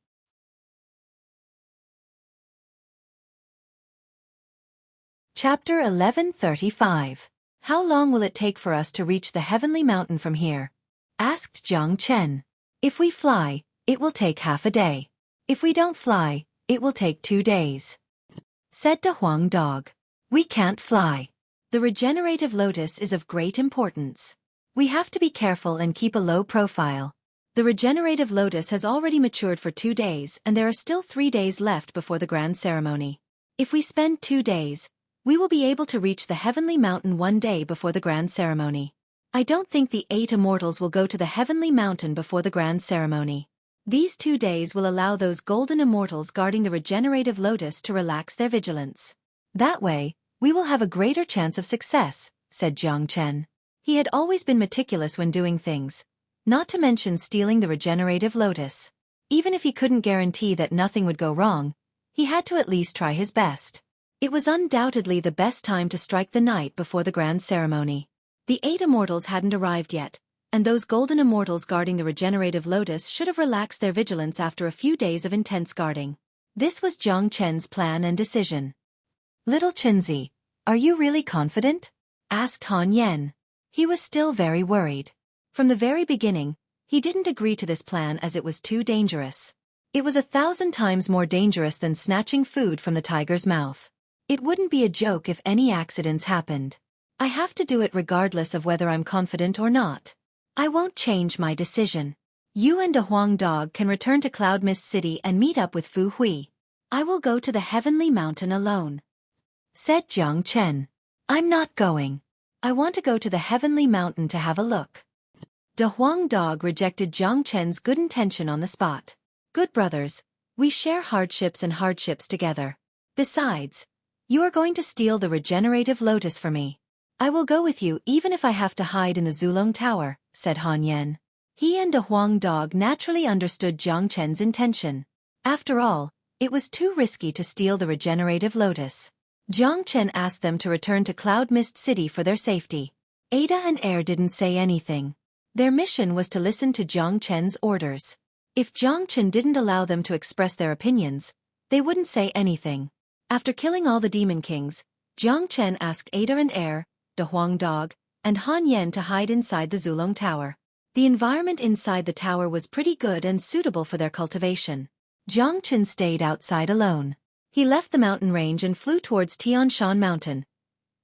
Chapter 1135. How long will it take for us to reach the heavenly mountain from here? Asked Jiang Chen. If we fly, it will take half a day. If we don't fly, it will take 2 days. Said to Huang Dog. We can't fly. The regenerative lotus is of great importance. We have to be careful and keep a low profile. The regenerative lotus has already matured for 2 days and there are still 3 days left before the grand ceremony. If we spend 2 days, we will be able to reach the heavenly mountain 1 day before the grand ceremony. I don't think the 8 immortals will go to the heavenly mountain before the grand ceremony. These 2 days will allow those golden immortals guarding the regenerative lotus to relax their vigilance. That way, we will have a greater chance of success, said Jiang Chen. He had always been meticulous when doing things, not to mention stealing the regenerative lotus. Even if he couldn't guarantee that nothing would go wrong, he had to at least try his best. It was undoubtedly the best time to strike the night before the grand ceremony. The 8 immortals hadn't arrived yet, and those golden immortals guarding the regenerative lotus should have relaxed their vigilance after a few days of intense guarding. This was Jiang Chen's plan and decision. "Little Chenzi, are you really confident?" asked Han Yen. He was still very worried. From the very beginning, he didn't agree to this plan as it was too dangerous. It was 1,000 times more dangerous than snatching food from the tiger's mouth. It wouldn't be a joke if any accidents happened. I have to do it regardless of whether I'm confident or not. I won't change my decision. You and De Huang Dog can return to Cloud Mist City and meet up with Fu Hui. I will go to the Heavenly Mountain alone," said Jiang Chen. "I'm not going. I want to go to the Heavenly Mountain to have a look." De Huang Dog rejected Jiang Chen's good intention on the spot. "Good brothers, we share hardships and hardships together. Besides, you are going to steal the regenerative lotus for me. I will go with you even if I have to hide in the Zulong Tower," said Han Yen. He and De Huang Dog naturally understood Jiang Chen's intention. After all, it was too risky to steal the regenerative lotus. Jiang Chen asked them to return to Cloud Mist City for their safety. Ada and Air didn't say anything. Their mission was to listen to Jiang Chen's orders. If Jiang Chen didn't allow them to express their opinions, they wouldn't say anything. After killing all the Demon Kings, Jiang Chen asked Ada and Air, De Huang Dog, and Han Yen to hide inside the Zulong Tower. The environment inside the tower was pretty good and suitable for their cultivation. Jiang Chen stayed outside alone. He left the mountain range and flew towards Tian Shan Mountain.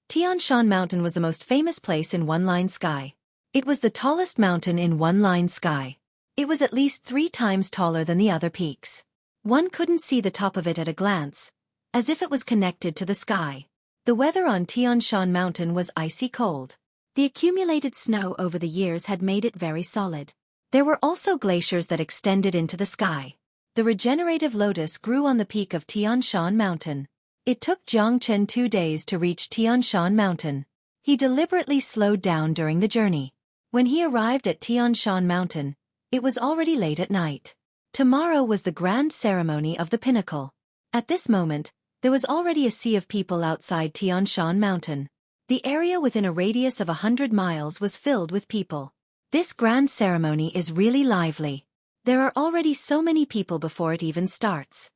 Tian Shan Mountain was the most famous place in One Line Sky. It was the tallest mountain in One Line Sky. It was at least 3 times taller than the other peaks. One couldn't see the top of it at a glance, as if it was connected to the sky. The weather on Tian Shan Mountain was icy cold. The accumulated snow over the years had made it very solid. There were also glaciers that extended into the sky. The regenerative lotus grew on the peak of Tian Shan Mountain. It took Jiang Chen 2 days to reach Tian Shan Mountain. He deliberately slowed down during the journey. When he arrived at Tian Shan Mountain, it was already late at night. Tomorrow was the grand ceremony of the pinnacle. At this moment, there was already a sea of people outside Tian Shan Mountain. The area within a radius of 100 miles was filled with people. This grand ceremony is really lively. There are already so many people before it even starts.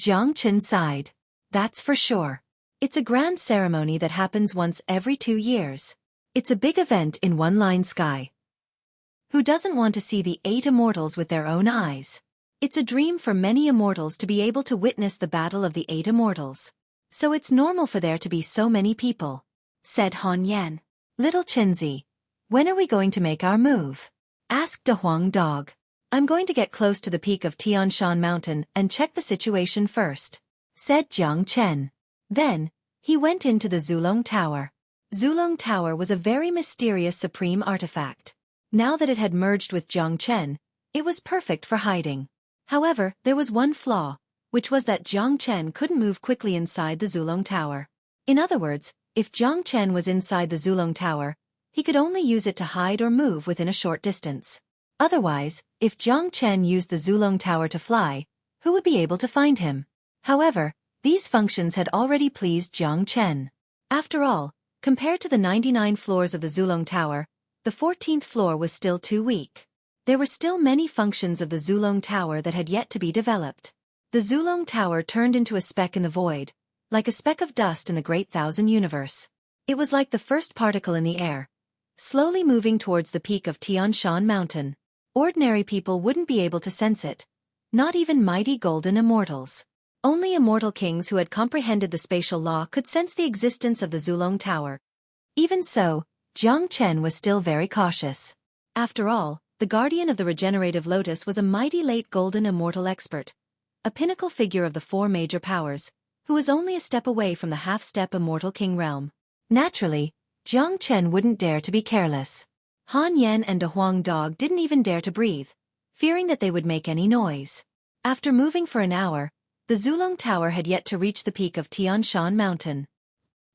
Jiang Chen sighed. That's for sure. It's a grand ceremony that happens once every 2 years. It's a big event in One Line Sky. Who doesn't want to see the 8 immortals with their own eyes? It's a dream for many immortals to be able to witness the battle of the 8 immortals. So it's normal for there to be so many people, said Han Yen. Little Chenzi, when are we going to make our move? Asked De Huang Dog. I'm going to get close to the peak of Tian Shan Mountain and check the situation first, said Jiang Chen. Then, he went into the Zulong Tower. Zulong Tower was a very mysterious supreme artifact. Now that it had merged with Jiang Chen, it was perfect for hiding. However, there was one flaw, which was that Jiang Chen couldn't move quickly inside the Zulong Tower. In other words, if Jiang Chen was inside the Zulong Tower, he could only use it to hide or move within a short distance. Otherwise, if Jiang Chen used the Zulong Tower to fly, who would be able to find him? However, these functions had already pleased Jiang Chen. After all, compared to the 99 floors of the Zulong Tower, the 14th floor was still too weak. There were still many functions of the Zulong Tower that had yet to be developed. The Zulong Tower turned into a speck in the void, like a speck of dust in the Great Thousand Universe. It was like the first particle in the air, slowly moving towards the peak of Tian Shan Mountain. Ordinary people wouldn't be able to sense it, not even mighty golden immortals. Only immortal kings who had comprehended the spatial law could sense the existence of the Zulong Tower. Even so, Jiang Chen was still very cautious. After all, the guardian of the regenerative lotus was a mighty late golden immortal expert, a pinnacle figure of the 4 major powers, who was only a step away from the half-step immortal king realm. Naturally, Jiang Chen wouldn't dare to be careless. Han Yen and De Huang Dog didn't even dare to breathe, fearing that they would make any noise. After moving for an hour, the Zulong Tower had yet to reach the peak of Tian Shan Mountain.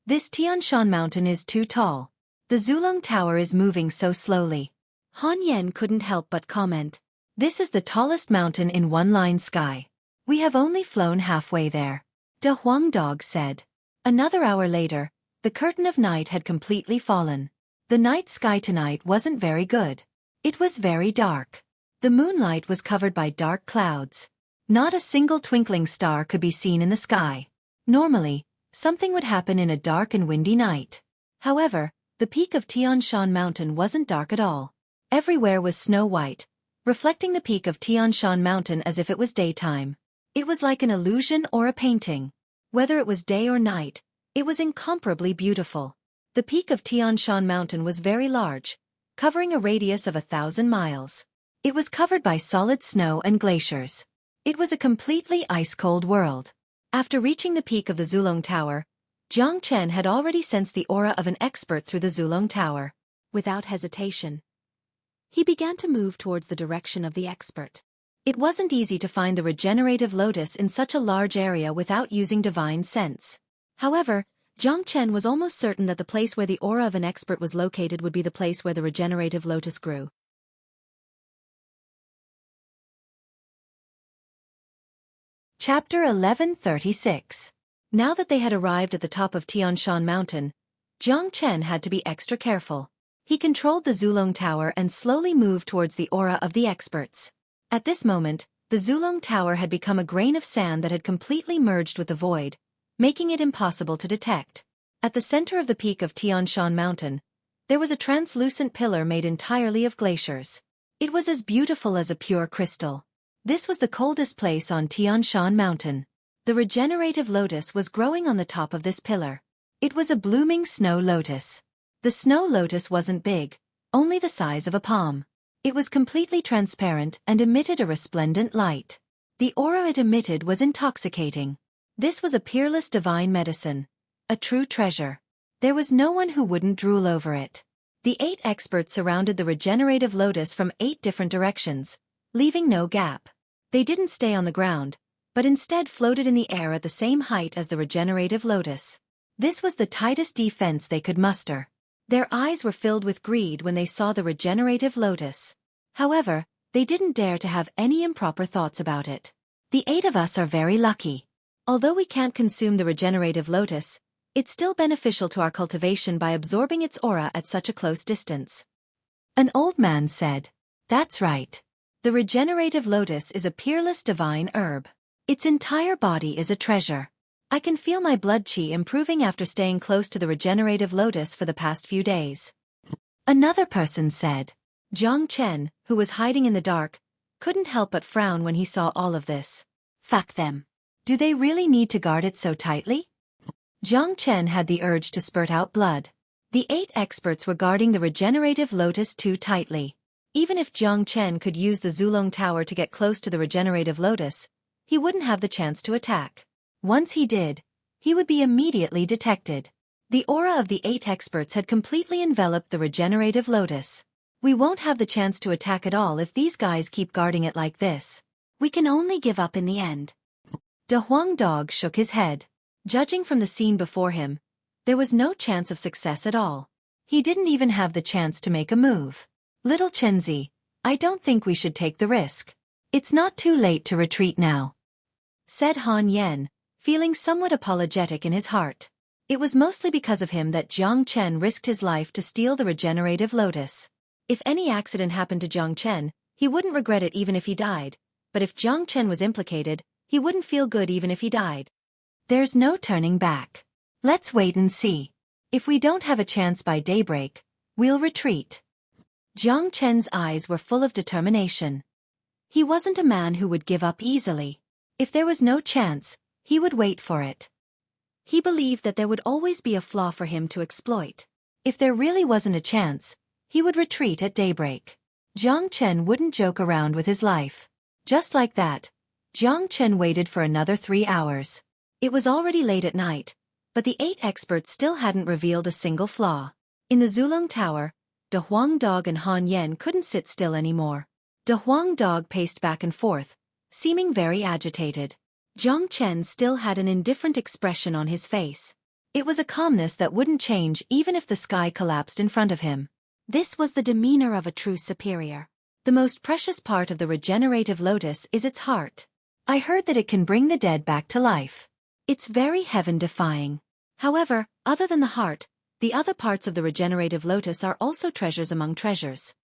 This Tian Shan Mountain is too tall. The Zulong Tower is moving so slowly. Han Yen couldn't help but comment. This is the tallest mountain in One Line Sky. We have only flown halfway there. De Huang Dog said. Another hour later, the curtain of night had completely fallen. The night sky tonight wasn't very good. It was very dark. The moonlight was covered by dark clouds. Not a single twinkling star could be seen in the sky. Normally, something would happen in a dark and windy night. However, the peak of Tian Shan Mountain wasn't dark at all. Everywhere was snow white, reflecting the peak of Tian Shan Mountain as if it was daytime. It was like an illusion or a painting. Whether it was day or night, it was incomparably beautiful. The peak of Tian Shan Mountain was very large, covering a radius of 1,000 miles. It was covered by solid snow and glaciers. It was a completely ice-cold world. After reaching the peak of the Zulong Tower, Jiang Chen had already sensed the aura of an expert through the Zulong Tower. Without hesitation, he began to move towards the direction of the expert. It wasn't easy to find the regenerative lotus in such a large area without using divine sense. However, Jiang Chen was almost certain that the place where the aura of an expert was located would be the place where the regenerative lotus grew. Chapter 1136. Now that they had arrived at the top of Tian Shan Mountain, Jiang Chen had to be extra careful. He controlled the Zulong Tower and slowly moved towards the aura of the experts. At this moment, the Zulong Tower had become a grain of sand that had completely merged with the void, making it impossible to detect. At the center of the peak of Tian Shan Mountain, there was a translucent pillar made entirely of glaciers. It was as beautiful as a pure crystal. This was the coldest place on Tian Shan Mountain. The regenerative lotus was growing on the top of this pillar. It was a blooming snow lotus. The snow lotus wasn't big, only the size of a palm. It was completely transparent and emitted a resplendent light. The aura it emitted was intoxicating. This was a peerless divine medicine, a true treasure. There was no one who wouldn't drool over it. The 8 experts surrounded the regenerative lotus from 8 different directions, leaving no gap. They didn't stay on the ground, but instead floated in the air at the same height as the regenerative lotus. This was the tightest defense they could muster. Their eyes were filled with greed when they saw the regenerative lotus. However, they didn't dare to have any improper thoughts about it. The 8 of us are very lucky. Although we can't consume the regenerative lotus, it's still beneficial to our cultivation by absorbing its aura at such a close distance. An old man said, "That's right. The regenerative lotus is a peerless divine herb. Its entire body is a treasure. I can feel my blood qi improving after staying close to the regenerative lotus for the past few days." Another person said. Jiang Chen, who was hiding in the dark, couldn't help but frown when he saw all of this. Fuck them. Do they really need to guard it so tightly? Jiang Chen had the urge to spurt out blood. The 8 experts were guarding the regenerative lotus too tightly. Even if Jiang Chen could use the Zulong Tower to get close to the regenerative lotus, he wouldn't have the chance to attack. Once he did, he would be immediately detected. The aura of the 8 experts had completely enveloped the regenerative lotus. We won't have the chance to attack at all if these guys keep guarding it like this. We can only give up in the end. De Huang Dog shook his head. Judging from the scene before him, there was no chance of success at all. He didn't even have the chance to make a move. Little Chenzi, I don't think we should take the risk. It's not too late to retreat now, said Han Yen, feeling somewhat apologetic in his heart. It was mostly because of him that Jiang Chen risked his life to steal the regenerative lotus. If any accident happened to Jiang Chen, he wouldn't regret it even if he died, but if Jiang Chen was implicated, he wouldn't feel good even if he died. There's no turning back. Let's wait and see. If we don't have a chance by daybreak, we'll retreat. Jiang Chen's eyes were full of determination. He wasn't a man who would give up easily. If there was no chance, he would wait for it. He believed that there would always be a flaw for him to exploit. If there really wasn't a chance, he would retreat at daybreak. Jiang Chen wouldn't joke around with his life. Just like that, Jiang Chen waited for another 3 hours. It was already late at night, but the 8 experts still hadn't revealed a single flaw. In the Zulong Tower, De Huang Dog and Han Yen couldn't sit still anymore. De Huang Dog paced back and forth, seeming very agitated. Jiang Chen still had an indifferent expression on his face. It was a calmness that wouldn't change even if the sky collapsed in front of him. This was the demeanor of a true superior. The most precious part of the regenerative lotus is its heart. I heard that it can bring the dead back to life. It's very heaven-defying. However, other than the heart, The other parts of the regenerative lotus are also treasures among treasures.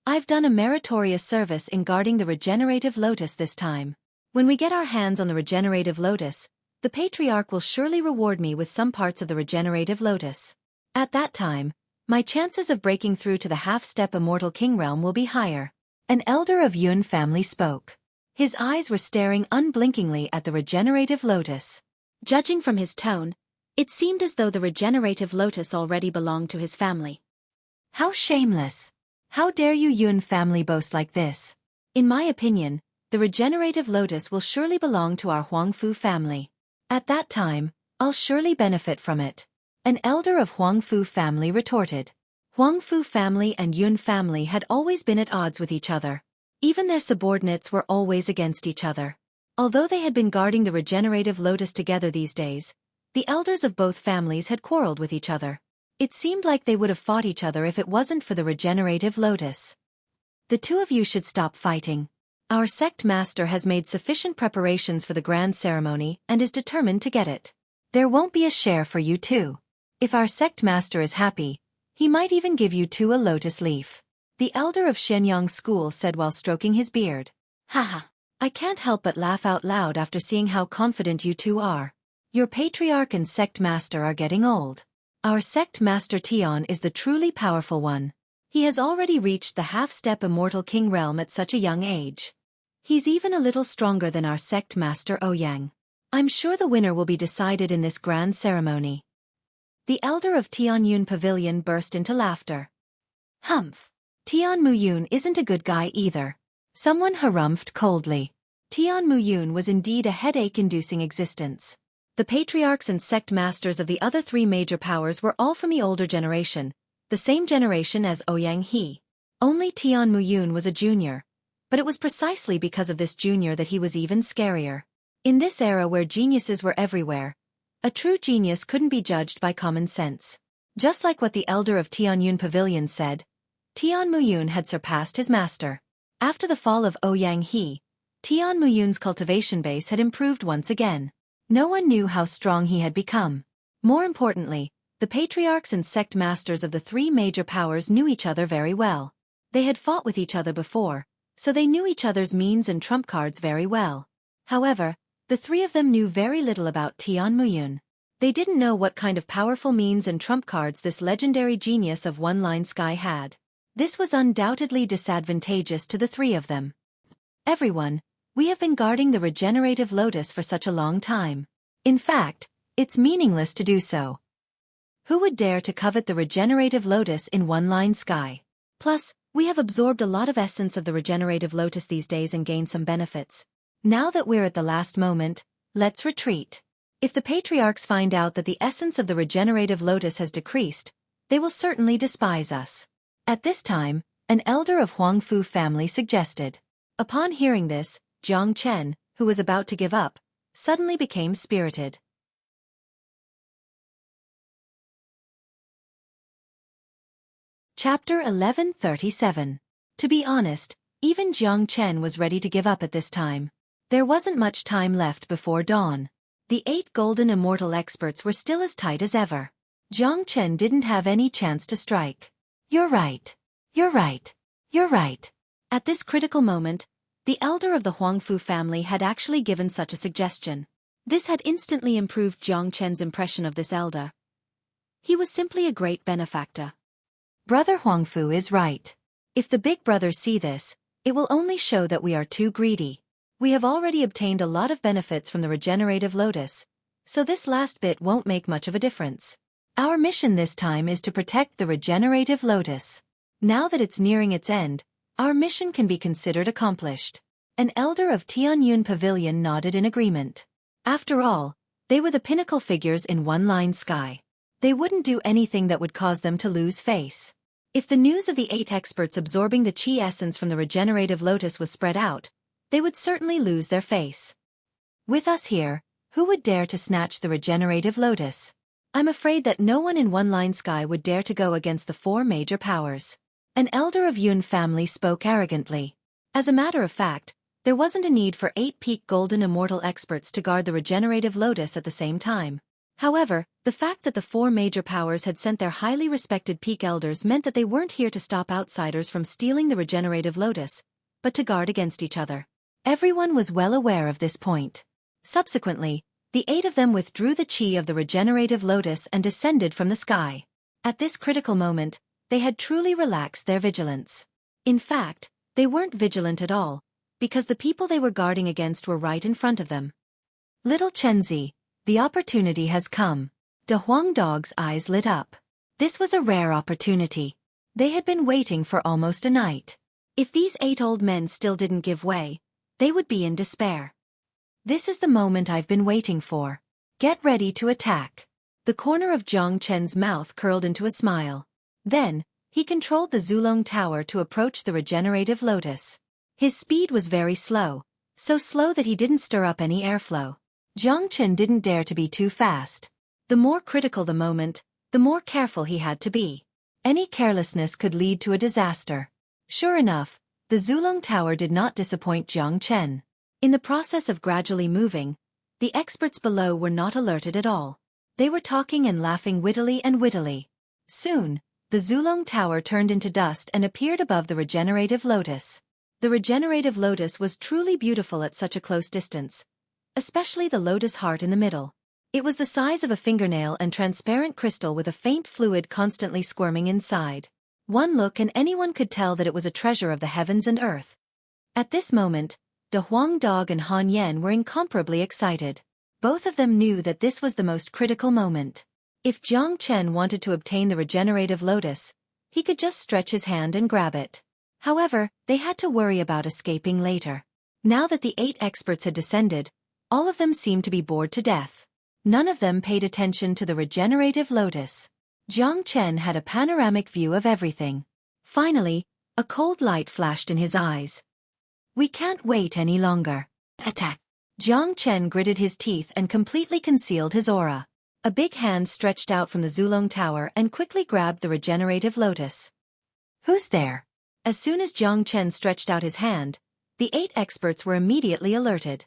I've done a meritorious service in guarding the regenerative lotus this time. When we get our hands on the regenerative lotus, the patriarch will surely reward me with some parts of the regenerative lotus. At that time, my chances of breaking through to the half-step immortal king realm will be higher. An elder of Yun family spoke. His eyes were staring unblinkingly at the regenerative lotus. Judging from his tone, it seemed as though the regenerative lotus already belonged to his family. How shameless! How dare you Yun family boast like this? In my opinion, the regenerative lotus will surely belong to our Huangfu family. At that time, I'll surely benefit from it. An elder of Huangfu family retorted. Huangfu family and Yun family had always been at odds with each other. Even their subordinates were always against each other. Although they had been guarding the regenerative lotus together these days, the elders of both families had quarreled with each other. It seemed like they would have fought each other if it wasn't for the regenerative lotus. The two of you should stop fighting. Our sect master has made sufficient preparations for the grand ceremony and is determined to get it. There won't be a share for you too. If our sect master is happy, he might even give you two a lotus leaf. The elder of Shenyang school said while stroking his beard. Haha, I can't help but laugh out loud after seeing how confident you two are. Your patriarch and sect master are getting old. Our sect master Tian is the truly powerful one. He has already reached the half-step immortal king realm at such a young age. He's even a little stronger than our sect master Ouyang. I'm sure the winner will be decided in this grand ceremony. The elder of Tianyun Pavilion burst into laughter. Humph! Tian Muyun isn't a good guy either. Someone harumphed coldly. Tian Muyun was indeed a headache-inducing existence. The patriarchs and sect masters of the other three major powers were all from the older generation, the same generation as Ouyang He. Only Tian Muyun was a junior, but it was precisely because of this junior that he was even scarier. In this era where geniuses were everywhere, a true genius couldn't be judged by common sense. Just like what the elder of Tianyun Pavilion said, Tian Muyun had surpassed his master. After the fall of Ouyang He, Tian Muyun's cultivation base had improved once again. No one knew how strong he had become. More importantly, the patriarchs and sect masters of the three major powers knew each other very well. They had fought with each other before, so they knew each other's means and trump cards very well. However, the three of them knew very little about Tian Muyun. They didn't know what kind of powerful means and trump cards this legendary genius of one-line sky had. This was undoubtedly disadvantageous to the three of them. Everyone, we have been guarding the regenerative lotus for such a long time. In fact, it's meaningless to do so. Who would dare to covet the regenerative lotus in one-line sky? Plus, we have absorbed a lot of essence of the regenerative lotus these days and gained some benefits. Now that we're at the last moment, let's retreat. If the patriarchs find out that the essence of the regenerative lotus has decreased, they will certainly despise us. At this time, an elder of Huangfu family suggested. Upon hearing this, Jiang Chen, who was about to give up, suddenly became spirited. Chapter 1137. To be honest, even Jiang Chen was ready to give up at this time. There wasn't much time left before dawn. The 8 golden immortal experts were still as tight as ever. Jiang Chen didn't have any chance to strike. You're right. You're right. You're right. At this critical moment, the elder of the Huangfu family had actually given such a suggestion. This had instantly improved Jiang Chen's impression of this elder. He was simply a great benefactor. Brother Huangfu is right. If the big brothers see this, it will only show that we are too greedy. We have already obtained a lot of benefits from the regenerative lotus, so this last bit won't make much of a difference. Our mission this time is to protect the regenerative lotus. Now that it's nearing its end, our mission can be considered accomplished. An elder of Tianyun Pavilion nodded in agreement. After all, they were the pinnacle figures in one-line sky. They wouldn't do anything that would cause them to lose face. If the news of the 8 experts absorbing the chi essence from the regenerative lotus was spread out, they would certainly lose their face. With us here, who would dare to snatch the regenerative lotus? I'm afraid that no one in one-line sky would dare to go against the 4 major powers. An elder of Yun family spoke arrogantly. As a matter of fact, there wasn't a need for 8 peak golden immortal experts to guard the regenerative lotus at the same time. However, the fact that the four major powers had sent their highly respected peak elders meant that they weren't here to stop outsiders from stealing the regenerative lotus, but to guard against each other. Everyone was well aware of this point. Subsequently, the 8 of them withdrew the chi of the regenerative lotus and descended from the sky. At this critical moment, they had truly relaxed their vigilance. In fact, they weren't vigilant at all, because the people they were guarding against were right in front of them. Little Chenzi, the opportunity has come. De Huangdog's eyes lit up. This was a rare opportunity. They had been waiting for almost a night. If these 8 old men still didn't give way, they would be in despair. This is the moment I've been waiting for. Get ready to attack. The corner of Jiang Chen's mouth curled into a smile. Then, he controlled the Zulong Tower to approach the regenerative lotus. His speed was very slow, so slow that he didn't stir up any airflow. Jiang Chen didn't dare to be too fast. The more critical the moment, the more careful he had to be. Any carelessness could lead to a disaster. Sure enough, the Zulong Tower did not disappoint Jiang Chen. In the process of gradually moving, the experts below were not alerted at all. They were talking and laughing wittily. Soon, the Zulong Tower turned into dust and appeared above the regenerative lotus. The regenerative lotus was truly beautiful at such a close distance, especially the lotus heart in the middle. It was the size of a fingernail and transparent crystal with a faint fluid constantly squirming inside. One look and anyone could tell that it was a treasure of the heavens and earth. At this moment, De Huangdog and Han Yen were incomparably excited. Both of them knew that this was the most critical moment. If Jiang Chen wanted to obtain the regenerative lotus, he could just stretch his hand and grab it. However, they had to worry about escaping later. Now that the 8 experts had descended, all of them seemed to be bored to death. None of them paid attention to the regenerative lotus. Jiang Chen had a panoramic view of everything. Finally, a cold light flashed in his eyes. We can't wait any longer. Attack! Jiang Chen gritted his teeth and completely concealed his aura. A big hand stretched out from the Zulong Tower and quickly grabbed the regenerative lotus. Who's there? As soon as Jiang Chen stretched out his hand, the 8 experts were immediately alerted.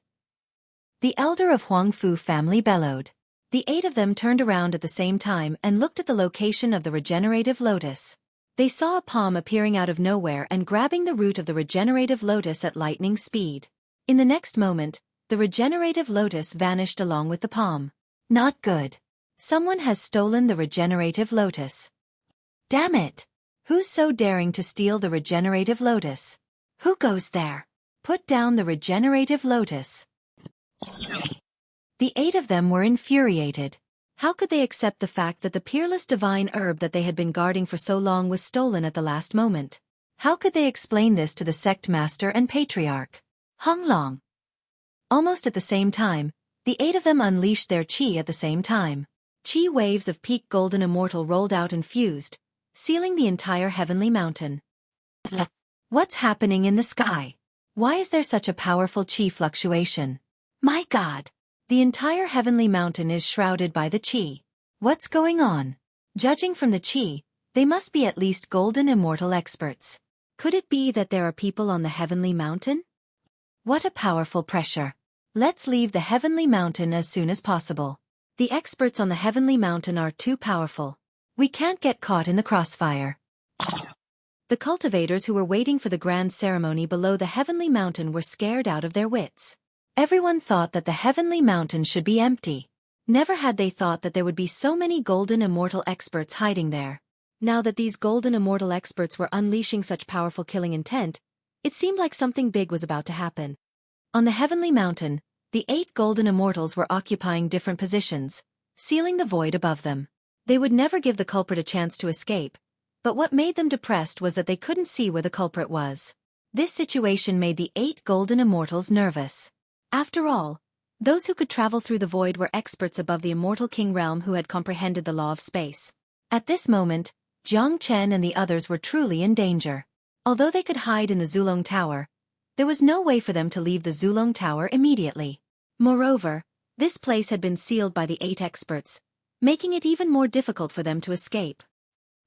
The elder of Huangfu family bellowed. The 8 of them turned around at the same time and looked at the location of the regenerative lotus. They saw a palm appearing out of nowhere and grabbing the root of the regenerative lotus at lightning speed. In the next moment, the regenerative lotus vanished along with the palm. Not good. Someone has stolen the regenerative lotus. Damn it! Who's so daring to steal the regenerative lotus? Who goes there? Put down the regenerative lotus. The 8 of them were infuriated. How could they accept the fact that the peerless divine herb that they had been guarding for so long was stolen at the last moment? How could they explain this to the sect master and patriarch? Hong Long. Almost at the same time, the 8 of them unleashed their chi at the same time. Chi waves of peak golden immortal rolled out and fused, sealing the entire heavenly mountain. What's happening in the sky? Why is there such a powerful chi fluctuation? My God! The entire heavenly mountain is shrouded by the chi. What's going on? Judging from the chi, they must be at least golden immortal experts. Could it be that there are people on the heavenly mountain? What a powerful pressure. Let's leave the heavenly mountain as soon as possible. The experts on the heavenly mountain are too powerful. We can't get caught in the crossfire. The cultivators who were waiting for the grand ceremony below the heavenly mountain were scared out of their wits. Everyone thought that the heavenly mountain should be empty. Never had they thought that there would be so many golden immortal experts hiding there. Now that these golden immortal experts were unleashing such powerful killing intent, it seemed like something big was about to happen. On the heavenly mountain, the 8 golden immortals were occupying different positions, sealing the void above them. They would never give the culprit a chance to escape, but what made them depressed was that they couldn't see where the culprit was. This situation made the 8 golden immortals nervous. After all, those who could travel through the void were experts above the immortal king realm who had comprehended the law of space. At this moment, Jiang Chen and the others were truly in danger. Although they could hide in the Zulong Tower, there was no way for them to leave the Zulong Tower immediately. Moreover, this place had been sealed by the 8 experts, making it even more difficult for them to escape.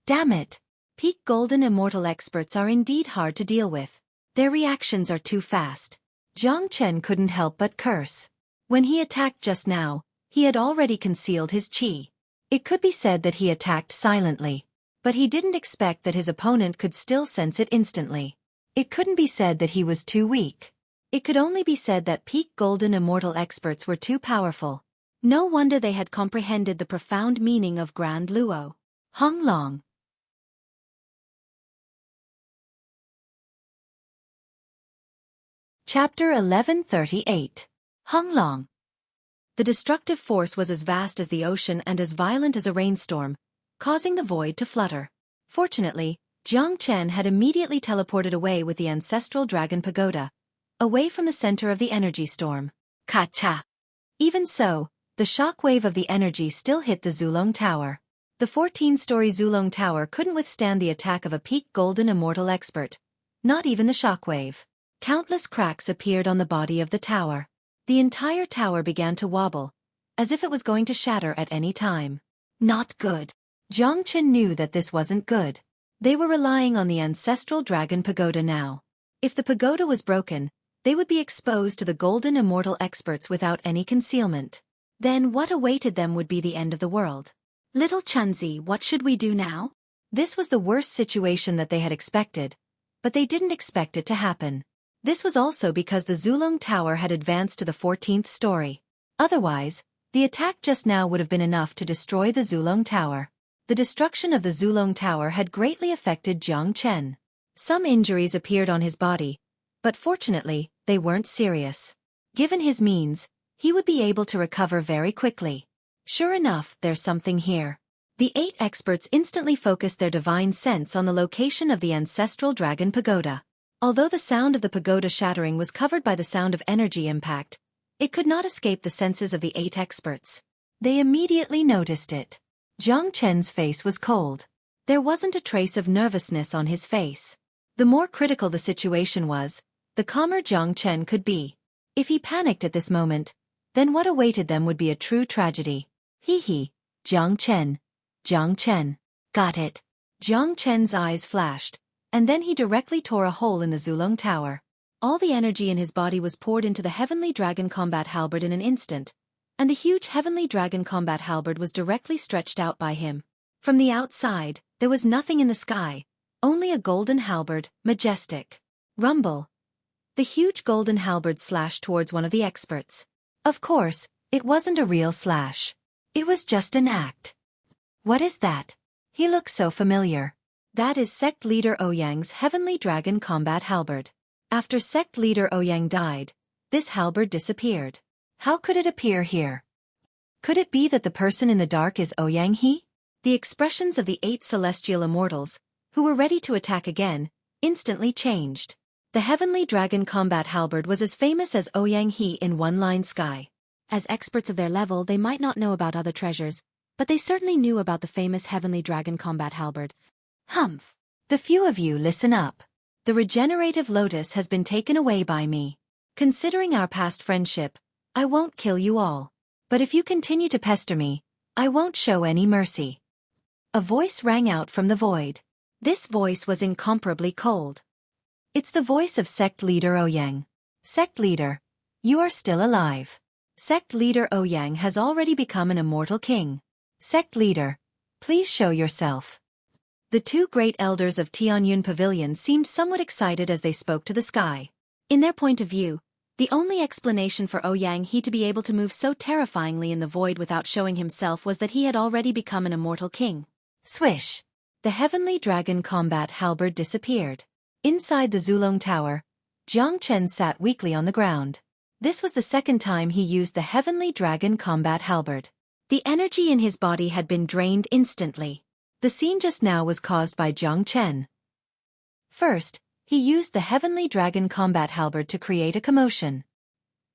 Damn it! Peak golden immortal experts are indeed hard to deal with. Their reactions are too fast. Jiang Chen couldn't help but curse. When he attacked just now, He had already concealed his qi. It could be said that he attacked silently. But he didn't expect that his opponent could still sense it instantly. It couldn't be said that he was too weak. It could only be said that peak golden immortal experts were too powerful. No wonder they had comprehended the profound meaning of Grand Luo. Hong Long. Chapter 1138. Hong Long. The destructive force was as vast as the ocean and as violent as a rainstorm, causing the void to flutter. Fortunately, Jiang Chen had immediately teleported away with the ancestral dragon pagoda, away from the center of the energy storm. Ka-cha! Even so, the shockwave of the energy still hit the Zulong Tower. The 14-story Zulong Tower couldn't withstand the attack of a peak golden immortal expert. Not even the shockwave. Countless cracks appeared on the body of the tower. The entire tower began to wobble, as if it was going to shatter at any time. Not good. Jiang Chen knew that this wasn't good. They were relying on the ancestral dragon pagoda now. If the pagoda was broken, they would be exposed to the golden immortal experts without any concealment. Then what awaited them would be the end of the world. Little Chunzi, what should we do now? This was the worst situation that they had expected, but they didn't expect it to happen. This was also because the Zulong Tower had advanced to the 14th story. Otherwise, the attack just now would have been enough to destroy the Zulong Tower. The destruction of the Zulong Tower had greatly affected Jiang Chen. Some injuries appeared on his body, but fortunately, they weren't serious. Given his means, he would be able to recover very quickly. Sure enough, there's something here. The 8 experts instantly focused their divine sense on the location of the ancestral dragon pagoda. Although the sound of the pagoda shattering was covered by the sound of energy impact, it could not escape the senses of the 8 experts. They immediately noticed it. Jiang Chen's face was cold. There wasn't a trace of nervousness on his face. The more critical the situation was, the calmer Jiang Chen could be. If he panicked at this moment, then what awaited them would be a true tragedy. Hee, Jiang Chen. Jiang Chen. Got it. Jiang Chen's eyes flashed, and then he directly tore a hole in the Zulong Tower. All the energy in his body was poured into the Heavenly Dragon Combat Halberd in an instant, and the huge Heavenly Dragon Combat Halberd was directly stretched out by him. From the outside, there was nothing in the sky, only a golden halberd, majestic. Rumble. The huge golden halberd slashed towards one of the experts. Of course, it wasn't a real slash. It was just an act. What is that? He looks so familiar. That is Sect Leader Ouyang's Heavenly Dragon Combat Halberd. After Sect Leader Ouyang died, this halberd disappeared. How could it appear here? Could it be that the person in the dark is Ouyang He? The expressions of the 8 celestial immortals, who were ready to attack again, instantly changed. The Heavenly Dragon Combat Halberd was as famous as Ouyang He in one-line sky. As experts of their level, they might not know about other treasures, but they certainly knew about the famous Heavenly Dragon Combat Halberd. Humph! The few of you listen up. The regenerative lotus has been taken away by me. Considering our past friendship, I won't kill you all. But if you continue to pester me, I won't show any mercy. A voice rang out from the void. This voice was incomparably cold. It's the voice of Sect Leader Ouyang. Sect Leader, you are still alive. Sect Leader Ouyang has already become an immortal king. Sect Leader, please show yourself. The 2 great elders of Tianyun Pavilion seemed somewhat excited as they spoke to the sky. In their point of view, the only explanation for Ouyang He to be able to move so terrifyingly in the void without showing himself was that he had already become an immortal king. Swish! The Heavenly Dragon Combat Halberd disappeared. Inside the Zulong Tower, Jiang Chen sat weakly on the ground. This was the second time he used the Heavenly Dragon Combat Halberd. The energy in his body had been drained instantly. The scene just now was caused by Jiang Chen. First, he used the Heavenly Dragon Combat Halberd to create a commotion.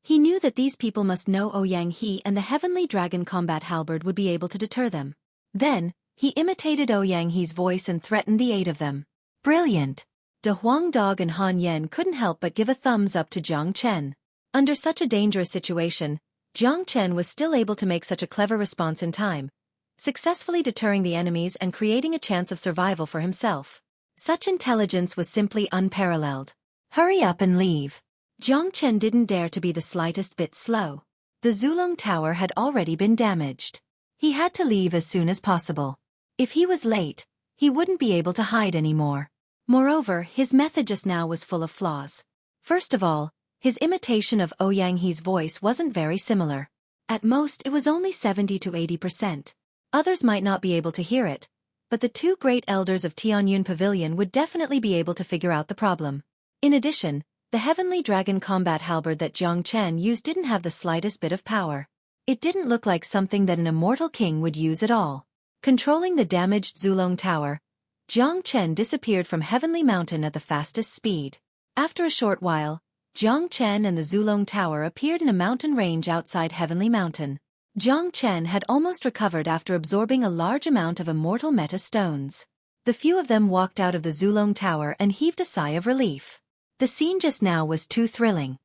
He knew that these people must know Ouyang He and the Heavenly Dragon Combat Halberd would be able to deter them. Then, he imitated Ouyang He's voice and threatened the 8 of them. Brilliant! De Huang Dog and Han Yen couldn't help but give a thumbs up to Jiang Chen. Under such a dangerous situation, Jiang Chen was still able to make such a clever response in time, successfully deterring the enemies and creating a chance of survival for himself. Such intelligence was simply unparalleled. Hurry up and leave. Jiang Chen didn't dare to be the slightest bit slow. The Zulong Tower had already been damaged. He had to leave as soon as possible. If he was late, he wouldn't be able to hide anymore. Moreover, his method just now was full of flaws. First of all, his imitation of Ouyang He's voice wasn't very similar. At most, it was only 70 to 80%. Others might not be able to hear it, but the two great elders of Tianyun Pavilion would definitely be able to figure out the problem. In addition, the Heavenly Dragon combat halberd that Jiang Chen used didn't have the slightest bit of power. It didn't look like something that an immortal king would use at all. Controlling the damaged Zulong Tower, Jiang Chen disappeared from Heavenly Mountain at the fastest speed. After a short while, Jiang Chen and the Zulong Tower appeared in a mountain range outside Heavenly Mountain. Jiang Chen had almost recovered after absorbing a large amount of immortal meta stones. The few of them walked out of the Zulong Tower and heaved a sigh of relief. The scene just now was too thrilling.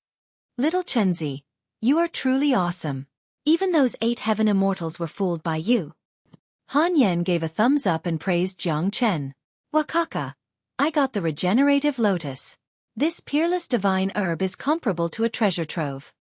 Little Chenzi, you are truly awesome. Even those 8 heaven immortals were fooled by you. Han Yen gave a thumbs up and praised Jiang Chen. Wakaka, I got the regenerative lotus. This peerless divine herb is comparable to a treasure trove.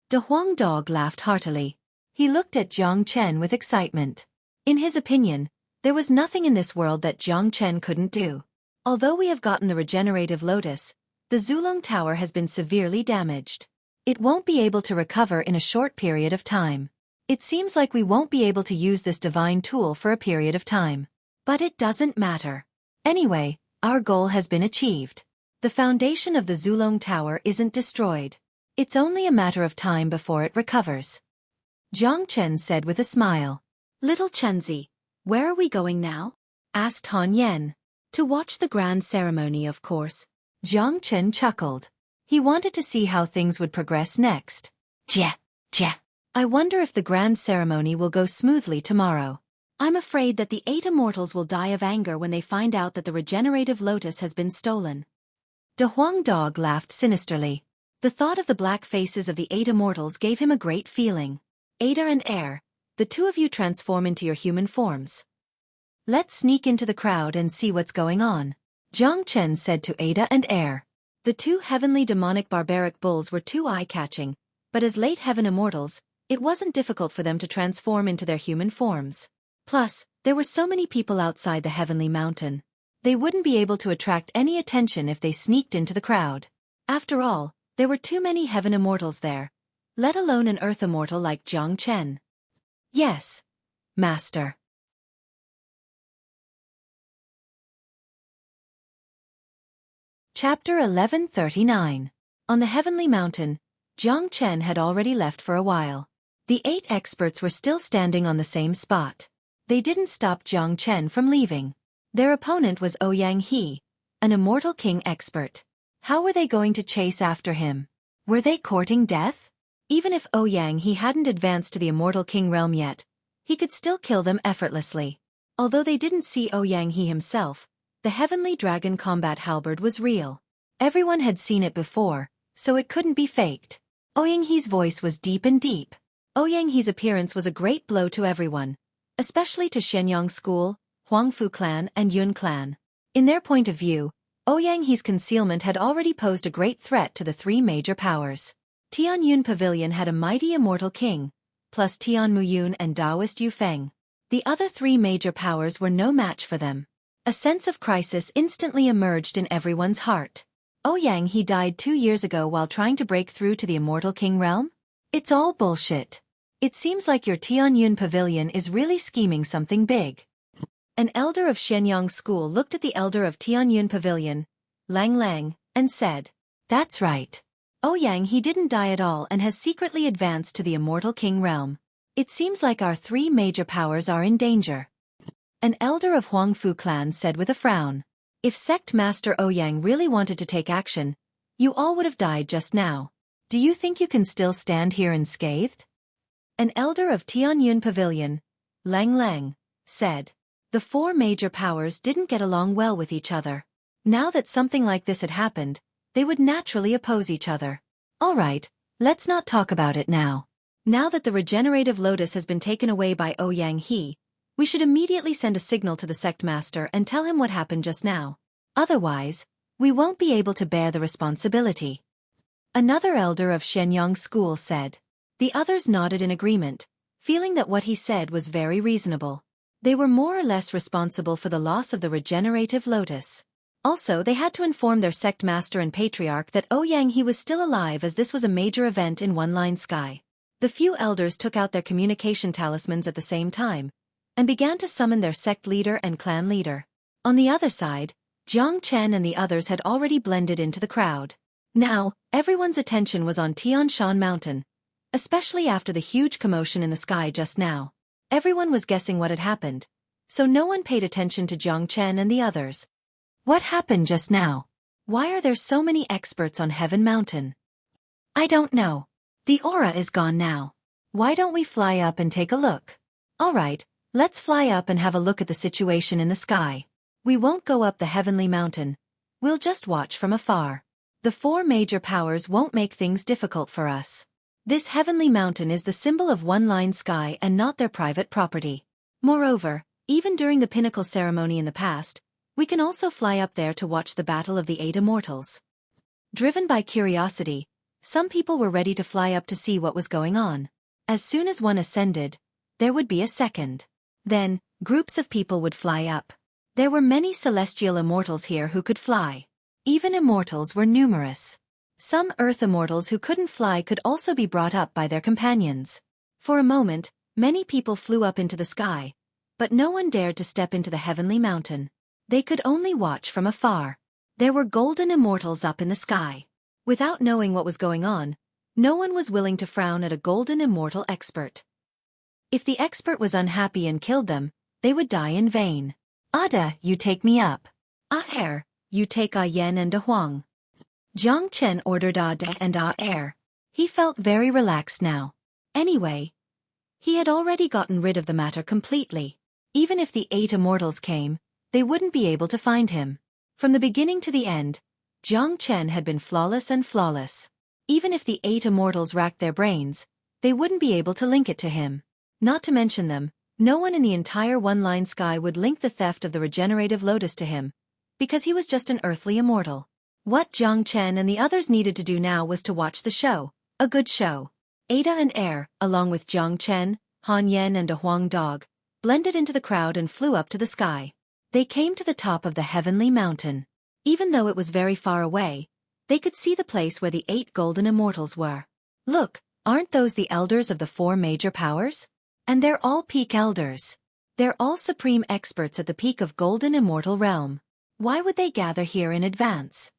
De Huang Dog laughed heartily. He looked at Jiang Chen with excitement. In his opinion, there was nothing in this world that Jiang Chen couldn't do. Although we have gotten the regenerative lotus, the Zulong Tower has been severely damaged. It won't be able to recover in a short period of time. It seems like we won't be able to use this divine tool for a period of time. But it doesn't matter. Anyway, our goal has been achieved. The foundation of the Zulong Tower isn't destroyed. It's only a matter of time before it recovers. Jiang Chen said with a smile. Little Chenzi, where are we going now? Asked Han Yen. To watch the grand ceremony, of course. Jiang Chen chuckled. He wanted to see how things would progress next. Jia. I wonder if the grand ceremony will go smoothly tomorrow. I'm afraid that the 8 immortals will die of anger when they find out that the regenerative lotus has been stolen. De Huang Dog laughed sinisterly. The thought of the black faces of the 8 immortals gave him a great feeling. Ada and Air, the two of you transform into your human forms. Let's sneak into the crowd and see what's going on. Jiang Chen said to Ada and Air. The 2 heavenly demonic barbaric bulls were too eye-catching, but as late heaven immortals, it wasn't difficult for them to transform into their human forms. Plus, there were so many people outside the Heavenly Mountain. They wouldn't be able to attract any attention if they sneaked into the crowd. After all, there were too many heaven immortals there, let alone an earth immortal like Jiang Chen. Yes, Master. Chapter 1139. On the Heavenly Mountain, Jiang Chen had already left for a while. The 8 experts were still standing on the same spot. They didn't stop Jiang Chen from leaving. Their opponent was Ouyang He, an immortal king expert. How were they going to chase after him? Were they courting death? Even if Ouyang He hadn't advanced to the immortal king realm yet, he could still kill them effortlessly. Although they didn't see Ouyang He himself, the heavenly dragon combat halberd was real. Everyone had seen it before, so it couldn't be faked. Ouyang He's voice was deep and deep. Ouyang He's appearance was a great blow to everyone, especially to Shenyang School, Huangfu Clan and Yun Clan. In their point of view, Ouyang He's concealment had already posed a great threat to the 3 major powers. Tianyun Pavilion had a mighty immortal king, plus Tian Muyun and Taoist Yu Feng. The other 3 major powers were no match for them. A sense of crisis instantly emerged in everyone's heart. Ouyang He died 2 years ago while trying to break through to the immortal king realm? It's all bullshit. It seems like your Tianyun Pavilion is really scheming something big. An elder of Shenyang School looked at the elder of Tianyun Pavilion, Lang Lang, and said, "That's right. Ouyang He didn't die at all and has secretly advanced to the immortal king realm. It seems like our 3 major powers are in danger." An elder of Huangfu Clan said with a frown, "If Sect Master Ouyang really wanted to take action, you all would have died just now. Do you think you can still stand here unscathed?" An elder of Tianyun Pavilion, Lang Lang, said, "The 4 major powers didn't get along well with each other. Now that something like this had happened, they would naturally oppose each other. All right, let's not talk about it now. Now that the regenerative lotus has been taken away by Ouyang He, we should immediately send a signal to the sect master and tell him what happened just now. Otherwise, we won't be able to bear the responsibility." Another elder of Shenyang School said. The others nodded in agreement, feeling that what he said was very reasonable. They were more or less responsible for the loss of the regenerative lotus. Also, they had to inform their sect master and patriarch that Ouyang he was still alive, as this was a major event in One Line Sky. The few elders took out their communication talismans at the same time, and began to summon their sect leader and clan leader. On the other side, Jiang Chen and the others had already blended into the crowd. Now, everyone's attention was on Tian Shan Mountain, especially after the huge commotion in the sky just now. Everyone was guessing what had happened, so no one paid attention to Jiang Chen and the others. What happened just now? Why are there so many experts on Heaven Mountain? I don't know. The aura is gone now. Why don't we fly up and take a look? Alright, let's fly up and have a look at the situation in the sky. We won't go up the heavenly mountain. We'll just watch from afar. The four major powers won't make things difficult for us. This heavenly mountain is the symbol of One Line Sky and not their private property. Moreover, even during the pinnacle ceremony in the past, we can also fly up there to watch the battle of the 8 immortals. Driven by curiosity, some people were ready to fly up to see what was going on. As soon as one ascended, there would be a second. Then, groups of people would fly up. There were many celestial immortals here who could fly. Even immortals were numerous. Some earth immortals who couldn't fly could also be brought up by their companions. For a moment, many people flew up into the sky, but no one dared to step into the heavenly mountain. They could only watch from afar. There were golden immortals up in the sky. Without knowing what was going on, no one was willing to frown at a golden immortal expert. If the expert was unhappy and killed them, they would die in vain. Ada, you take me up. Ah, you take Ah Yen and Da Huang. Jiang Chen ordered Ah Da and Ah Er. He felt very relaxed now. Anyway, he had already gotten rid of the matter completely. Even if the 8 immortals came, they wouldn't be able to find him. From the beginning to the end, Jiang Chen had been flawless and flawless. Even if the 8 immortals racked their brains, they wouldn't be able to link it to him. Not to mention them, no one in the entire One Line Sky would link the theft of the regenerative lotus to him, because he was just an earthly immortal. What Jiang Chen and the others needed to do now was to watch the show, a good show. Ada and Er, along with Jiang Chen, Han Yen and a Huang dog, blended into the crowd and flew up to the sky. They came to the top of the heavenly mountain. Even though it was very far away, they could see the place where the 8 golden immortals were. Look, aren't those the elders of the 4 major powers? And they're all peak elders. They're all supreme experts at the peak of golden immortal realm. Why would they gather here in advance?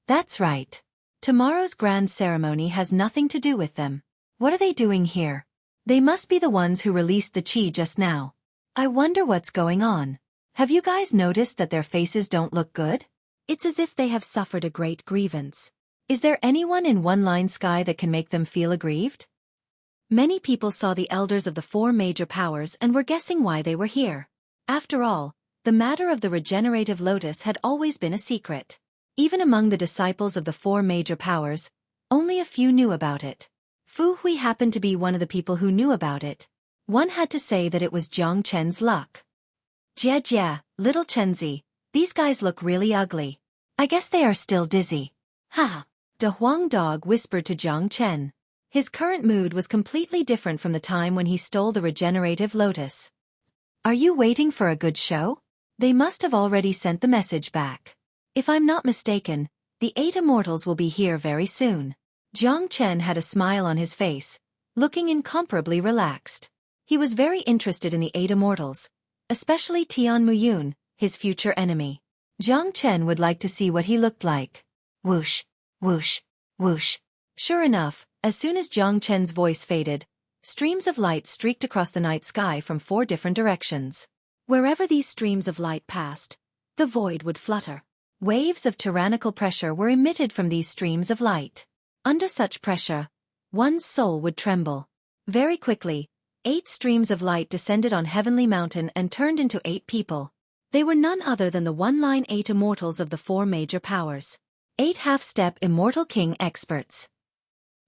That's right. Tomorrow's grand ceremony has nothing to do with them. What are they doing here? They must be the ones who released the chi just now. I wonder what's going on. Have you guys noticed that their faces don't look good? It's as if they have suffered a great grievance. Is there anyone in One Line Sky that can make them feel aggrieved? Many people saw the elders of the 4 major powers and were guessing why they were here. After all, the matter of the regenerative lotus had always been a secret. Even among the disciples of the 4 major powers, only a few knew about it. Fu Hui happened to be one of the people who knew about it. One had to say that it was Jiang Chen's luck. Jia, little Chenzi, these guys look really ugly. I guess they are still dizzy. Ha! Da Huang dog whispered to Jiang Chen. His current mood was completely different from the time when he stole the regenerative lotus. Are you waiting for a good show? They must have already sent the message back. If I'm not mistaken, the 8 immortals will be here very soon. Jiang Chen had a smile on his face, looking incomparably relaxed. He was very interested in the 8 immortals, especially Tian Muyun, his future enemy. Jiang Chen would like to see what he looked like. Whoosh, whoosh, whoosh. Sure enough, as soon as Jiang Chen's voice faded, streams of light streaked across the night sky from 4 different directions. Wherever these streams of light passed, the void would flutter. Waves of tyrannical pressure were emitted from these streams of light. Under such pressure, one's soul would tremble. Very quickly, 8 streams of light descended on Heavenly Mountain and turned into 8 people. They were none other than the One Line 8 immortals of the 4 major powers. 8 half-step immortal king experts.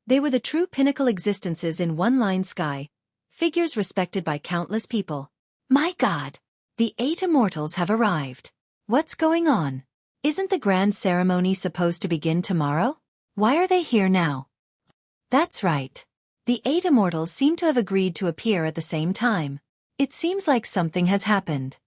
They were the true pinnacle existences in One Line Sky, figures respected by countless people. My God! The 8 immortals have arrived. What's going on? Isn't the grand ceremony supposed to begin tomorrow? Why are they here now? That's right. The 8 immortals seem to have agreed to appear at the same time. It seems like something has happened.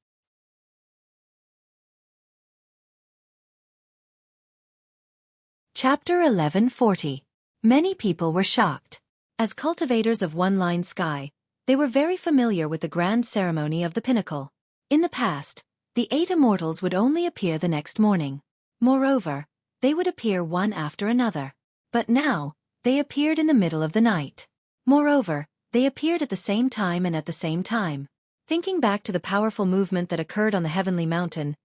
Chapter 1140. Many people were shocked. As cultivators of one-line sky, they were very familiar with the grand ceremony of the pinnacle. In the past, the 8 immortals would only appear the next morning. Moreover, they would appear one after another. But now, they appeared in the middle of the night. Moreover, they appeared at the same time and at the same time. Thinking back to the powerful movement that occurred on the heavenly mountain,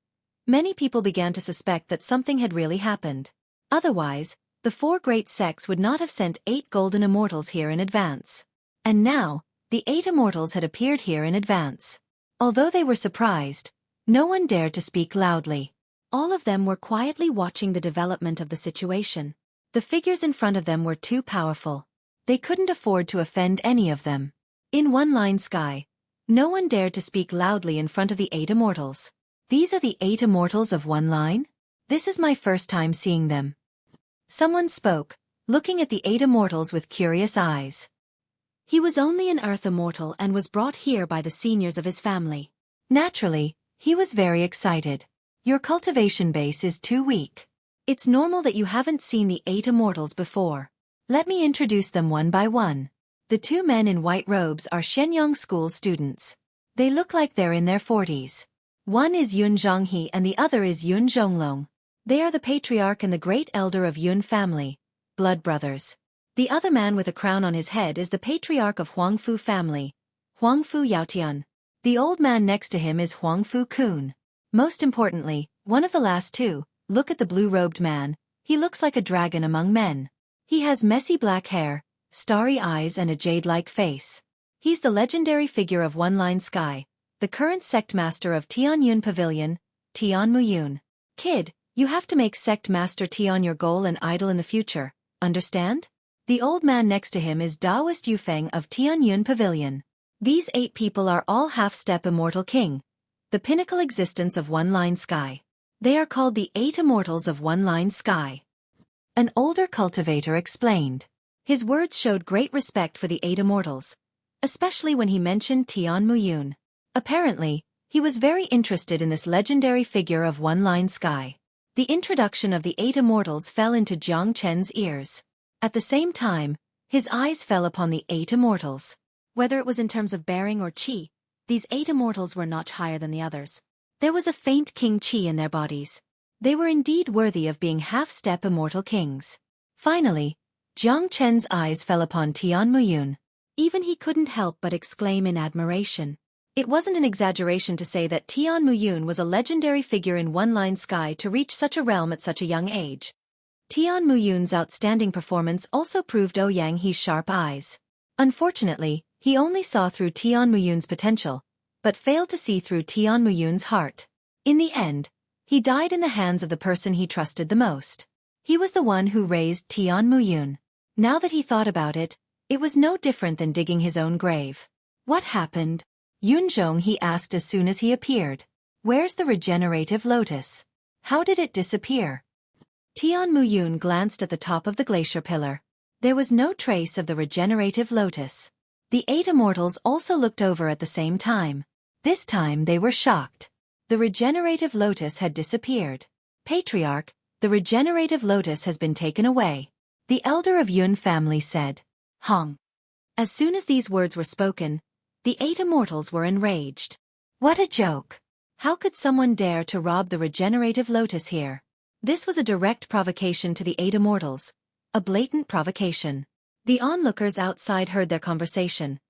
many people began to suspect that something had really happened. Otherwise, the 4 great sects would not have sent 8 golden immortals here in advance. And now, the 8 immortals had appeared here in advance. Although they were surprised, no one dared to speak loudly. All of them were quietly watching the development of the situation. The figures in front of them were too powerful. They couldn't afford to offend any of them. In one-line sky, no one dared to speak loudly in front of the 8 immortals. These are the 8 immortals of one line? This is my first time seeing them. Someone spoke, looking at the 8 immortals with curious eyes. He was only an earth immortal and was brought here by the seniors of his family. Naturally, he was very excited. Your cultivation base is too weak. It's normal that you haven't seen the 8 immortals before. Let me introduce them one by one. The 2 men in white robes are Shenyang School students. They look like they're in their 40s. One is Yun Zhonghe and the other is Yun Zhonglong. They are the patriarch and the great elder of Yun family, blood brothers. The other man with a crown on his head is the patriarch of Huangfu family, Huangfu Yaotian. The old man next to him is Huangfu Kun. Most importantly, one of the last 2, look at the blue-robed man, he looks like a dragon among men. He has messy black hair, starry eyes and a jade-like face. He's the legendary figure of one-line sky, the current sect master of Tianyun Pavilion, Tian Muyun. Kid, you have to make sect master Tian your goal and idol in the future, understand? The old man next to him is Taoist Yufeng of Tianyun Pavilion. These 8 people are all half-step immortal king, the pinnacle existence of one-line sky. They are called the 8 immortals of one-line sky. An older cultivator explained. His words showed great respect for the 8 immortals, especially when he mentioned Tian Muyun. Apparently, he was very interested in this legendary figure of one-line sky. The introduction of the 8 immortals fell into Jiang Chen's ears. At the same time, his eyes fell upon the 8 immortals. Whether it was in terms of bearing or chi, these 8 immortals were not higher than the others. There was a faint king chi in their bodies. They were indeed worthy of being half-step immortal kings. Finally, Jiang Chen's eyes fell upon Tian Muyun. Even he couldn't help but exclaim in admiration. It wasn't an exaggeration to say that Tian Muyun was a legendary figure in one-line sky to reach such a realm at such a young age. Tian Muyun's outstanding performance also proved Ouyang He's sharp eyes. Unfortunately, he only saw through Tian Muyun's potential, but failed to see through Tian Muyun's heart. In the end, he died in the hands of the person he trusted the most. He was the one who raised Tian Muyun. Now that he thought about it, it was no different than digging his own grave. What happened? Yunzhong he asked as soon as he appeared. Where's the regenerative lotus? How did it disappear? Tian Muyun glanced at the top of the glacier pillar. There was no trace of the regenerative lotus. The 8 immortals also looked over at the same time. This time they were shocked. The regenerative lotus had disappeared. Patriarch, the regenerative lotus has been taken away. The elder of Yun family said. Hong. As soon as these words were spoken, the 8 immortals were enraged. What a joke! How could someone dare to rob the regenerative lotus here? This was a direct provocation to the 8 immortals, a blatant provocation. The onlookers outside heard their conversation,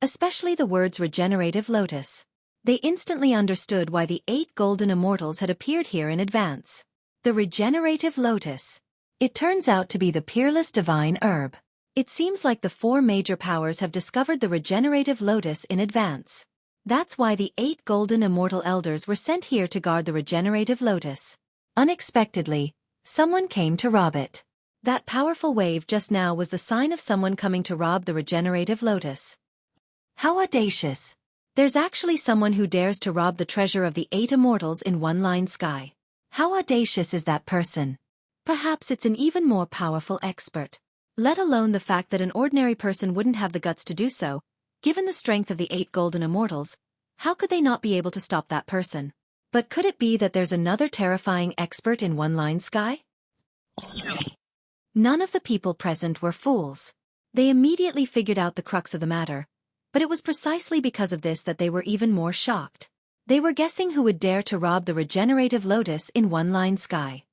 especially the words regenerative lotus. They instantly understood why the 8 golden immortals had appeared here in advance. The regenerative lotus. It turns out to be the peerless divine herb. It seems like the 4 major powers have discovered the regenerative lotus in advance. That's why the 8 golden immortal elders were sent here to guard the regenerative lotus. Unexpectedly, someone came to rob it. That powerful wave just now was the sign of someone coming to rob the regenerative lotus. How audacious! There's actually someone who dares to rob the treasure of the 8 immortals in one-line sky. How audacious is that person? Perhaps it's an even more powerful expert. Let alone the fact that an ordinary person wouldn't have the guts to do so. Given the strength of the 8 golden immortals, how could they not be able to stop that person? But could it be that there's another terrifying expert in one-line sky? None of the people present were fools. They immediately figured out the crux of the matter, but it was precisely because of this that they were even more shocked. They were guessing who would dare to rob the regenerative lotus in one-line sky.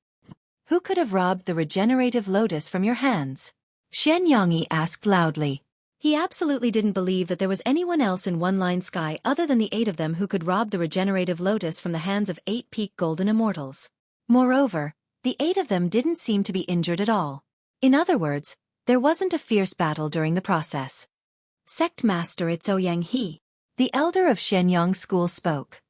Who could have robbed the regenerative lotus from your hands? Xueqi asked loudly. He absolutely didn't believe that there was anyone else in one-line sky other than the 8 of them who could rob the regenerative lotus from the hands of 8 peak golden immortals. Moreover, the 8 of them didn't seem to be injured at all. In other words, there wasn't a fierce battle during the process. Sect Master, it's Xueqi. The elder of Shenyang School spoke.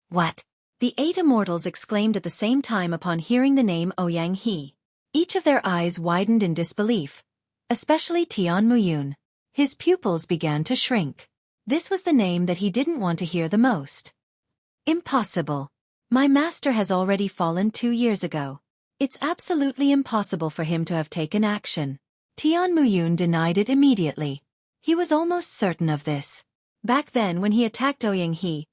What? The 8 immortals exclaimed at the same time upon hearing the name Xueqi. Each of their eyes widened in disbelief, especially Tian Muyun. His pupils began to shrink. This was the name that he didn't want to hear the most. Impossible. My master has already fallen 2 years ago. It's absolutely impossible for him to have taken action. Tian Muyun denied it immediately. He was almost certain of this. Back then when he attacked Xueqi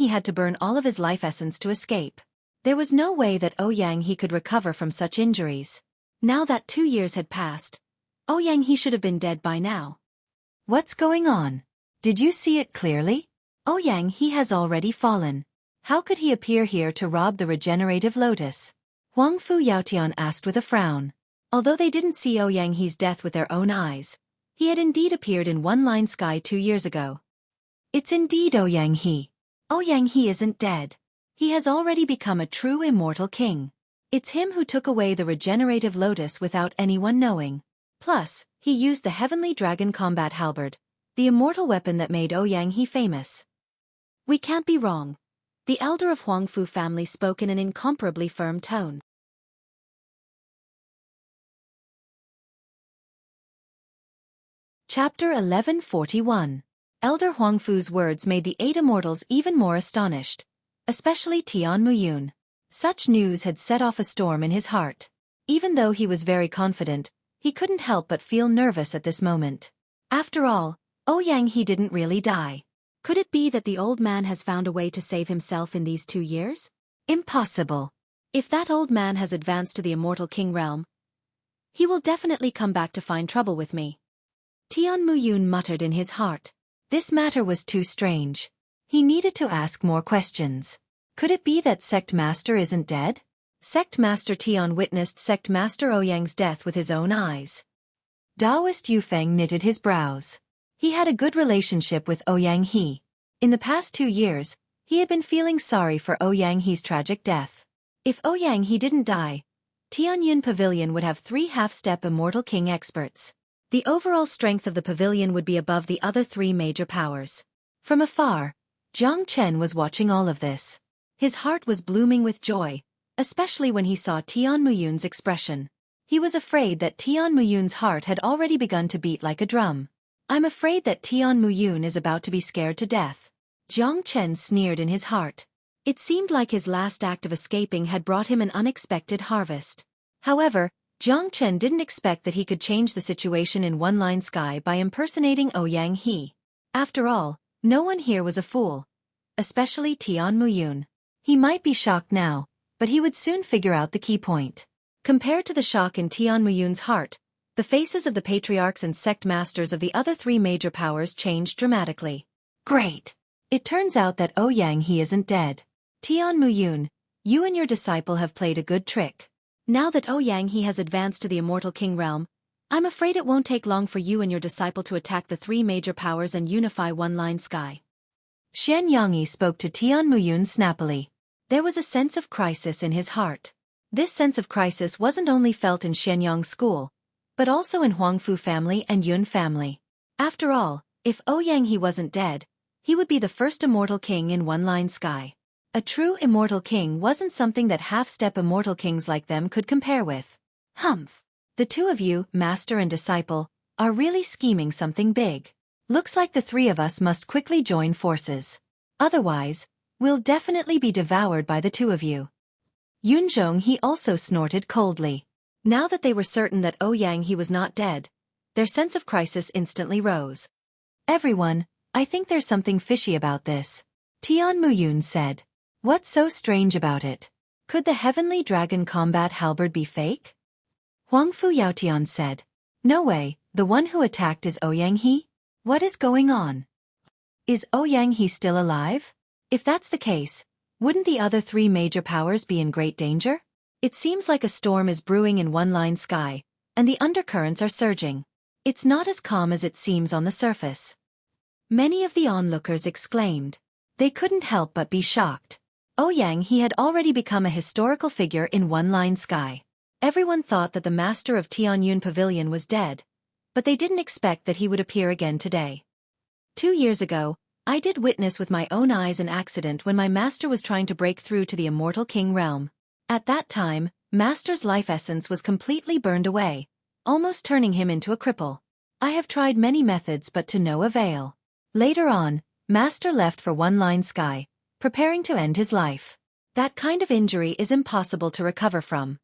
had to burn all of his life essence to escape. There was no way that Xueqi could recover from such injuries. Now that 2 years had passed, Xueqi should have been dead by now. What's going on? Did you see it clearly? Xueqi has already fallen. How could he appear here to rob the regenerative lotus? Huangfu Yaotian asked with a frown. Although they didn't see Xueqi's death with their own eyes, he had indeed appeared in one-line sky 2 years ago. It's indeed Xueqi. Xueqi isn't dead. He has already become a true immortal king. It's him who took away the regenerative lotus without anyone knowing. Plus, he used the heavenly dragon combat halberd, the immortal weapon that made Xueqi famous. We can't be wrong. The elder of Huangfu family spoke in an incomparably firm tone. Chapter 1141. Elder Huangfu's words made the 8 immortals even more astonished, especially Tian Muyun. Such news had set off a storm in his heart. Even though he was very confident, he couldn't help but feel nervous at this moment. After all, Xueqi didn't really die. Could it be that the old man has found a way to save himself in these 2 years? Impossible. If that old man has advanced to the immortal king realm, he will definitely come back to find trouble with me. Tian Muyun muttered in his heart. This matter was too strange. He needed to ask more questions. Could it be that Sect Master isn't dead? Sect Master Tian witnessed Sect Master Xueqi's death with his own eyes. Taoist Yufeng knitted his brows. He had a good relationship with Xueqi. In the past 2 years, he had been feeling sorry for Xueqi's tragic death. If Xueqi didn't die, Tianyun Pavilion would have 3 half-step immortal king experts. The overall strength of the pavilion would be above the other 3 major powers. From afar, Jiang Chen was watching all of this. His heart was blooming with joy, especially when he saw Tian Muyun's expression. He was afraid that Tian Muyun's heart had already begun to beat like a drum. I'm afraid that Tian Muyun is about to be scared to death. Jiang Chen sneered in his heart. It seemed like his last act of escaping had brought him an unexpected harvest. However, Jiang Chen didn't expect that he could change the situation in one-line sky by impersonating Xueqi. After all, no one here was a fool, especially Tian Muyun. He might be shocked now, but he would soon figure out the key point. Compared to the shock in Tian Muyun's heart, the faces of the patriarchs and sect masters of the other 3 major powers changed dramatically. Great! It turns out that Xueqi isn't dead. Tian Muyun, you and your disciple have played a good trick. Now that Xueqi has advanced to the immortal king realm, I'm afraid it won't take long for you and your disciple to attack the 3 major powers and unify one-line sky. Xueqi spoke to Tian Muyun snappily. There was a sense of crisis in his heart. This sense of crisis wasn't only felt in Shenyang School, but also in Huangfu family and Yun family. After all, if Xueqi wasn't dead, he would be the first immortal king in one-line sky. A true immortal king wasn't something that half-step immortal kings like them could compare with. Humph! The 2 of you, master and disciple, are really scheming something big. Looks like the 3 of us must quickly join forces. Otherwise, we'll definitely be devoured by the 2 of you. Yunzhong he also snorted coldly. Now that they were certain that Ouyang He was not dead, their sense of crisis instantly rose. Everyone, I think there's something fishy about this, Tian Muyun said. What's so strange about it? Could the heavenly dragon combat halberd be fake? Huang Fu Yaotian said. No way, the one who attacked is Ouyang He? What is going on? Is Ouyang He still alive? If that's the case, wouldn't the other three major powers be in great danger? It seems like a storm is brewing in one-line sky, and the undercurrents are surging. It's not as calm as it seems on the surface. Many of the onlookers exclaimed. They couldn't help but be shocked. Ouyang He had already become a historical figure in one-line sky. Everyone thought that the master of Tianyun Pavilion was dead, but they didn't expect that he would appear again today. 2 years ago, I did witness with my own eyes an accident when my master was trying to break through to the immortal king realm. At that time, master's life essence was completely burned away, almost turning him into a cripple. I have tried many methods but to no avail. Later on, master left for one-line sky, preparing to end his life. That kind of injury is impossible to recover from.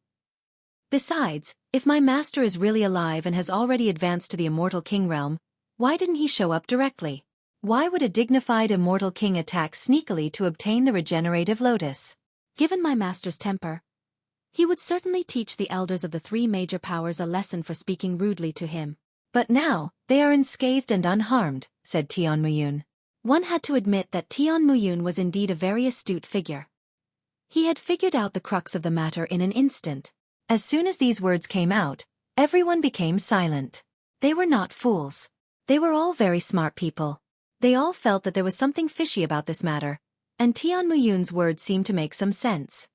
Besides, if my master is really alive and has already advanced to the immortal king realm, why didn't he show up directly? Why would a dignified immortal king attack sneakily to obtain the regenerative lotus? Given my master's temper, he would certainly teach the elders of the three major powers a lesson for speaking rudely to him. But now, they are unscathed and unharmed, said Tian Muyun. One had to admit that Tian Muyun was indeed a very astute figure. He had figured out the crux of the matter in an instant. As soon as these words came out, everyone became silent. They were not fools. They were all very smart people. They all felt that there was something fishy about this matter, and Tian Muyun's words seemed to make some sense.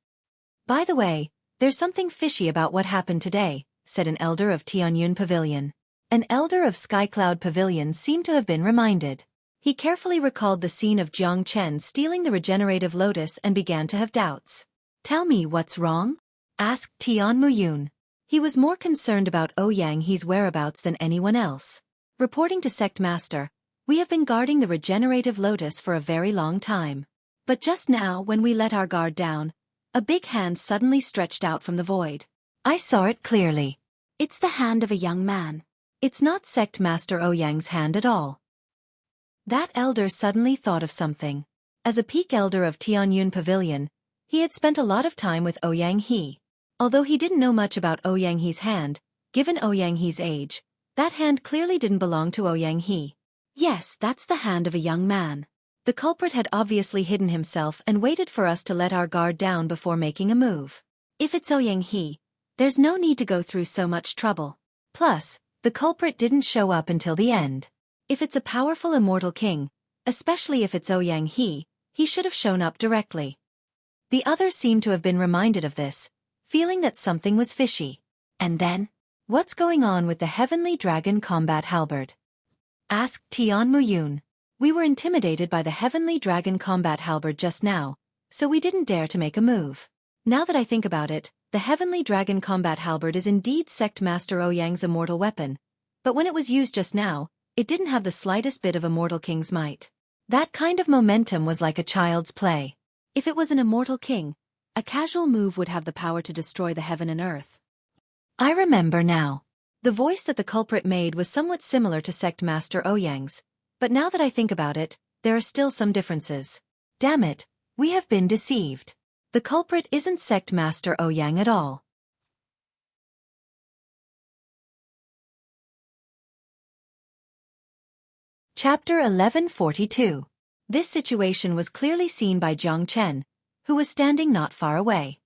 By the way, there's something fishy about what happened today, said an elder of Tianyun Pavilion. An elder of Skycloud Pavilion seemed to have been reminded. He carefully recalled the scene of Jiang Chen stealing the regenerative lotus and began to have doubts. Tell me what's wrong? Asked Tian Muyun. He was more concerned about Ouyang He's whereabouts than anyone else. Reporting to Sect Master, we have been guarding the regenerative lotus for a very long time. But just now when we let our guard down, a big hand suddenly stretched out from the void. I saw it clearly. It's the hand of a young man. It's not Sect Master Ouyang's hand at all. That elder suddenly thought of something. As a peak elder of Tianyun Pavilion, he had spent a lot of time with Ouyang He. Although he didn't know much about Ouyang He's hand, given Ouyang He's age, that hand clearly didn't belong to Ouyang He. Yes, that's the hand of a young man. The culprit had obviously hidden himself and waited for us to let our guard down before making a move. If it's Ouyang He, there's no need to go through so much trouble. Plus, the culprit didn't show up until the end. If it's a powerful immortal king, especially if it's Ouyang He should have shown up directly. The others seemed to have been reminded of this, feeling that something was fishy. And then, what's going on with the heavenly dragon combat halberd? Asked Tian Muyun. We were intimidated by the heavenly dragon combat halberd just now, so we didn't dare to make a move. Now that I think about it, the heavenly dragon combat halberd is indeed Sect Master Ouyang's immortal weapon, but when it was used just now, it didn't have the slightest bit of immortal king's might. That kind of momentum was like a child's play. If it was an immortal king, a casual move would have the power to destroy the heaven and earth. I remember now. The voice that the culprit made was somewhat similar to Sect Master Ouyang's, but now that I think about it, there are still some differences. Damn it, we have been deceived. The culprit isn't Sect Master Ouyang at all. Chapter 1142. This situation was clearly seen by Jiang Chen, who was standing not far away.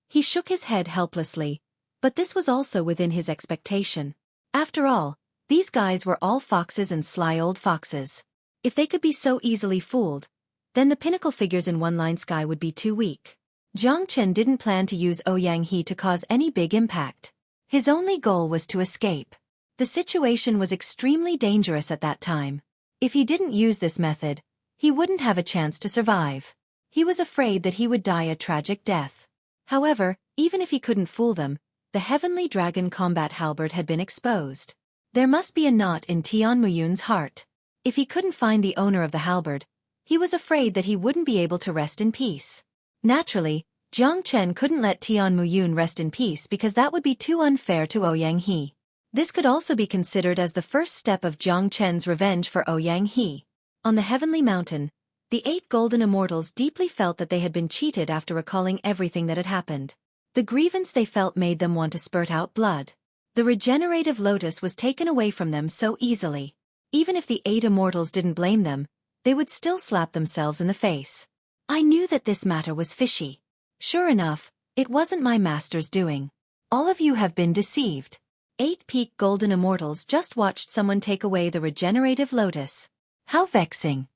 He shook his head helplessly, but this was also within his expectation. After all, these guys were all foxes and sly old foxes. If they could be so easily fooled, then the pinnacle figures in one-line sky would be too weak. Jiang Chen didn't plan to use Ouyang He to cause any big impact. His only goal was to escape. The situation was extremely dangerous at that time. If he didn't use this method, he wouldn't have a chance to survive. He was afraid that he would die a tragic death. However, even if he couldn't fool them, the heavenly dragon combat halberd had been exposed. There must be a knot in Tian Muyun's heart. If he couldn't find the owner of the halberd, he was afraid that he wouldn't be able to rest in peace. Naturally, Jiang Chen couldn't let Tian Muyun rest in peace because that would be too unfair to Ouyang He. This could also be considered as the first step of Jiang Chen's revenge for Ouyang He. On the heavenly mountain, the 8 golden immortals deeply felt that they had been cheated after recalling everything that had happened. The grievance they felt made them want to spurt out blood. The regenerative lotus was taken away from them so easily. Even if the 8 immortals didn't blame them, they would still slap themselves in the face. I knew that this matter was fishy. Sure enough, it wasn't my master's doing. All of you have been deceived. 8 peak golden immortals just watched someone take away the regenerative lotus. How vexing.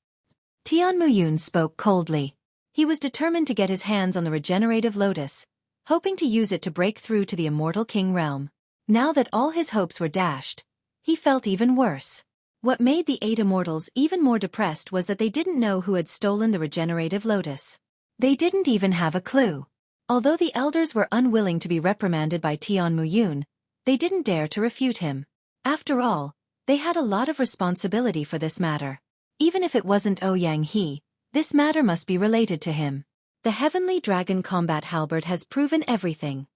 Tian Muyun spoke coldly. He was determined to get his hands on the regenerative lotus, hoping to use it to break through to the immortal king realm. Now that all his hopes were dashed, he felt even worse. What made the 8 immortals even more depressed was that they didn't know who had stolen the regenerative lotus. They didn't even have a clue. Although the elders were unwilling to be reprimanded by Tian Muyun, they didn't dare to refute him. After all, they had a lot of responsibility for this matter. Even if it wasn't Ouyang He, this matter must be related to him. The heavenly dragon combat halberd has proven everything.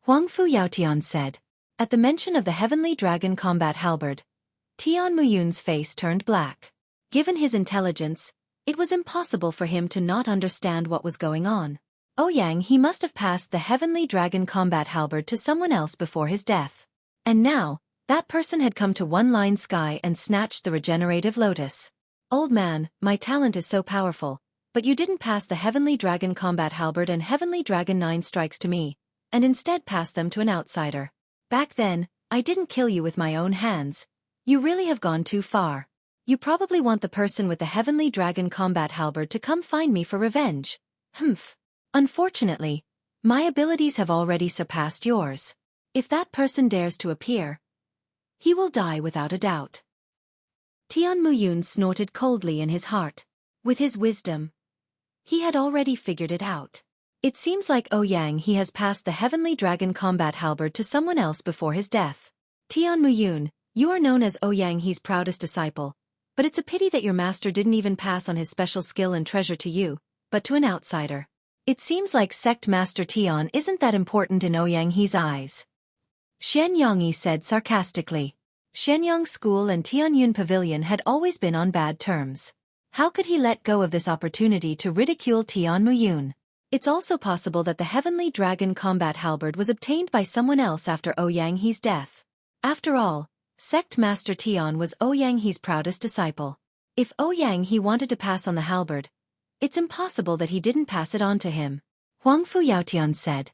Huang Fu Yaotian said. At the mention of the heavenly dragon combat halberd, Tian Muyun's face turned black. Given his intelligence, it was impossible for him to not understand what was going on. Ouyang He must have passed the heavenly dragon combat halberd to someone else before his death. And now, that person had come to One Line Sky and snatched the regenerative lotus. Old man, my talent is so powerful, but you didn't pass the heavenly dragon combat halberd and heavenly dragon 9 strikes to me, and instead passed them to an outsider. Back then, I didn't kill you with my own hands. You really have gone too far. You probably want the person with the heavenly dragon combat halberd to come find me for revenge. Humph. Unfortunately, my abilities have already surpassed yours. If that person dares to appear, he will die without a doubt. Tian Muyun snorted coldly in his heart. With his wisdom, he had already figured it out. It seems like Ouyang He has passed the heavenly dragon combat halberd to someone else before his death. Tian Muyun, you are known as Ouyang He's proudest disciple, but it's a pity that your master didn't even pass on his special skill and treasure to you, but to an outsider. It seems like Sect Master Tian isn't that important in Ouyang He's eyes. Shen Yongyi said sarcastically. Shenyang School and Tianyun Pavilion had always been on bad terms. How could he let go of this opportunity to ridicule Tian Muyun? It's also possible that the heavenly dragon combat halberd was obtained by someone else after Ouyang He's death. After all, Sect Master Tian was Ouyang He's proudest disciple. If Ouyang He wanted to pass on the halberd, it's impossible that he didn't pass it on to him. Huang Fu Yaotian said.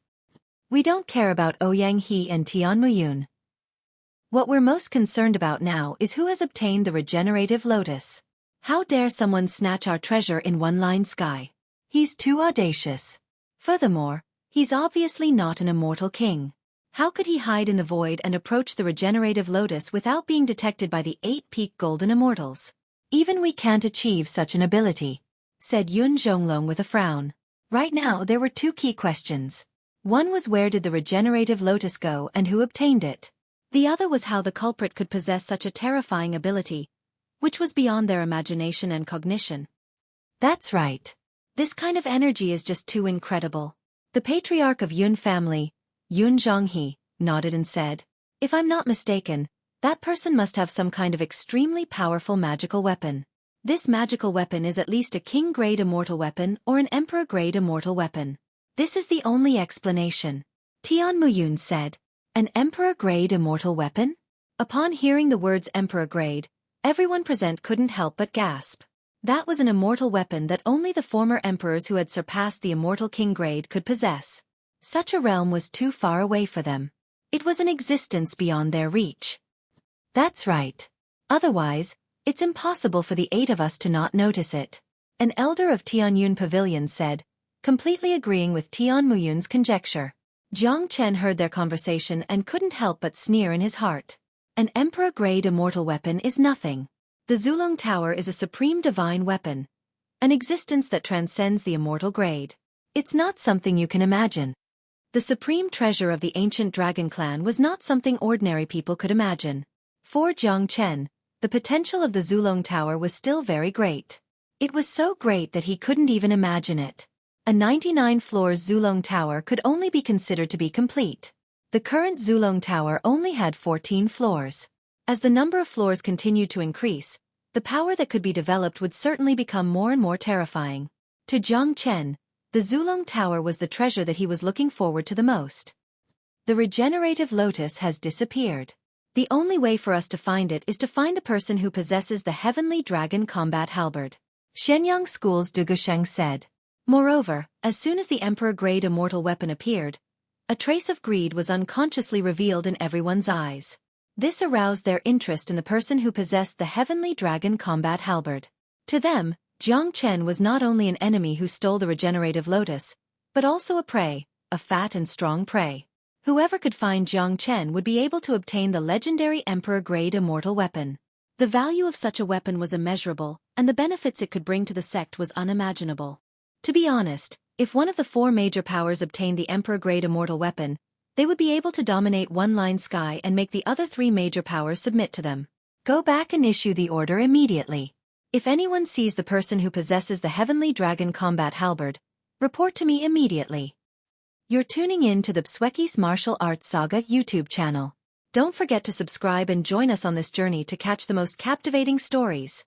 We don't care about Ouyang He and Tian Muyun. What we're most concerned about now is who has obtained the regenerative lotus. How dare someone snatch our treasure in One Line Sky? He's too audacious. Furthermore, he's obviously not an immortal king. How could he hide in the void and approach the regenerative lotus without being detected by the 8 peak golden immortals? Even we can't achieve such an ability, said Yun Zhonglong with a frown. Right now there were 2 key questions. One was where did the regenerative lotus go and who obtained it? The other was how the culprit could possess such a terrifying ability, which was beyond their imagination and cognition. That's right. This kind of energy is just too incredible. The patriarch of Yun family, Yun Zhonghe, nodded and said, if I'm not mistaken, that person must have some kind of extremely powerful magical weapon. This magical weapon is at least a king-grade immortal weapon or an emperor-grade immortal weapon. This is the only explanation. Tian Muyun said, an emperor-grade immortal weapon? Upon hearing the words emperor-grade, everyone present couldn't help but gasp. That was an immortal weapon that only the former emperors who had surpassed the immortal king grade could possess. Such a realm was too far away for them. It was an existence beyond their reach. That's right. Otherwise, it's impossible for the 8 of us to not notice it. An elder of Tianyun Pavilion said, completely agreeing with Tian Muyun's conjecture. Jiang Chen heard their conversation and couldn't help but sneer in his heart. An emperor-grade immortal weapon is nothing. The Zulong Tower is a supreme divine weapon, an existence that transcends the immortal grade. It's not something you can imagine. The supreme treasure of the ancient dragon clan was not something ordinary people could imagine. For Jiang Chen, the potential of the Zulong Tower was still very great. It was so great that he couldn't even imagine it. a 99-floor Zulong Tower could only be considered to be complete. The current Zulong Tower only had 14 floors. As the number of floors continued to increase, the power that could be developed would certainly become more and more terrifying. To Jiang Chen, the Zulong Tower was the treasure that he was looking forward to the most. The regenerative lotus has disappeared. The only way for us to find it is to find the person who possesses the heavenly dragon combat halberd. Shenyang School's Du Gusheng said. Moreover, as soon as the Emperor-grade immortal weapon appeared, a trace of greed was unconsciously revealed in everyone's eyes. This aroused their interest in the person who possessed the heavenly dragon combat halberd. To them, Jiang Chen was not only an enemy who stole the regenerative lotus, but also a prey, a fat and strong prey. Whoever could find Jiang Chen would be able to obtain the legendary Emperor-grade immortal weapon. The value of such a weapon was immeasurable, and the benefits it could bring to the sect was unimaginable. To be honest, if one of the 4 major powers obtained the Emperor-grade immortal weapon, they would be able to dominate one-line sky and make the other 3 major powers submit to them. Go back and issue the order immediately. If anyone sees the person who possesses the heavenly dragon combat halberd, report to me immediately. You're tuning in to the Xueqi's Martial Arts Saga YouTube channel. Don't forget to subscribe and join us on this journey to catch the most captivating stories.